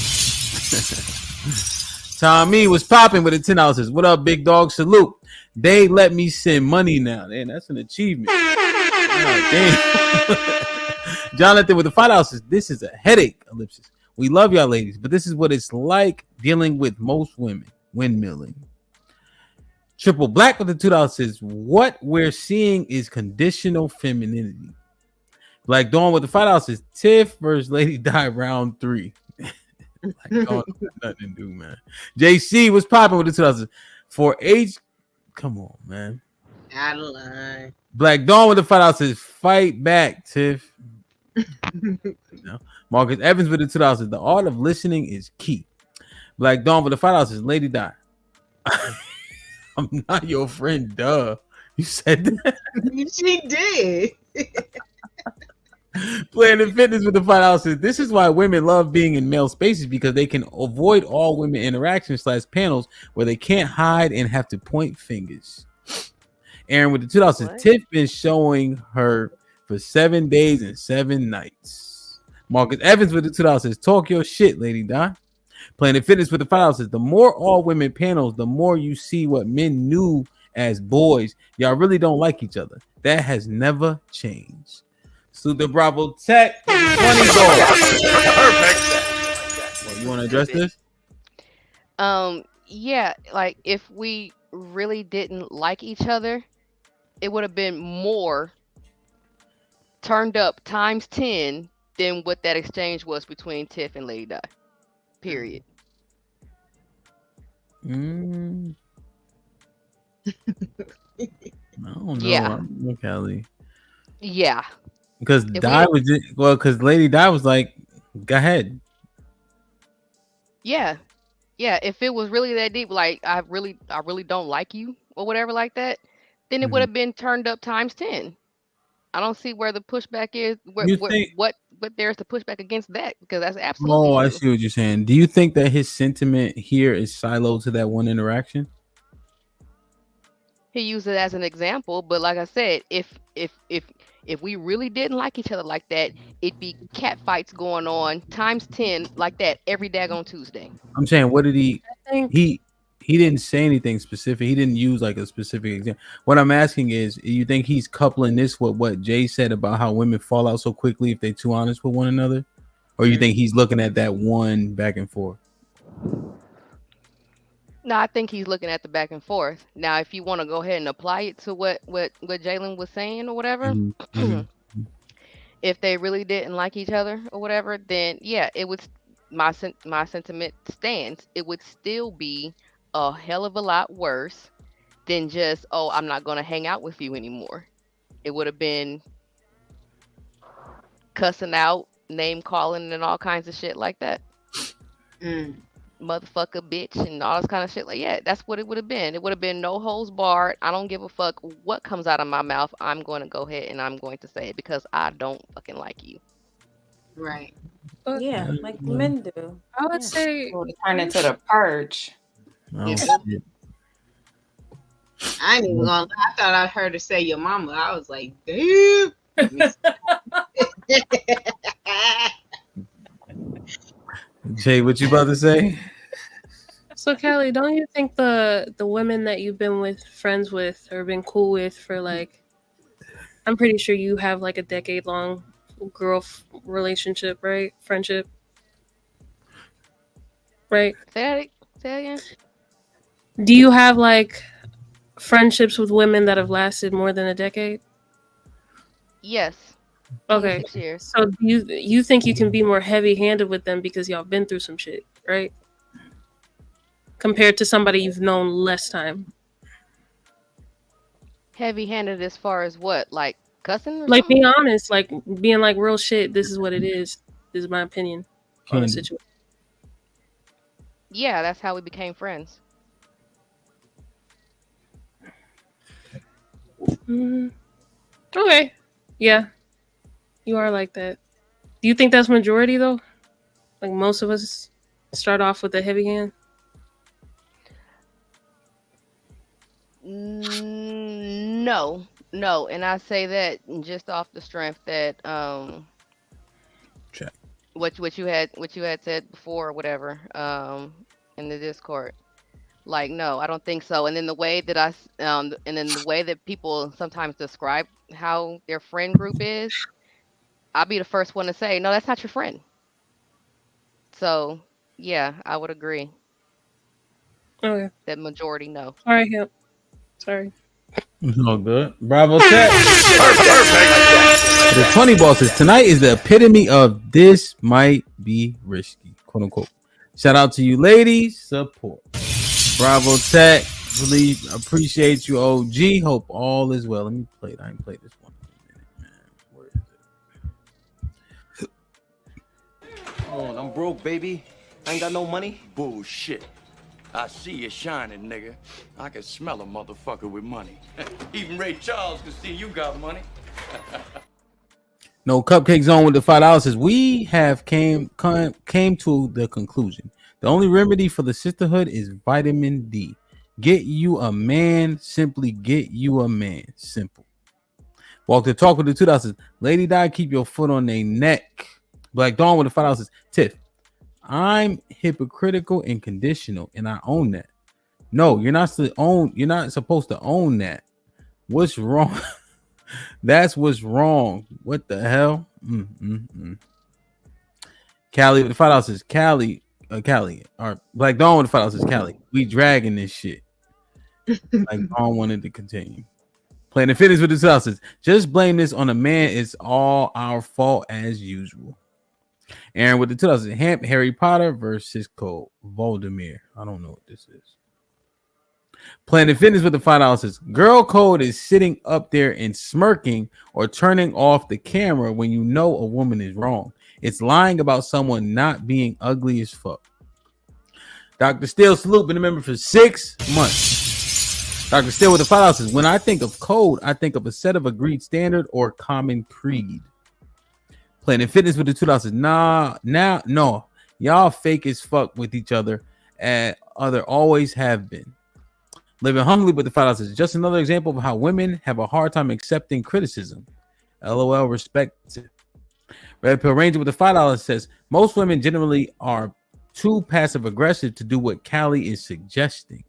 Tommy was popping with the $10 says, what up, big dog? Salute. They let me send money now. Man, that's an achievement. Oh, damn. Jonathan with the $5 says, this is a headache. Ellipsis. We love y'all ladies, but this is what it's like dealing with most women. Windmilling. Triple Black with the $2 says, what we're seeing is conditional femininity. Black Dawn with the $5 says, Tiff versus Lady Di round 3. Like, oh, nothing to do, man. JC was popping with the $2 says, for H. Come on, man. Out of line. Black Dawn with the $5 says, fight back, Tiff. No. Marcus Evans with the $2 says, the art of listening is key. Black Dawn with the $5 says, Lady Di. I'm not your friend, duh. You said that. She did. Planet Fitness with the $5 says, this is why women love being in male spaces, because they can avoid all women interactions / panels where they can't hide and have to point fingers. Aaron with the $2 says, Tiff been showing her for 7 days and 7 nights. Marcus Evans with the $2 says, talk your shit, Lady Di. Planet Fitness with the $5 says, the more all women panels, the more you see what men knew as boys. Y'all really don't like each other. That has never changed. Super Bravo Tech, $20. Well, you want to address this? Yeah, like if we really didn't like each other, it would have been more turned up times 10 than what that exchange was between Tiff and Lady Di. Period. I don't know. Yeah. Kelly. Yeah. Because Lady Di was like, go ahead. Yeah. Yeah. If it was really that deep, like I really don't like you or whatever like that, then it would have been turned up times 10. I don't see where the pushback is. What there's to push back against that, because that's absolutely true. I true. see what you're saying. Do you think that his sentiment here is siloed to that one interaction? He used it as an example, but like I said, if we really didn't like each other like that, it'd be cat fights going on times 10 like that every daggone Tuesday. I'm saying, what did he didn't say anything specific. He didn't use like a specific example. What I'm asking is, you think he's coupling this with what Jay said about how women fall out so quickly if they're too honest with one another? Or you think he's looking at that one back and forth? No, I think he's looking at the back and forth. Now, if you want to go ahead and apply it to what Jalen was saying or whatever, if they really didn't like each other or whatever, then yeah, it would. My sentiment stands. It would still be a hell of a lot worse than just, oh, I'm not going to hang out with you anymore. It would have been cussing out, name calling, and all kinds of shit like that. Motherfucker, bitch, and all this kind of shit. Like, yeah, that's what it would have been. It would have been no holds barred. I don't give a fuck what comes out of my mouth. I'm going to go ahead and I'm going to say it because I don't fucking like you. Right. Yeah, like men do. I would say turn into the purge. I ain't even gonna lie. I thought I heard her say your mama. I was like, damn. Jay, what you about to say? So Callie, don't you think the women that you've been friends with or been cool with for like, I'm pretty sure you have like a decade-long girl relationship, right? Friendship, right? Say that again. Do you have like friendships with women that have lasted more than a decade? Yes. Okay. 6 years. So you think you can be more heavy-handed with them because y'all been through some shit, right? Compared to somebody you've known less time. Heavy-handed as far as what? Like cussing or Like something? being honest, like being like real shit. This is what it is. This is my opinion on the situation. Yeah, that's how we became friends. Okay. Yeah. You are like that. Do you think that's majority though? Like most of us start off with a heavy hand? No, and I say that just off the strength that what you had said before or whatever in the Discord. Like, no, I don't think so. And then the way that the way that people sometimes describe how their friend group is, I'll be the first one to say, no, that's not your friend. So yeah, I would agree. Okay. That majority no. All right, yep. Sorry. It's all good. Bravo Tech. The 20 bosses. Tonight is the epitome of this might be risky, quote unquote. Shout out to you ladies. Support. Bravo Tech. Really appreciate you, OG. Hope all is well. Let me play it. I ain't played this one in a minute, man. Where is it? Oh, I'm broke, baby. I ain't got no money. Bullshit. I see you shining, nigga. I can smell a motherfucker with money. Even Ray Charles can see you got money. No Cupcake Zone with the $5 says we have came to the conclusion. The only remedy for the sisterhood is vitamin D. Get you a man. Simply get you a man. Simple. Walk the talk with the $2 says Lady Di, keep your foot on their neck. Black Dawn with the $5 says Tiff, I'm hypocritical and conditional, and I own that. No, you're not supposed to own that. What's wrong? That's what's wrong. What the hell? Callie with the $5 says Callie, or Black Dawn with the $5 says Callie. We dragging this shit. Like Dawn wanted to continue. Playing the fitness with the $2 says just blame this on a man. It's all our fault as usual. Aaron with the $2 Hamp, Harry Potter versus Cole Voldemort. I don't know what this is. Planet Fitness with the $5 says Girl Code is sitting up there and smirking or turning off the camera when you know a woman is wrong. It's lying about someone not being ugly as fuck. Dr. Steele salute, been a member for 6 months. Dr. Steele with the $5 says when I think of code, I think of a set of agreed standard or common creed. Planet Fitness with the $2 says no, y'all fake as fuck with each other and always have been. Living Humbly with the $5 says just another example of how women have a hard time accepting criticism. LOL, respect. Red Pill Ranger with the $5 says most women generally are too passive aggressive to do what Callie is suggesting.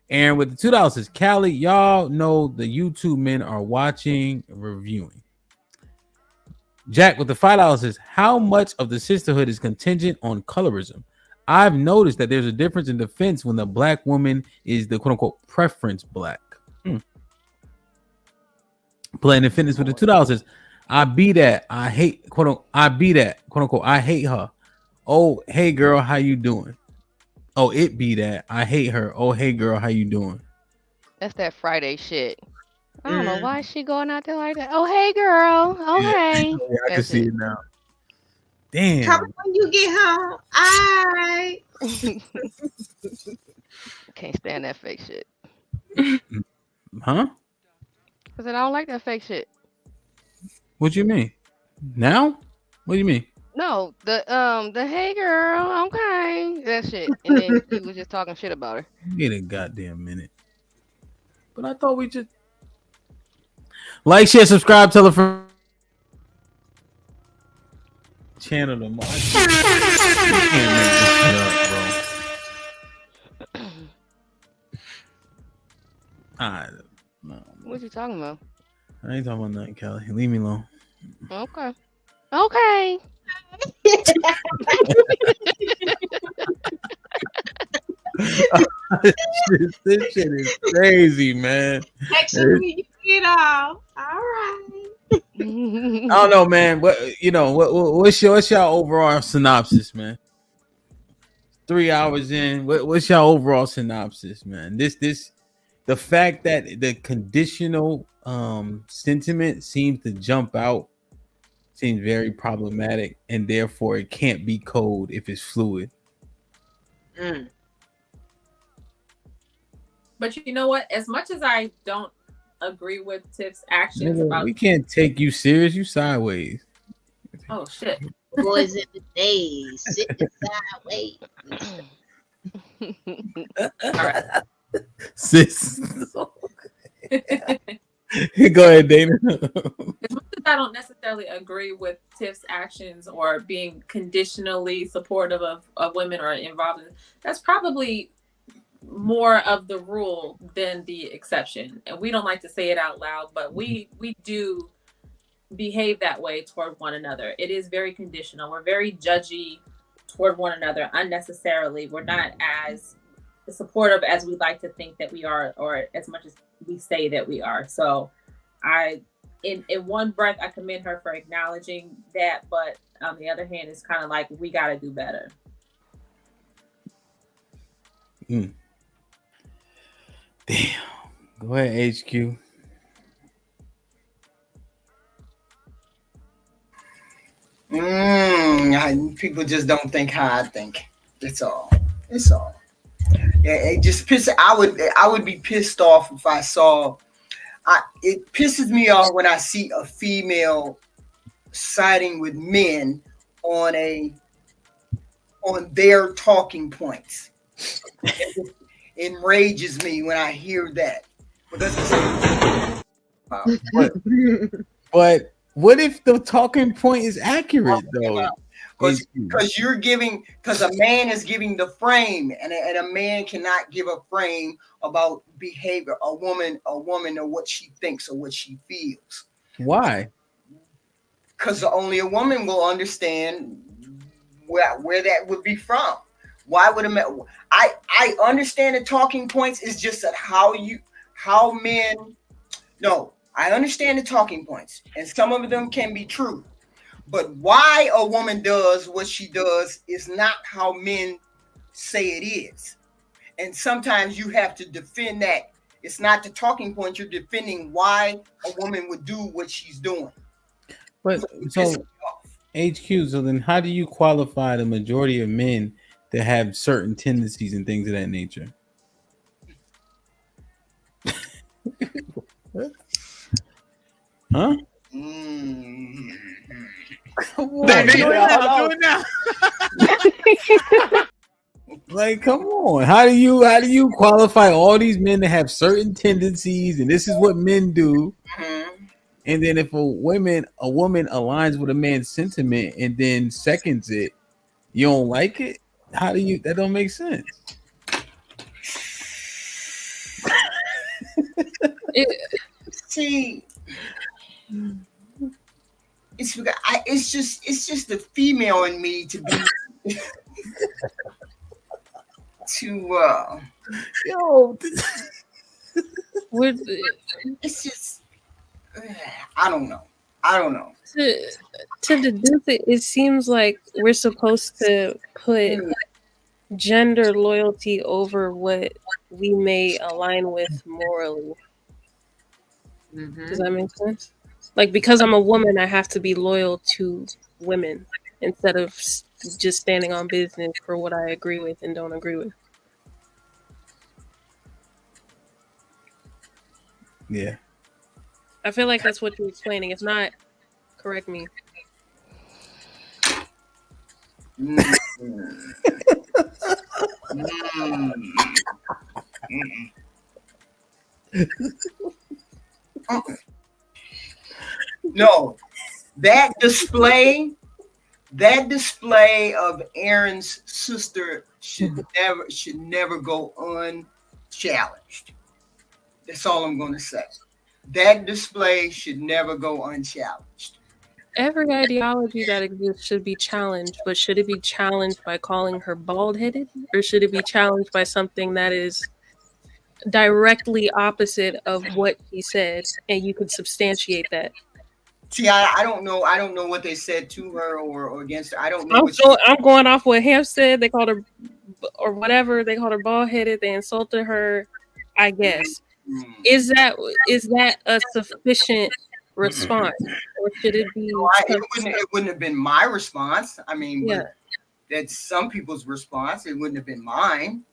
Aaron with the $2 says Callie, y'all know the YouTube men are watching and reviewing. Jack with the $5 says how much of the sisterhood is contingent on colorism? I've noticed that there's a difference in defense when the black woman is the quote unquote preference black. Playing the fitness with the $2 says I be that. I hate quote unquote. I be that quote unquote. I hate her. Oh, hey girl, how you doing? Oh, it be that. I hate her. Oh, hey girl, how you doing? That's that Friday shit. I don't know why is she going out there like that. Oh hey girl. Oh hey. Yeah, I can That's see it now. Damn. Come when you get home. I Can't stand that fake shit. Huh? Cause I don't like that fake shit. What you mean? Now? What do you mean? No, the hey girl, okay, that shit. And then you was just talking shit about her. Wait a goddamn minute. But I thought we just like, share, subscribe, tell a friend. Channel them. I can't make this shit up, bro. No. What you talking about? I ain't talking about nothing, Kelly. Leave me alone. Okay. Okay. This shit is crazy, man. Actually, you get off. All right. I don't know, man. What's your overall synopsis, man? 3 hours in. What's your overall synopsis, man? The fact that the conditional sentiment seems to jump out seems very problematic, and therefore it can't be code if it's fluid. But you know what? As much as I don't agree with Tiff's actions Nigga, about we can't take you serious. You sideways. oh shit. Boys in the days sitting sideways. All right. Sis. Go ahead, Dana. As much as I don't necessarily agree with Tiff's actions or being conditionally supportive of women or involved in, that's probably more of the rule than the exception. And we don't like to say it out loud, but we do behave that way toward one another. It is very conditional. We're very judgy toward one another unnecessarily. We're not as supportive as we like to think that we are, or as much as we say that we are. So in one breath, I commend her for acknowledging that, but on the other hand, it's kind of like we got to do better. Damn. Go ahead, HQ. People just don't think how I think. It's all. Yeah, it just pisses. I would be pissed off if I saw. It pisses me off when I see a female siding with men on their talking points. It enrages me when I hear that. But what if the talking point is accurate though? Because a man is giving the frame, and a man cannot give a frame about behavior. A woman or what she thinks or what she feels. Why? Because only a woman will understand where that would be from. Why would a man? I understand the talking points is just that how men. No, I understand the talking points, and some of them can be true. But why a woman does what she does is not how men say it is. And sometimes you have to defend that. It's not the talking point. You're defending why a woman would do what she's doing. But so HQ, so then how do you qualify the majority of men that have certain tendencies and things of that nature? Huh? Come on, do it now. Like, come on. How do you qualify all these men that have certain tendencies and this is what men do? And then if a woman aligns with a man's sentiment and then seconds it, you don't like it? How do you? That don't make sense. See, it's just the female in me to be yo. It's just I don't know. To deduce it, it seems like we're supposed to put gender loyalty over what we may align with morally. Does that make sense? Like, because I'm a woman, I have to be loyal to women instead of just standing on business for what I agree with and don't agree with. Yeah. I feel like that's what you're explaining. If not, correct me. No, that display of Aaron's sister should never go unchallenged. That's all I'm going to say. That display should never go unchallenged. Every ideology that exists should be challenged, but should it be challenged by calling her bald-headed, or should it be challenged by something that is directly opposite of what he said, and you could substantiate that? See, I don't know. I don't know what they said to her or against her. I don't know. I'm going off what Ham said. They called her, or whatever, they called her bald-headed. They insulted her, I guess. Is that a sufficient response, or should it be? It wouldn't have been my response. I mean, yeah, that's some people's response. It wouldn't have been mine.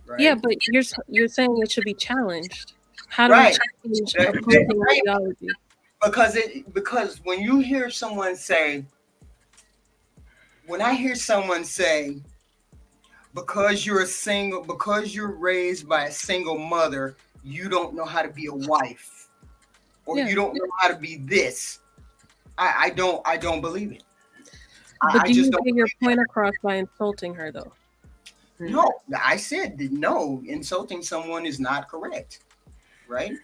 Right? Yeah, but you're saying it should be challenged. How do we change opposing ideology? Because when you hear someone say, when I hear someone say, because you're raised by a single mother, you don't know how to be a wife, or you don't know how to be this. I don't believe it. But do you get your point across by insulting her, though? No, I said that no, insulting someone is not correct, right?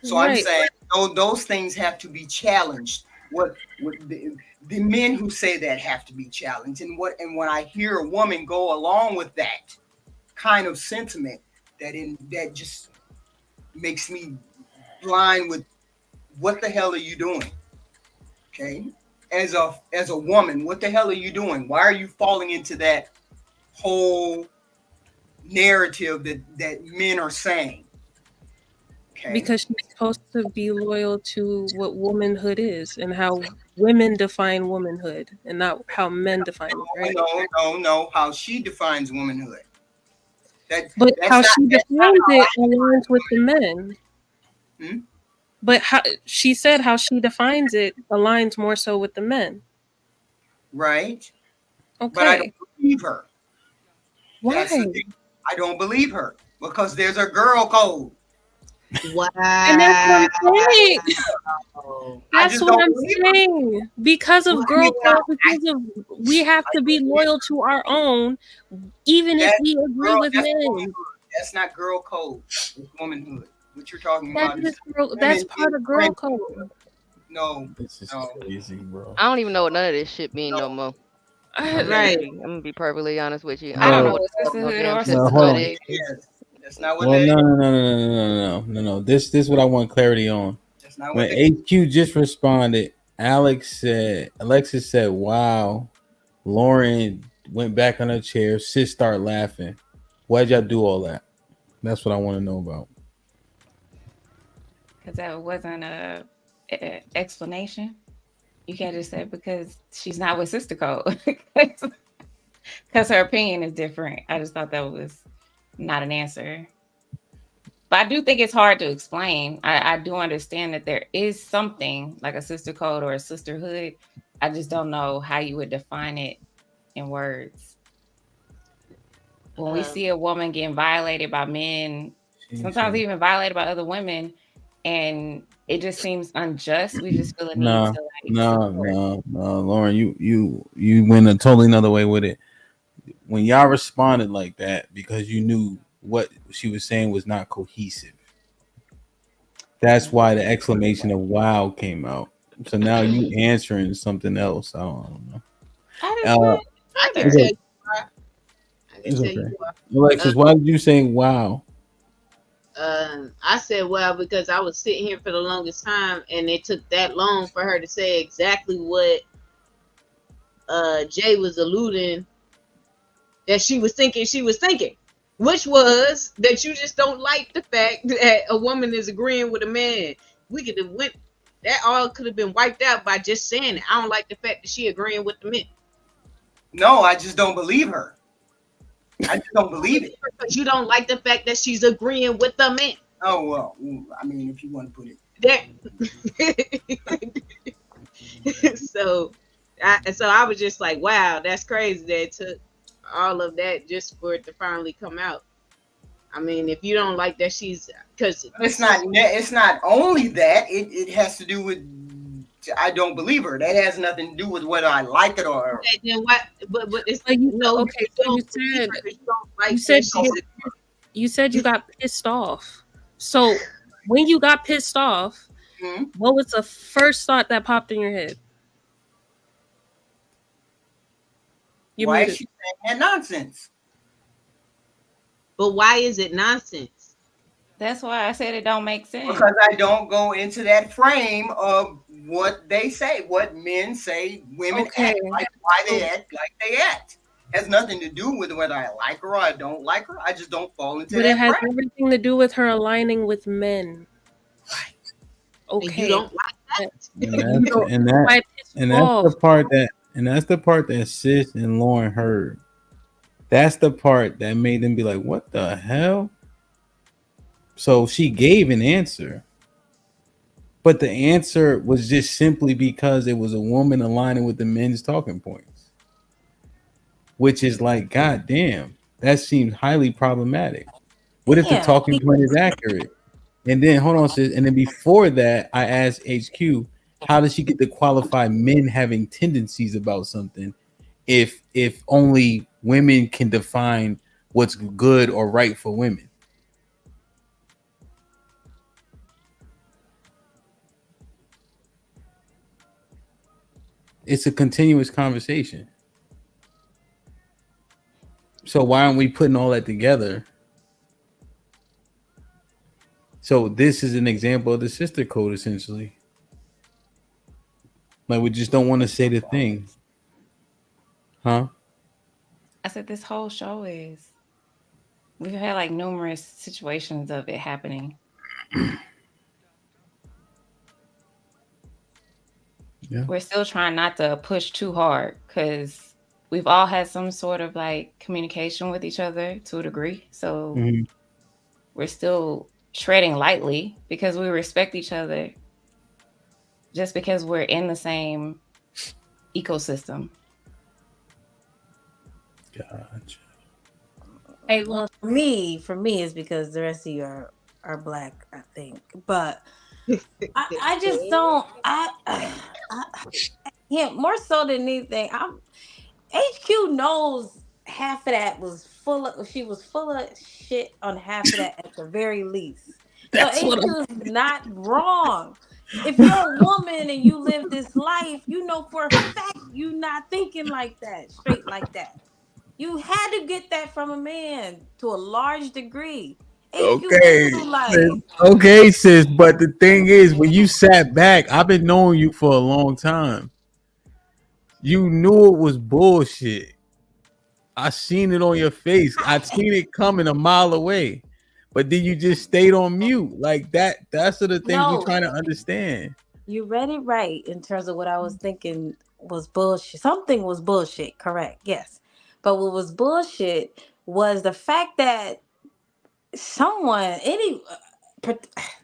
So I'm saying those things have to be challenged. What the men who say that have to be challenged, and when I hear a woman go along with that kind of sentiment, that just makes me blind with what the hell are you doing? Okay, as a woman, what the hell are you doing? Why are you falling into that whole narrative that men are saying? Okay. Because she's supposed to be loyal to what womanhood is and how women define womanhood, and not how men define it, right? No, how she defines womanhood. But how she defines it aligns with the men. But how she said how she defines it aligns more so with the men. Right. Okay. But I don't believe her. Why? I don't believe her because there's a girl code. Wow. And that's what I'm saying. That's what I'm saying. Because of girl code, we have to be loyal to our own, even if we agree with men. That's not girl code. It's womanhood. What you're talking about that's part of girl code. No, this is crazy, bro. I don't even know what none of this shit mean no more. Right. I'm gonna be perfectly honest with you. No. I don't know what Sisterhood or Sisterhood is. That's not what No. This is what I want clarity on. That's not when what HQ just responded, Alexis said, wow, Lauren went back on her chair, sis started laughing. Why'd y'all do all that? That's what I want to know about. Because that wasn't a explanation. You can't just say because she's not with Sister Code. Because her opinion is different. I just thought that was not an answer. But I do think it's hard to explain. I do understand that there is something like a sister code or a sisterhood. I just don't know how you would define it in words. When we see a woman getting violated by men, sometimes even violated by other women, and it just seems unjust. We just feel a need to No, Lauren, you went a totally another way with it. When y'all responded like that because you knew what she was saying was not cohesive. That's why the exclamation of "wow" came out. So now you answering something else. I don't know. I can tell you why. Alexis, why did you say "wow"? I said "wow" because I was sitting here for the longest time, and it took that long for her to say exactly what Jay was alluding that she was thinking. which was that you just don't like the fact that a woman is agreeing with a man. We could have went that all could have been wiped out by just saying it. I don't like the fact that she agreeing with the men. No, I just don't believe her. I just don't believe it. Because you don't like the fact that she's agreeing with the men. Oh well, I mean, if you want to put it there. So I was just like, wow, that's crazy that it took all of that just for it to finally come out. I mean, if you don't like that she's, because it's not only that, it has to do with I don't believe her. That has nothing to do with whether I like it or. Okay, then what? But it's Like you no. okay. So you said you got pissed off. So when you got pissed off, what was the first thought that popped in your head? Why is she saying that nonsense? But why is it nonsense? That's why I said it don't make sense. Because I don't go into that frame of what they say, what men say, women act like, why they act like they act. Has nothing to do with whether I like her or I don't like her. I just don't fall into that. But it has frame. everything to do with her aligning with men. Right. Okay. You don't like that. And that's the part that Sis and Lauren heard. That's the part that made them be like, what the hell? So she gave an answer. But the answer was just simply because it was a woman aligning with the men's talking points. Which is like, God damn, that seems highly problematic. What if the talking point is accurate? And then, hold on, Sis. And then before that, I asked HQ, how does she get to qualify men having tendencies about something if only women can define what's good or right for women? It's a continuous conversation. So why aren't we putting all that together? So this is an example of the sister code, essentially. Like, we just don't want to say the thing. Huh? I said this whole show is. We've had like numerous situations of it happening. Yeah. We're still trying not to push too hard because we've all had some sort of like communication with each other to a degree. So we're still treading lightly because we respect each other just because we're in the same ecosystem. Gotcha. Hey, well, for me, it's because the rest of you are black, I think. But I just don't. Yeah, more so than anything, HQ knows half of that was full of. She was full of shit on half of that at the very least. That's so what HQ is not wrong. If you're a woman and you live this life, you know for a fact you're not thinking like that, straight like that. You had to get that from a man to a large degree. Okay, sis. But the thing is, when you sat back, I've been knowing you for a long time. You knew it was bullshit. I seen it on your face. I'd seen it coming a mile away. But then you just stayed on mute. Like that. That's the things we're trying to understand. You read it right in terms of what I was thinking was bullshit. Something was bullshit, correct? Yes. But what was bullshit was the fact that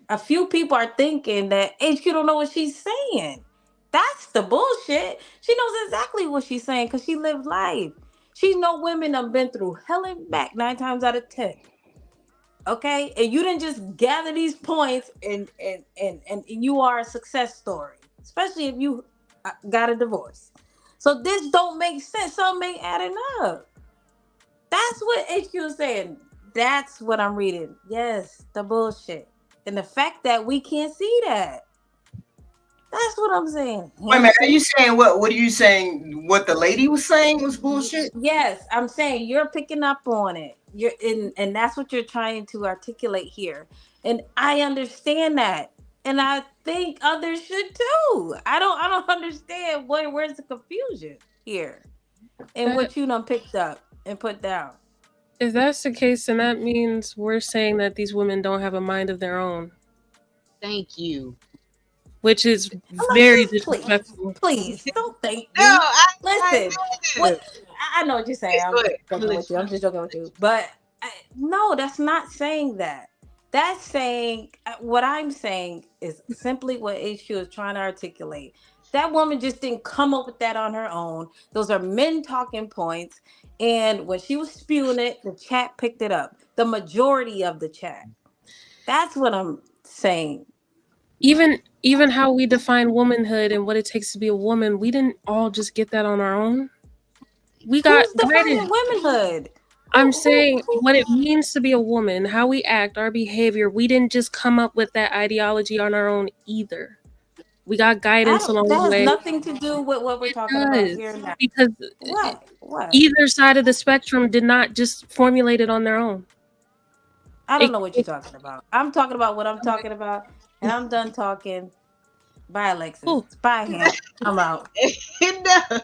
a few people are thinking that HQ don't know what she's saying. That's the bullshit. She knows exactly what she's saying because she lived life. She know women have been through hell and back 9 times out of 10. Okay, and you didn't just gather these points and you are a success story, especially if you got a divorce. So this don't make sense. Something ain't adding up. That's what HQ is saying. That's what I'm reading. Yes, the bullshit. And the fact that we can't see that. That's what I'm saying. Wait a minute, are you saying what are you saying? What the lady was saying was bullshit? Yes, I'm saying you're picking up on it. You're in, and that's what you're trying to articulate here. And I understand that. And I think others should too. I don't understand where's the confusion here and what you done picked up and put down. If that's the case, then that means we're saying that these women don't have a mind of their own. Thank you. Which is very Alexis, disrespectful. Please don't thank me. No, Listen, I know what you're saying. I'm just joking with you. I'm just joking with you. But no, that's not saying that. That's saying what I'm saying is simply what HQ is trying to articulate. That woman just didn't come up with that on her own. Those are men talking points. And when she was spewing it, the chat picked it up. The majority of the chat. That's what I'm saying. Even how we define womanhood and what it takes to be a woman, we didn't all just get that on our own. We got guidance. Womanhood. I'm saying what it means to be a woman, how we act, our behavior. We didn't just come up with that ideology on our own either. We got guidance along That the has way. nothing to do with what we're talking about here now. Because What? either side of the spectrum did not just formulate it on their own. I don't know what you're talking about. I'm talking about what I'm talking about, and I'm done talking. Bye, Alexis. Bye, Ham. I'm out. No,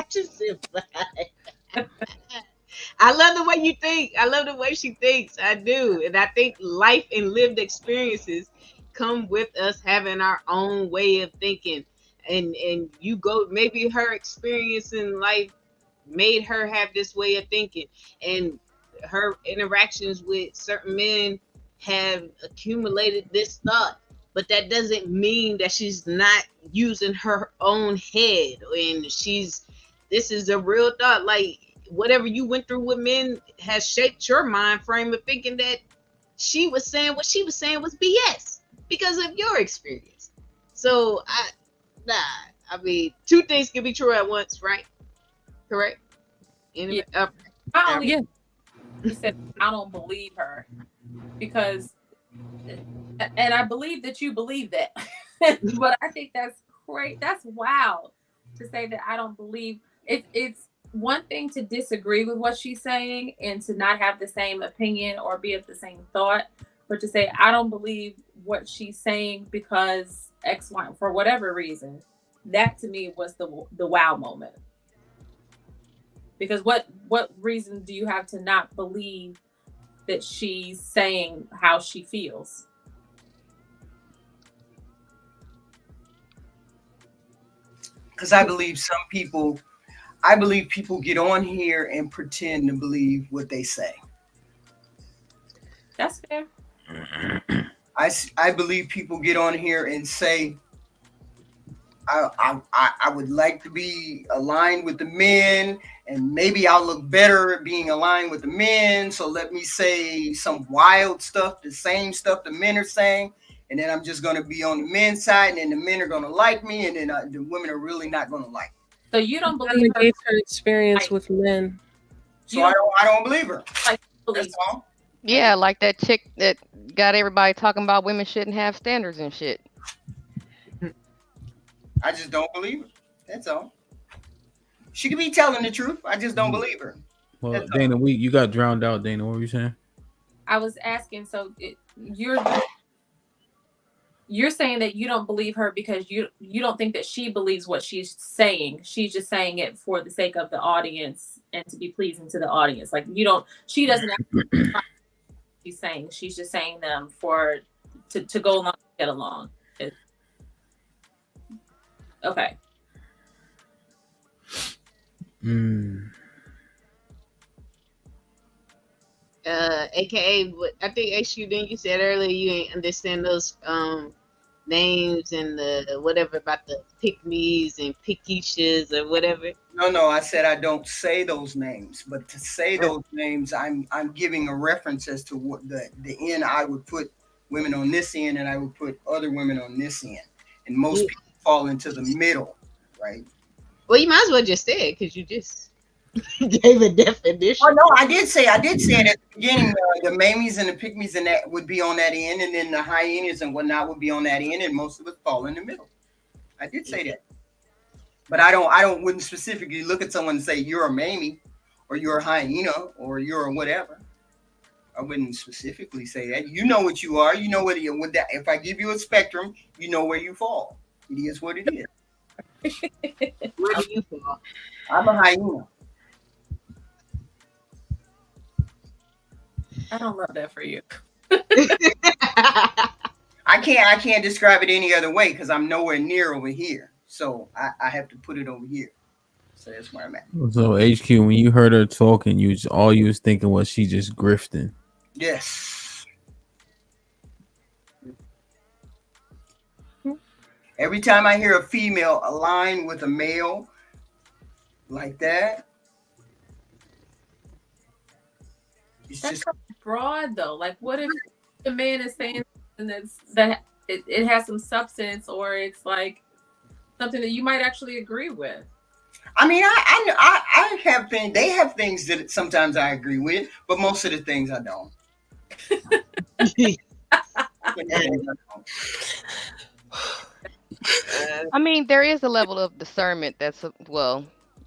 just said bye. I love the way you think. I love the way she thinks. I do. And I think life and lived experiences come with us having our own way of thinking. And you go, maybe her experience in life made her have this way of thinking. And her interactions with certain men have accumulated this thought. But that doesn't mean that she's not using her own head. And this is a real thought. Like, whatever you went through with men has shaped your mind frame of thinking that she was saying what she was saying was BS because of your experience. So I mean, two things can be true at once, right? Correct? Yeah. He said, I don't believe her because, and I believe that you believe that, but I think that's great. That's wild to say that I don't believe it. It's one thing to disagree with what she's saying and to not have the same opinion or be of the same thought, but to say I don't believe what she's saying because X, Y, for whatever reason, that to me was the wow moment. Because what reason do you have to not believe that she's saying how she feels? Because I believe people get on here and pretend to believe what they say. That's fair. I believe people get on here and say, I would like to be aligned with the men, and maybe I'll look better at being aligned with the men. So let me say some wild stuff, the same stuff the men are saying, and then I'm just going to be on the men's side, and then the men are going to like me, and then the women are really not going to like me. So you don't believe her experience with men. So I don't believe her. That's all. Yeah, like that chick that got everybody talking about women shouldn't have standards and shit. I just don't believe her. That's all. She could be telling the truth. I just don't believe her. Well, That's Dana, you got drowned out. Dana, what were you saying? I was asking, so you're saying that you don't believe her because you don't think that she believes what she's saying. She's just saying it for the sake of the audience and to be pleasing to the audience. Like she doesn't actually she's saying. She's just saying them to go along, get along. Okay. AKA, I think HQ, then you said earlier you ain't understand those names and the whatever about the Pickmes and Pickmeishas or whatever. No, I said I don't say those names, but to say those names, I'm giving a reference as to what the end. I would put women on this end, and I would put other women on this end, and most people fall into the middle, right? Well, you might as well just say it because you just gave a definition. Oh no, I did say it at the beginning. The Mamies and the Pickmes and that would be on that end, and then the hyenas and whatnot would be on that end, and most of us fall in the middle. I did say that, but I wouldn't specifically look at someone and say you're a Mamie, or you're a hyena, or you're a whatever. I wouldn't specifically say that. You know what you are. You know what that. If I give you a spectrum, you know where you fall. It is what it is. Where do you fall? I'm a hyena. I don't love that for you. I can't describe it any other way because I'm nowhere near over here. So I have to put it over here. So that's where I'm at. So HQ, when you heard her talking, all you was thinking was she just grifting. Yes. Every time I hear a female align with a male like that, it's That's just so broad though. Like, what if the man is saying something that it has some substance, or it's like something that you might actually agree with? I mean, I have things. They have things that sometimes I agree with, but most of the things I don't. I mean, there is a level of discernment that's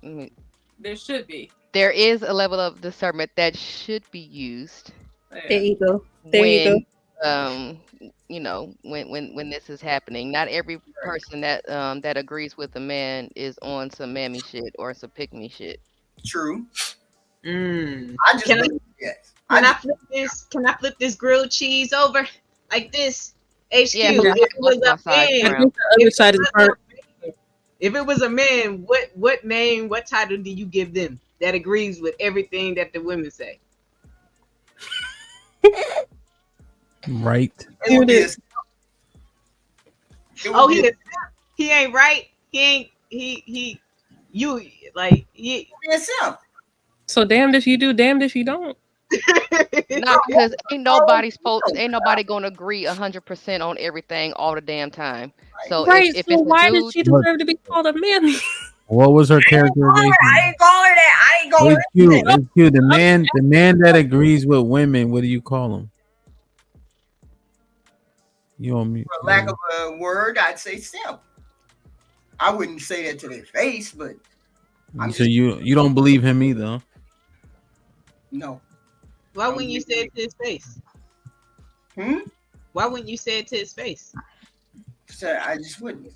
There should be. There is a level of discernment that should be used. There you go. There you go. When this is happening, not every person that agrees with a man is on some mammy shit or some Pickme shit. True. I just can I flip this? Can I flip this grilled cheese over like this? HQ. Yeah, If it was a man, what name, what title do you give them that agrees with everything that the women say? Right. He ain't right. He So damned if you do, damned if you don't. No, because ain't nobody gonna agree 100% on everything all the damn time. So Right. if So it's why a dude, does she deserve to be called a mammy? What was her characterization? I ain't call her that. I ain't call her that. HQ, the man that agrees with women, what do you call him? You on me? For lack of a word, I'd say simp. I wouldn't say that to their face, but So you don't believe him either? Huh? No. Why wouldn't you say it to his face? Why wouldn't you say it to his face? So I just wouldn't.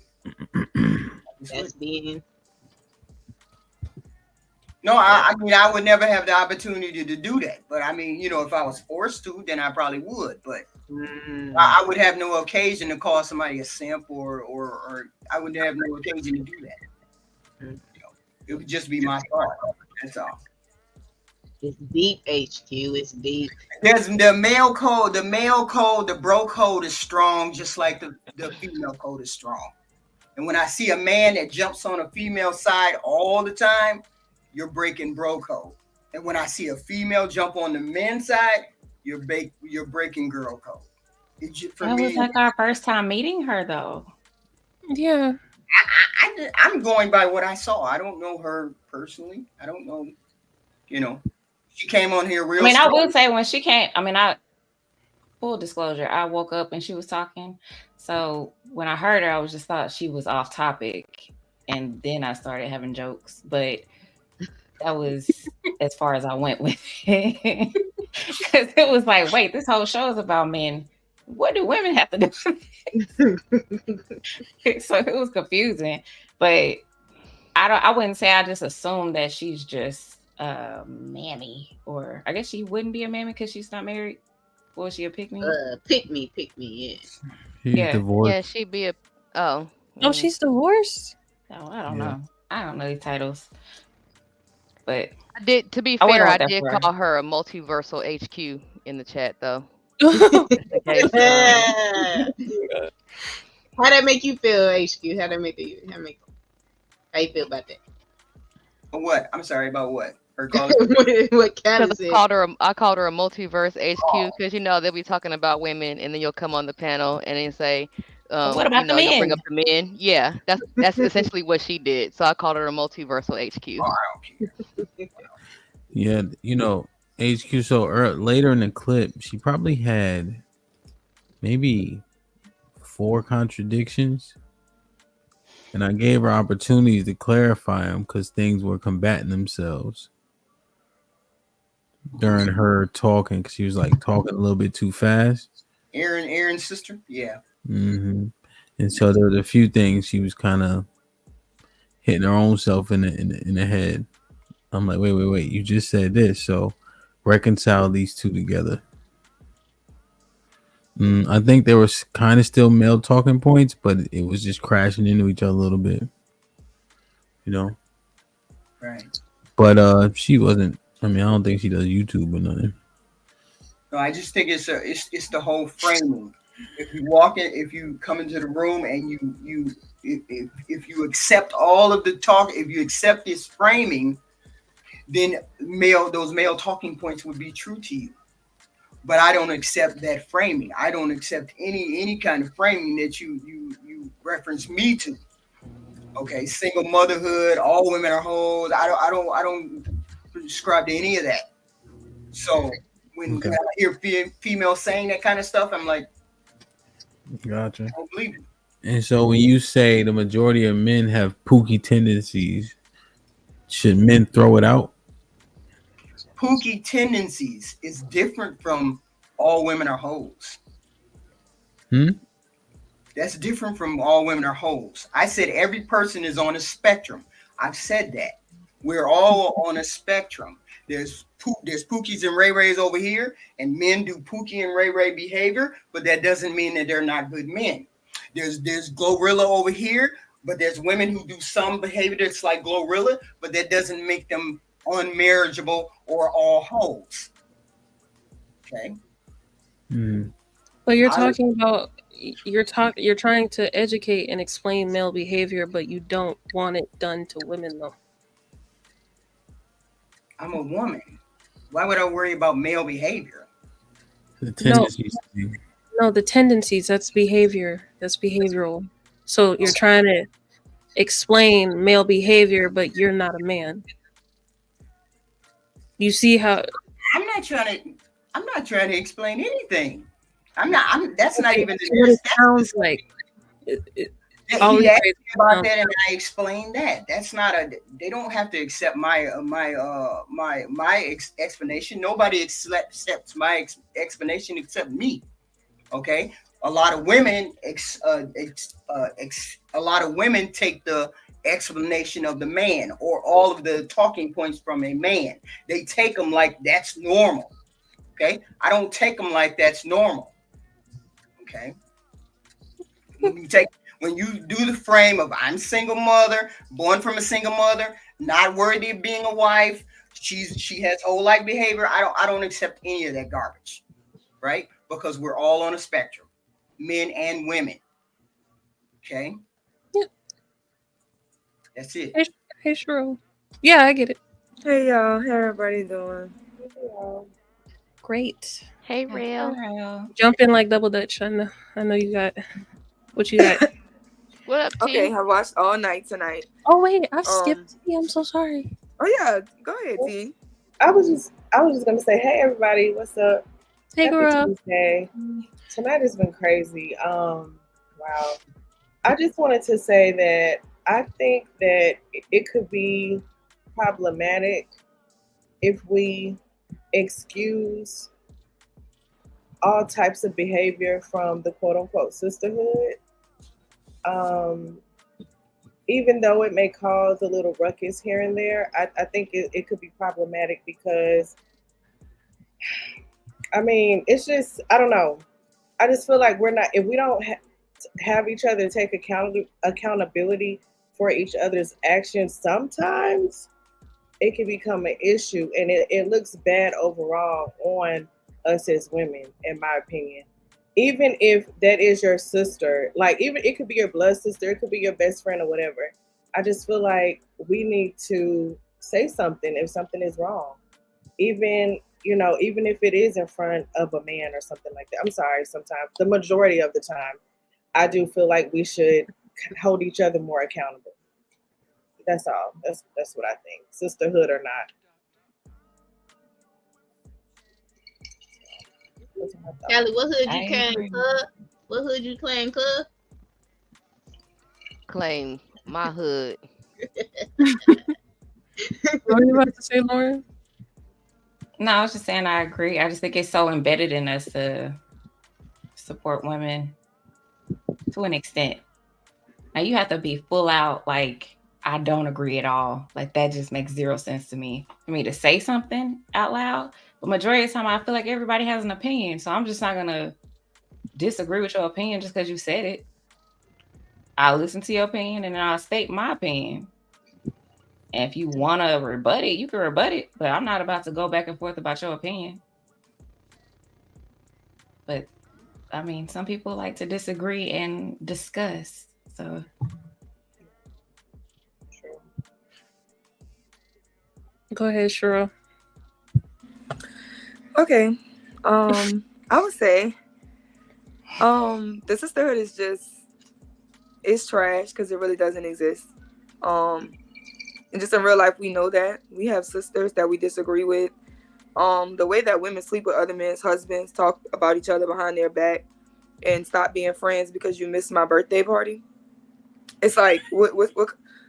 That's being. No, I mean, I would never have the opportunity to do that. But I mean, if I was forced to, then I probably would. But I would have no occasion to call somebody a simp or I would have no occasion to do that. It would just be my thought. That's all. It's deep, HQ. It's deep. There's the male code, the bro code is strong, just like the female code is strong. And when I see a man that jumps on a female side all the time, you're breaking bro code. And when I see a female jump on the men's side, you're breaking girl code. That was like our first time meeting her, though. Yeah. I'm going by what I saw. I don't know her personally. I don't know, she came on here real I strong. would say when she came, full disclosure, I woke up and she was talking. So when I heard her, I just thought she was off topic. And then I started having jokes. But that was as far as I went with it. Because it was like, wait, this whole show is about men. What do women have to do? So it was confusing. But I wouldn't say I just assumed that she's just mammy, or I guess she wouldn't be a mammy because she's not married. Or was she a Pickme? Pickme, yeah. She's divorced. Yeah, she'd be a Oh, she's divorced? Oh, I don't know. I don't know these titles. But I did call her a multiversal HQ in the chat though. How that make you feel, HQ? How you feel about that? What? I'm sorry, about what? What Cat is it? I called her a multiverse HQ because they'll be talking about women and then you'll come on the panel and then say, what about the men? You'll bring up the men. Yeah, that's essentially what she did. So I called her a multiversal HQ. Yeah, HQ. So later in the clip, she probably had maybe 4 contradictions, and I gave her opportunities to clarify them because things were combating themselves during her talking. Because she was talking a little bit too fast. Aaron's sister, yeah. Mm-hmm. And so there was a few things she was kind of hitting her own self in the head. I'm like, wait, you just said this, so reconcile these two together. I think there was kind of still male talking points, but it was just crashing into each other a little bit. You know. Right. But she wasn't. I mean, I don't think she does YouTube or nothing. No, I just think it's the whole framing. If you walk in, if you come into the room and if you accept all of the talk, if you accept this framing, then those male talking points would be true to you. But I don't accept that framing. I don't accept any kind of framing that you reference me to. Okay, single motherhood, all women are hoes. I don't subscribe to any of that. So when I hear females saying that kind of stuff, I'm like, Gotcha. I don't believe it. And so when you say the majority of men have pookie tendencies, should men throw it out? Pookie tendencies is different from all women are hoes. That's different from all women are hoes. I said every person is on a spectrum. I've said that. We're all on a spectrum. There's pookies and ray-rays over here, and men do pookie and ray-ray behavior, but that doesn't mean that they're not good men. There's Glorilla over here, but there's women who do some behavior that's like Glorilla, but that doesn't make them unmarriageable or all hoes. Okay. But you're talking about you're trying to educate and explain male behavior, but you don't want it done to women though. I'm a woman. Why would I worry about male behavior? The tendencies. No, the tendencies, that's behavior. That's behavioral. So you're trying to explain male behavior, but you're not a man. You see how I'm not trying to explain anything. That's not even what it sounds like. He asked me about that, and I explained that. That's not they don't have to accept my explanation. Nobody accepts my explanation except me. Okay, a lot of women take the explanation of the man or all of the talking points from a man. They take them like that's normal. Okay, I don't take them like that's normal. Okay, when you do the frame of I'm single mother, born from a single mother, not worthy of being a wife, she has whole like behavior. I don't accept any of that garbage, right? Because we're all on a spectrum, men and women. Okay. Yeah. That's it. Hey, Cheryl. Yeah, I get it. Hey y'all, how everybody doing? Great. Hey, Real. Jump in like double dutch. I know you got what you got. What up, T? Okay, I watched all night tonight. Oh wait, I've skipped T. I'm so sorry. Oh yeah, go ahead, T. I was just gonna say, hey everybody, what's up? Hey, Happy girl. Tuesday. Tonight has been crazy. Wow. I just wanted to say that I think that it could be problematic if we excuse all types of behavior from the quote unquote sisterhood. Even though it may cause a little ruckus here and there, I think it could be problematic because, I mean, it's just, I don't know. I just feel like if we don't have each other take accountability for each other's actions, sometimes it can become an issue, and it looks bad overall on us as women, in my opinion. Even if that is your sister, like even it could be your blood sister, it could be your best friend or whatever. I just feel like we need to say something if something is wrong. Even if it is in front of a man or something like that. I'm sorry, sometimes, the majority of the time, I do feel like we should hold each other more accountable. That's all. That's what I think. Sisterhood or not. Callie, what hood you claim, cuz? What hood you claim, cuz? Claim my hood. What were you about to say, Lauren? No, I was just saying I agree. I just think it's so embedded in us to support women to an extent. Now you have to be full out like I don't agree at all. Like that just makes zero sense to me. For me to say something out loud. But majority of the time I feel like everybody has an opinion. So I'm just not gonna disagree with your opinion just because you said it. I'll listen to your opinion and then I'll state my opinion. And if you want to rebut it, you can rebut it. But I'm not about to go back and forth about your opinion. But I mean, some people like to disagree and discuss. So go ahead, Cheryl. Okay. I would say the sisterhood is just, it's trash because it really doesn't exist. And just in real life, we know that. We have sisters that we disagree with. The way that women sleep with other men's husbands, talk about each other behind their back, and stop being friends because you missed my birthday party. It's like, what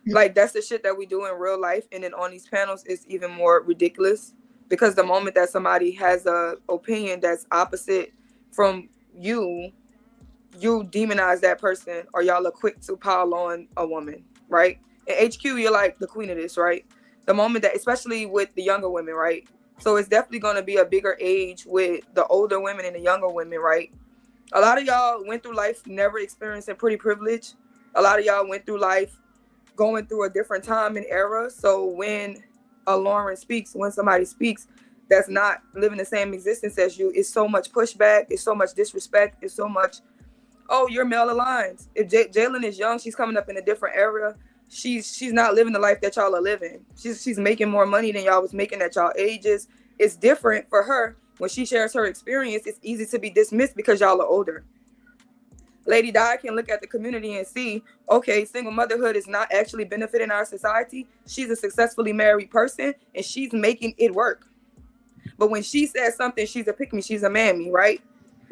like, that's the shit that we do in real life. And then on these panels, it's even more ridiculous because the moment that somebody has a opinion that's opposite from you demonize that person, or y'all are quick to pile on a woman, right? In HQ, you're like the queen of this, right? The moment that, especially with the younger women, right? So it's definitely going to be a bigger age with the older women and the younger women, right? A lot of y'all went through life never experiencing pretty privilege. A lot of y'all went through life going through a different time and era. So when a Lauren speaks, when somebody speaks that's not living the same existence as you, it's so much pushback, it's so much disrespect, it's so much, oh, you're male aligned. If Jalen is young, she's coming up in a different era. She's not living the life that y'all are living. She's making more money than y'all was making at y'all ages. It's different for her. When she shares her experience, it's easy to be dismissed because y'all are older. Lady Di can look at the community and see, okay, single motherhood is not actually benefiting our society. She's a successfully married person and she's making it work. But when she says something, she's a Pickme, she's a Mamie, right?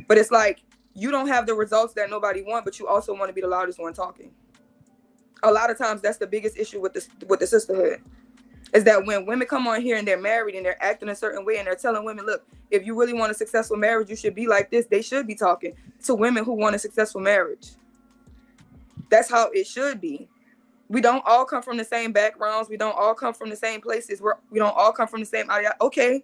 But it's like, you don't have the results that nobody wants, but you also want to be the loudest one talking. A lot of times that's the biggest issue with the sisterhood, is that when women come on here and they're married and they're acting a certain way and they're telling women, look, if you really want a successful marriage, you should be like this. They should be talking to women who want a successful marriage. That's how it should be. We don't all come from the same backgrounds. We don't all come from the same places. We don't all come from the same idea. Okay,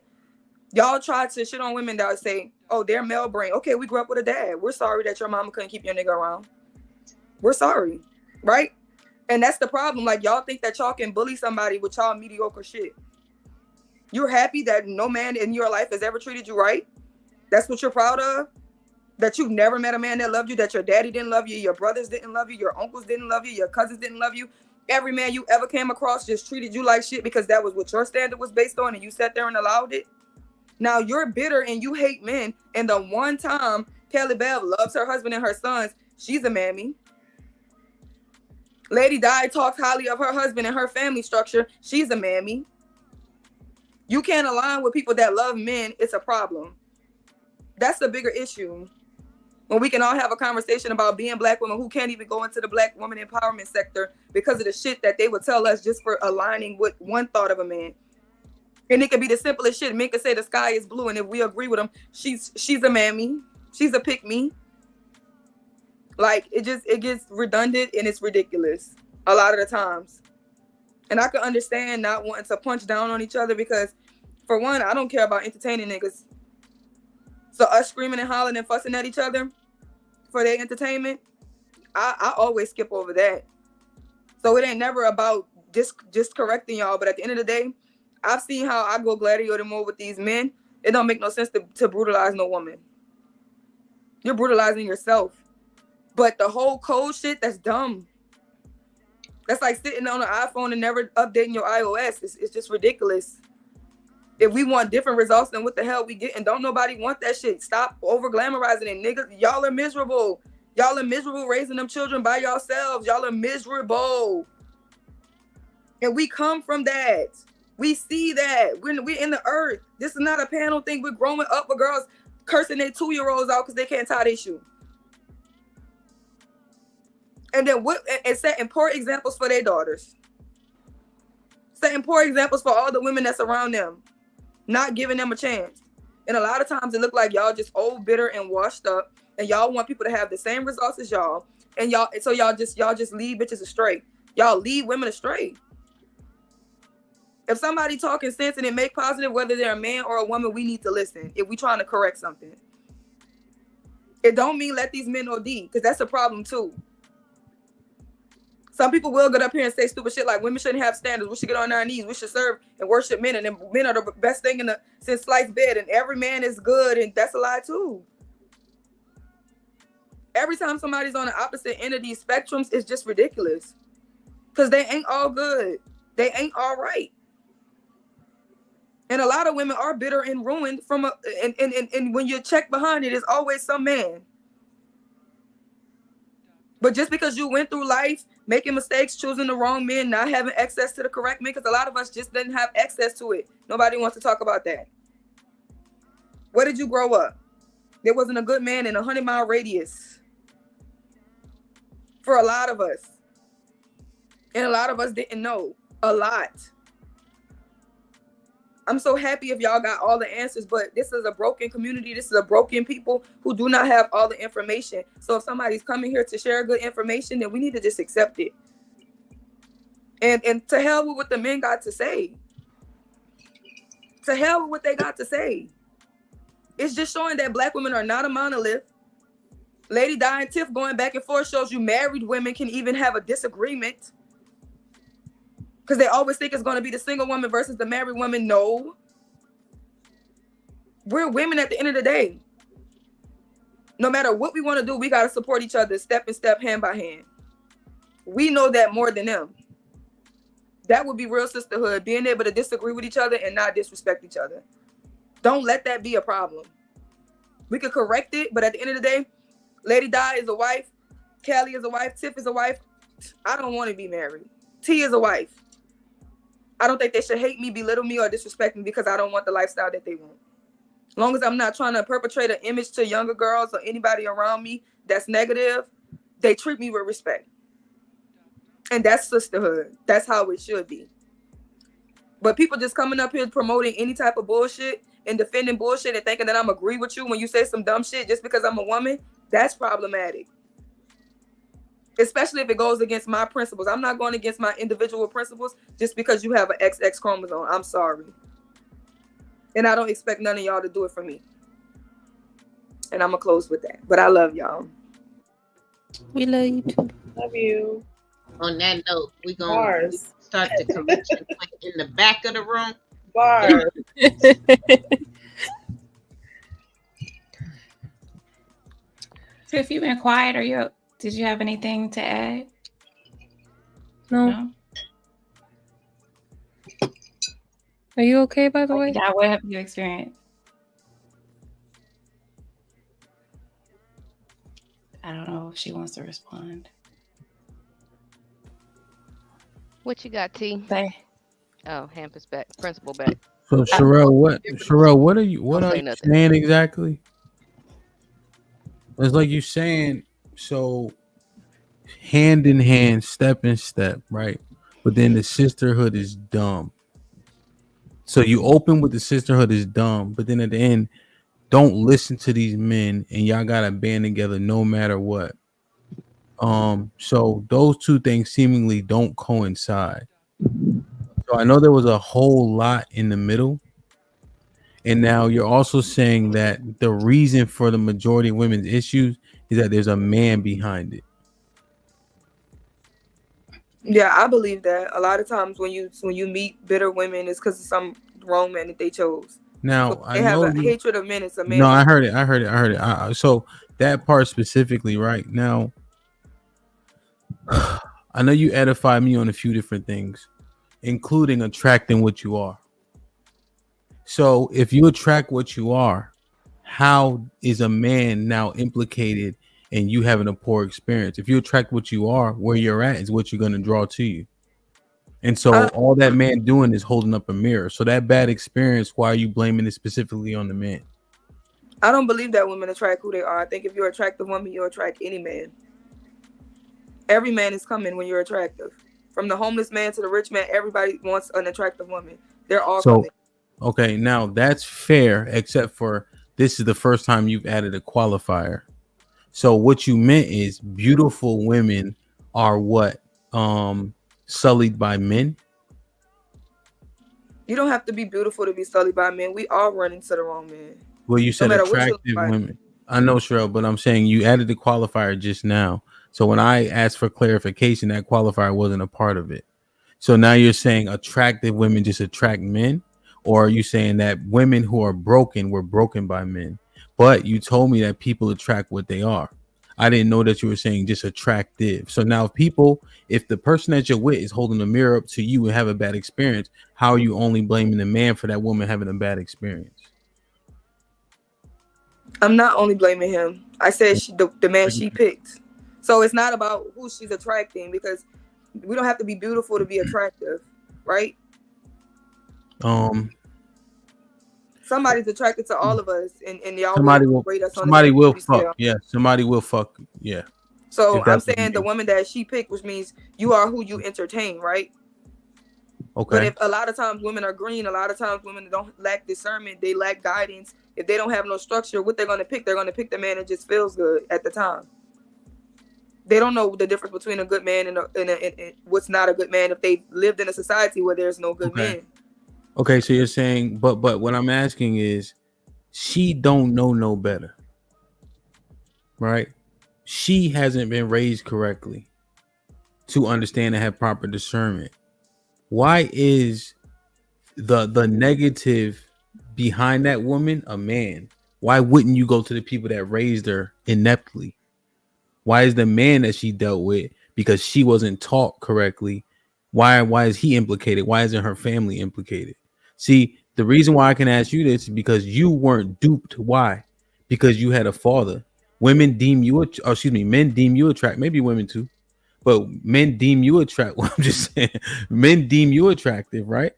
y'all try to shit on women that would say, oh, they're male brain. Okay, we grew up with a dad. We're sorry that your mama couldn't keep your nigga around. We're sorry, right? And that's the problem. Like, y'all think that y'all can bully somebody with y'all mediocre shit. You're happy that no man in your life has ever treated you right? That's what you're proud of? That you've never met a man that loved you, that your daddy didn't love you, your brothers didn't love you, your uncles didn't love you, your cousins didn't love you. Every man you ever came across just treated you like shit because that was what your standard was based on and you sat there and allowed it. Now you're bitter and you hate men. And the one time Kelly Bev loves her husband and her sons, she's a Mamie. Lady Di talks highly of her husband and her family structure. She's a Mamie. You can't align with people that love men. It's a problem. That's the bigger issue. When we can all have a conversation about being black women who can't even go into the black woman empowerment sector because of the shit that they would tell us just for aligning with one thought of a man. And it could be the simplest shit. Men could say the sky is blue, and if we agree with them, she's a Mamie. She's a Pickme. Like, it gets redundant and it's ridiculous a lot of the times. And I can understand not wanting to punch down on each other because, for one, I don't care about entertaining niggas. So us screaming and hollering and fussing at each other for their entertainment, I always skip over that. So it ain't never about just correcting y'all. But at the end of the day, I've seen how I go gladiator more with these men. It don't make no sense to brutalize no woman. You're brutalizing yourself. But the whole code shit, that's dumb. That's like sitting on an iPhone and never updating your iOS. It's just ridiculous. If we want different results than what the hell we get, and don't nobody want that shit. Stop over glamorizing it, niggas. Y'all are miserable. Y'all are miserable raising them children by yourselves. Y'all are miserable. And we come from that. We see that. We're in the earth. This is not a panel thing. We're growing up with girls cursing their 2-year-olds out because they can't tie their shoe. And then setting poor examples for their daughters. Setting poor examples for all the women that's around them. Not giving them a chance. And a lot of times it look like y'all just old, bitter, and washed up. And y'all want people to have the same results as y'all. And y'all just lead bitches astray. Y'all lead women astray. If somebody talking sense and it make positive, whether they're a man or a woman, we need to listen if we trying to correct something. It don't mean let these men OD, because that's a problem too. Some people will get up here and say stupid shit like women shouldn't have standards. We should get on our knees. We should serve and worship men, and then men are the best thing since sliced bread, and every man is good, and that's a lie too. Every time somebody's on the opposite end of these spectrums, it's just ridiculous, because they ain't all good. They ain't all right. And a lot of women are bitter and ruined from and when you check behind it, it's always some man. But just because you went through life making mistakes, choosing the wrong men, not having access to the correct men, because a lot of us just didn't have access to it. Nobody wants to talk about that. Where did you grow up? There wasn't a good man in a 100-mile radius for a lot of us. And a lot of us didn't know a lot. I'm so happy if y'all got all the answers, but this is a broken community. This is a broken people who do not have all the information. So if somebody's coming here to share good information, then we need to just accept it. And to hell with what the men got to say. To hell with what they got to say. It's just showing that Black women are not a monolith. Lady Di and Tiff going back and forth shows you married women can even have a disagreement. Because they always think it's going to be the single woman versus the married woman. No. We're women at the end of the day. No matter what we want to do, we got to support each other step in step, hand by hand. We know that more than them. That would be real sisterhood, being able to disagree with each other and not disrespect each other. Don't let that be a problem. We could correct it, but at the end of the day, Lady Di is a wife. Callie is a wife. Tiff is a wife. I don't want to be married. T is a wife. I don't think they should hate me, belittle me, or disrespect me because I don't want the lifestyle that they want. As long as I'm not trying to perpetrate an image to younger girls or anybody around me that's negative, they treat me with respect. And that's sisterhood. That's how it should be. But people just coming up here promoting any type of bullshit and defending bullshit and thinking that I'm agree with you when you say some dumb shit just because I'm a woman, that's problematic. Especially if it goes against my principles. I'm not going against my individual principles just because you have an XX chromosome. I'm sorry. And I don't expect none of y'all to do it for me. And I'm going to close with that. But I love y'all. We love you too. Love you. On that note, we're going to start the correction in the back of the room. Bars. Tiff, you been quiet. Did you have anything to add? No. Are you okay, by the way? Yeah, what have you experienced? I don't know if she wants to respond. What you got, T? Oh, Hamp is back. Principal back. So Sherelle, what are you saying exactly? It's like you saying, so hand in hand, step in step, right? But then the sisterhood is dumb. So you open with the sisterhood is dumb, but then at the end, don't listen to these men and y'all gotta band together no matter what. So those two things seemingly don't coincide. So I know there was a whole lot in the middle. And now you're also saying that the reason for the majority of women's issues is that there's a man behind it. Yeah, I believe that. A lot of times when you meet bitter women, it's because of some wrong man that they chose. Now So they have a hatred of men. It's a man. No, I heard it. So that part specifically, right now, I know you edify me on a few different things, including attracting what you are. So if you attract what you are, how is a man now implicated in you having a poor experience? If you attract what you are, where you're at is what you're going to draw to you. And so all that man doing is holding up a mirror. So that bad experience, why are you blaming it specifically on the man? I don't believe that women attract who they are. I think if you're an attractive woman, you'll attract any man. Every man is coming when you're attractive. From the homeless man to the rich man, everybody wants an attractive woman. They're all coming. Okay, now that's fair, except for this is the first time you've added a qualifier. So what you meant is beautiful women are what? Sullied by men? You don't have to be beautiful to be sullied by men. We all run into the wrong man. Well, you said no matter what attractive you look like. women. I know, Cheryl, but I'm saying you added the qualifier just now. So when I asked for clarification, that qualifier wasn't a part of it. So now you're saying attractive women just attract men, or are you saying that women who are broken were broken by men? But you told me that people attract what they are. I didn't know that you were saying just attractive. So now if the person that you're with is holding a mirror up to you and have a bad experience, how are you only blaming the man for that woman having a bad experience? I'm not only blaming him. I said the man she picked. So it's not about who she's attracting, because we don't have to be beautiful to be attractive, right? Somebody's attracted to all of us, and y'all somebody will rate us on somebody the will beauty fuck. scale. Yeah, somebody will fuck. Yeah. So If I'm that's what saying you the mean. woman that she picked, which means you are who you entertain, right? But Okay. if a lot of times women are green, a lot of times women don't lack discernment, they lack guidance. If they don't have no structure, what they're going to pick? They're going to pick the man that just feels good at the time. They don't know the difference between a good man and what's not a good man if they lived in a society where there's no good men. Okay, so you're saying, but what I'm asking is, she don't know no better, right? She hasn't been raised correctly to understand and have proper discernment. Why is the negative behind that woman a man? Why wouldn't you go to the people that raised her ineptly? Why is the man that she dealt with, because she wasn't taught correctly, why is he implicated? Why isn't her family implicated? See, the reason why I can ask you this is because you weren't duped. Why? Because you had a father. Men deem you attract, maybe women too, but men deem you attract. Well, I'm just saying, men deem you attractive, right?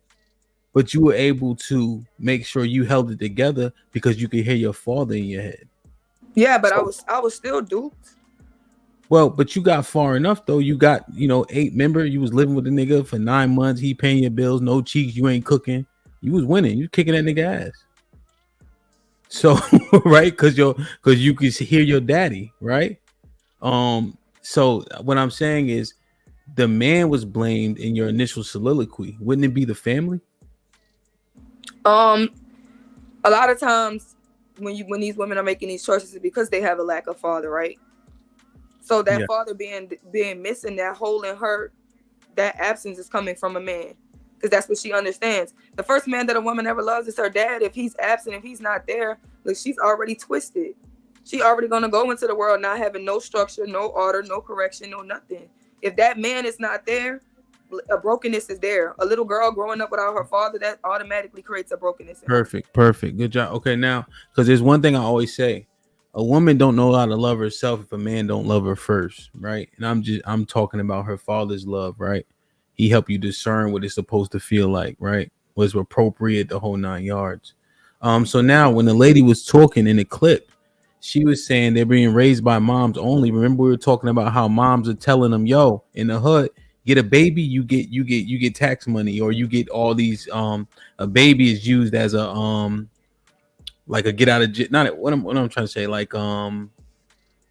But you were able to make sure you held it together because you could hear your father in your head. Yeah, but I was still duped. Well, but you got far enough though. You got, 8 member. You was living with the nigga for 9 months. He paying your bills, no cheeks. You ain't cooking. You was winning. You kicking that nigga ass. So right, because you could hear your daddy, right? So what I'm saying is, the man was blamed in your initial soliloquy. Wouldn't it be the family? A lot of times when these women are making these choices, it's because they have a lack of father, right? So that father being missing, that hole in her, that absence is coming from a man, because that's what she understands. The first man that a woman ever loves is her dad. If he's absent, if he's not there, look, she's already twisted. She already gonna go into the world not having no structure, no order, no correction, no nothing. If that man is not there, a brokenness is there. A little girl growing up without her father, that automatically creates a brokenness. Perfect. Good job. Okay, now, because there's one thing I always say: a woman don't know how to love herself if a man don't love her first, right? And I'm talking about her father's love, right? He helped you discern what it's supposed to feel like, right? Was appropriate, the whole 9 yards. So now when the lady was talking in the clip, she was saying they're being raised by moms only. Remember, we were talking about how moms are telling them, yo, in the hood, get a baby, you get tax money, or you get all these a baby is used as a like a get out of jail, not what I'm trying to say, like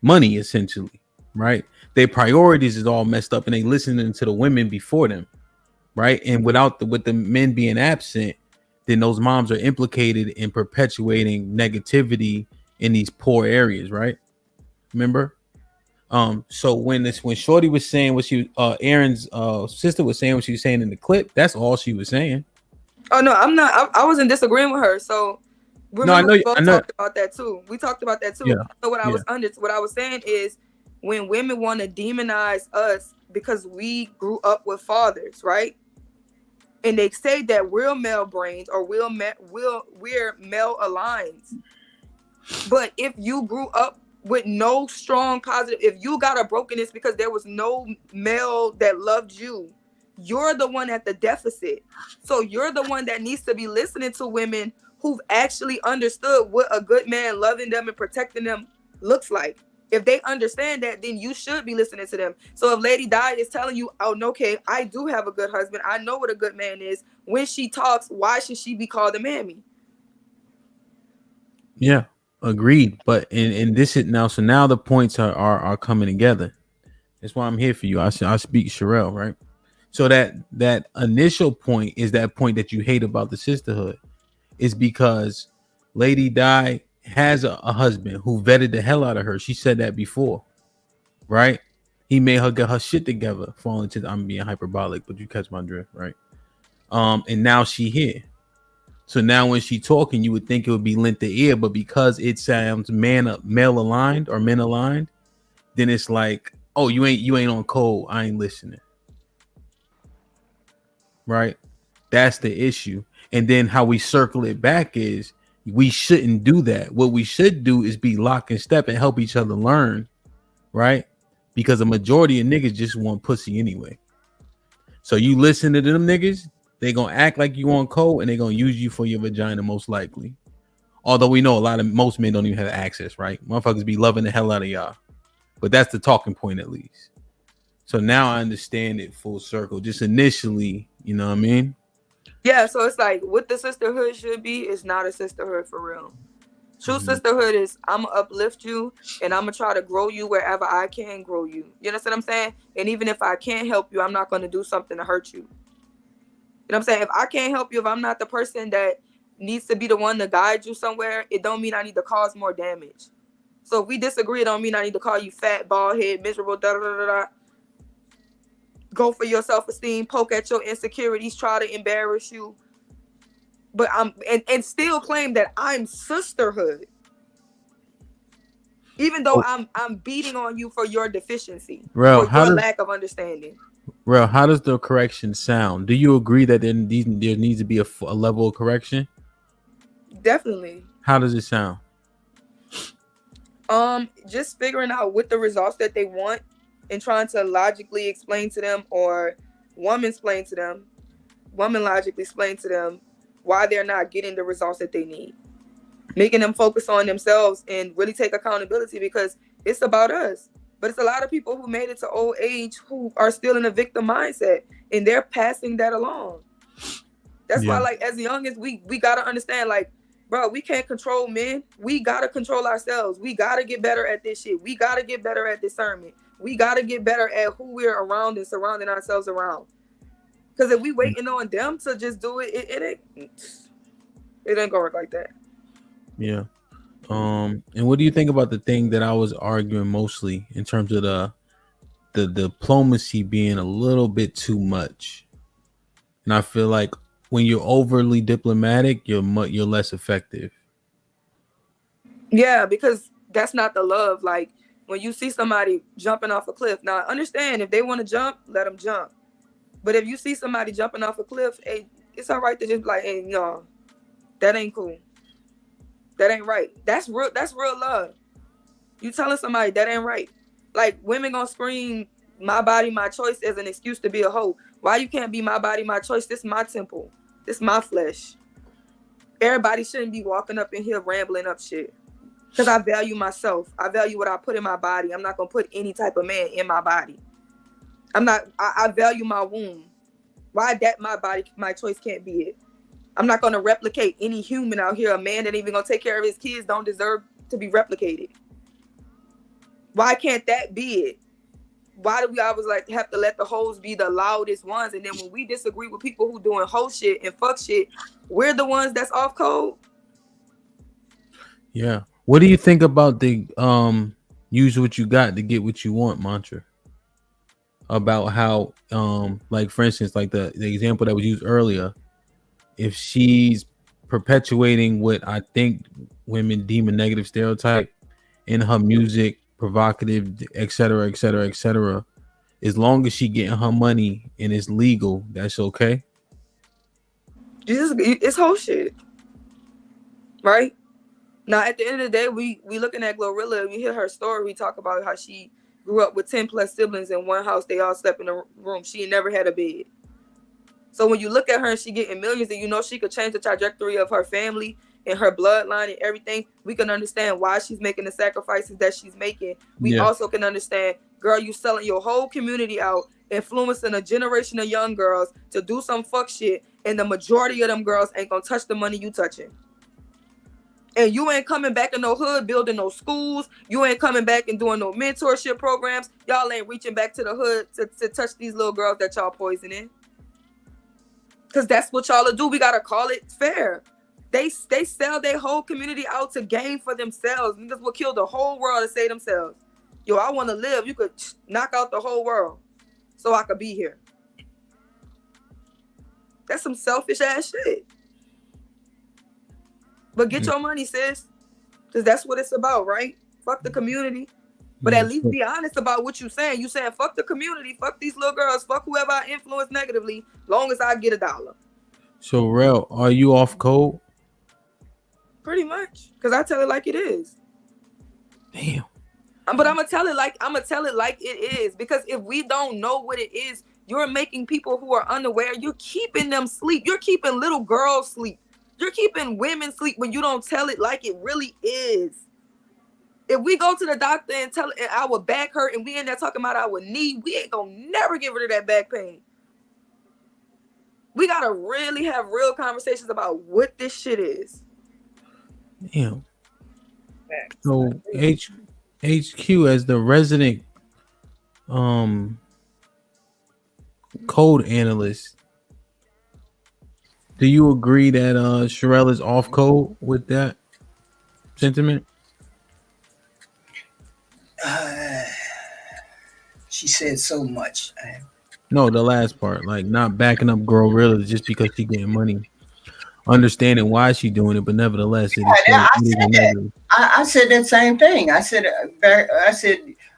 money essentially, right? Their priorities is all messed up, and they listening to the women before them, right? And with the men being absent, then those moms are implicated in perpetuating negativity in these poor areas, right? Remember? So when Shorty was saying what she Aaron's sister was saying what she was saying in the clip, that's all she was saying. Oh no, I'm not. I wasn't disagreeing with her. So remember, we both talked about that too. We talked about that too. Yeah. So what I was saying is, when women want to demonize us because we grew up with fathers, right? And they say that we're male brains or we're male aligned. But if you grew up with no strong positive, if you got a brokenness because there was no male that loved you, you're the one at the deficit. So you're the one that needs to be listening to women who've actually understood what a good man loving them and protecting them looks like. If they understand that, then you should be listening to them. So if Lady Di is telling you, oh, no, okay, I do have a good husband, I know what a good man is, when she talks, why should she be called a mammy? Yeah, agreed. But in this is now, so now the points are coming together. That's why I'm here for you. I speak Sherelle, right? So that initial point is that point that you hate about the sisterhood, is because Lady Di has a husband who vetted the hell out of her. She said that before, right? He made her get her shit together. Falling to I'm being hyperbolic, but you catch my drift, right? And now she here. So now when she talking, you would think it would be lent to ear, but because it sounds male aligned or men aligned, then it's like, oh, you ain't on code. I ain't listening. Right? That's the issue. And then how we circle it back is we shouldn't do that. What we should do is be lock and step and help each other learn, right? Because the majority of niggas just want pussy anyway. So you listen to them niggas, they gonna act like you on code and they gonna use you for your vagina most likely. Although we know most men don't even have access, right? Motherfuckers be loving the hell out of y'all. But that's the talking point at least. So now I understand it full circle. Just initially, you know what I mean? Yeah, so it's like what the sisterhood should be is not a sisterhood for real. True sisterhood is I'm gonna uplift you and I'm gonna try to grow you wherever I can grow you. You understand what I'm saying? And even if I can't help you, I'm not gonna do something to hurt you. You know what I'm saying? If I can't help you, if I'm not the person that needs to be the one to guide you somewhere, it don't mean I need to cause more damage. So if we disagree, it don't mean I need to call you fat, bald head, miserable, da da da da. Go for your self-esteem, poke at your insecurities, try to embarrass you. But and still claim that I'm sisterhood. Even though I'm beating on you for your deficiency, for your lack of understanding. Real, how does the correction sound? Do you agree that there needs to be a level of correction? Definitely. How does it sound? Just figuring out what the results that they want and trying to logically explain to them, or woman logically explain to them why they're not getting the results that they need. Making them focus on themselves and really take accountability, because it's about us. But it's a lot of people who made it to old age who are still in a victim mindset, and they're passing that along. That's why, like, as young as we gotta understand, like, bro, we can't control men. We gotta control ourselves. We gotta get better at this shit. We gotta get better at discernment. We gotta get better at who we're around and surrounding ourselves around. Because if we waiting on them to just do it, it ain't gonna work like that. Yeah. And what do you think about the thing that I was arguing mostly in terms of the diplomacy being a little bit too much? And I feel like when you're overly diplomatic, you're less effective. Yeah, because that's not the love. Like when you see somebody jumping off a cliff, now understand if they want to jump, let them jump. But if you see somebody jumping off a cliff, hey, it's all right to just be like, hey, no, that ain't cool. That ain't right. That's real love. You telling somebody that ain't right. Like women gonna scream my body, my choice as an excuse to be a hoe. Why you can't be my body, my choice? This is my temple. This is my flesh. Everybody shouldn't be walking up in here rambling up shit. Because I value myself. I value what I put in my body. I'm not gonna put any type of man in my body. I value my womb. Why that my body, my choice can't be it? I'm not going to replicate any human out here. A man that ain't even going to take care of his kids don't deserve to be replicated. Why can't that be it? Why do we always like have to let the hoes be the loudest ones? And then when we disagree with people who doing hoe shit and fuck shit, we're the ones that's off code. Yeah. What do you think about the use what you got to get what you want mantra? About how like for instance, like the example that was used earlier, if she's perpetuating what I think women deem a negative stereotype in her music, provocative, etc., etc., etc., as long as she getting her money and it's legal, that's okay. It's whole shit, right? Now, at the end of the day, we looking at Glorilla. We hear her story. We talk about how she grew up with 10 plus siblings in one house. They all slept in a room. She never had a bed. So when you look at her and she getting millions and you know she could change the trajectory of her family and her bloodline and everything, we can understand why she's making the sacrifices that she's making. We also can understand, girl, you selling your whole community out, influencing a generation of young girls to do some fuck shit, and the majority of them girls ain't gonna touch the money you touching. And you ain't coming back in no hood, building no schools. You ain't coming back and doing no mentorship programs. Y'all ain't reaching back to the hood to touch these little girls that y'all poisoning. Because that's what y'all do. We got to call it fair. They sell their whole community out to gain for themselves. Niggas will kill the whole world to say themselves, yo, I want to live. You could knock out the whole world so I could be here. That's some selfish ass shit. But get your money, sis. Because that's what it's about, right? Fuck the community. But at least be honest about what you're saying. You saying fuck the community, fuck these little girls, fuck whoever I influence negatively, long as I get $1. So, Rel, are you off code? Pretty much. Because I tell it like it is. Damn. But I'm gonna tell it like it is. Because if we don't know what it is, you're making people who are unaware, you're keeping them sleep. You're keeping little girls sleep. You're keeping women sleep when you don't tell it like it really is. If we go to the doctor and tell it our back hurt and we in there talking about our knee, we ain't gonna never get rid of that back pain. We gotta really have real conversations about what this shit is. Damn. So HQ as the resident code analyst, do you agree that Sherelle is off code with that sentiment? She said so much. No, the last part, like not backing up girl really just because she getting money. Understanding why she doing it, but nevertheless, I said that same thing. I said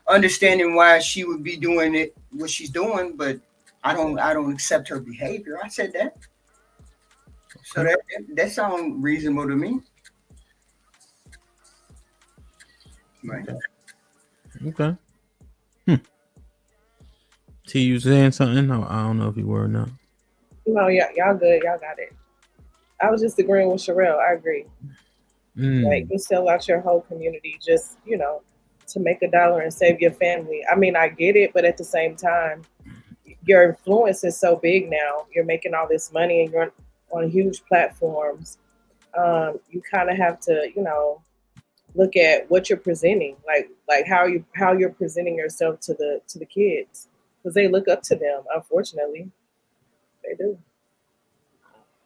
understanding why she would be doing it, what she's doing, but I don't accept her behavior. I said that. So that sounds reasonable to me. Right. Okay. T, you saying something? No, I don't know if you were or not. No, y'all good. Y'all got it. I was just agreeing with Sherelle. I agree. Like, you sell out your whole community just, to make $1 and save your family. I mean, I get it, but at the same time, your influence is so big now. You're making all this money and you're on huge platforms. You kind of have to, look at what you're presenting, like how you're presenting yourself to the kids, because they look up to them. Unfortunately, they do.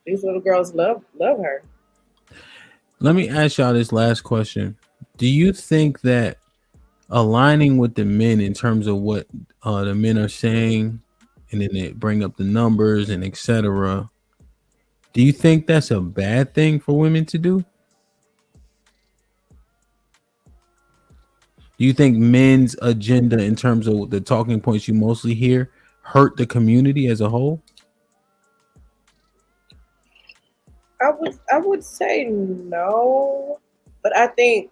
These little girls love her. Let me ask y'all this last question. Do you think that aligning with the men in terms of what the men are saying, and then they bring up the numbers and etc., do you think that's a bad thing for women to do? Do you think men's agenda in terms of the talking points you mostly hear hurt the community as a whole? I would say no, but I think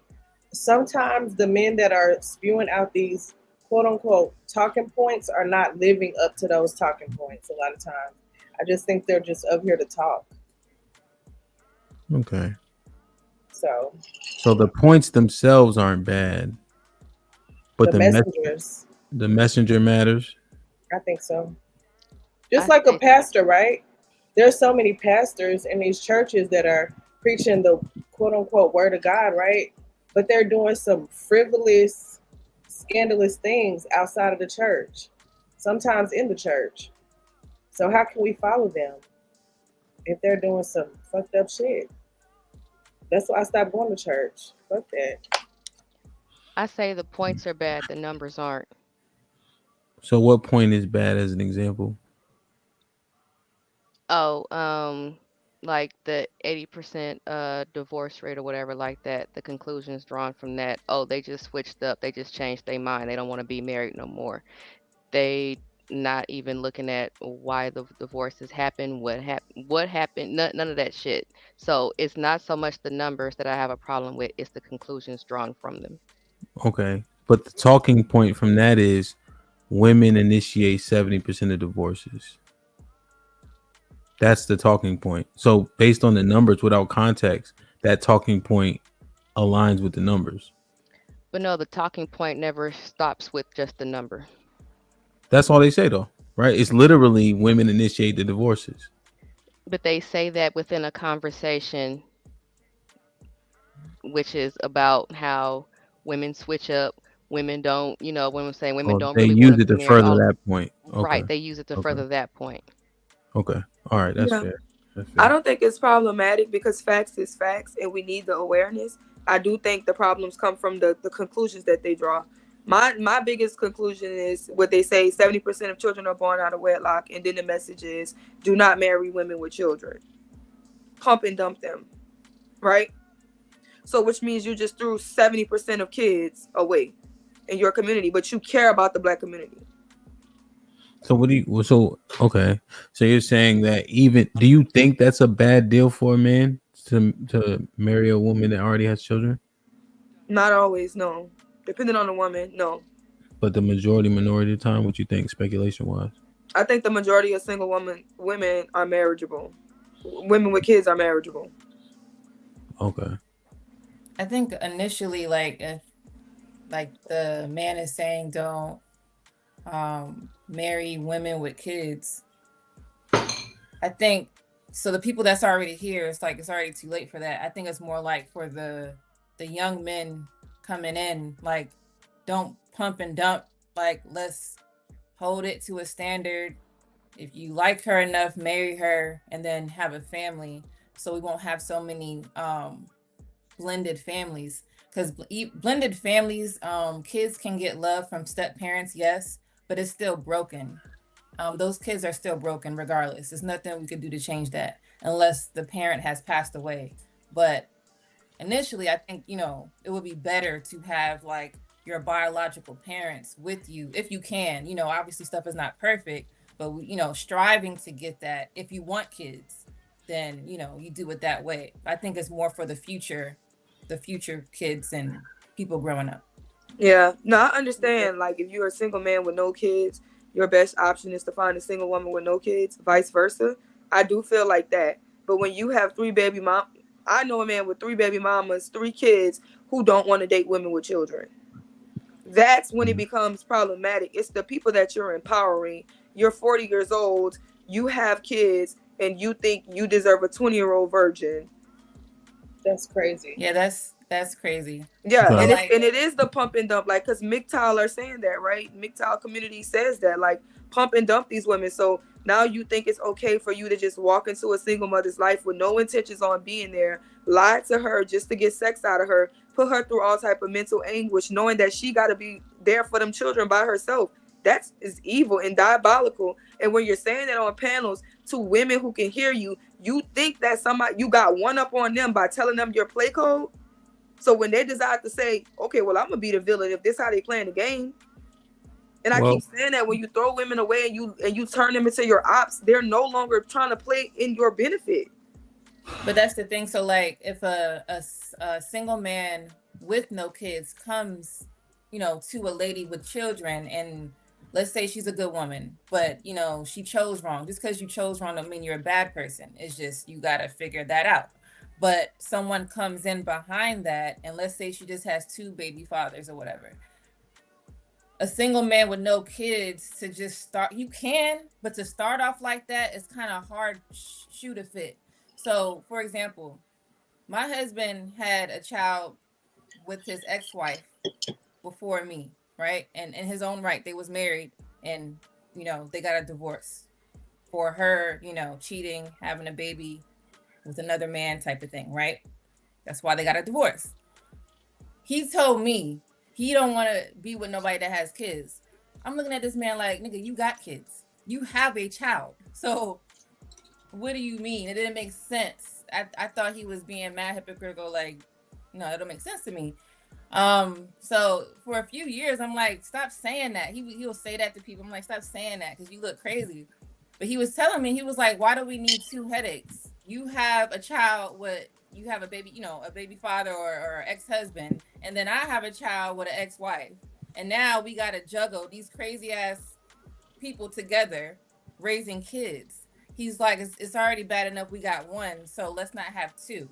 sometimes the men that are spewing out these quote unquote talking points are not living up to those talking points a lot of times. I just think they're just up here to talk. Okay. So the points themselves aren't bad, but the messengers. The messenger matters. I think so. Just like a pastor, right? There's so many pastors in these churches that are preaching the quote unquote word of God, right? But they're doing some frivolous, scandalous things outside of the church, sometimes in the church. So how can we follow them if they're doing some fucked up shit? That's why I stopped going to church. Fuck that. I say the points are bad, the numbers aren't. So what point is bad as an example? Oh, like the 80% divorce rate or whatever like that. The conclusions drawn from that. Oh, they just switched up. They just changed their mind. They don't want to be married no more. They not even looking at why the divorces happened, what happened, none of that shit. So it's not so much the numbers that I have a problem with, it's the conclusions drawn from them. Okay. But the talking point from that is women initiate 70% of divorces. That's the talking point. So based on the numbers without context, that talking point aligns with the numbers. But no, the talking point never stops with just the number. That's all they say though, right? It's literally women initiate the divorces. But they say that within a conversation, which is about how women switch up, women don't, women saying women don't they really use want it to to be further married. that point. Okay. Right, they use it to further that point. Okay. All right, that's fair. I don't think it's problematic because facts is facts and we need the awareness. I do think the problems come from the conclusions that they draw. My biggest conclusion is what they say 70% of children are born out of wedlock, and then the message is do not marry women with children. Pump and dump them. Right? So which means you just threw 70% of kids away in your community, but you care about the black community. So what do you? So okay. So you're saying that even do you think that's a bad deal for a man to marry a woman that already has children? Not always, no. Depending on the woman, no. But the minority of the time, what you think, speculation wise? I think the majority of single women are marriageable. Women with kids are marriageable. Okay. I think initially, like if like the man is saying don't marry women with kids, I think so the people that's already here, it's like it's already too late for that. I think it's more like for the young men coming in, like don't pump and dump, like let's hold it to a standard. If you like her enough, marry her and then have a family, so we won't have so many blended families. Because blended families, kids can get love from step parents, yes, but it's still broken. Those kids are still broken regardless. There's nothing we could do to change that unless the parent has passed away. But initially, I think, it would be better to have like your biological parents with you if you can. Obviously stuff is not perfect, but striving to get that. If you want kids, then, you do it that way. I think it's more for the future kids and people growing up. Yeah, no, I understand. Like, if you're a single man with no kids, your best option is to find a single woman with no kids, vice versa. I do feel like that. But when you have I know a man with 3 baby mamas, 3 kids who don't want to date women with children. That's when it becomes problematic. It's the people that you're empowering. You're 40 years old, you have kids, and you think you deserve a 20-year-old virgin. That's crazy. Yeah, that's crazy. Yeah, and it is the pump and dump, like, because MGTOW are saying that, right? MGTOW community says that, like, pump and dump these women. So now you think it's okay for you to just walk into a single mother's life with no intentions on being there, lie to her just to get sex out of her, put her through all type of mental anguish, knowing that she got to be there for them children by herself. That is evil and diabolical. And when you're saying that on panels to women who can hear you, you think that you got one up on them by telling them your play code. So when they decide to say, okay, well, I'm gonna be the villain if this how they playing the game. And I keep saying that when you throw women away and you turn them into your ops, they're no longer trying to play in your benefit. But that's the thing. So like if a single man with no kids comes, to a lady with children, and let's say she's a good woman, but she chose wrong. Just because you chose wrong don't mean you're a bad person. It's just you gotta figure that out. But someone comes in behind that, and let's say she just has 2 baby fathers or whatever. A single man with no kids to just start, you can, but to start off like that is kind of hard shoe to fit. So, for example, my husband had a child with his ex-wife before me, right? And in his own right, they was married, and they got a divorce for her, cheating, having a baby with another man type of thing, right? That's why they got a divorce. He told me he don't want to be with nobody that has kids. I'm looking at this man like, nigga, you got kids. You have a child. So what do you mean? It didn't make sense. I thought he was being mad hypocritical, like, no, it don't make sense to me. So for a few years, I'm like, stop saying that. He'll say that to people. I'm like, stop saying that because you look crazy. But he was telling me, he was like, why do we need 2 headaches? You have a child you have a baby, a baby father or ex-husband, and then I have a child with an ex-wife. And now we got to juggle these crazy ass people together raising kids. He's like, it's already bad enough we got 1, so let's not have 2.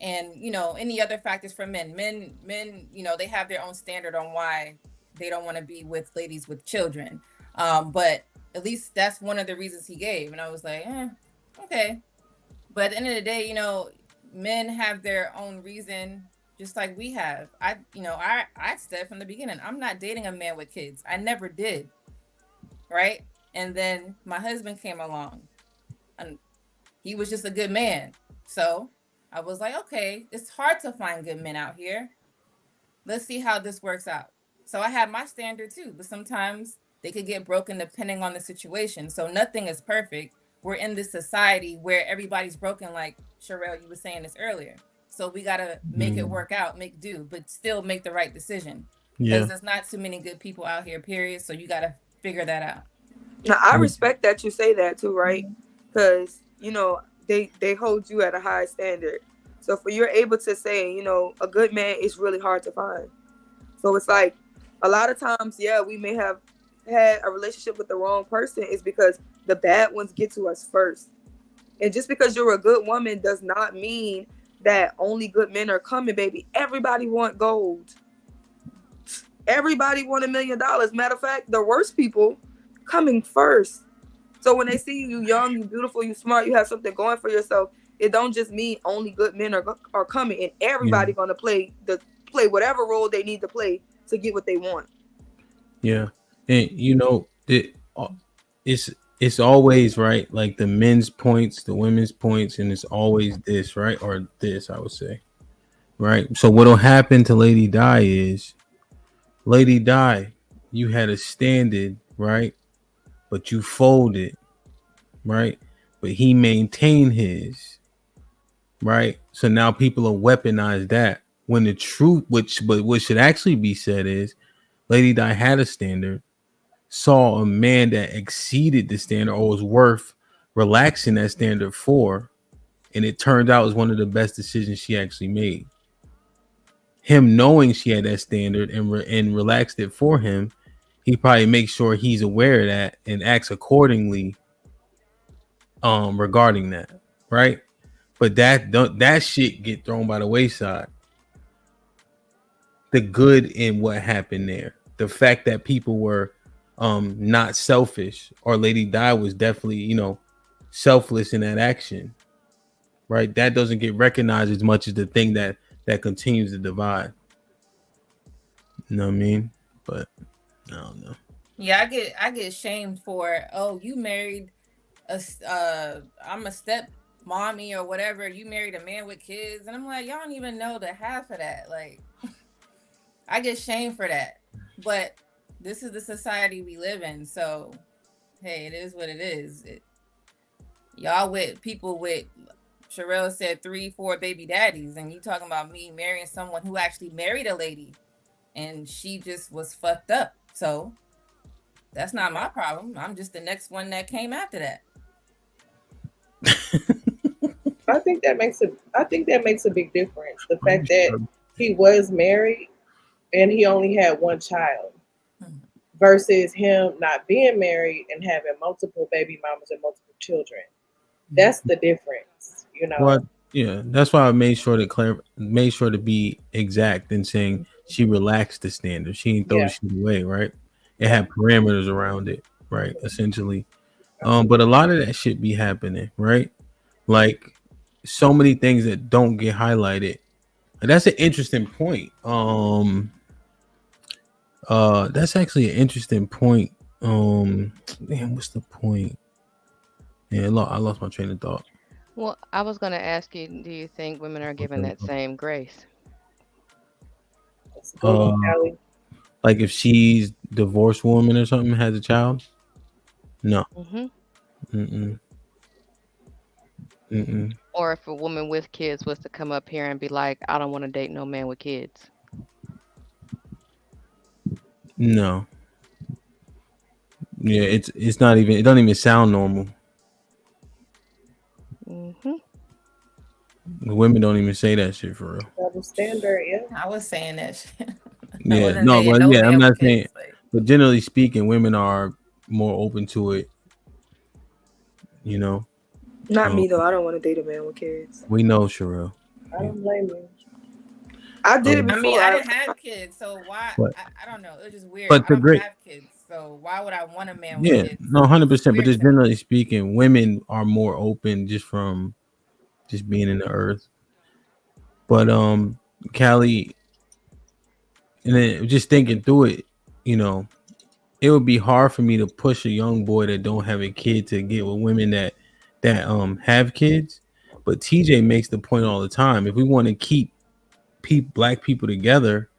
And, any other factors for men, they have their own standard on why they don't want to be with ladies with children. But at least that's one of the reasons he gave. And I was like, okay. But at the end of the day, men have their own reason, just like we have. I said from the beginning, I'm not dating a man with kids. I never did. Right. And then my husband came along. And he was just a good man. So I was like, okay, it's hard to find good men out here. Let's see how this works out. So I had my standard too, but sometimes they could get broken depending on the situation. So nothing is perfect. We're in this society where everybody's broken, like Sherelle, you were saying this earlier. So we got to make it work out, make do, but still make the right decision. Because there's not too many good people out here, period. So you got to figure that out. Now, I respect that you say that too, right? Because, you know, they hold you at a high standard. So if you're able to say, you know, a good man is really hard to find. So it's like a lot of times, yeah, we may have had a relationship with the wrong person is because the bad ones get to us first. And just because you're a good woman does not mean that only good men are coming, baby. Everybody want gold. Everybody want $1 million. Matter of fact, the worst people coming first. So when they see you young, you beautiful, you smart, you have something going for yourself, it don't just mean only good men are coming, and everybody gonna play whatever role they need to play to get what they want. Yeah, and you know it's always right, like the men's points, the women's points, and it's always this, right, or this, I would say, right. So what'll happen to Lady Di is, Lady Di, you had a standard, right, but you folded, right, but he maintained his, right. So now people are weaponized that, when the truth, what should actually be said is, Lady Di had a standard, saw a man that exceeded the standard or was worth relaxing that standard for, and it turned out was one of the best decisions she actually made. Him knowing she had that standard and relaxed it for him, he probably makes sure he's aware of that and acts accordingly regarding that, right? But that shit get thrown by the wayside. The good in what happened there, the fact that people were not selfish, or Lady Di was definitely, you know, selfless in that action, right? That doesn't get recognized as much as the thing that continues to divide. You know what I mean? But I don't know. Yeah, I get shamed for, oh, you married I'm a step mommy or whatever, you married a man with kids, and I'm like, y'all don't even know the half of that. Like, I get shamed for that, but this is the society we live in. So, hey, it is what it is. Y'all with people with, Sherelle said 3-4 baby daddies, and you talking about me marrying someone who actually married a lady, and she just was fucked up. So that's not my problem. I'm just the next one that came after that. I think that makes a big difference. The fact that he was married and he only had one child, versus him not being married and having multiple baby mamas and multiple children. That's the difference, you know. Well, yeah, that's why I made sure to be exact in saying she relaxed the standard. She didn't throw the shit away, right? It had parameters around it, right? Essentially. But a lot of that shit be happening, right? Like so many things that don't get highlighted. And that's an interesting point. That's actually an interesting point. Man, what's the point? Yeah, I lost my train of thought. Well, I was going to ask you, do you think women are given that same grace? Like if she's divorced woman or something, has a child? No. Or if a woman with kids was to come up here and be like, I don't want to date no man with kids. No. Yeah, it's not even, it don't even sound normal. The women don't even say that shit for real. Double standard, yeah. I was saying that shit. Yeah, no, but yeah, I'm not saying, but generally speaking, women are more open to it, you know. Not me though. I don't want to date a man with kids. We know, Sherelle. I don't blame you. I did it before. I mean, I didn't have kids, so why? I don't know. It was just weird. But I don't have kids, so why would I want a man with kids? No, 100%. But just generally speaking, women are more open just from just being in the earth. But Callie, and then just thinking through it, you know, it would be hard for me to push a young boy that don't have a kid to get with women that that have kids. But TJ makes the point all the time. If we want to keep black people together,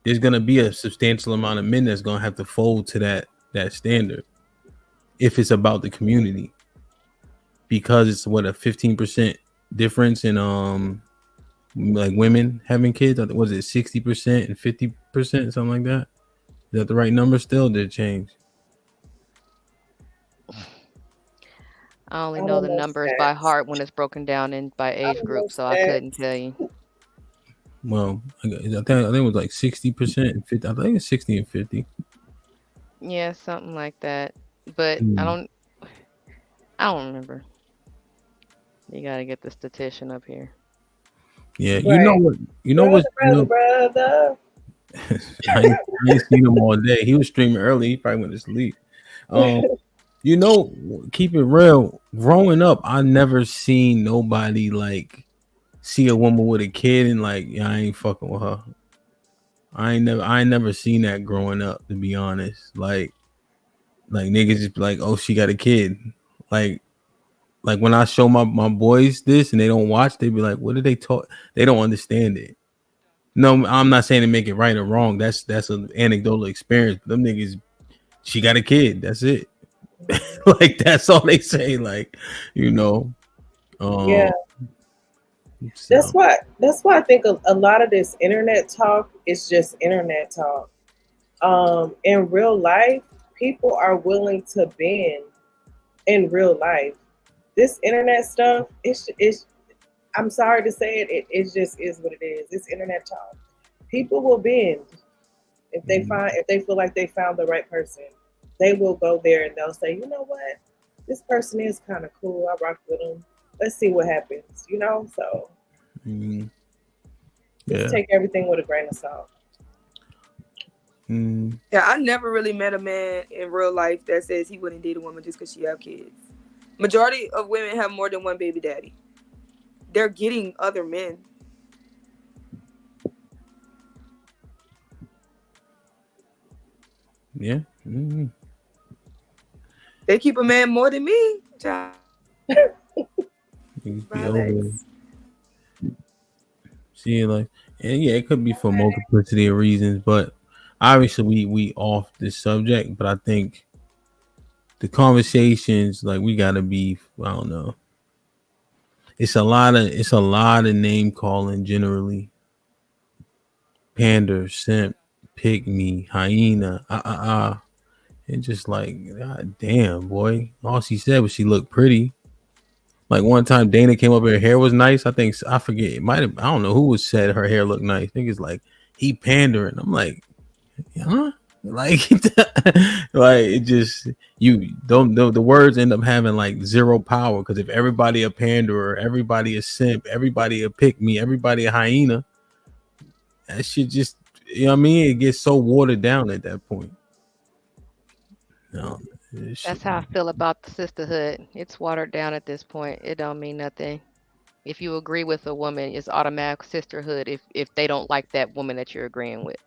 there's gonna be a substantial amount of men that's gonna have to fold to that standard if it's about the community, because it's what a 15% difference in like women having kids. Was it 60% and 50%, something like that? Is that the right number still? Did it change? I only know the numbers by heart when it's broken down in by age group, so I couldn't tell you. Well, I think it was like 60% and 50. I think it's 60 and 50. Yeah, something like that. But I don't remember. You gotta get the statistician up here. Yeah, you know what? You know what? Brother. I ain't seen him all day. He was streaming early. He probably went to sleep. You know, keep it real. Growing up, I never seen nobody like see a woman with a kid and like, yeah, I ain't fucking with her. I ain't never seen that growing up, to be honest. Like niggas just be like, oh, she got a kid. Like when I show my boys this and they don't watch, they be like, what did they talk? They don't understand it. No, I'm not saying to make it right or wrong. That's an anecdotal experience. But them niggas, she got a kid. That's it. Like that's all they say. Like, you know. Yeah. So. That's why I think a lot of this internet talk is just internet talk. In real life, people are willing to bend in real life. This internet stuff, it's I'm sorry to say it, it just is what it is. It's internet talk. People will bend if they feel like they found the right person. They will go there and they'll say, you know what, this person is kind of cool. I rock with them. Let's see what happens. You know, so just take everything with a grain of salt. Yeah, I never really met a man in real life that says he wouldn't date a woman just because she have kids. Majority of women have more than one baby daddy. They're getting other men. Yeah. They keep a man more than me, child. See, like, and yeah, it could be for multiplicity of reasons, but obviously we off this subject. But I think the conversations, like, we gotta be, I don't know. It's a lot of name calling generally. Pander, simp, Pickme, hyena, and just like, god damn, boy. All she said was she looked pretty. Like one time Dana came up, her hair was nice. I forget, it might have, I don't know who said her hair looked nice. I think it's like he pandering. I'm like, huh? Like, like it just, you don't know, the words end up having like zero power, because if everybody a panderer, everybody a simp, everybody a pick me, everybody a hyena, that shit just, you know what I mean? It gets so watered down at that point. No, that's how I feel about the sisterhood. It's watered down at this point. It don't mean nothing. If you agree with a woman, it's automatic sisterhood if they don't like that woman that you're agreeing with.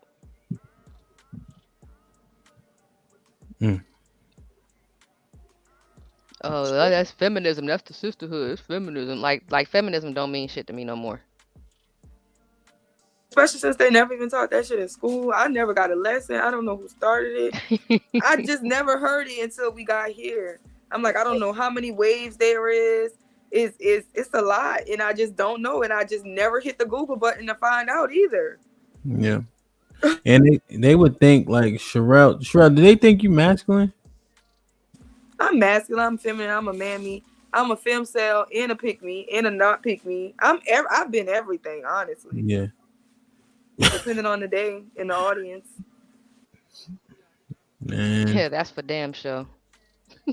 Oh, that's feminism. That's the sisterhood. It's feminism. Like feminism don't mean shit to me no more. Especially since they never even taught that shit in school. I never got a lesson. I don't know who started it. I just never heard it until we got here. I'm like, I don't know how many waves there is. It's a lot, and I just don't know, and I just never hit the Google button to find out either. Yeah, and they would think like Sherelle, do they think you masculine? I'm masculine. I'm feminine. I'm a mammy. I'm a femcel and a pick me and a not pick me. I've been everything, honestly. Yeah. Depending on the day and the audience. Man. Yeah, that's for damn sure.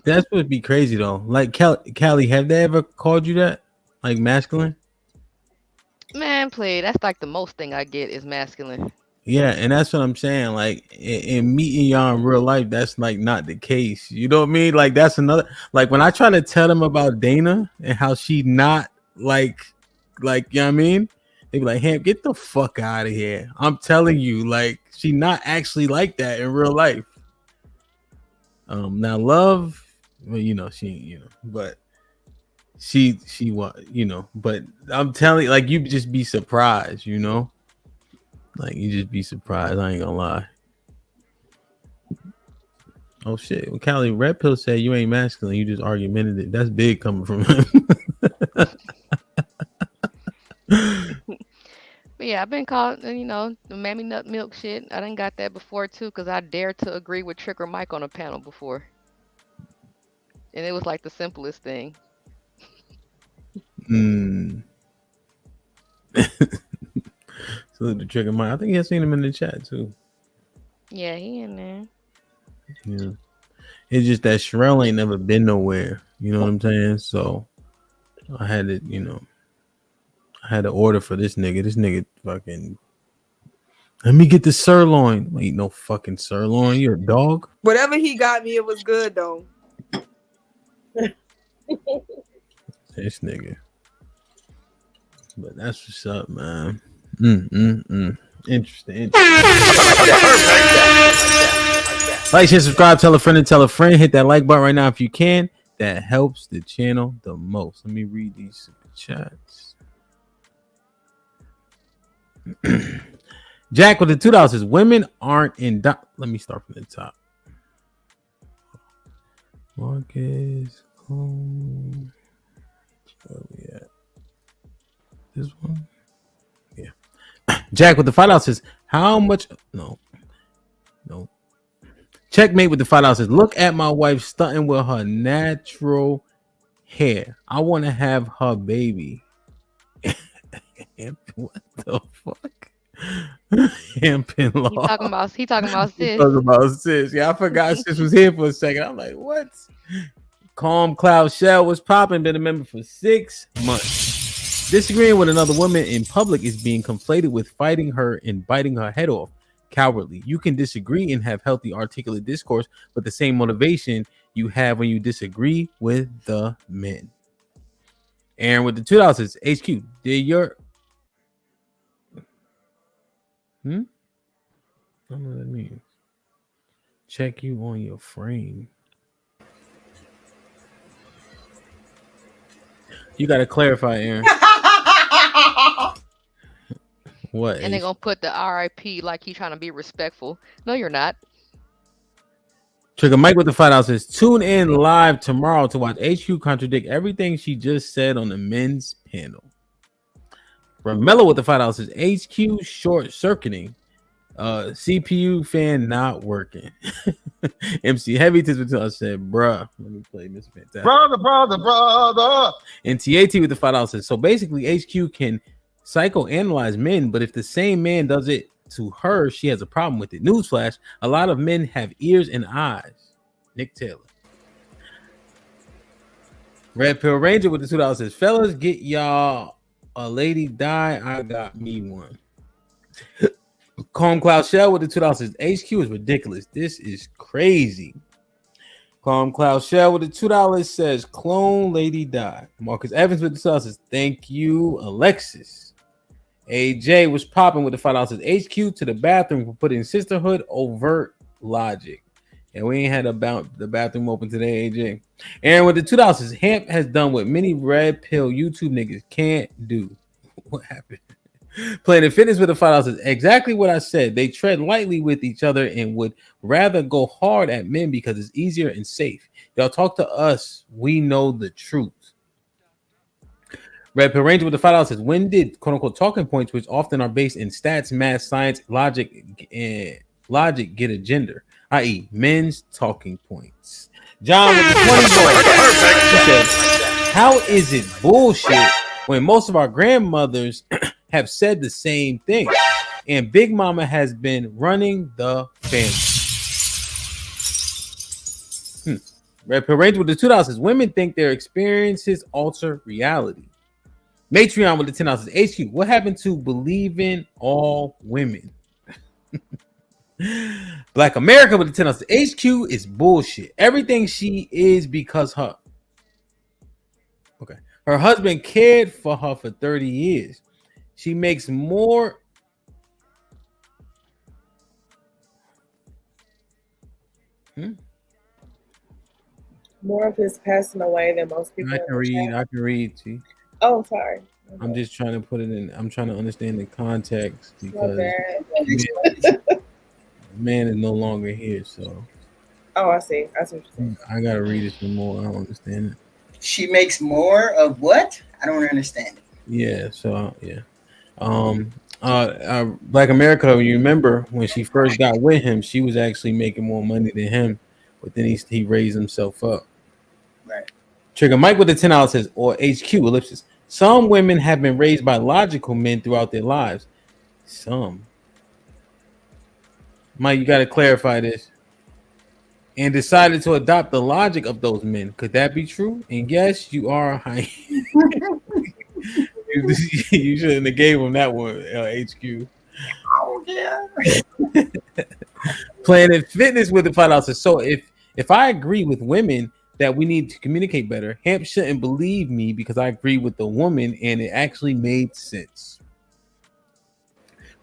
That's would be crazy though. Like Callie, have they ever called you that? Like masculine? Man, play. That's like the most thing I get is masculine. Yeah, and that's what I'm saying. Like in meeting y'all in real life, that's like not the case. You know what I mean? Like that's another. Like when I try to tell them about Dana and how she not like you know what I mean? They be like, "Ham, get the fuck out of here!" I'm telling you, like she not actually like that in real life. Now love, well, you know she, you know, but she was, but I'm telling you, like, you just be surprised, like you just be surprised. I ain't gonna lie. Oh shit! When Callie Red Pill said you ain't masculine, you just argumentative. That's big coming from him. But yeah, I've been called, the mammy nut milk shit. I done got that before too, because I dared to agree with Trigger Mike on a panel before, and it was like the simplest thing. Salute to Trigger Mike. I think I've seen him in the chat too. Yeah, he in there. Yeah, it's just that Sherelle ain't never been nowhere. You know what I'm saying? So I had to, I had to order for this nigga. This nigga fucking. Let me get the sirloin. Ain't no fucking sirloin. You're a dog. Whatever he got me, it was good though. This nigga. But that's what's up, man. Interesting. Like, share, subscribe, tell a friend, and tell a friend. Hit that like button right now if you can. That helps the channel the most. Let me read these super chats. Jack with the $2 says women aren't let me start from the top. Marcus, where we at? This one? Yeah. Jack with the $5 says, how much? No. Checkmate with the $5 says, look at my wife stunting with her natural hair. I want to have her baby. What the fuck? Hampton Law. He talking about sis. He talking about sis. Yeah, I forgot sis was here for a second. I'm like, what? Calm Cloud Shell was popping. Been a member for 6 months. Disagreeing with another woman in public is being conflated with fighting her and biting her head off. Cowardly. You can disagree and have healthy, articulate discourse, but the same motivation you have when you disagree with the men. Aaron with the $2 says, HQ, did your I don't know what that means. Check you on your frame. You got to clarify, Aaron. What? And they're gonna put the RIP like he trying to be respectful. No, you're not. Trigger Mike with the $5 says, tune in live tomorrow to watch HQ contradict everything she just said on the men's panel. Ramello with the $5 says, HQ short circuiting. CPU fan not working. MC Heavy Tiz said, bruh. Let me play Mr. Fantastic. Brother. And TAT with the $5 says, so basically HQ can psychoanalyze men, but if the same man does it to her, she has a problem with it. Newsflash, a lot of men have ears and eyes. Nick Taylor. Red Pill Ranger with the $2 says, fellas, get y'all a lady die. I got me one. Calm Cloud Shell with the $2 says, HQ is ridiculous. This is crazy. Calm Cloud Shell with the $2 says, clone lady die. Marcus Evans with the $2 says, thank you, Alexis. AJ was popping with the $5 says, HQ to the bathroom for putting Sisterhood overt logic. And we ain't had about the bathroom open today, AJ. Aaron with the $2 says, Hamp has done what many red pill YouTube niggas can't do. What happened? Planet Fitness with the $5 says, exactly what I said. They tread lightly with each other and would rather go hard at men because it's easier and safe. Y'all talk to us. We know the truth. Red Pill Ranger with the $5 says, when did quote unquote talking points, which often are based in stats, math, science, logic get a gender, i.e., men's talking points? John with the 20 he says, how is it bullshit when most of our grandmothers have said the same thing and Big Mama has been running the family? Red Pill Ranger with the $2 says, women think their experiences alter reality. Matreon with the $10 says, HQ, what happened to believing all women? Black America with the $10 says, HQ is bullshit. Everything she is because her husband cared for her for 30 years. She makes more. More of his passing away than most people. I can read. See. Oh, sorry. I'm just trying to put it in. I'm trying to understand the context because man is no longer here. So. Oh, I see. I see what you're saying. I gotta read it some more. I don't understand it. She makes more of what? I don't understand it. Yeah. So yeah. Black America. You remember when she first got with him? She was actually making more money than him, but then he raised himself up. Right. Trigger Mike with the $10 says, or HQ ellipsis. Some women have been raised by logical men throughout their lives. Some. Mike, you got to clarify this. And decided to adopt the logic of those men. Could that be true? And yes, you are high. You shouldn't have gave him that one, HQ. Oh yeah. Planet Fitness with the $5. So if I agree with women that we need to communicate better, Hamp shouldn't believe me because I agree with the woman and it actually made sense.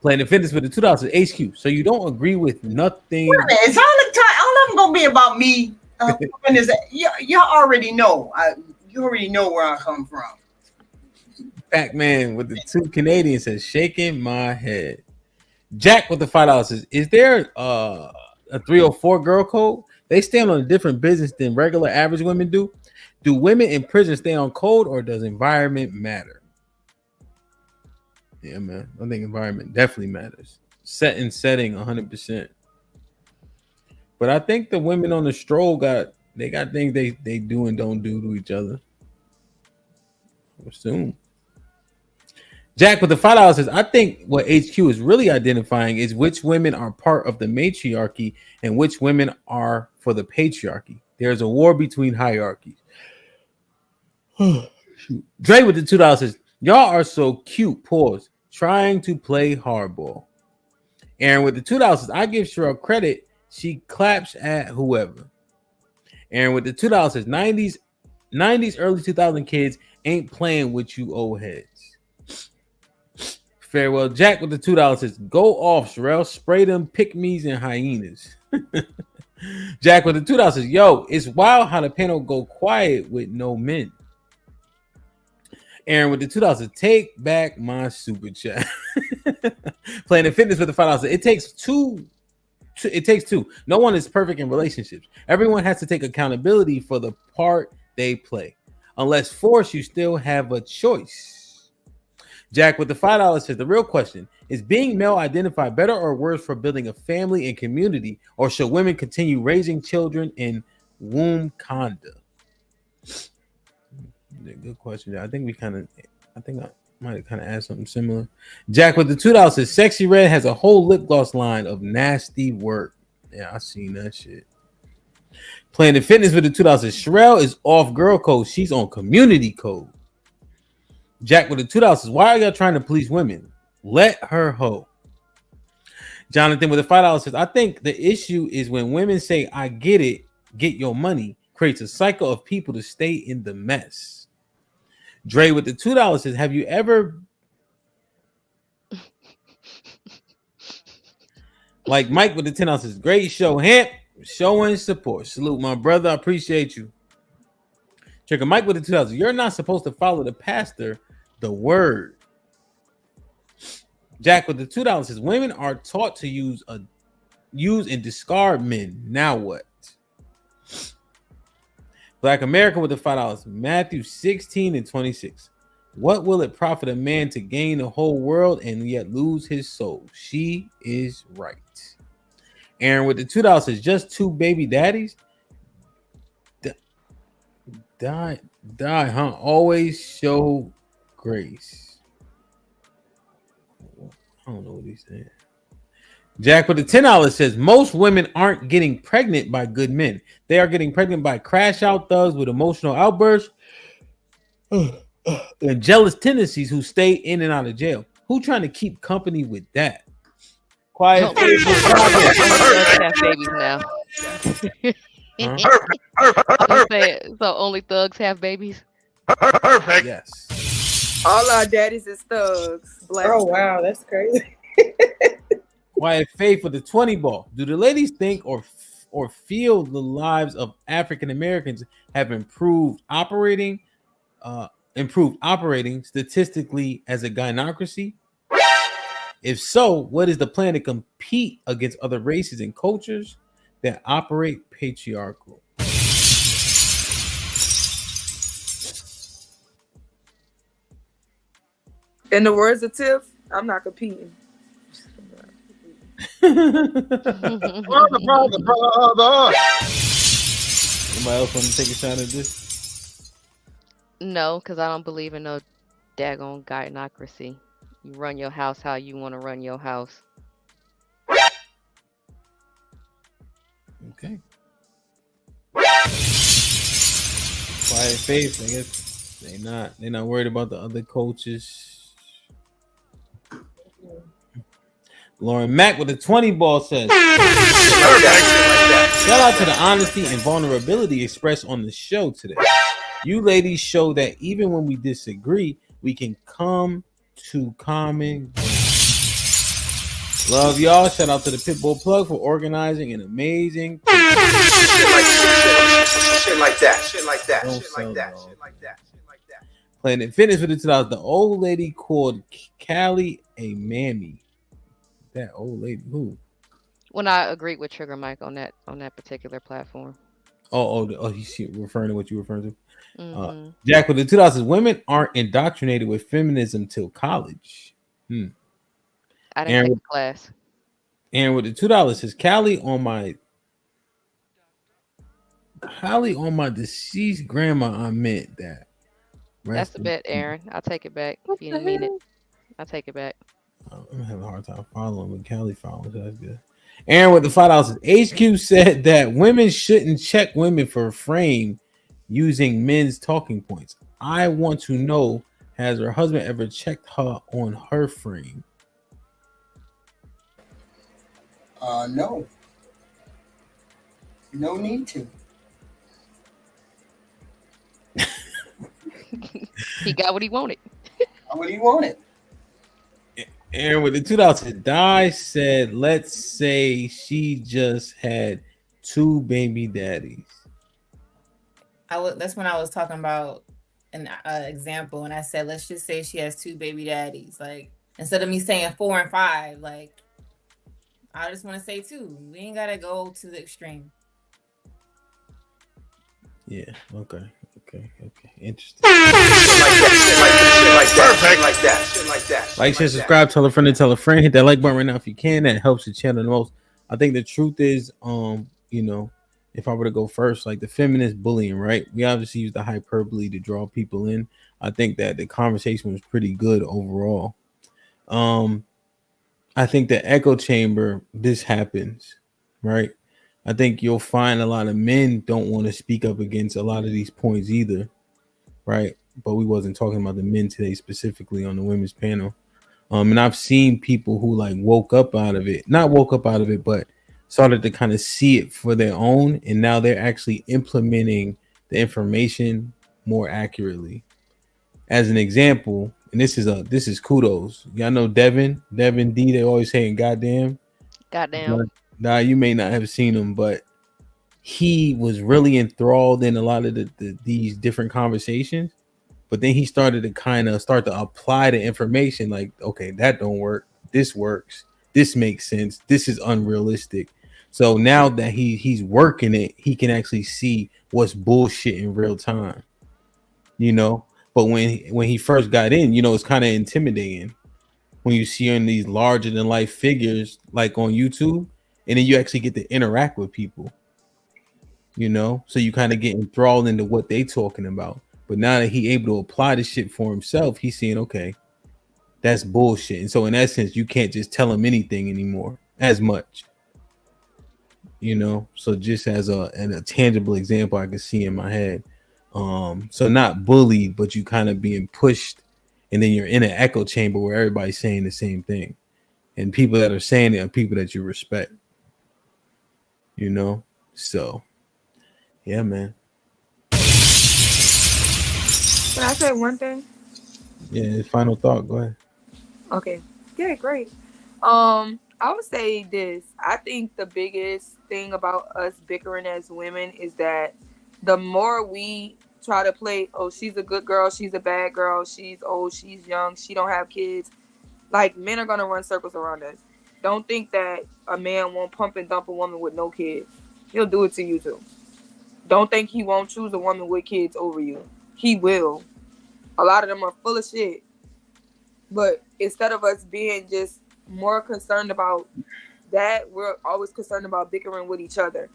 Planet Fitness with the $2 HQ. So you don't agree with nothing. It's all the time. All of them gonna be about me. Y'all already know. You already know where I come from. Pac-Man with the 2 Canadian says, shaking my head. Jack with the $5 says, is there a 304 girl code? They stand on a different business than regular average women do. Do women in prison stay on code or does environment matter? Yeah, man. I think environment definitely matters. Setting 100%. But I think the women on the stroll got things they do and don't do to each other. I assume. Jack with the $5 says, I think what HQ is really identifying is which women are part of the matriarchy and which women are for the patriarchy. There's a war between hierarchies. Dre with the $2 says, y'all are so cute, pause, trying to play hardball. Aaron with the $2 says, I give Cheryl credit. She claps at whoever. Aaron with the $2 says, 90s, early 2000 kids ain't playing with you old heads. Farewell Jack with the $2 says, go off, Sherelle. Spray them Pickmes and hyenas. Jack with the $2 says, yo, it's wild how the panel go quiet with no men. Aaron with the $2 says, take back my super chat. Planet Fitness with the $5 says, it takes two. No one is perfect in relationships. Everyone has to take accountability for the part they play. Unless forced, you still have a choice. Jack with the $5 says, the real question is being male identified better or worse for building a family and community, or should women continue raising children in womb conda? Good question. I might have kind of asked something similar. Jack with the $2 says, Sexy Red has a whole lip gloss line of nasty work. Yeah, I seen that shit. Planet Fitness with the $2 says, Sherelle is off girl code. She's on community code. Jack with the $2 says, why are y'all trying to please women? Let her hoe. Jonathan with the $5 says, I think the issue is when women say, I get it, get your money, creates a cycle of people to stay in the mess. Dre with the $2 says, have you ever, like Mike with the $10 says, great show, Hamp, showing support. Salute, my brother. I appreciate you. Trigger Mike with the $2 says, you're not supposed to follow the pastor, the word. Jack with the $2 says, women are taught to use and discard men. Now what? Black America with the $5. Matthew 16:26. What will it profit a man to gain the whole world and yet lose his soul? She is right. Aaron with the $2 says, just 2 baby daddies? Die, huh? Always show grace. I don't know what he's saying. Jack with the $10 says, most women aren't getting pregnant by good men. They are getting pregnant by crash out thugs with emotional outbursts and jealous tendencies who stay in and out of jail. Who trying to keep company with that? Quiet. Have babies now. So only thugs have babies? Perfect. Yes. All our daddies is thugs. Oh wow, that's crazy. Quiet Faith for the 20 ball. Do the ladies think or or feel the lives of African Americans have improved operating statistically as a gynocracy? If so, what is the plan to compete against other races and cultures that operate patriarchal? In the words of Tiff, I'm not competing. Brother. Anybody else want to take a shot at this? No, because I don't believe in no daggone gynocracy. You run your house how you want to run your house. Okay. Quiet face, I guess they're not worried about the other coaches. Lauren Mack with the 20 ball says, shout out to the honesty and vulnerability expressed on the show today. You ladies show that even when we disagree, we can come to common ground. Love y'all. Shout out to the Pitbull Plug for organizing an amazing Shit like that. Planet Fitness with the 2000. The old lady called Callie a mammy. That old lady who? When I agreed with Trigger Mike on that particular platform. He's referring to what you referring to. Mm-hmm. Jack with the 2000s. Women aren't indoctrinated with feminism till college. I didn't take a class. And with the $2 says Callie on my deceased grandma. I meant that. That's a bit, Aaron. I'll take it back if you didn't mean it. I'll take it back. I'm having a hard time following with Callie following. So that's good. Aaron with the $5 HQ said that women shouldn't check women for frame using men's talking points. I want to know, has her husband ever checked her on her frame? No. No need to. He got what he wanted. Aaron with the $2 Di said, let's say she just had 2 baby daddies. That's when I was talking about an example, and I said, let's just say she has 2 baby daddies. Like, instead of me saying 4 and 5, like, I just want to say 2. We ain't gotta go to the extreme. Yeah. Okay. Interesting. Shit like that. Like, share, subscribe, tell a friend to tell a friend. Hit that like button right now if you can. That helps the channel the most. I think the truth is, if I were to go first, like the feminist bullying, right? We obviously use the hyperbole to draw people in. I think that the conversation was pretty good overall. I think the echo chamber, this happens, right? I think you'll find a lot of men don't want to speak up against a lot of these points either, right? But we wasn't talking about the men today specifically on the women's panel. And I've seen people who like not woke up out of it, but started to kind of see it for their own, and now they're actually implementing the information more accurately. As an example, and this is kudos. Y'all know Devin D. They always saying goddamn. Nah, you may not have seen him, but he was really enthralled in a lot of these different conversations. But then he started to start to apply the information. Like, okay, that don't work. This works. This makes sense. This is unrealistic. So now that he's working it, he can actually see what's bullshit in real time. But when he first got in, it's kind of intimidating when you see in these larger than life figures like on YouTube, and then you actually get to interact with people. So you kind of get enthralled into what they talking about. But now that he able to apply the shit for himself, he's seeing, okay, that's bullshit. And so in that sense, you can't just tell him anything anymore as much. So just as a tangible example I can see in my head. So not bullied, but you kind of being pushed, and then you're in an echo chamber where everybody's saying the same thing. And people that are saying it are people that you respect. So yeah, man. Can I say one thing? Yeah, final thought. Go ahead. Okay. Yeah, great. I I would say this. I think the biggest thing about us bickering as women is that the more we try to play, oh, she's a good girl, she's a bad girl, she's old, she's young, she don't have kids. Like, men are gonna run circles around us. Don't think that a man won't pump and dump a woman with no kids. He'll do it to you too. Don't think he won't choose a woman with kids over you. He will. A lot of them are full of shit. But instead of us being just more concerned about that, we're always concerned about bickering with each other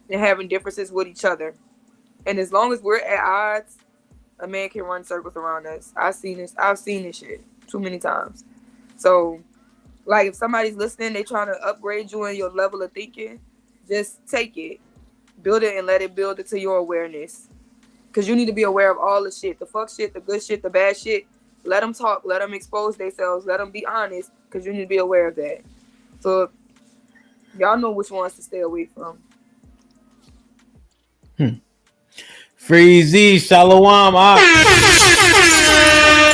and having differences with each other. And as long as we're at odds, a man can run circles around us. I've seen this shit too many times. So, like, if somebody's listening, they trying to upgrade you in your level of thinking, just take it, build it, and let it build it to your awareness. Because you need to be aware of all the shit, the fuck shit, the good shit, the bad shit. Let them talk, let them expose themselves, let them be honest, because you need to be aware of that. So, y'all know which ones to stay away from. Freezy, Shalom.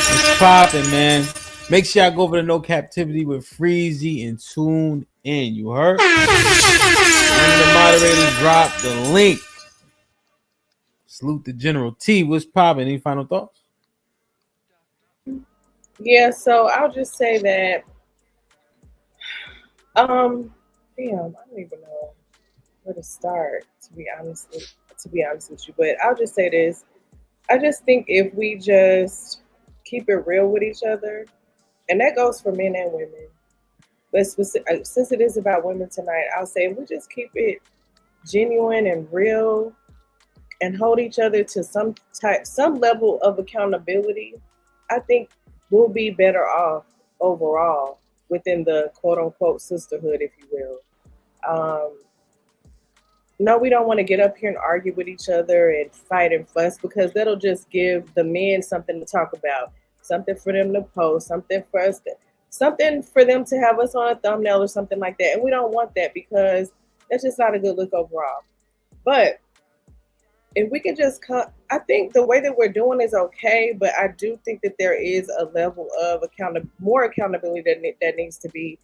It's popping, man. Make sure y'all go over to No Captivity with Freezy and tune in. You heard? One of the moderators dropped the link. Salute the General T. What's popping? Any final thoughts? Yeah, so I'll just say that damn, I don't even know where to start, to be honest with you. But I'll just say this. I just think if we just keep it real with each other, and that goes for men and women, but since it is about women tonight, I'll say if we just keep it genuine and real and hold each other to some level of accountability, I think we'll be better off overall within the quote unquote sisterhood, if you will. No, we don't want to get up here and argue with each other and fight and fuss, because that'll just give the men something to talk about, something for them to post, something for them to have us on a thumbnail or something like that. And we don't want that, because that's just not a good look overall. But if we could just I think the way that we're doing is okay, but I do think that there is a level of more accountability that needs to be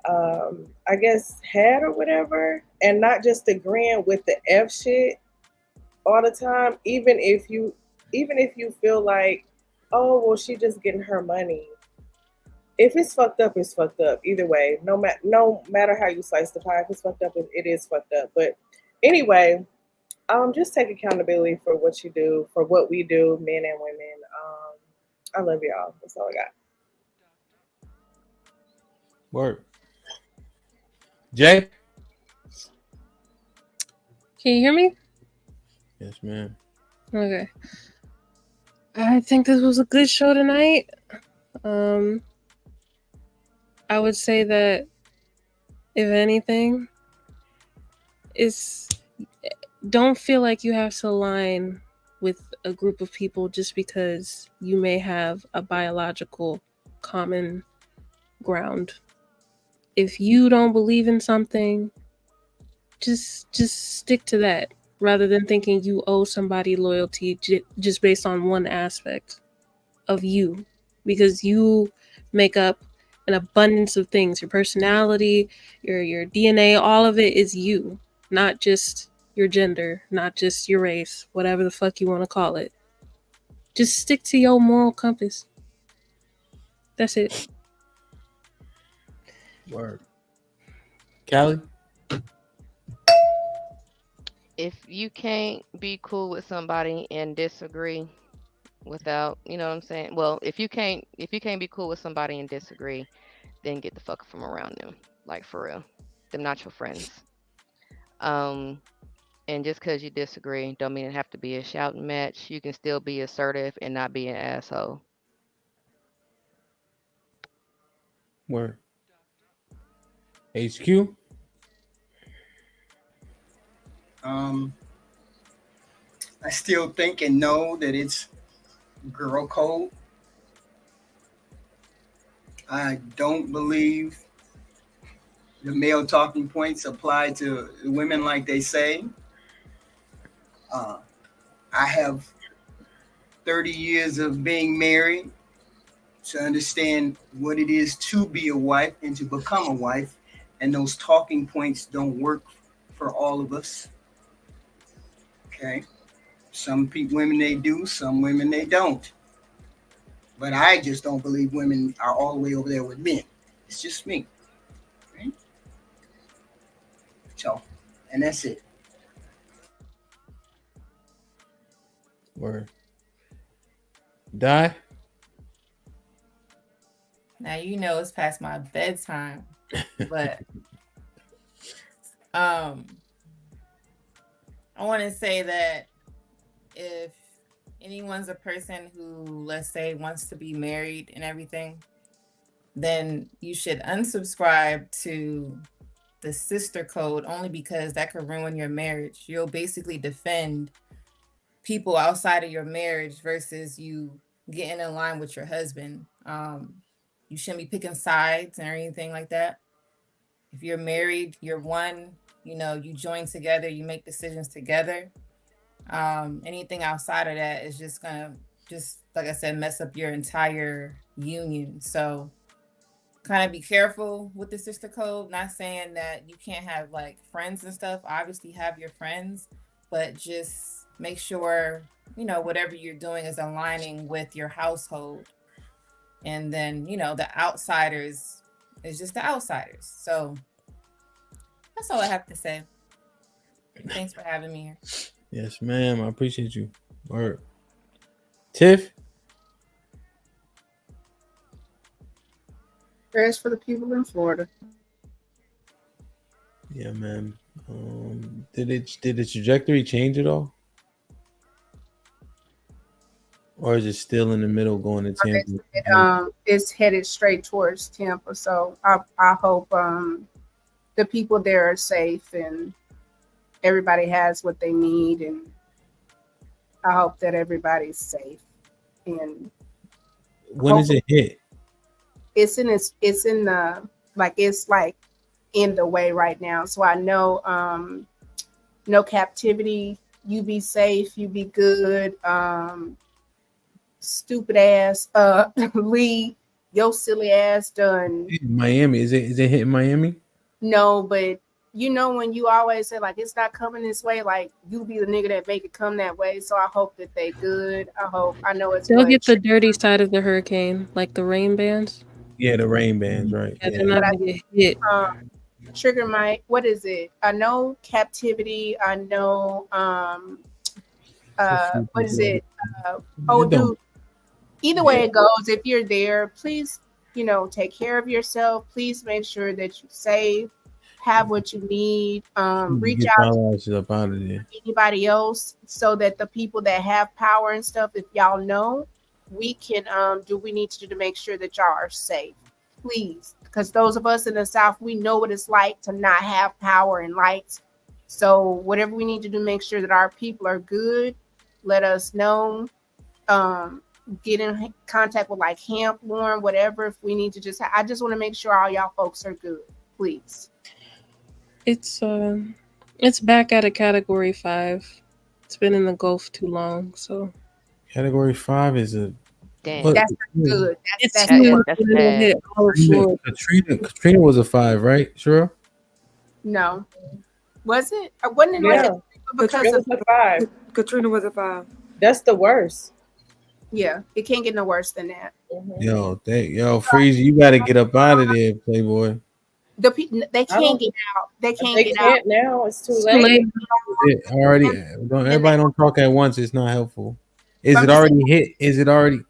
I guess had or whatever, and not just agreeing with the F shit all the time, even if you feel like, oh well, she just getting her money. If it's fucked up, it's fucked up. Either way, no matter how you slice the pie, if it's fucked up, it is fucked up. But anyway, just take accountability for what you do, for what we do, men and women. I love y'all. That's all I got. Word. Jay? Can you hear me? Yes, ma'am. Okay. I think this was a good show tonight. I would say that, if anything, don't feel like you have to align with a group of people just because you may have a biological common ground. If you don't believe in something, just stick to that, rather than thinking you owe somebody loyalty just based on one aspect of you, because you make up an abundance of things. Your personality, your DNA, all of it is you, not just your gender, not just your race, whatever the fuck you want to call it. Just stick to your moral compass. That's it. Word. Callie? If you can't be cool with somebody and disagree without, you know what I'm saying? Well, if you can't be cool with somebody and disagree, then get the fuck from around them. Like, for real. They're not your friends. And just because you disagree don't mean it have to be a shouting match. You can still be assertive and not be an asshole. Word. HQ? I still think and know that it's girl code. I don't believe the male talking points apply to women like they say. I have 30 years of being married to understand what it is to be a wife and to become a wife. and those talking points don't work for all of us. Okay, some women they do, some women they don't. But I just don't believe women are all the way over there with men. It's just me. Right? So, and that's it. Word. Die. Now you know it's past my bedtime, but I want to say that if anyone's a person who, let's say, wants to be married and everything, then you should unsubscribe to the sister code, only because that could ruin your marriage. You'll basically defend people outside of your marriage versus you getting in line with your husband. You shouldn't be picking sides or anything like that. If you're married, you're one, you know, you join together, you make decisions together. Anything outside of that is just gonna, just like I said, mess up your entire union. So kind of be careful with the sister code. Not saying that you can't have like friends and stuff. Obviously have your friends, but just make sure, you know, whatever you're doing is aligning with your household. And then, you know, the outsiders is just the outsiders. So that's all I have to say. Thanks for having me here. Yes, ma'am. I appreciate you. Word. Tiff. Prayers for the people in Florida. Yeah, man. Did the trajectory change at all? Or is it still in the middle going to Tampa? It's headed straight towards Tampa. So I hope the people there are safe and everybody has what they need, and I hope that everybody's safe. And when does it hit? It's in the in the way right now. So I know no captivity. You be safe. You be good. Stupid ass Lee, your silly ass done. Miami. Is it hitting Miami? No, but you know when you always say like it's not coming this way, like you be the nigga that make it come that way. So I hope that they good. I know it's They'll get the dirty side of the hurricane, like the rain bands. Yeah, the rain bands, right? Yeah, they're not gonna get hit. Trigger my, what is it? I know captivity. I know what is it? Dude. Either way it goes, if you're there, please, you know, take care of yourself. Please make sure that you're safe, have what you need. Reach out to anybody else so that the people that have power and stuff, if y'all know, we can do what we need to do to make sure that y'all are safe. Please. Because those of us in the South, we know what it's like to not have power and lights. So whatever we need to do, make sure that our people are good. Let us know. Get in contact with like Hamp, Lauren, whatever. If we need to I just want to make sure all y'all folks are good, please. It's back at a category 5. It's been in the Gulf too long, so category 5 is a damn. That's not good. That's bad. Katrina was a 5, right? Sure. No, was it? Wasn't it like Katrina was a 5? Katrina was a 5. That's the worst. Yeah, it can't get no worse than that. Yo, Freezy, you got to get up out of there, Playboy. They can't get out. They can't get out now. It's too late. Everybody don't talk at once. It's not helpful. Is it already hit? Is it already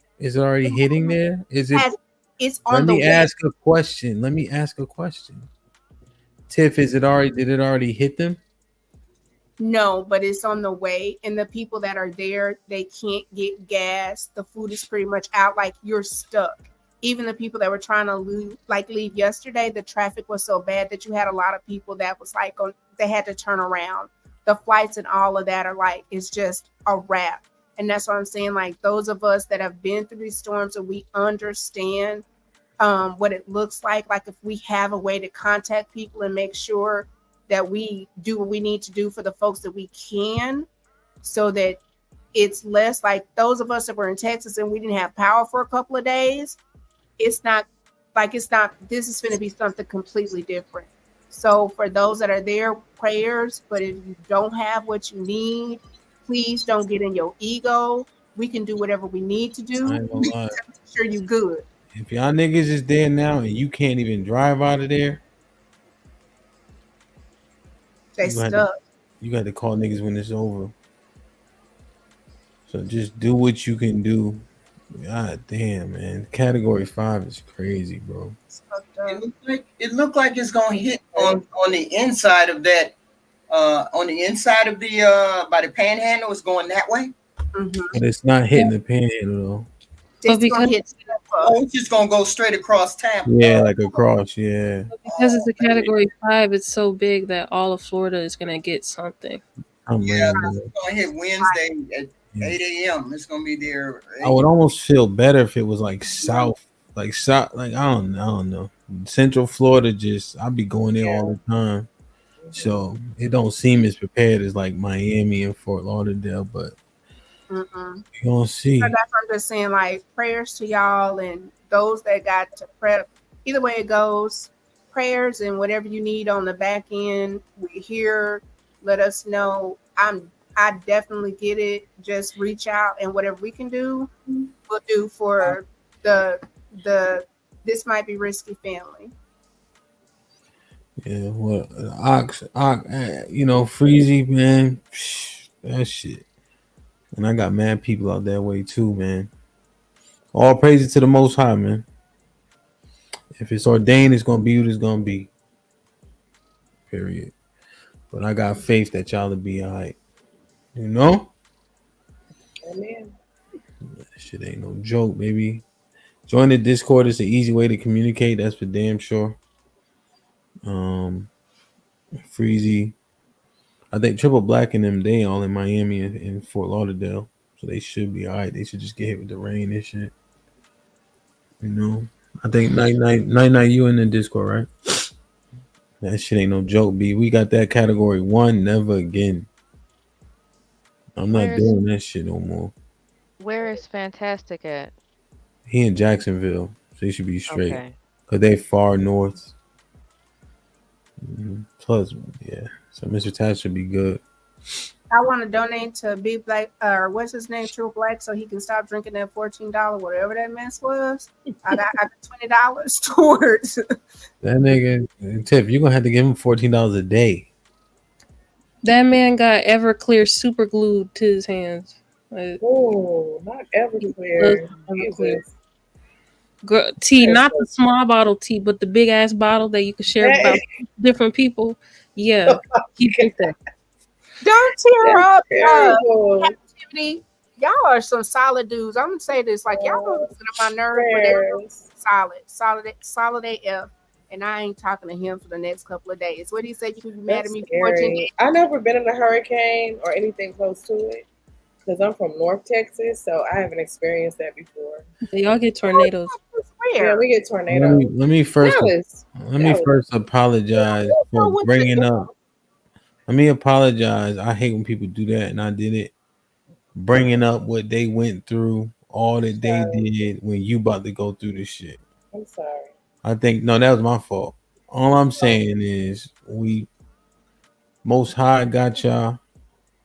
hitting there? Is it? It's on Let me ask a question. Tiff, did it already hit them? No, but it's on the way, and the people that are there, they can't get gas. The food is pretty much out. Like you're stuck. Even the people that were trying to leave yesterday, the traffic was so bad that you had a lot of people that was like they had to turn around. The flights and all of that are like, it's just a wrap. And that's what I'm saying. Like those of us that have been through these storms and we understand what it looks like if we have a way to contact people and make sure that we do what we need to do for the folks that we can, so that it's less like those of us that were in Texas and we didn't have power for a couple of days. This is going to be something completely different. So for those that are there, prayers. But if you don't have what you need, please don't get in your ego. We can do whatever we need to do. I ain't gonna lie. Sure, you good. If y'all niggas is there now and you can't even drive out of there, They stuck. You got to call niggas when it's over. So just do what you can do. God damn, man. Category 5 is crazy, bro. It looked like it's gonna hit on the inside of that. On the inside of the by the panhandle, it's going that way. But it's not hitting the panhandle though. But because it's just gonna go straight across Tampa. Yeah, like across, yeah. Because it's a category 5, it's so big that all of Florida is gonna get something. Yeah, it's gonna hit Wednesday at 8 a.m. It's gonna be there. I would almost feel better if it was like south, like I don't know. Central Florida, I'll be going there all the time. So it don't seem as prepared as like Miami and Fort Lauderdale, but you gonna see. So that's what I'm just saying, like prayers to y'all and those that got to prep. Either way it goes, prayers and whatever you need on the back end, we're here. Let us know. I definitely get it. Just reach out and whatever we can do, we'll do for the this might be risky family. Yeah, well, Ox, Freezy, man, that shit. And I got mad people out that way too, man. All praises to the Most High, man. If it's ordained, it's gonna be what it's gonna be. Period. But I got faith that y'all will be all right. You know? Amen. That shit ain't no joke, baby. Join the Discord. It's an easy way to communicate. That's for damn sure. Freezy. I think Triple Black and them, they all in Miami and Fort Lauderdale. So they should be all right. They should just get hit with the rain and shit. You know? I think night, you in the Discord, right? That shit ain't no joke, B. We got that category 1, never again. I'm not doing that shit no more. Where is Fantastic at? He in Jacksonville, so he should be straight. Okay. Cause they far north. Plus, yeah. So Mr. Tash should be good. I want to donate to Be Black, or what's his name, True Black, so he can stop drinking that $14, whatever that mess was. I got $20 towards. That nigga, Tiff, you're gonna have to give him $14 a day. That man got Everclear super glued to his hands. Oh, not Everclear. Girl, tea, not the small bottle tea, but the big ass bottle that you can share with about different people. Yeah, he did that. Don't tear up, Captivity. Y'all are some solid dudes. I'm gonna say this, like y'all don't listen to my nerves, but solid AF. And I ain't talking to him for the next couple of days. What he said, you can be mad at me for 14 days. I never been in a hurricane or anything close to it because I'm from North Texas, so I haven't experienced that before. Y'all get tornadoes. Yeah, we get tornadoes. Let me first apologize for bringing up. Let me apologize. I hate when people do that, and I did it. Bringing up what they went through, all that they did when you about to go through this shit. I'm sorry. I think that was my fault. All I'm saying is we Most High got y'all.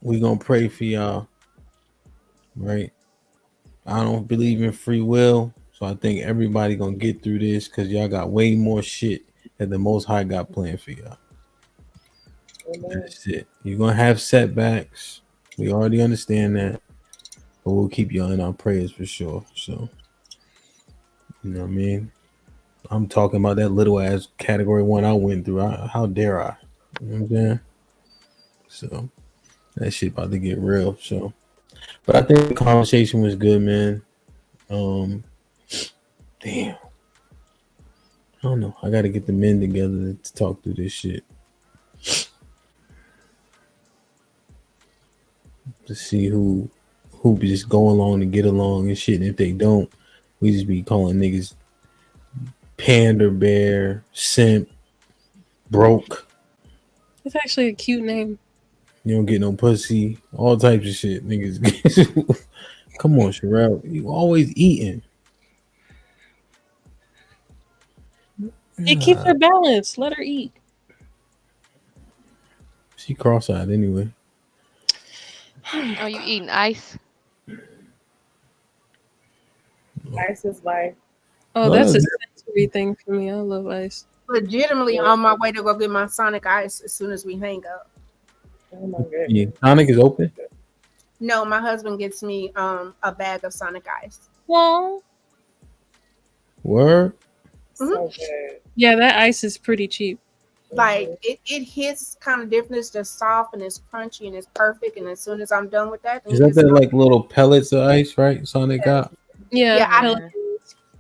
We gonna pray for y'all. Right? I don't believe in free will, so I think everybody gonna get through this because y'all got way more shit that the Most High got planned for y'all. That's it. You're gonna have setbacks. We already understand that, but we'll keep y'all in our prayers for sure. So, you know what I mean? I'm talking about that little ass category 1 I went through. How dare I? You know what I'm saying? So that shit about to get real. So, but I think the conversation was good, man. Damn. I don't know. I got to get the men together to talk through this shit. To see who be just go along and get along and shit. And if they don't, we just be calling niggas pander bear, simp, broke. It's actually a cute name. You don't get no pussy, all types of shit, niggas. Come on, Sherelle. You always eating. It keeps her balanced. Let her eat. She cross-eyed anyway. Oh, you eating ice? Ice is life. Oh, that's a sensory thing for me. I love ice. Legitimately on my way to go get my Sonic Ice as soon as we hang up. Oh my goodness. Yeah, Sonic is open. No, my husband gets me a bag of Sonic Ice. Well, Word. So good. yeah, that ice is pretty cheap. Like it hits kind of different. It's just soft and it's crunchy and it's perfect. And as soon as I'm done with that, then Is he that gets the like little pellets of ice, right? Sonic got. Yeah,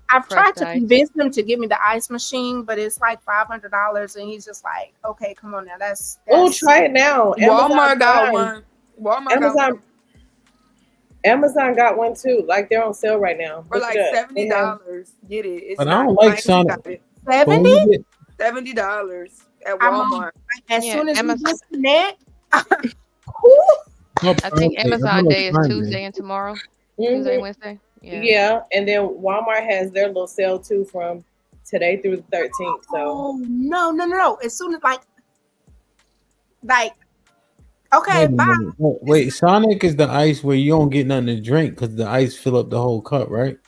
I've tried Crushed to ice. convince him to give me the ice machine, but it's like $500, and he's just like, "Okay, come on now, that's Oh, try it now. Walmart got Prime. one. Walmart got one Amazon got one too. Like they're on sale right now. for Look like it up. $70. Get it? It's But I not don't like Mike, he Sonic. got it. But when you get- $70 at I'm Walmart. as Yeah, soon as Amazon- we disconnect, I think Amazon Day is Tuesday and tomorrow. Tuesday and Wednesday. Yeah, and then Walmart has their little sale too from today through the 13th. So oh no! As soon as like, okay, Wait a bye. minute. Wait, Sonic is the ice where you don't get nothing to drink because the ice fill up the whole cup, right?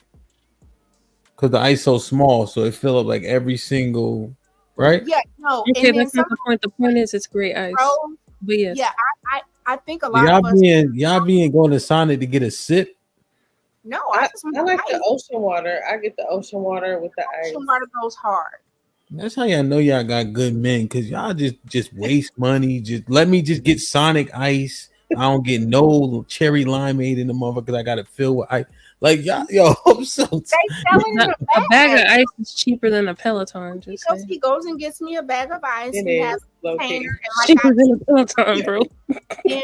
Because the ice so small, so it fill up like every single, right? Yeah, no. Okay, and then that's not the point. The point is it's great ice. Bro, But yes. yeah, I think a lot Y'all of us. y'all being going to Sonic to get a sip. No, I just want like ice. the ocean water. I get the ocean water with the ice. Ocean water goes hard. That's how y'all know y'all got good men, cause y'all just waste money. Just let me just get Sonic ice. I don't get no cherry limeade in the motherfucker because I got to fill with ice. Like y'all, yo, I'm so. A bag of ice is cheaper than a Peloton. Just saying. He goes and gets me a bag of ice. It He is, has a container, and cheaper than a Peloton, bro. and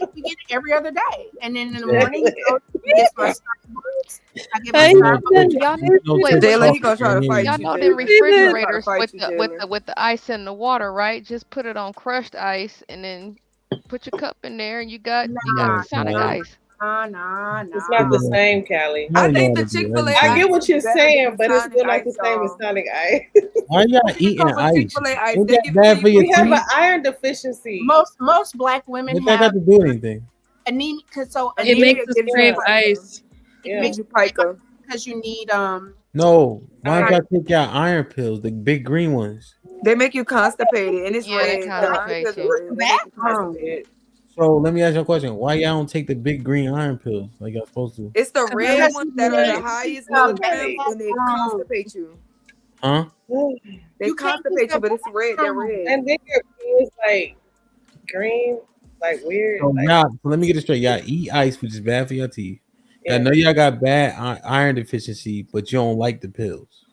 like we get it every other day. And then in the morning, he goes and gets my Starbucks. I get my Starbucks. Y'all he gonna try to fight y'all you, know Jayla. them refrigerators He gonna try to with fight you, with the ice and the water, right? Just put it on crushed ice and then put your cup in there, and you got Sonic ice. Nah. It's not the same, Callie. I think the Chick-fil-A I get ice what is you're better saying, than but it's Sonic still not the ice, same as y'all. Sonic ice. Why y'all eating ice? Chick-fil-A ice. Ain't They that give bad for your We have an teeth? iron deficiency. Most black women What that got have to do with anything? anemia. So It anemia makes us gives crave you ice. It makes you pica because you need No, why don't y'all take y'all iron pills, the big green ones? They make you constipated, and it's Yeah, they red. The constipate iron pills you. are red. They make you constipated. So let me ask you a question: why y'all don't take the big green iron pills like y'all supposed to? It's the red ones that are the highest milligrams, and they constipate you. Huh? They constipate you, but it's red. They're red. And then your pee is like green, like weird. So like, y'all, so let me get it straight. Y'all eat ice, which is bad for your teeth. I know y'all got bad iron deficiency, but you don't like the pills.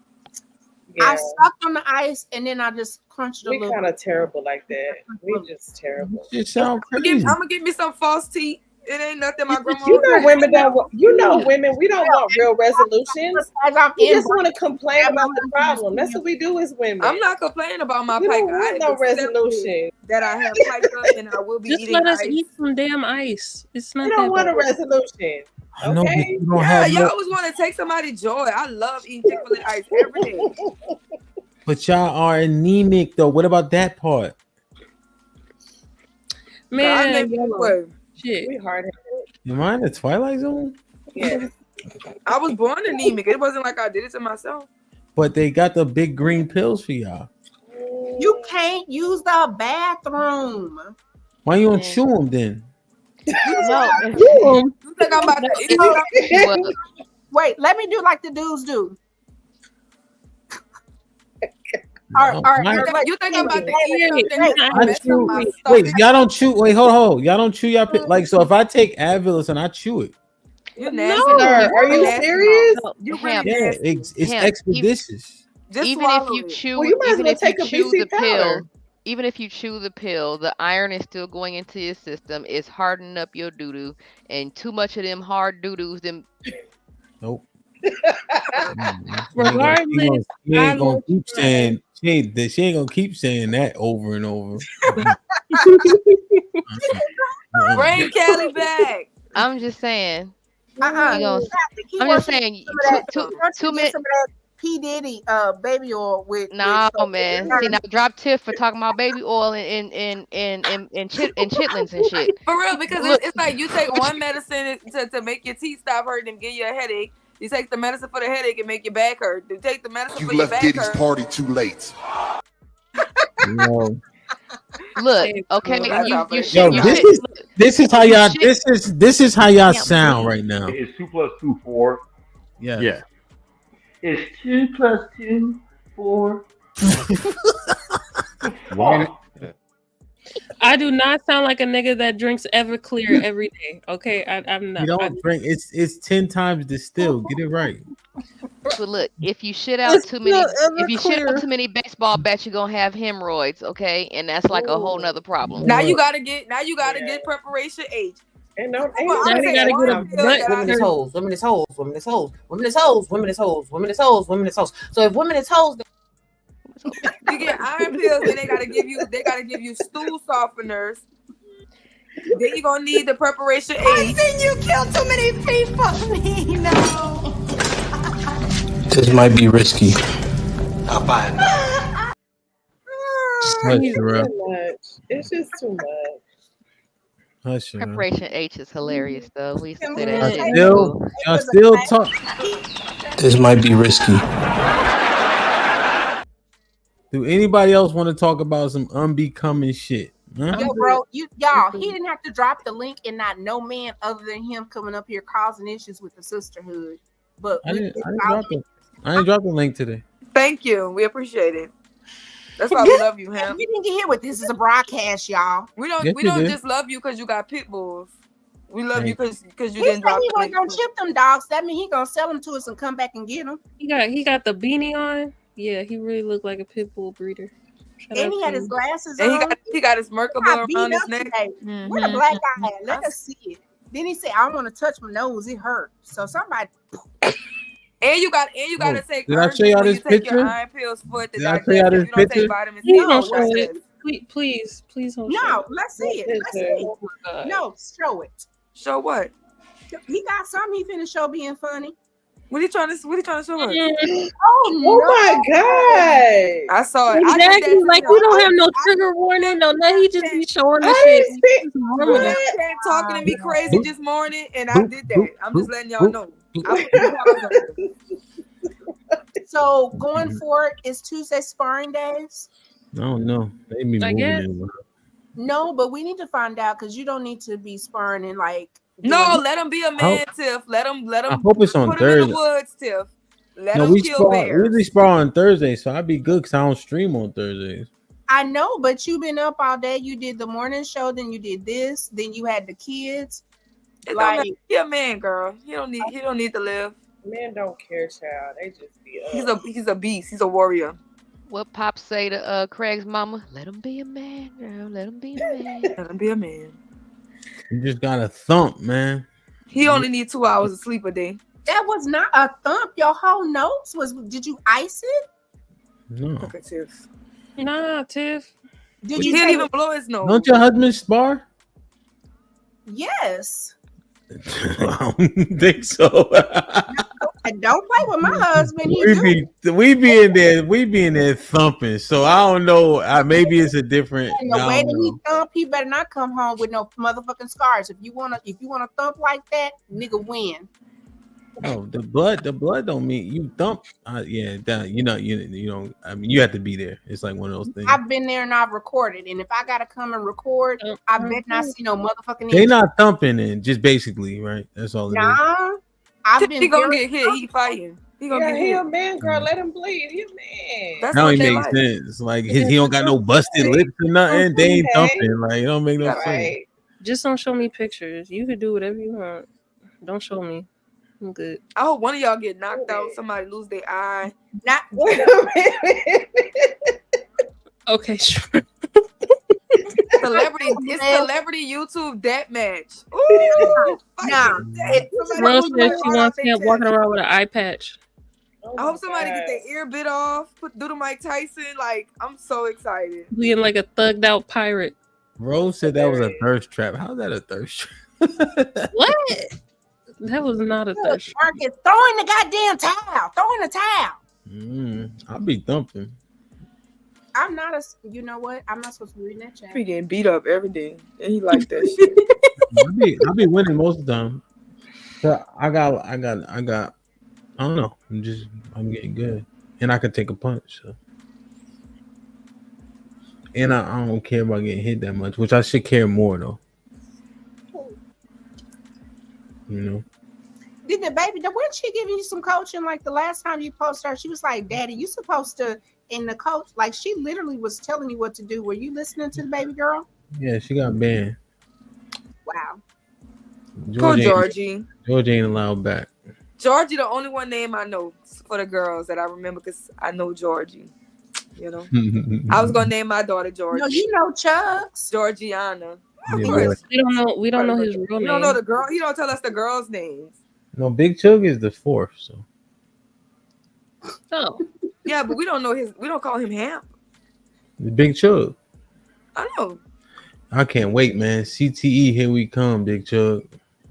I suck on the ice and then I just crunch it a we little. kind of terrible like that. We just terrible. It sound I'm crazy. gonna give me some false teeth. It ain't nothing my grandma. You know, women don't. You know, women. We don't want real resolutions. We just want to complain about the problem. That's what we do as women. I'm not complaining about my We pica. don't I want have no resolution. that I have pica and I will be Just eating let us ice. eat some damn ice. It's not We don't that want a bad. resolution. I know, but you don't Yeah, have y'all no, always want to take somebody's joy. I love eating Chick-fil-A ice every day. but y'all are anemic though. What about that part? Man, yellow. Shit. We hard headed. Am I in the Twilight Zone? Yeah. I was born anemic. It wasn't like I did it to myself. But they got the big green pills for y'all. You can't use the bathroom. Why you don't chew them then? No, You think I'm about to eat Wait, let me do like the dudes do. You think I'm about to eat something that's I mess up chew. my Wait, stomach? y'all don't chew. Wait, hold. Y'all don't chew y'all like. So if I take Advil and I chew it, You No, nasty. are you nasty. serious? You Hemp. really yeah, nasty. it's Hemp. expeditious. Just Even if swallow you it. chew, Well, you might as even well if you take a chew BC the powder. pill, even if you chew the pill, the iron is still going into your system. It's hardening up your doo doo, and too much of them hard doo doos. Them Nope. Regardless, she I ain't gonna love keep saying she ain't gonna keep saying that over and over. Bring Callie back. I'm just saying. Uh-uh. You know, He I'm wants just to get saying. some of that- he wants to Two get minutes. some of that P. Diddy baby oil with No, man. See, now drop Tiff for talking about baby oil and chitlins and shit. For real, because Look, it's like you take one medicine to make your teeth stop hurting and give you a headache. You take the medicine for the headache and make your back hurt. You take the medicine for your back Diddy's hurt. party too late. No. Look, okay, this is how y'all this is how y'all sound right now. It's 2 + 2 4. Yeah. Yeah. It's 2 + 2 4. I do not sound like a nigga that drinks Everclear every day. Okay, I'm not. You don't drink. It's 10 times distilled. Get it right. But look, if you shit out too many baseball bats, you're gonna have hemorrhoids, okay? And that's like a whole nother problem. Now you gotta get preparation H. And now you gotta get a butt. Women is hoes. Women is hoes. Women is hoes. Women is hoes. Women is hoes. Women is hoes. Women is hoes. So if women is hoes, You get iron pills, and they gotta give you stool softeners. Then you're gonna need the preparation H. I seen you kill too many people. No. This might be risky. I'll buy it. It's just too much. Preparation H is hilarious, though. We used to say that shit. Y'all still talk. This might be risky. Do anybody else want to talk about some unbecoming shit? Huh? Yo, bro, y'all, he didn't have to drop the link and not no man other than him coming up here causing issues with the sisterhood. But I didn't drop the link today. Thank you. We appreciate it. That's why we love you, Ham. We didn't get here with this is a broadcast, y'all. We don't just love you because you got pit bulls. We love you because you didn't drop He the link. wasn't gonna chip them dogs. That means he gonna sell them to us and come back and get them. He got the beanie on. Yeah, he really looked like a pit bull breeder. And he had his glasses and on. he got his Merkaba around his neck. Mm-hmm. Where the black guy at? Let us see it. Then he said, "I don't want to touch my nose. It hurt." So somebody. And you gotta take. Did I show y'all this picture? Your iron pills for the Did I show y'all this picture? Please hold No, let's see it. Let's see it. No, show it. Show what? He got something he finna show being funny. What are you trying to show her? Oh my god! I saw it. Exactly. Like we don't have no trigger warning, no nothing. He just be showing the shit. Came talking to me crazy this morning, and I did that. I'm just letting y'all know. So going forward, is Tuesday sparring days? I don't know. They be moving it. No, but we need to find out because you don't need to be sparring and like. No, let him be a man, Tiff. Let him. I hope it's on put Thursday. him in the woods, Tiff. Let him we kill bears. We spar on Thursday, so I'd be good because I don't stream on Thursdays. I know, but you've been up all day. You did the morning show, then you did this, then you had the kids. He a man, girl. He don't need to live. Men don't care, child. They just be He's a beast. He's a warrior. What Pop say to Craig's mama? Let him be a man, girl. Let him be a man. Let him be a man. You just got a thump, man. He only needs 2 hours of sleep a day. That was not a thump. Your whole nose was. Did you ice it? No. Okay, Tiff. Nah, Tiff. Did He didn't even blow his nose. Don't your husband spar? Yes. I don't think so. And don't play with my husband. We be in there thumping. So I don't know. Maybe it's a different. And the way that he thump, he better not come home with no motherfucking scars. If you wanna thump like that, nigga win. Oh, the blood don't mean you thump. You don't. I mean, you have to be there. It's like one of those things. I've been there and I've recorded. And if I gotta come and record, I bet not see no motherfucking. They not thumping in, just basically, right? That's all. Nah, He gonna get hit. He fighting. He gonna get hit. He a man, girl. Let him bleed. He a man. That's how he makes sense. Like he don't got no busted lips or nothing. They ain't thumping. Like it don't make no sense. Just don't show me pictures. You can do whatever you want. Don't show me. I'm good. I hope one of y'all get knocked out. Somebody lose their eye. Not. Okay, sure. Celebrity YouTube death match. Ooh, nah. Rose said she wants him walking around with an eye patch. I hope somebody get their ear bit off. Do the Mike Tyson. Like, I'm so excited. Being like a thugged out pirate. Rose said that was a thirst trap. How's that a thirst trap? What? That was not a thirst trap. Marcus, throw in the goddamn towel. Throw in the towel. I'll be thumping. I'm not a. You know what? I'm not supposed to be reading that chat. He getting beat up every day, and he like that shit. I'll be winning most of the time. So I got. I don't know. I'm getting good, and I can take a punch. So. And I don't care about getting hit that much, which I should care more though. You know. Did the baby? Wasn't she giving you some coaching? Like the last time you posted her, she was like, "Daddy, you supposed to." In the coach, like she literally was telling you what to do. Were you listening to the baby girl? Yeah, she got banned. Wow. Poor Georgie. Georgie ain't allowed back. Georgie, the only one name I know for the girls that I remember because I know Georgie. You know, I was gonna name my daughter Georgie. No, you know Chugs. Georgiana. Yeah, we don't know his real name. We don't know the girl. He don't tell us the girls' names. No, Big Chug is the fourth. So. Oh. Yeah, but we don't know his. We don't call him Hamp. The Big Chug. I know. I can't wait, man. CTE, here we come, Big Chug.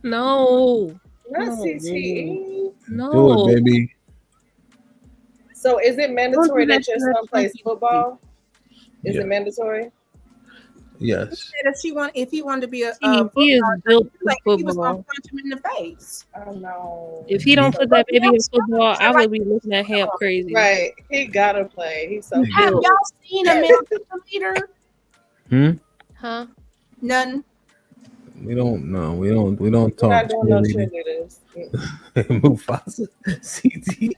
No. Not CTE. No. Do it, baby. So is it mandatory that your son plays football? Is Yeah. it mandatory? Yes. If he wanted to be a he is built for like he was gonna football. punch him in the face. Oh no! If he don't put that baby in football, I would be looking at Hamp crazy. Right, he gotta play. He's so Have built. y'all seen a male leader? Huh? None. We don't know. We don't We're talk. not doing no cheerleading. cheerleaders. Mufasa. CTE.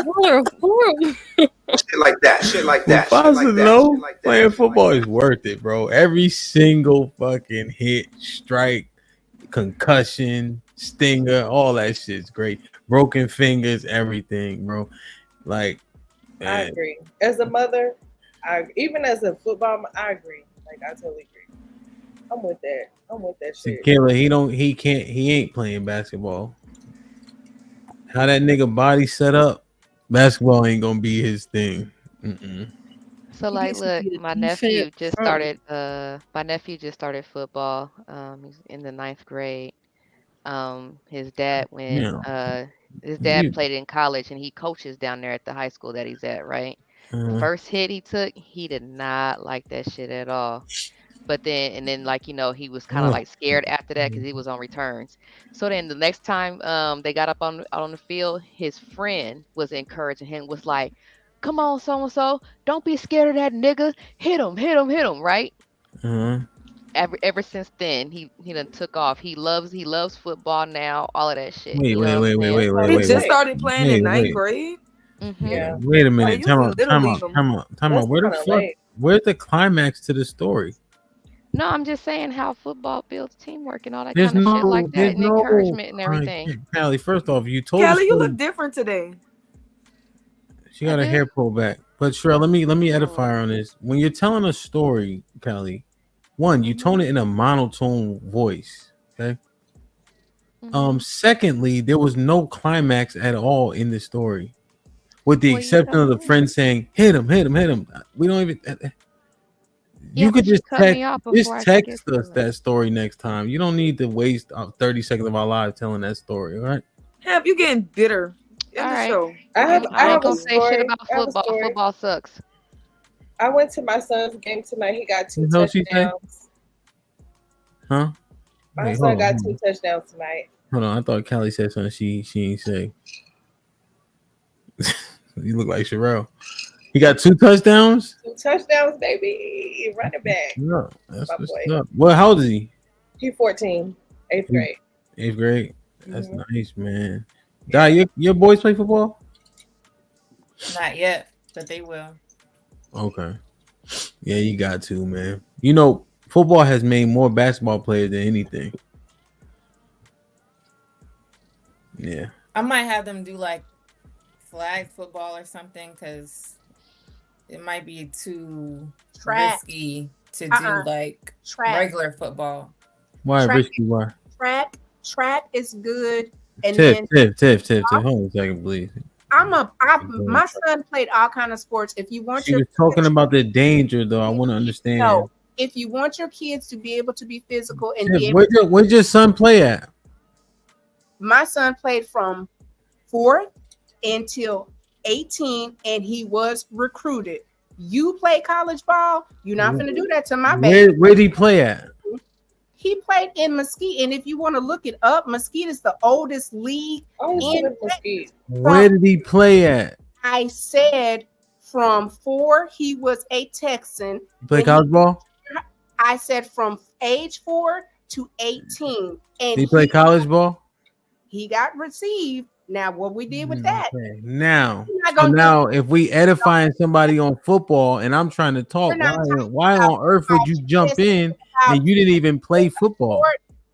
Horrible. Shit like that. Shit like that. Shit Mufasa, like that. no. Shit like that. Playing football is worth it, bro. Every single fucking hit, strike, concussion, stinger, all that shit's great. Broken fingers, everything, bro. Like, I man. agree. As a mother, even as a football, I agree. Like I totally agree. I'm with that. I'm with that See, shit. Kayla, he ain't playing basketball. How that nigga body set up, basketball ain't gonna be his thing. So like, look, my nephew just started. My nephew just started football. He's in the 9th grade. His dad his dad played in college and he coaches down there at the high school that he's at. Right. First hit he took, he did not like that shit at all. But then like, you know, he was kind of like scared after that because he was on returns. So then the next time they got up out on the field, his friend was encouraging him, was like, "Come on, so and so, don't be scared of that nigga. Hit him, right?" Ever since then, he done took off. He loves football now. All of that shit. Wait. He just started playing in 9th grade. Yeah. Wait a minute. Time out. That's Where the kinda fuck? late. Where's the climax to the story? No, I'm just saying how football builds teamwork and all that There's kind of shit no, like that, there's and no encouragement and all right, everything. Callie, first off, you told Kelly, the you story. look different today. She got her hair pulled back. But Sherelle, let me edify her on this. When you're telling a story, Callie, one, you tone it in a monotone voice. Okay. Secondly, there was no climax at all in the story. With the exception of the friend saying, hit him. We don't even you could just text us that story next time. You don't need to waste 30 seconds of our lives telling that story, all right? Hamp, you getting bitter. In the show. I ain't gonna say shit about football. Football sucks. I went to my son's game tonight. He got 2 What she say? touchdowns. Huh? My Wait, son hold got on. 2 touchdowns tonight. Hold on, I thought Callie said something she ain't say. You look like Sherelle. He got 2 touchdowns? 2 touchdowns, baby. Running back. Yeah, that's My what's boy. up. Well, how old is he? He 14, 8th grade. 8th grade. That's nice, man. Guy, your boys play football? Not yet, but they will. Okay. Yeah, you got to, man. You know, football has made more basketball players than anything. Yeah. I might have them do like flag football or something because it might be too risky to do like regular football. Why risky? Why? Track is good. And Tiff. then Hold on a second, please. my son played all kind of sports. If you want She was talking about the danger, though. I want to understand. No, if you want your kids to be able to be physical and Tiff, be able where'd your son play at? my son played from 4th until 18, and he was recruited. You play college ball, you're not going to do that to my baby. Where did he play at? He played in Mesquite, and if you want to look it up, Mesquite is the oldest league in Mesquite. Where did he play at? I said from 4, he was a Texan. He played college ball? I said from age 4 to 18. And He played college ball? He got received. Now, what we did with that? Okay. Now, so now, if we edifying somebody on football and I'm trying to talk, why on earth would you jump in and you didn't even play football?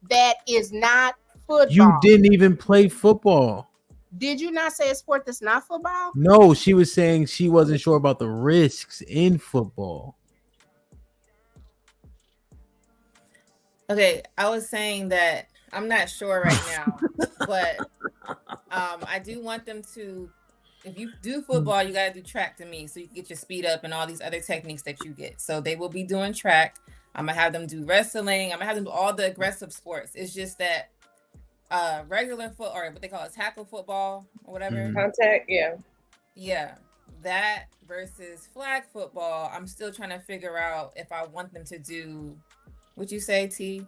That is not football. You didn't even play football. Did you not say a sport that's not football? No, she was saying she wasn't sure about the risks in football. Okay, I was saying that I'm not sure right now, but I do want them to, if you do football, you got to do track to me so you can get your speed up and all these other techniques that you get. So they will be doing track. I'm going to have them do wrestling. I'm going to have them do all the aggressive sports. It's just that regular foot, or what they call it, tackle football or whatever. Contact, yeah. Yeah, that versus flag football, I'm still trying to figure out if I want them to do, would you say, T?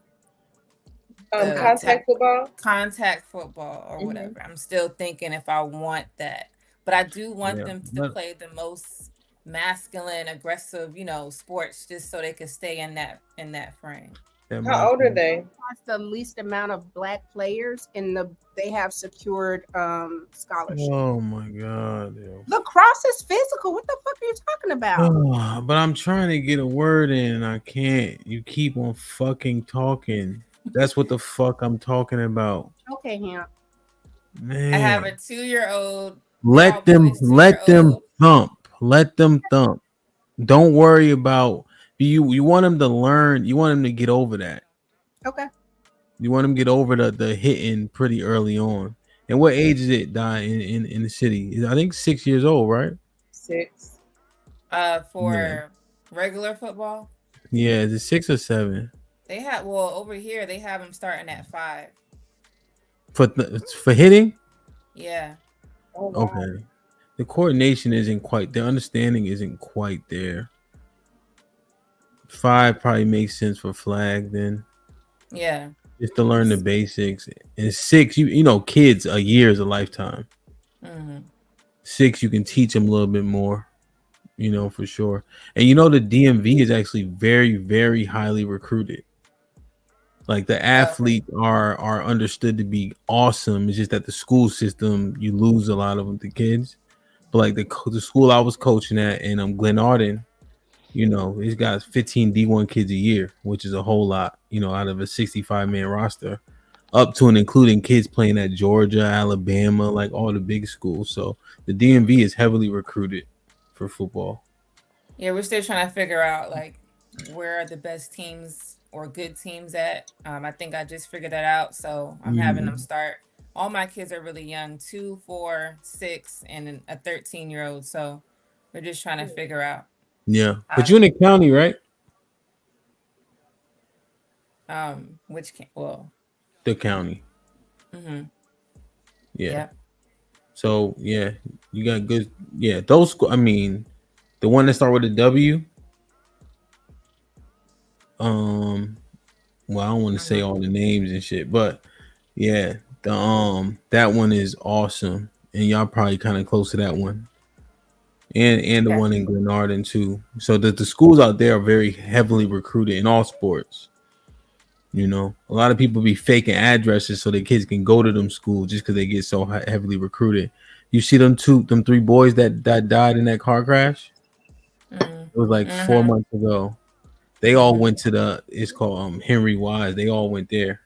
Contact football? Contact football or whatever. I'm still thinking if I want that. But I do want them to play the most masculine, aggressive, sports, just so they can stay in that frame. How old are they? That's the least amount of black players, and they have secured scholarship. Oh my God. Yo. Lacrosse is physical. What the fuck are you talking about? Oh, but I'm trying to get a word in and I can't. You keep on fucking talking. That's what the fuck I'm talking about. Okay, Hamp. Man. I have a 2-year-old. Let them thump. Let them thump. Don't worry about you want them to learn. You want them to get over that. Okay. You want them to get over the hitting pretty early on. And what age is it in the city? I think 6 years old, right? 6. For regular football? Yeah, is it 6 or 7? They have, over here they have them starting at 5. For hitting? Yeah. Oh, wow. Okay. The coordination isn't quite, the understanding isn't quite there. 5 probably makes sense for flag then. Yeah. Just to learn the basics. And 6, you know, kids, a year is a lifetime. 6, you can teach them a little bit more, for sure. And the DMV is actually very, very highly recruited. Like the athletes are understood to be awesome. It's just that the school system, you lose a lot of them to kids. But like the school I was coaching at in Glenarden, it's got 15 D1 kids a year, which is a whole lot, out of a 65-man roster, up to and including kids playing at Georgia, Alabama, like all the big schools. So the DMV is heavily recruited for football. Yeah, we're still trying to figure out like where are the best teams or good teams at. I think I just figured that out. So I'm having them start. All my kids are really young, 2, 4, 6, and a 13-year-old. So we're just trying to figure out. Yeah, but you're in the county, right? The county. Yeah. So yeah, you got good. Yeah, those. I mean, the one that start with a W. Well, I don't want to say all the names and shit, but yeah, that one is awesome, and y'all probably kind of close to that one. And the one in Glenarden too. So the schools out there are very heavily recruited in all sports. A lot of people be faking addresses so their kids can go to them schools just because they get so heavily recruited. You see them 3 boys that died in that car crash? It was like 4 months ago. They all went to it's called Henry Wise. They all went there.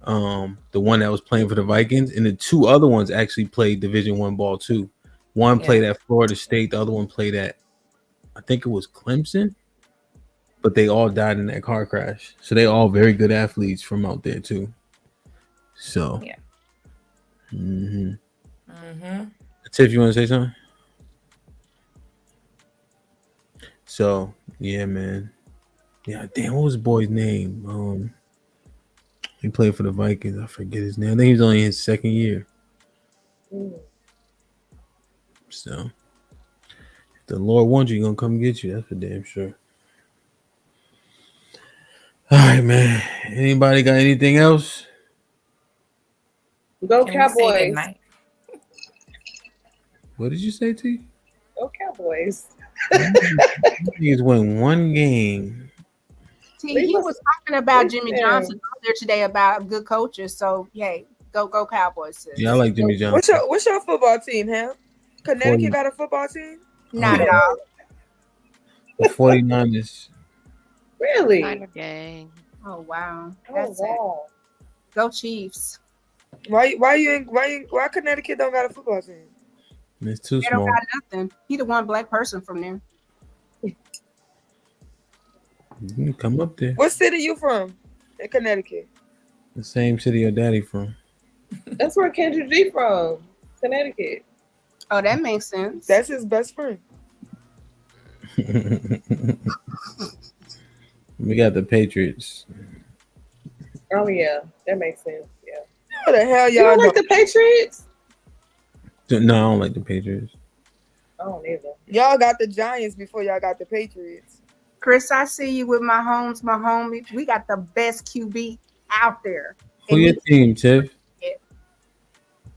The one that was playing for the Vikings, and the 2 other ones actually played Division I ball too. One played at Florida State. The other one played at, I think it was Clemson. But they all died in that car crash. So they all very good athletes from out there too. So. Yeah. Tiff, you want to say something? So, yeah, man. Yeah, damn, what was the boy's name? He played for the Vikings. I forget his name. I think he was only in his 2nd year. So if the Lord wants you, He's gonna come get you. That's for damn sure. All right, man. Anybody got anything else? Go Can we say Cowboys. goodnight? What did you say, T? Go Cowboys. He's won one game. See, he was talking about Jimmy Johnson earlier today about good coaches. So, yay, go Cowboys. Sis. Yeah, I like Jimmy Johnson. What's your football team, Ham? Connecticut got a football team? Not at all. The 49ers. Really? Niner gang. Oh wow. That's it. Go Chiefs. Why Connecticut don't got a football team? It's too They small. don't got nothing. He the one black person from there. You can come up there. What city you from? In Connecticut. The same city your daddy from. That's where Kendrick G from. Connecticut. Oh, that makes sense. That's his best friend. We got the Patriots. Oh yeah, that makes sense. Yeah. What the hell, You y'all? don't like the Patriots? No, I don't like the Patriots. I don't either. Y'all got the Giants before y'all got the Patriots. Chris, I see you with my homie. We got the best QB out there. Who your team, Tiff?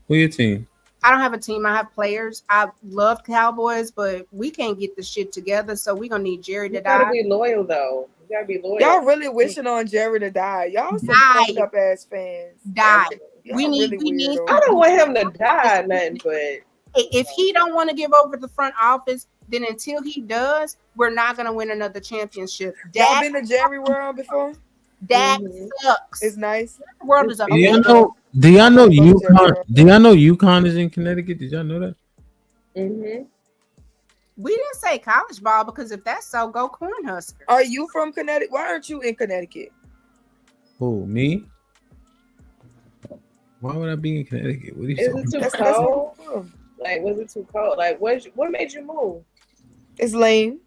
Who your team? I don't have a team. I have players. I love Cowboys, but we can't get the shit together. So we're gonna need Jerry to You gotta die. be loyal though. You gotta be loyal. Y'all really wishing on Jerry to die. Y'all some Die. fucked up ass fans. Die. Y'all We need. weirdos. I don't want him to die, or nothing, but If he don't want to give over the front office, then until he does, we're not gonna win another championship. Y'all been to Jerry World before? That sucks. It's nice. The world is a Do y'all know UConn? Do y'all know UConn is in Connecticut? Did y'all know that? Mm-hmm. We didn't say college ball because if that's so, go Cornhuskers. Are you from Connecticut? Why aren't you in Connecticut? Who, me? Why would I be in Connecticut? What are you is talking it too about? That's cold? where I'm from. Like, was it too cold? Like, what made you move? It's lame.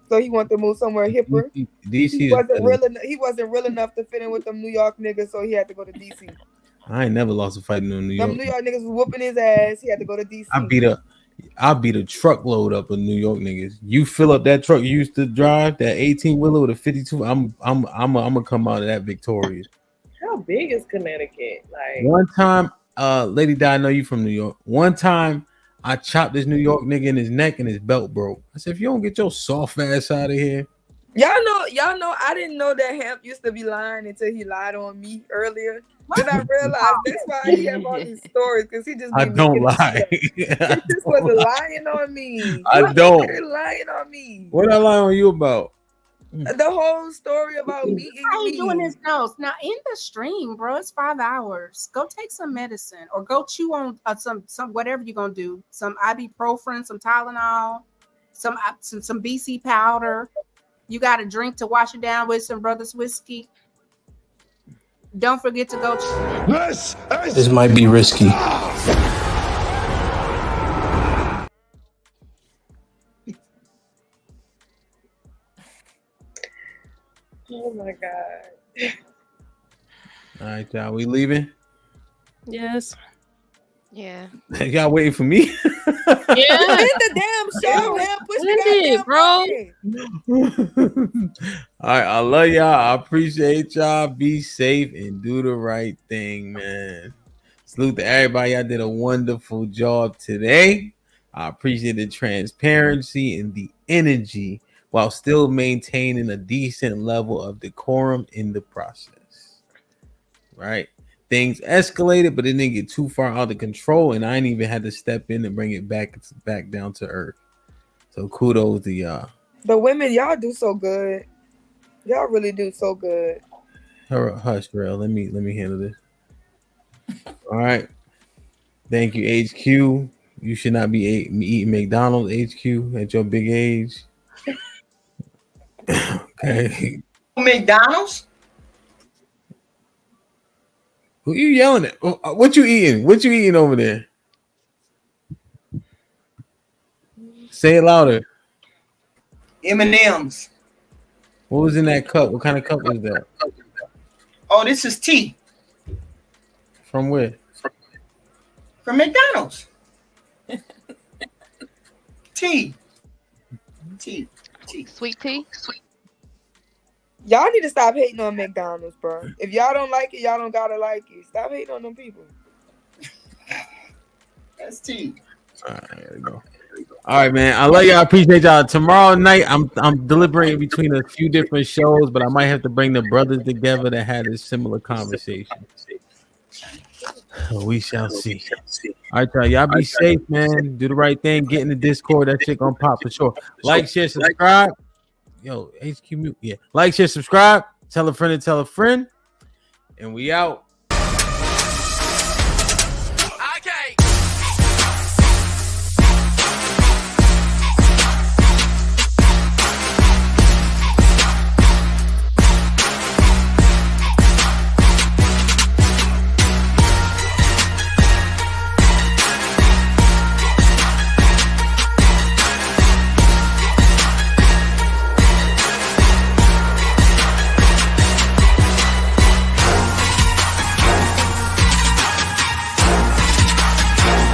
So he wanted to move somewhere hipper. DC He is wasn't better. he wasn't real enough to fit in with them New York niggas, so he had to go to DC. I ain't never lost a fight in New York. Them New York niggas was whooping his ass. He had to go to DC. I beat a truckload up of New York niggas. You fill up that truck you used to drive, that 18-wheeler with a 52. I'm gonna come out of that victorious. How big is Connecticut? Like, One time, Lady Di, I know you from New York. One time, I chopped this New York nigga in his neck and his belt broke. I said, if you don't get your soft ass out of here. Y'all know I didn't know that Hemp used to be lying until he lied on me earlier. Then I realized that's why he have all these stories, because he just be I don't making lie. He just wasn't lying on me. I don't. He lying on me. What I lie on you about? The whole story about me. How you doing his nose? Now in the stream, bro, it's 5 hours. Go take some medicine or go chew on some whatever you're gonna do. Some ibuprofen, some Tylenol, some BC powder. You got a drink to wash it down with, some Brothers whiskey. Don't forget to go. This might be risky. oh my god. All right, y'all, we leaving? Yes. Yeah. Y'all waiting for me? Yeah. End the damn show, man. Push the bro. All right, I love y'all. I appreciate y'all. Be safe and do the right thing, man. Salute to everybody. I did a wonderful job today. I appreciate the transparency and the energy while still maintaining a decent level of decorum in the process. Right? Things escalated, but it didn't get too far out of control, and I ain't even had to step in and bring it back down to earth. So kudos to y'all. The women, y'all do so good. Y'all really do so good. Hush, girl. Let me handle this. All right. Thank you, HQ. You should not be eating McDonald's, HQ, at your big age. Okay. McDonald's? Who you yelling at? What you eating? What you eating over there? Say it louder. M&M's. What was in that cup? What kind of cup was that? Oh, this is tea. From where? From McDonald's. Tea. Sweet tea. Y'all need to stop hating on McDonald's, bro. If y'all don't like it, y'all don't gotta like it. Stop hating on them people. That's tea. All right, there we go. All right, man. I love y'all. I appreciate y'all. Tomorrow night, I'm deliberating between a few different shows, but I might have to bring the brothers together that had a similar conversation. We shall see. All right, y'all be safe, man. Do the right thing. Get in the Discord. That shit gonna pop for sure. Like, share, subscribe. Yo, HQ mute. Yeah. Like, share, subscribe. Tell a friend and tell a friend. And we out.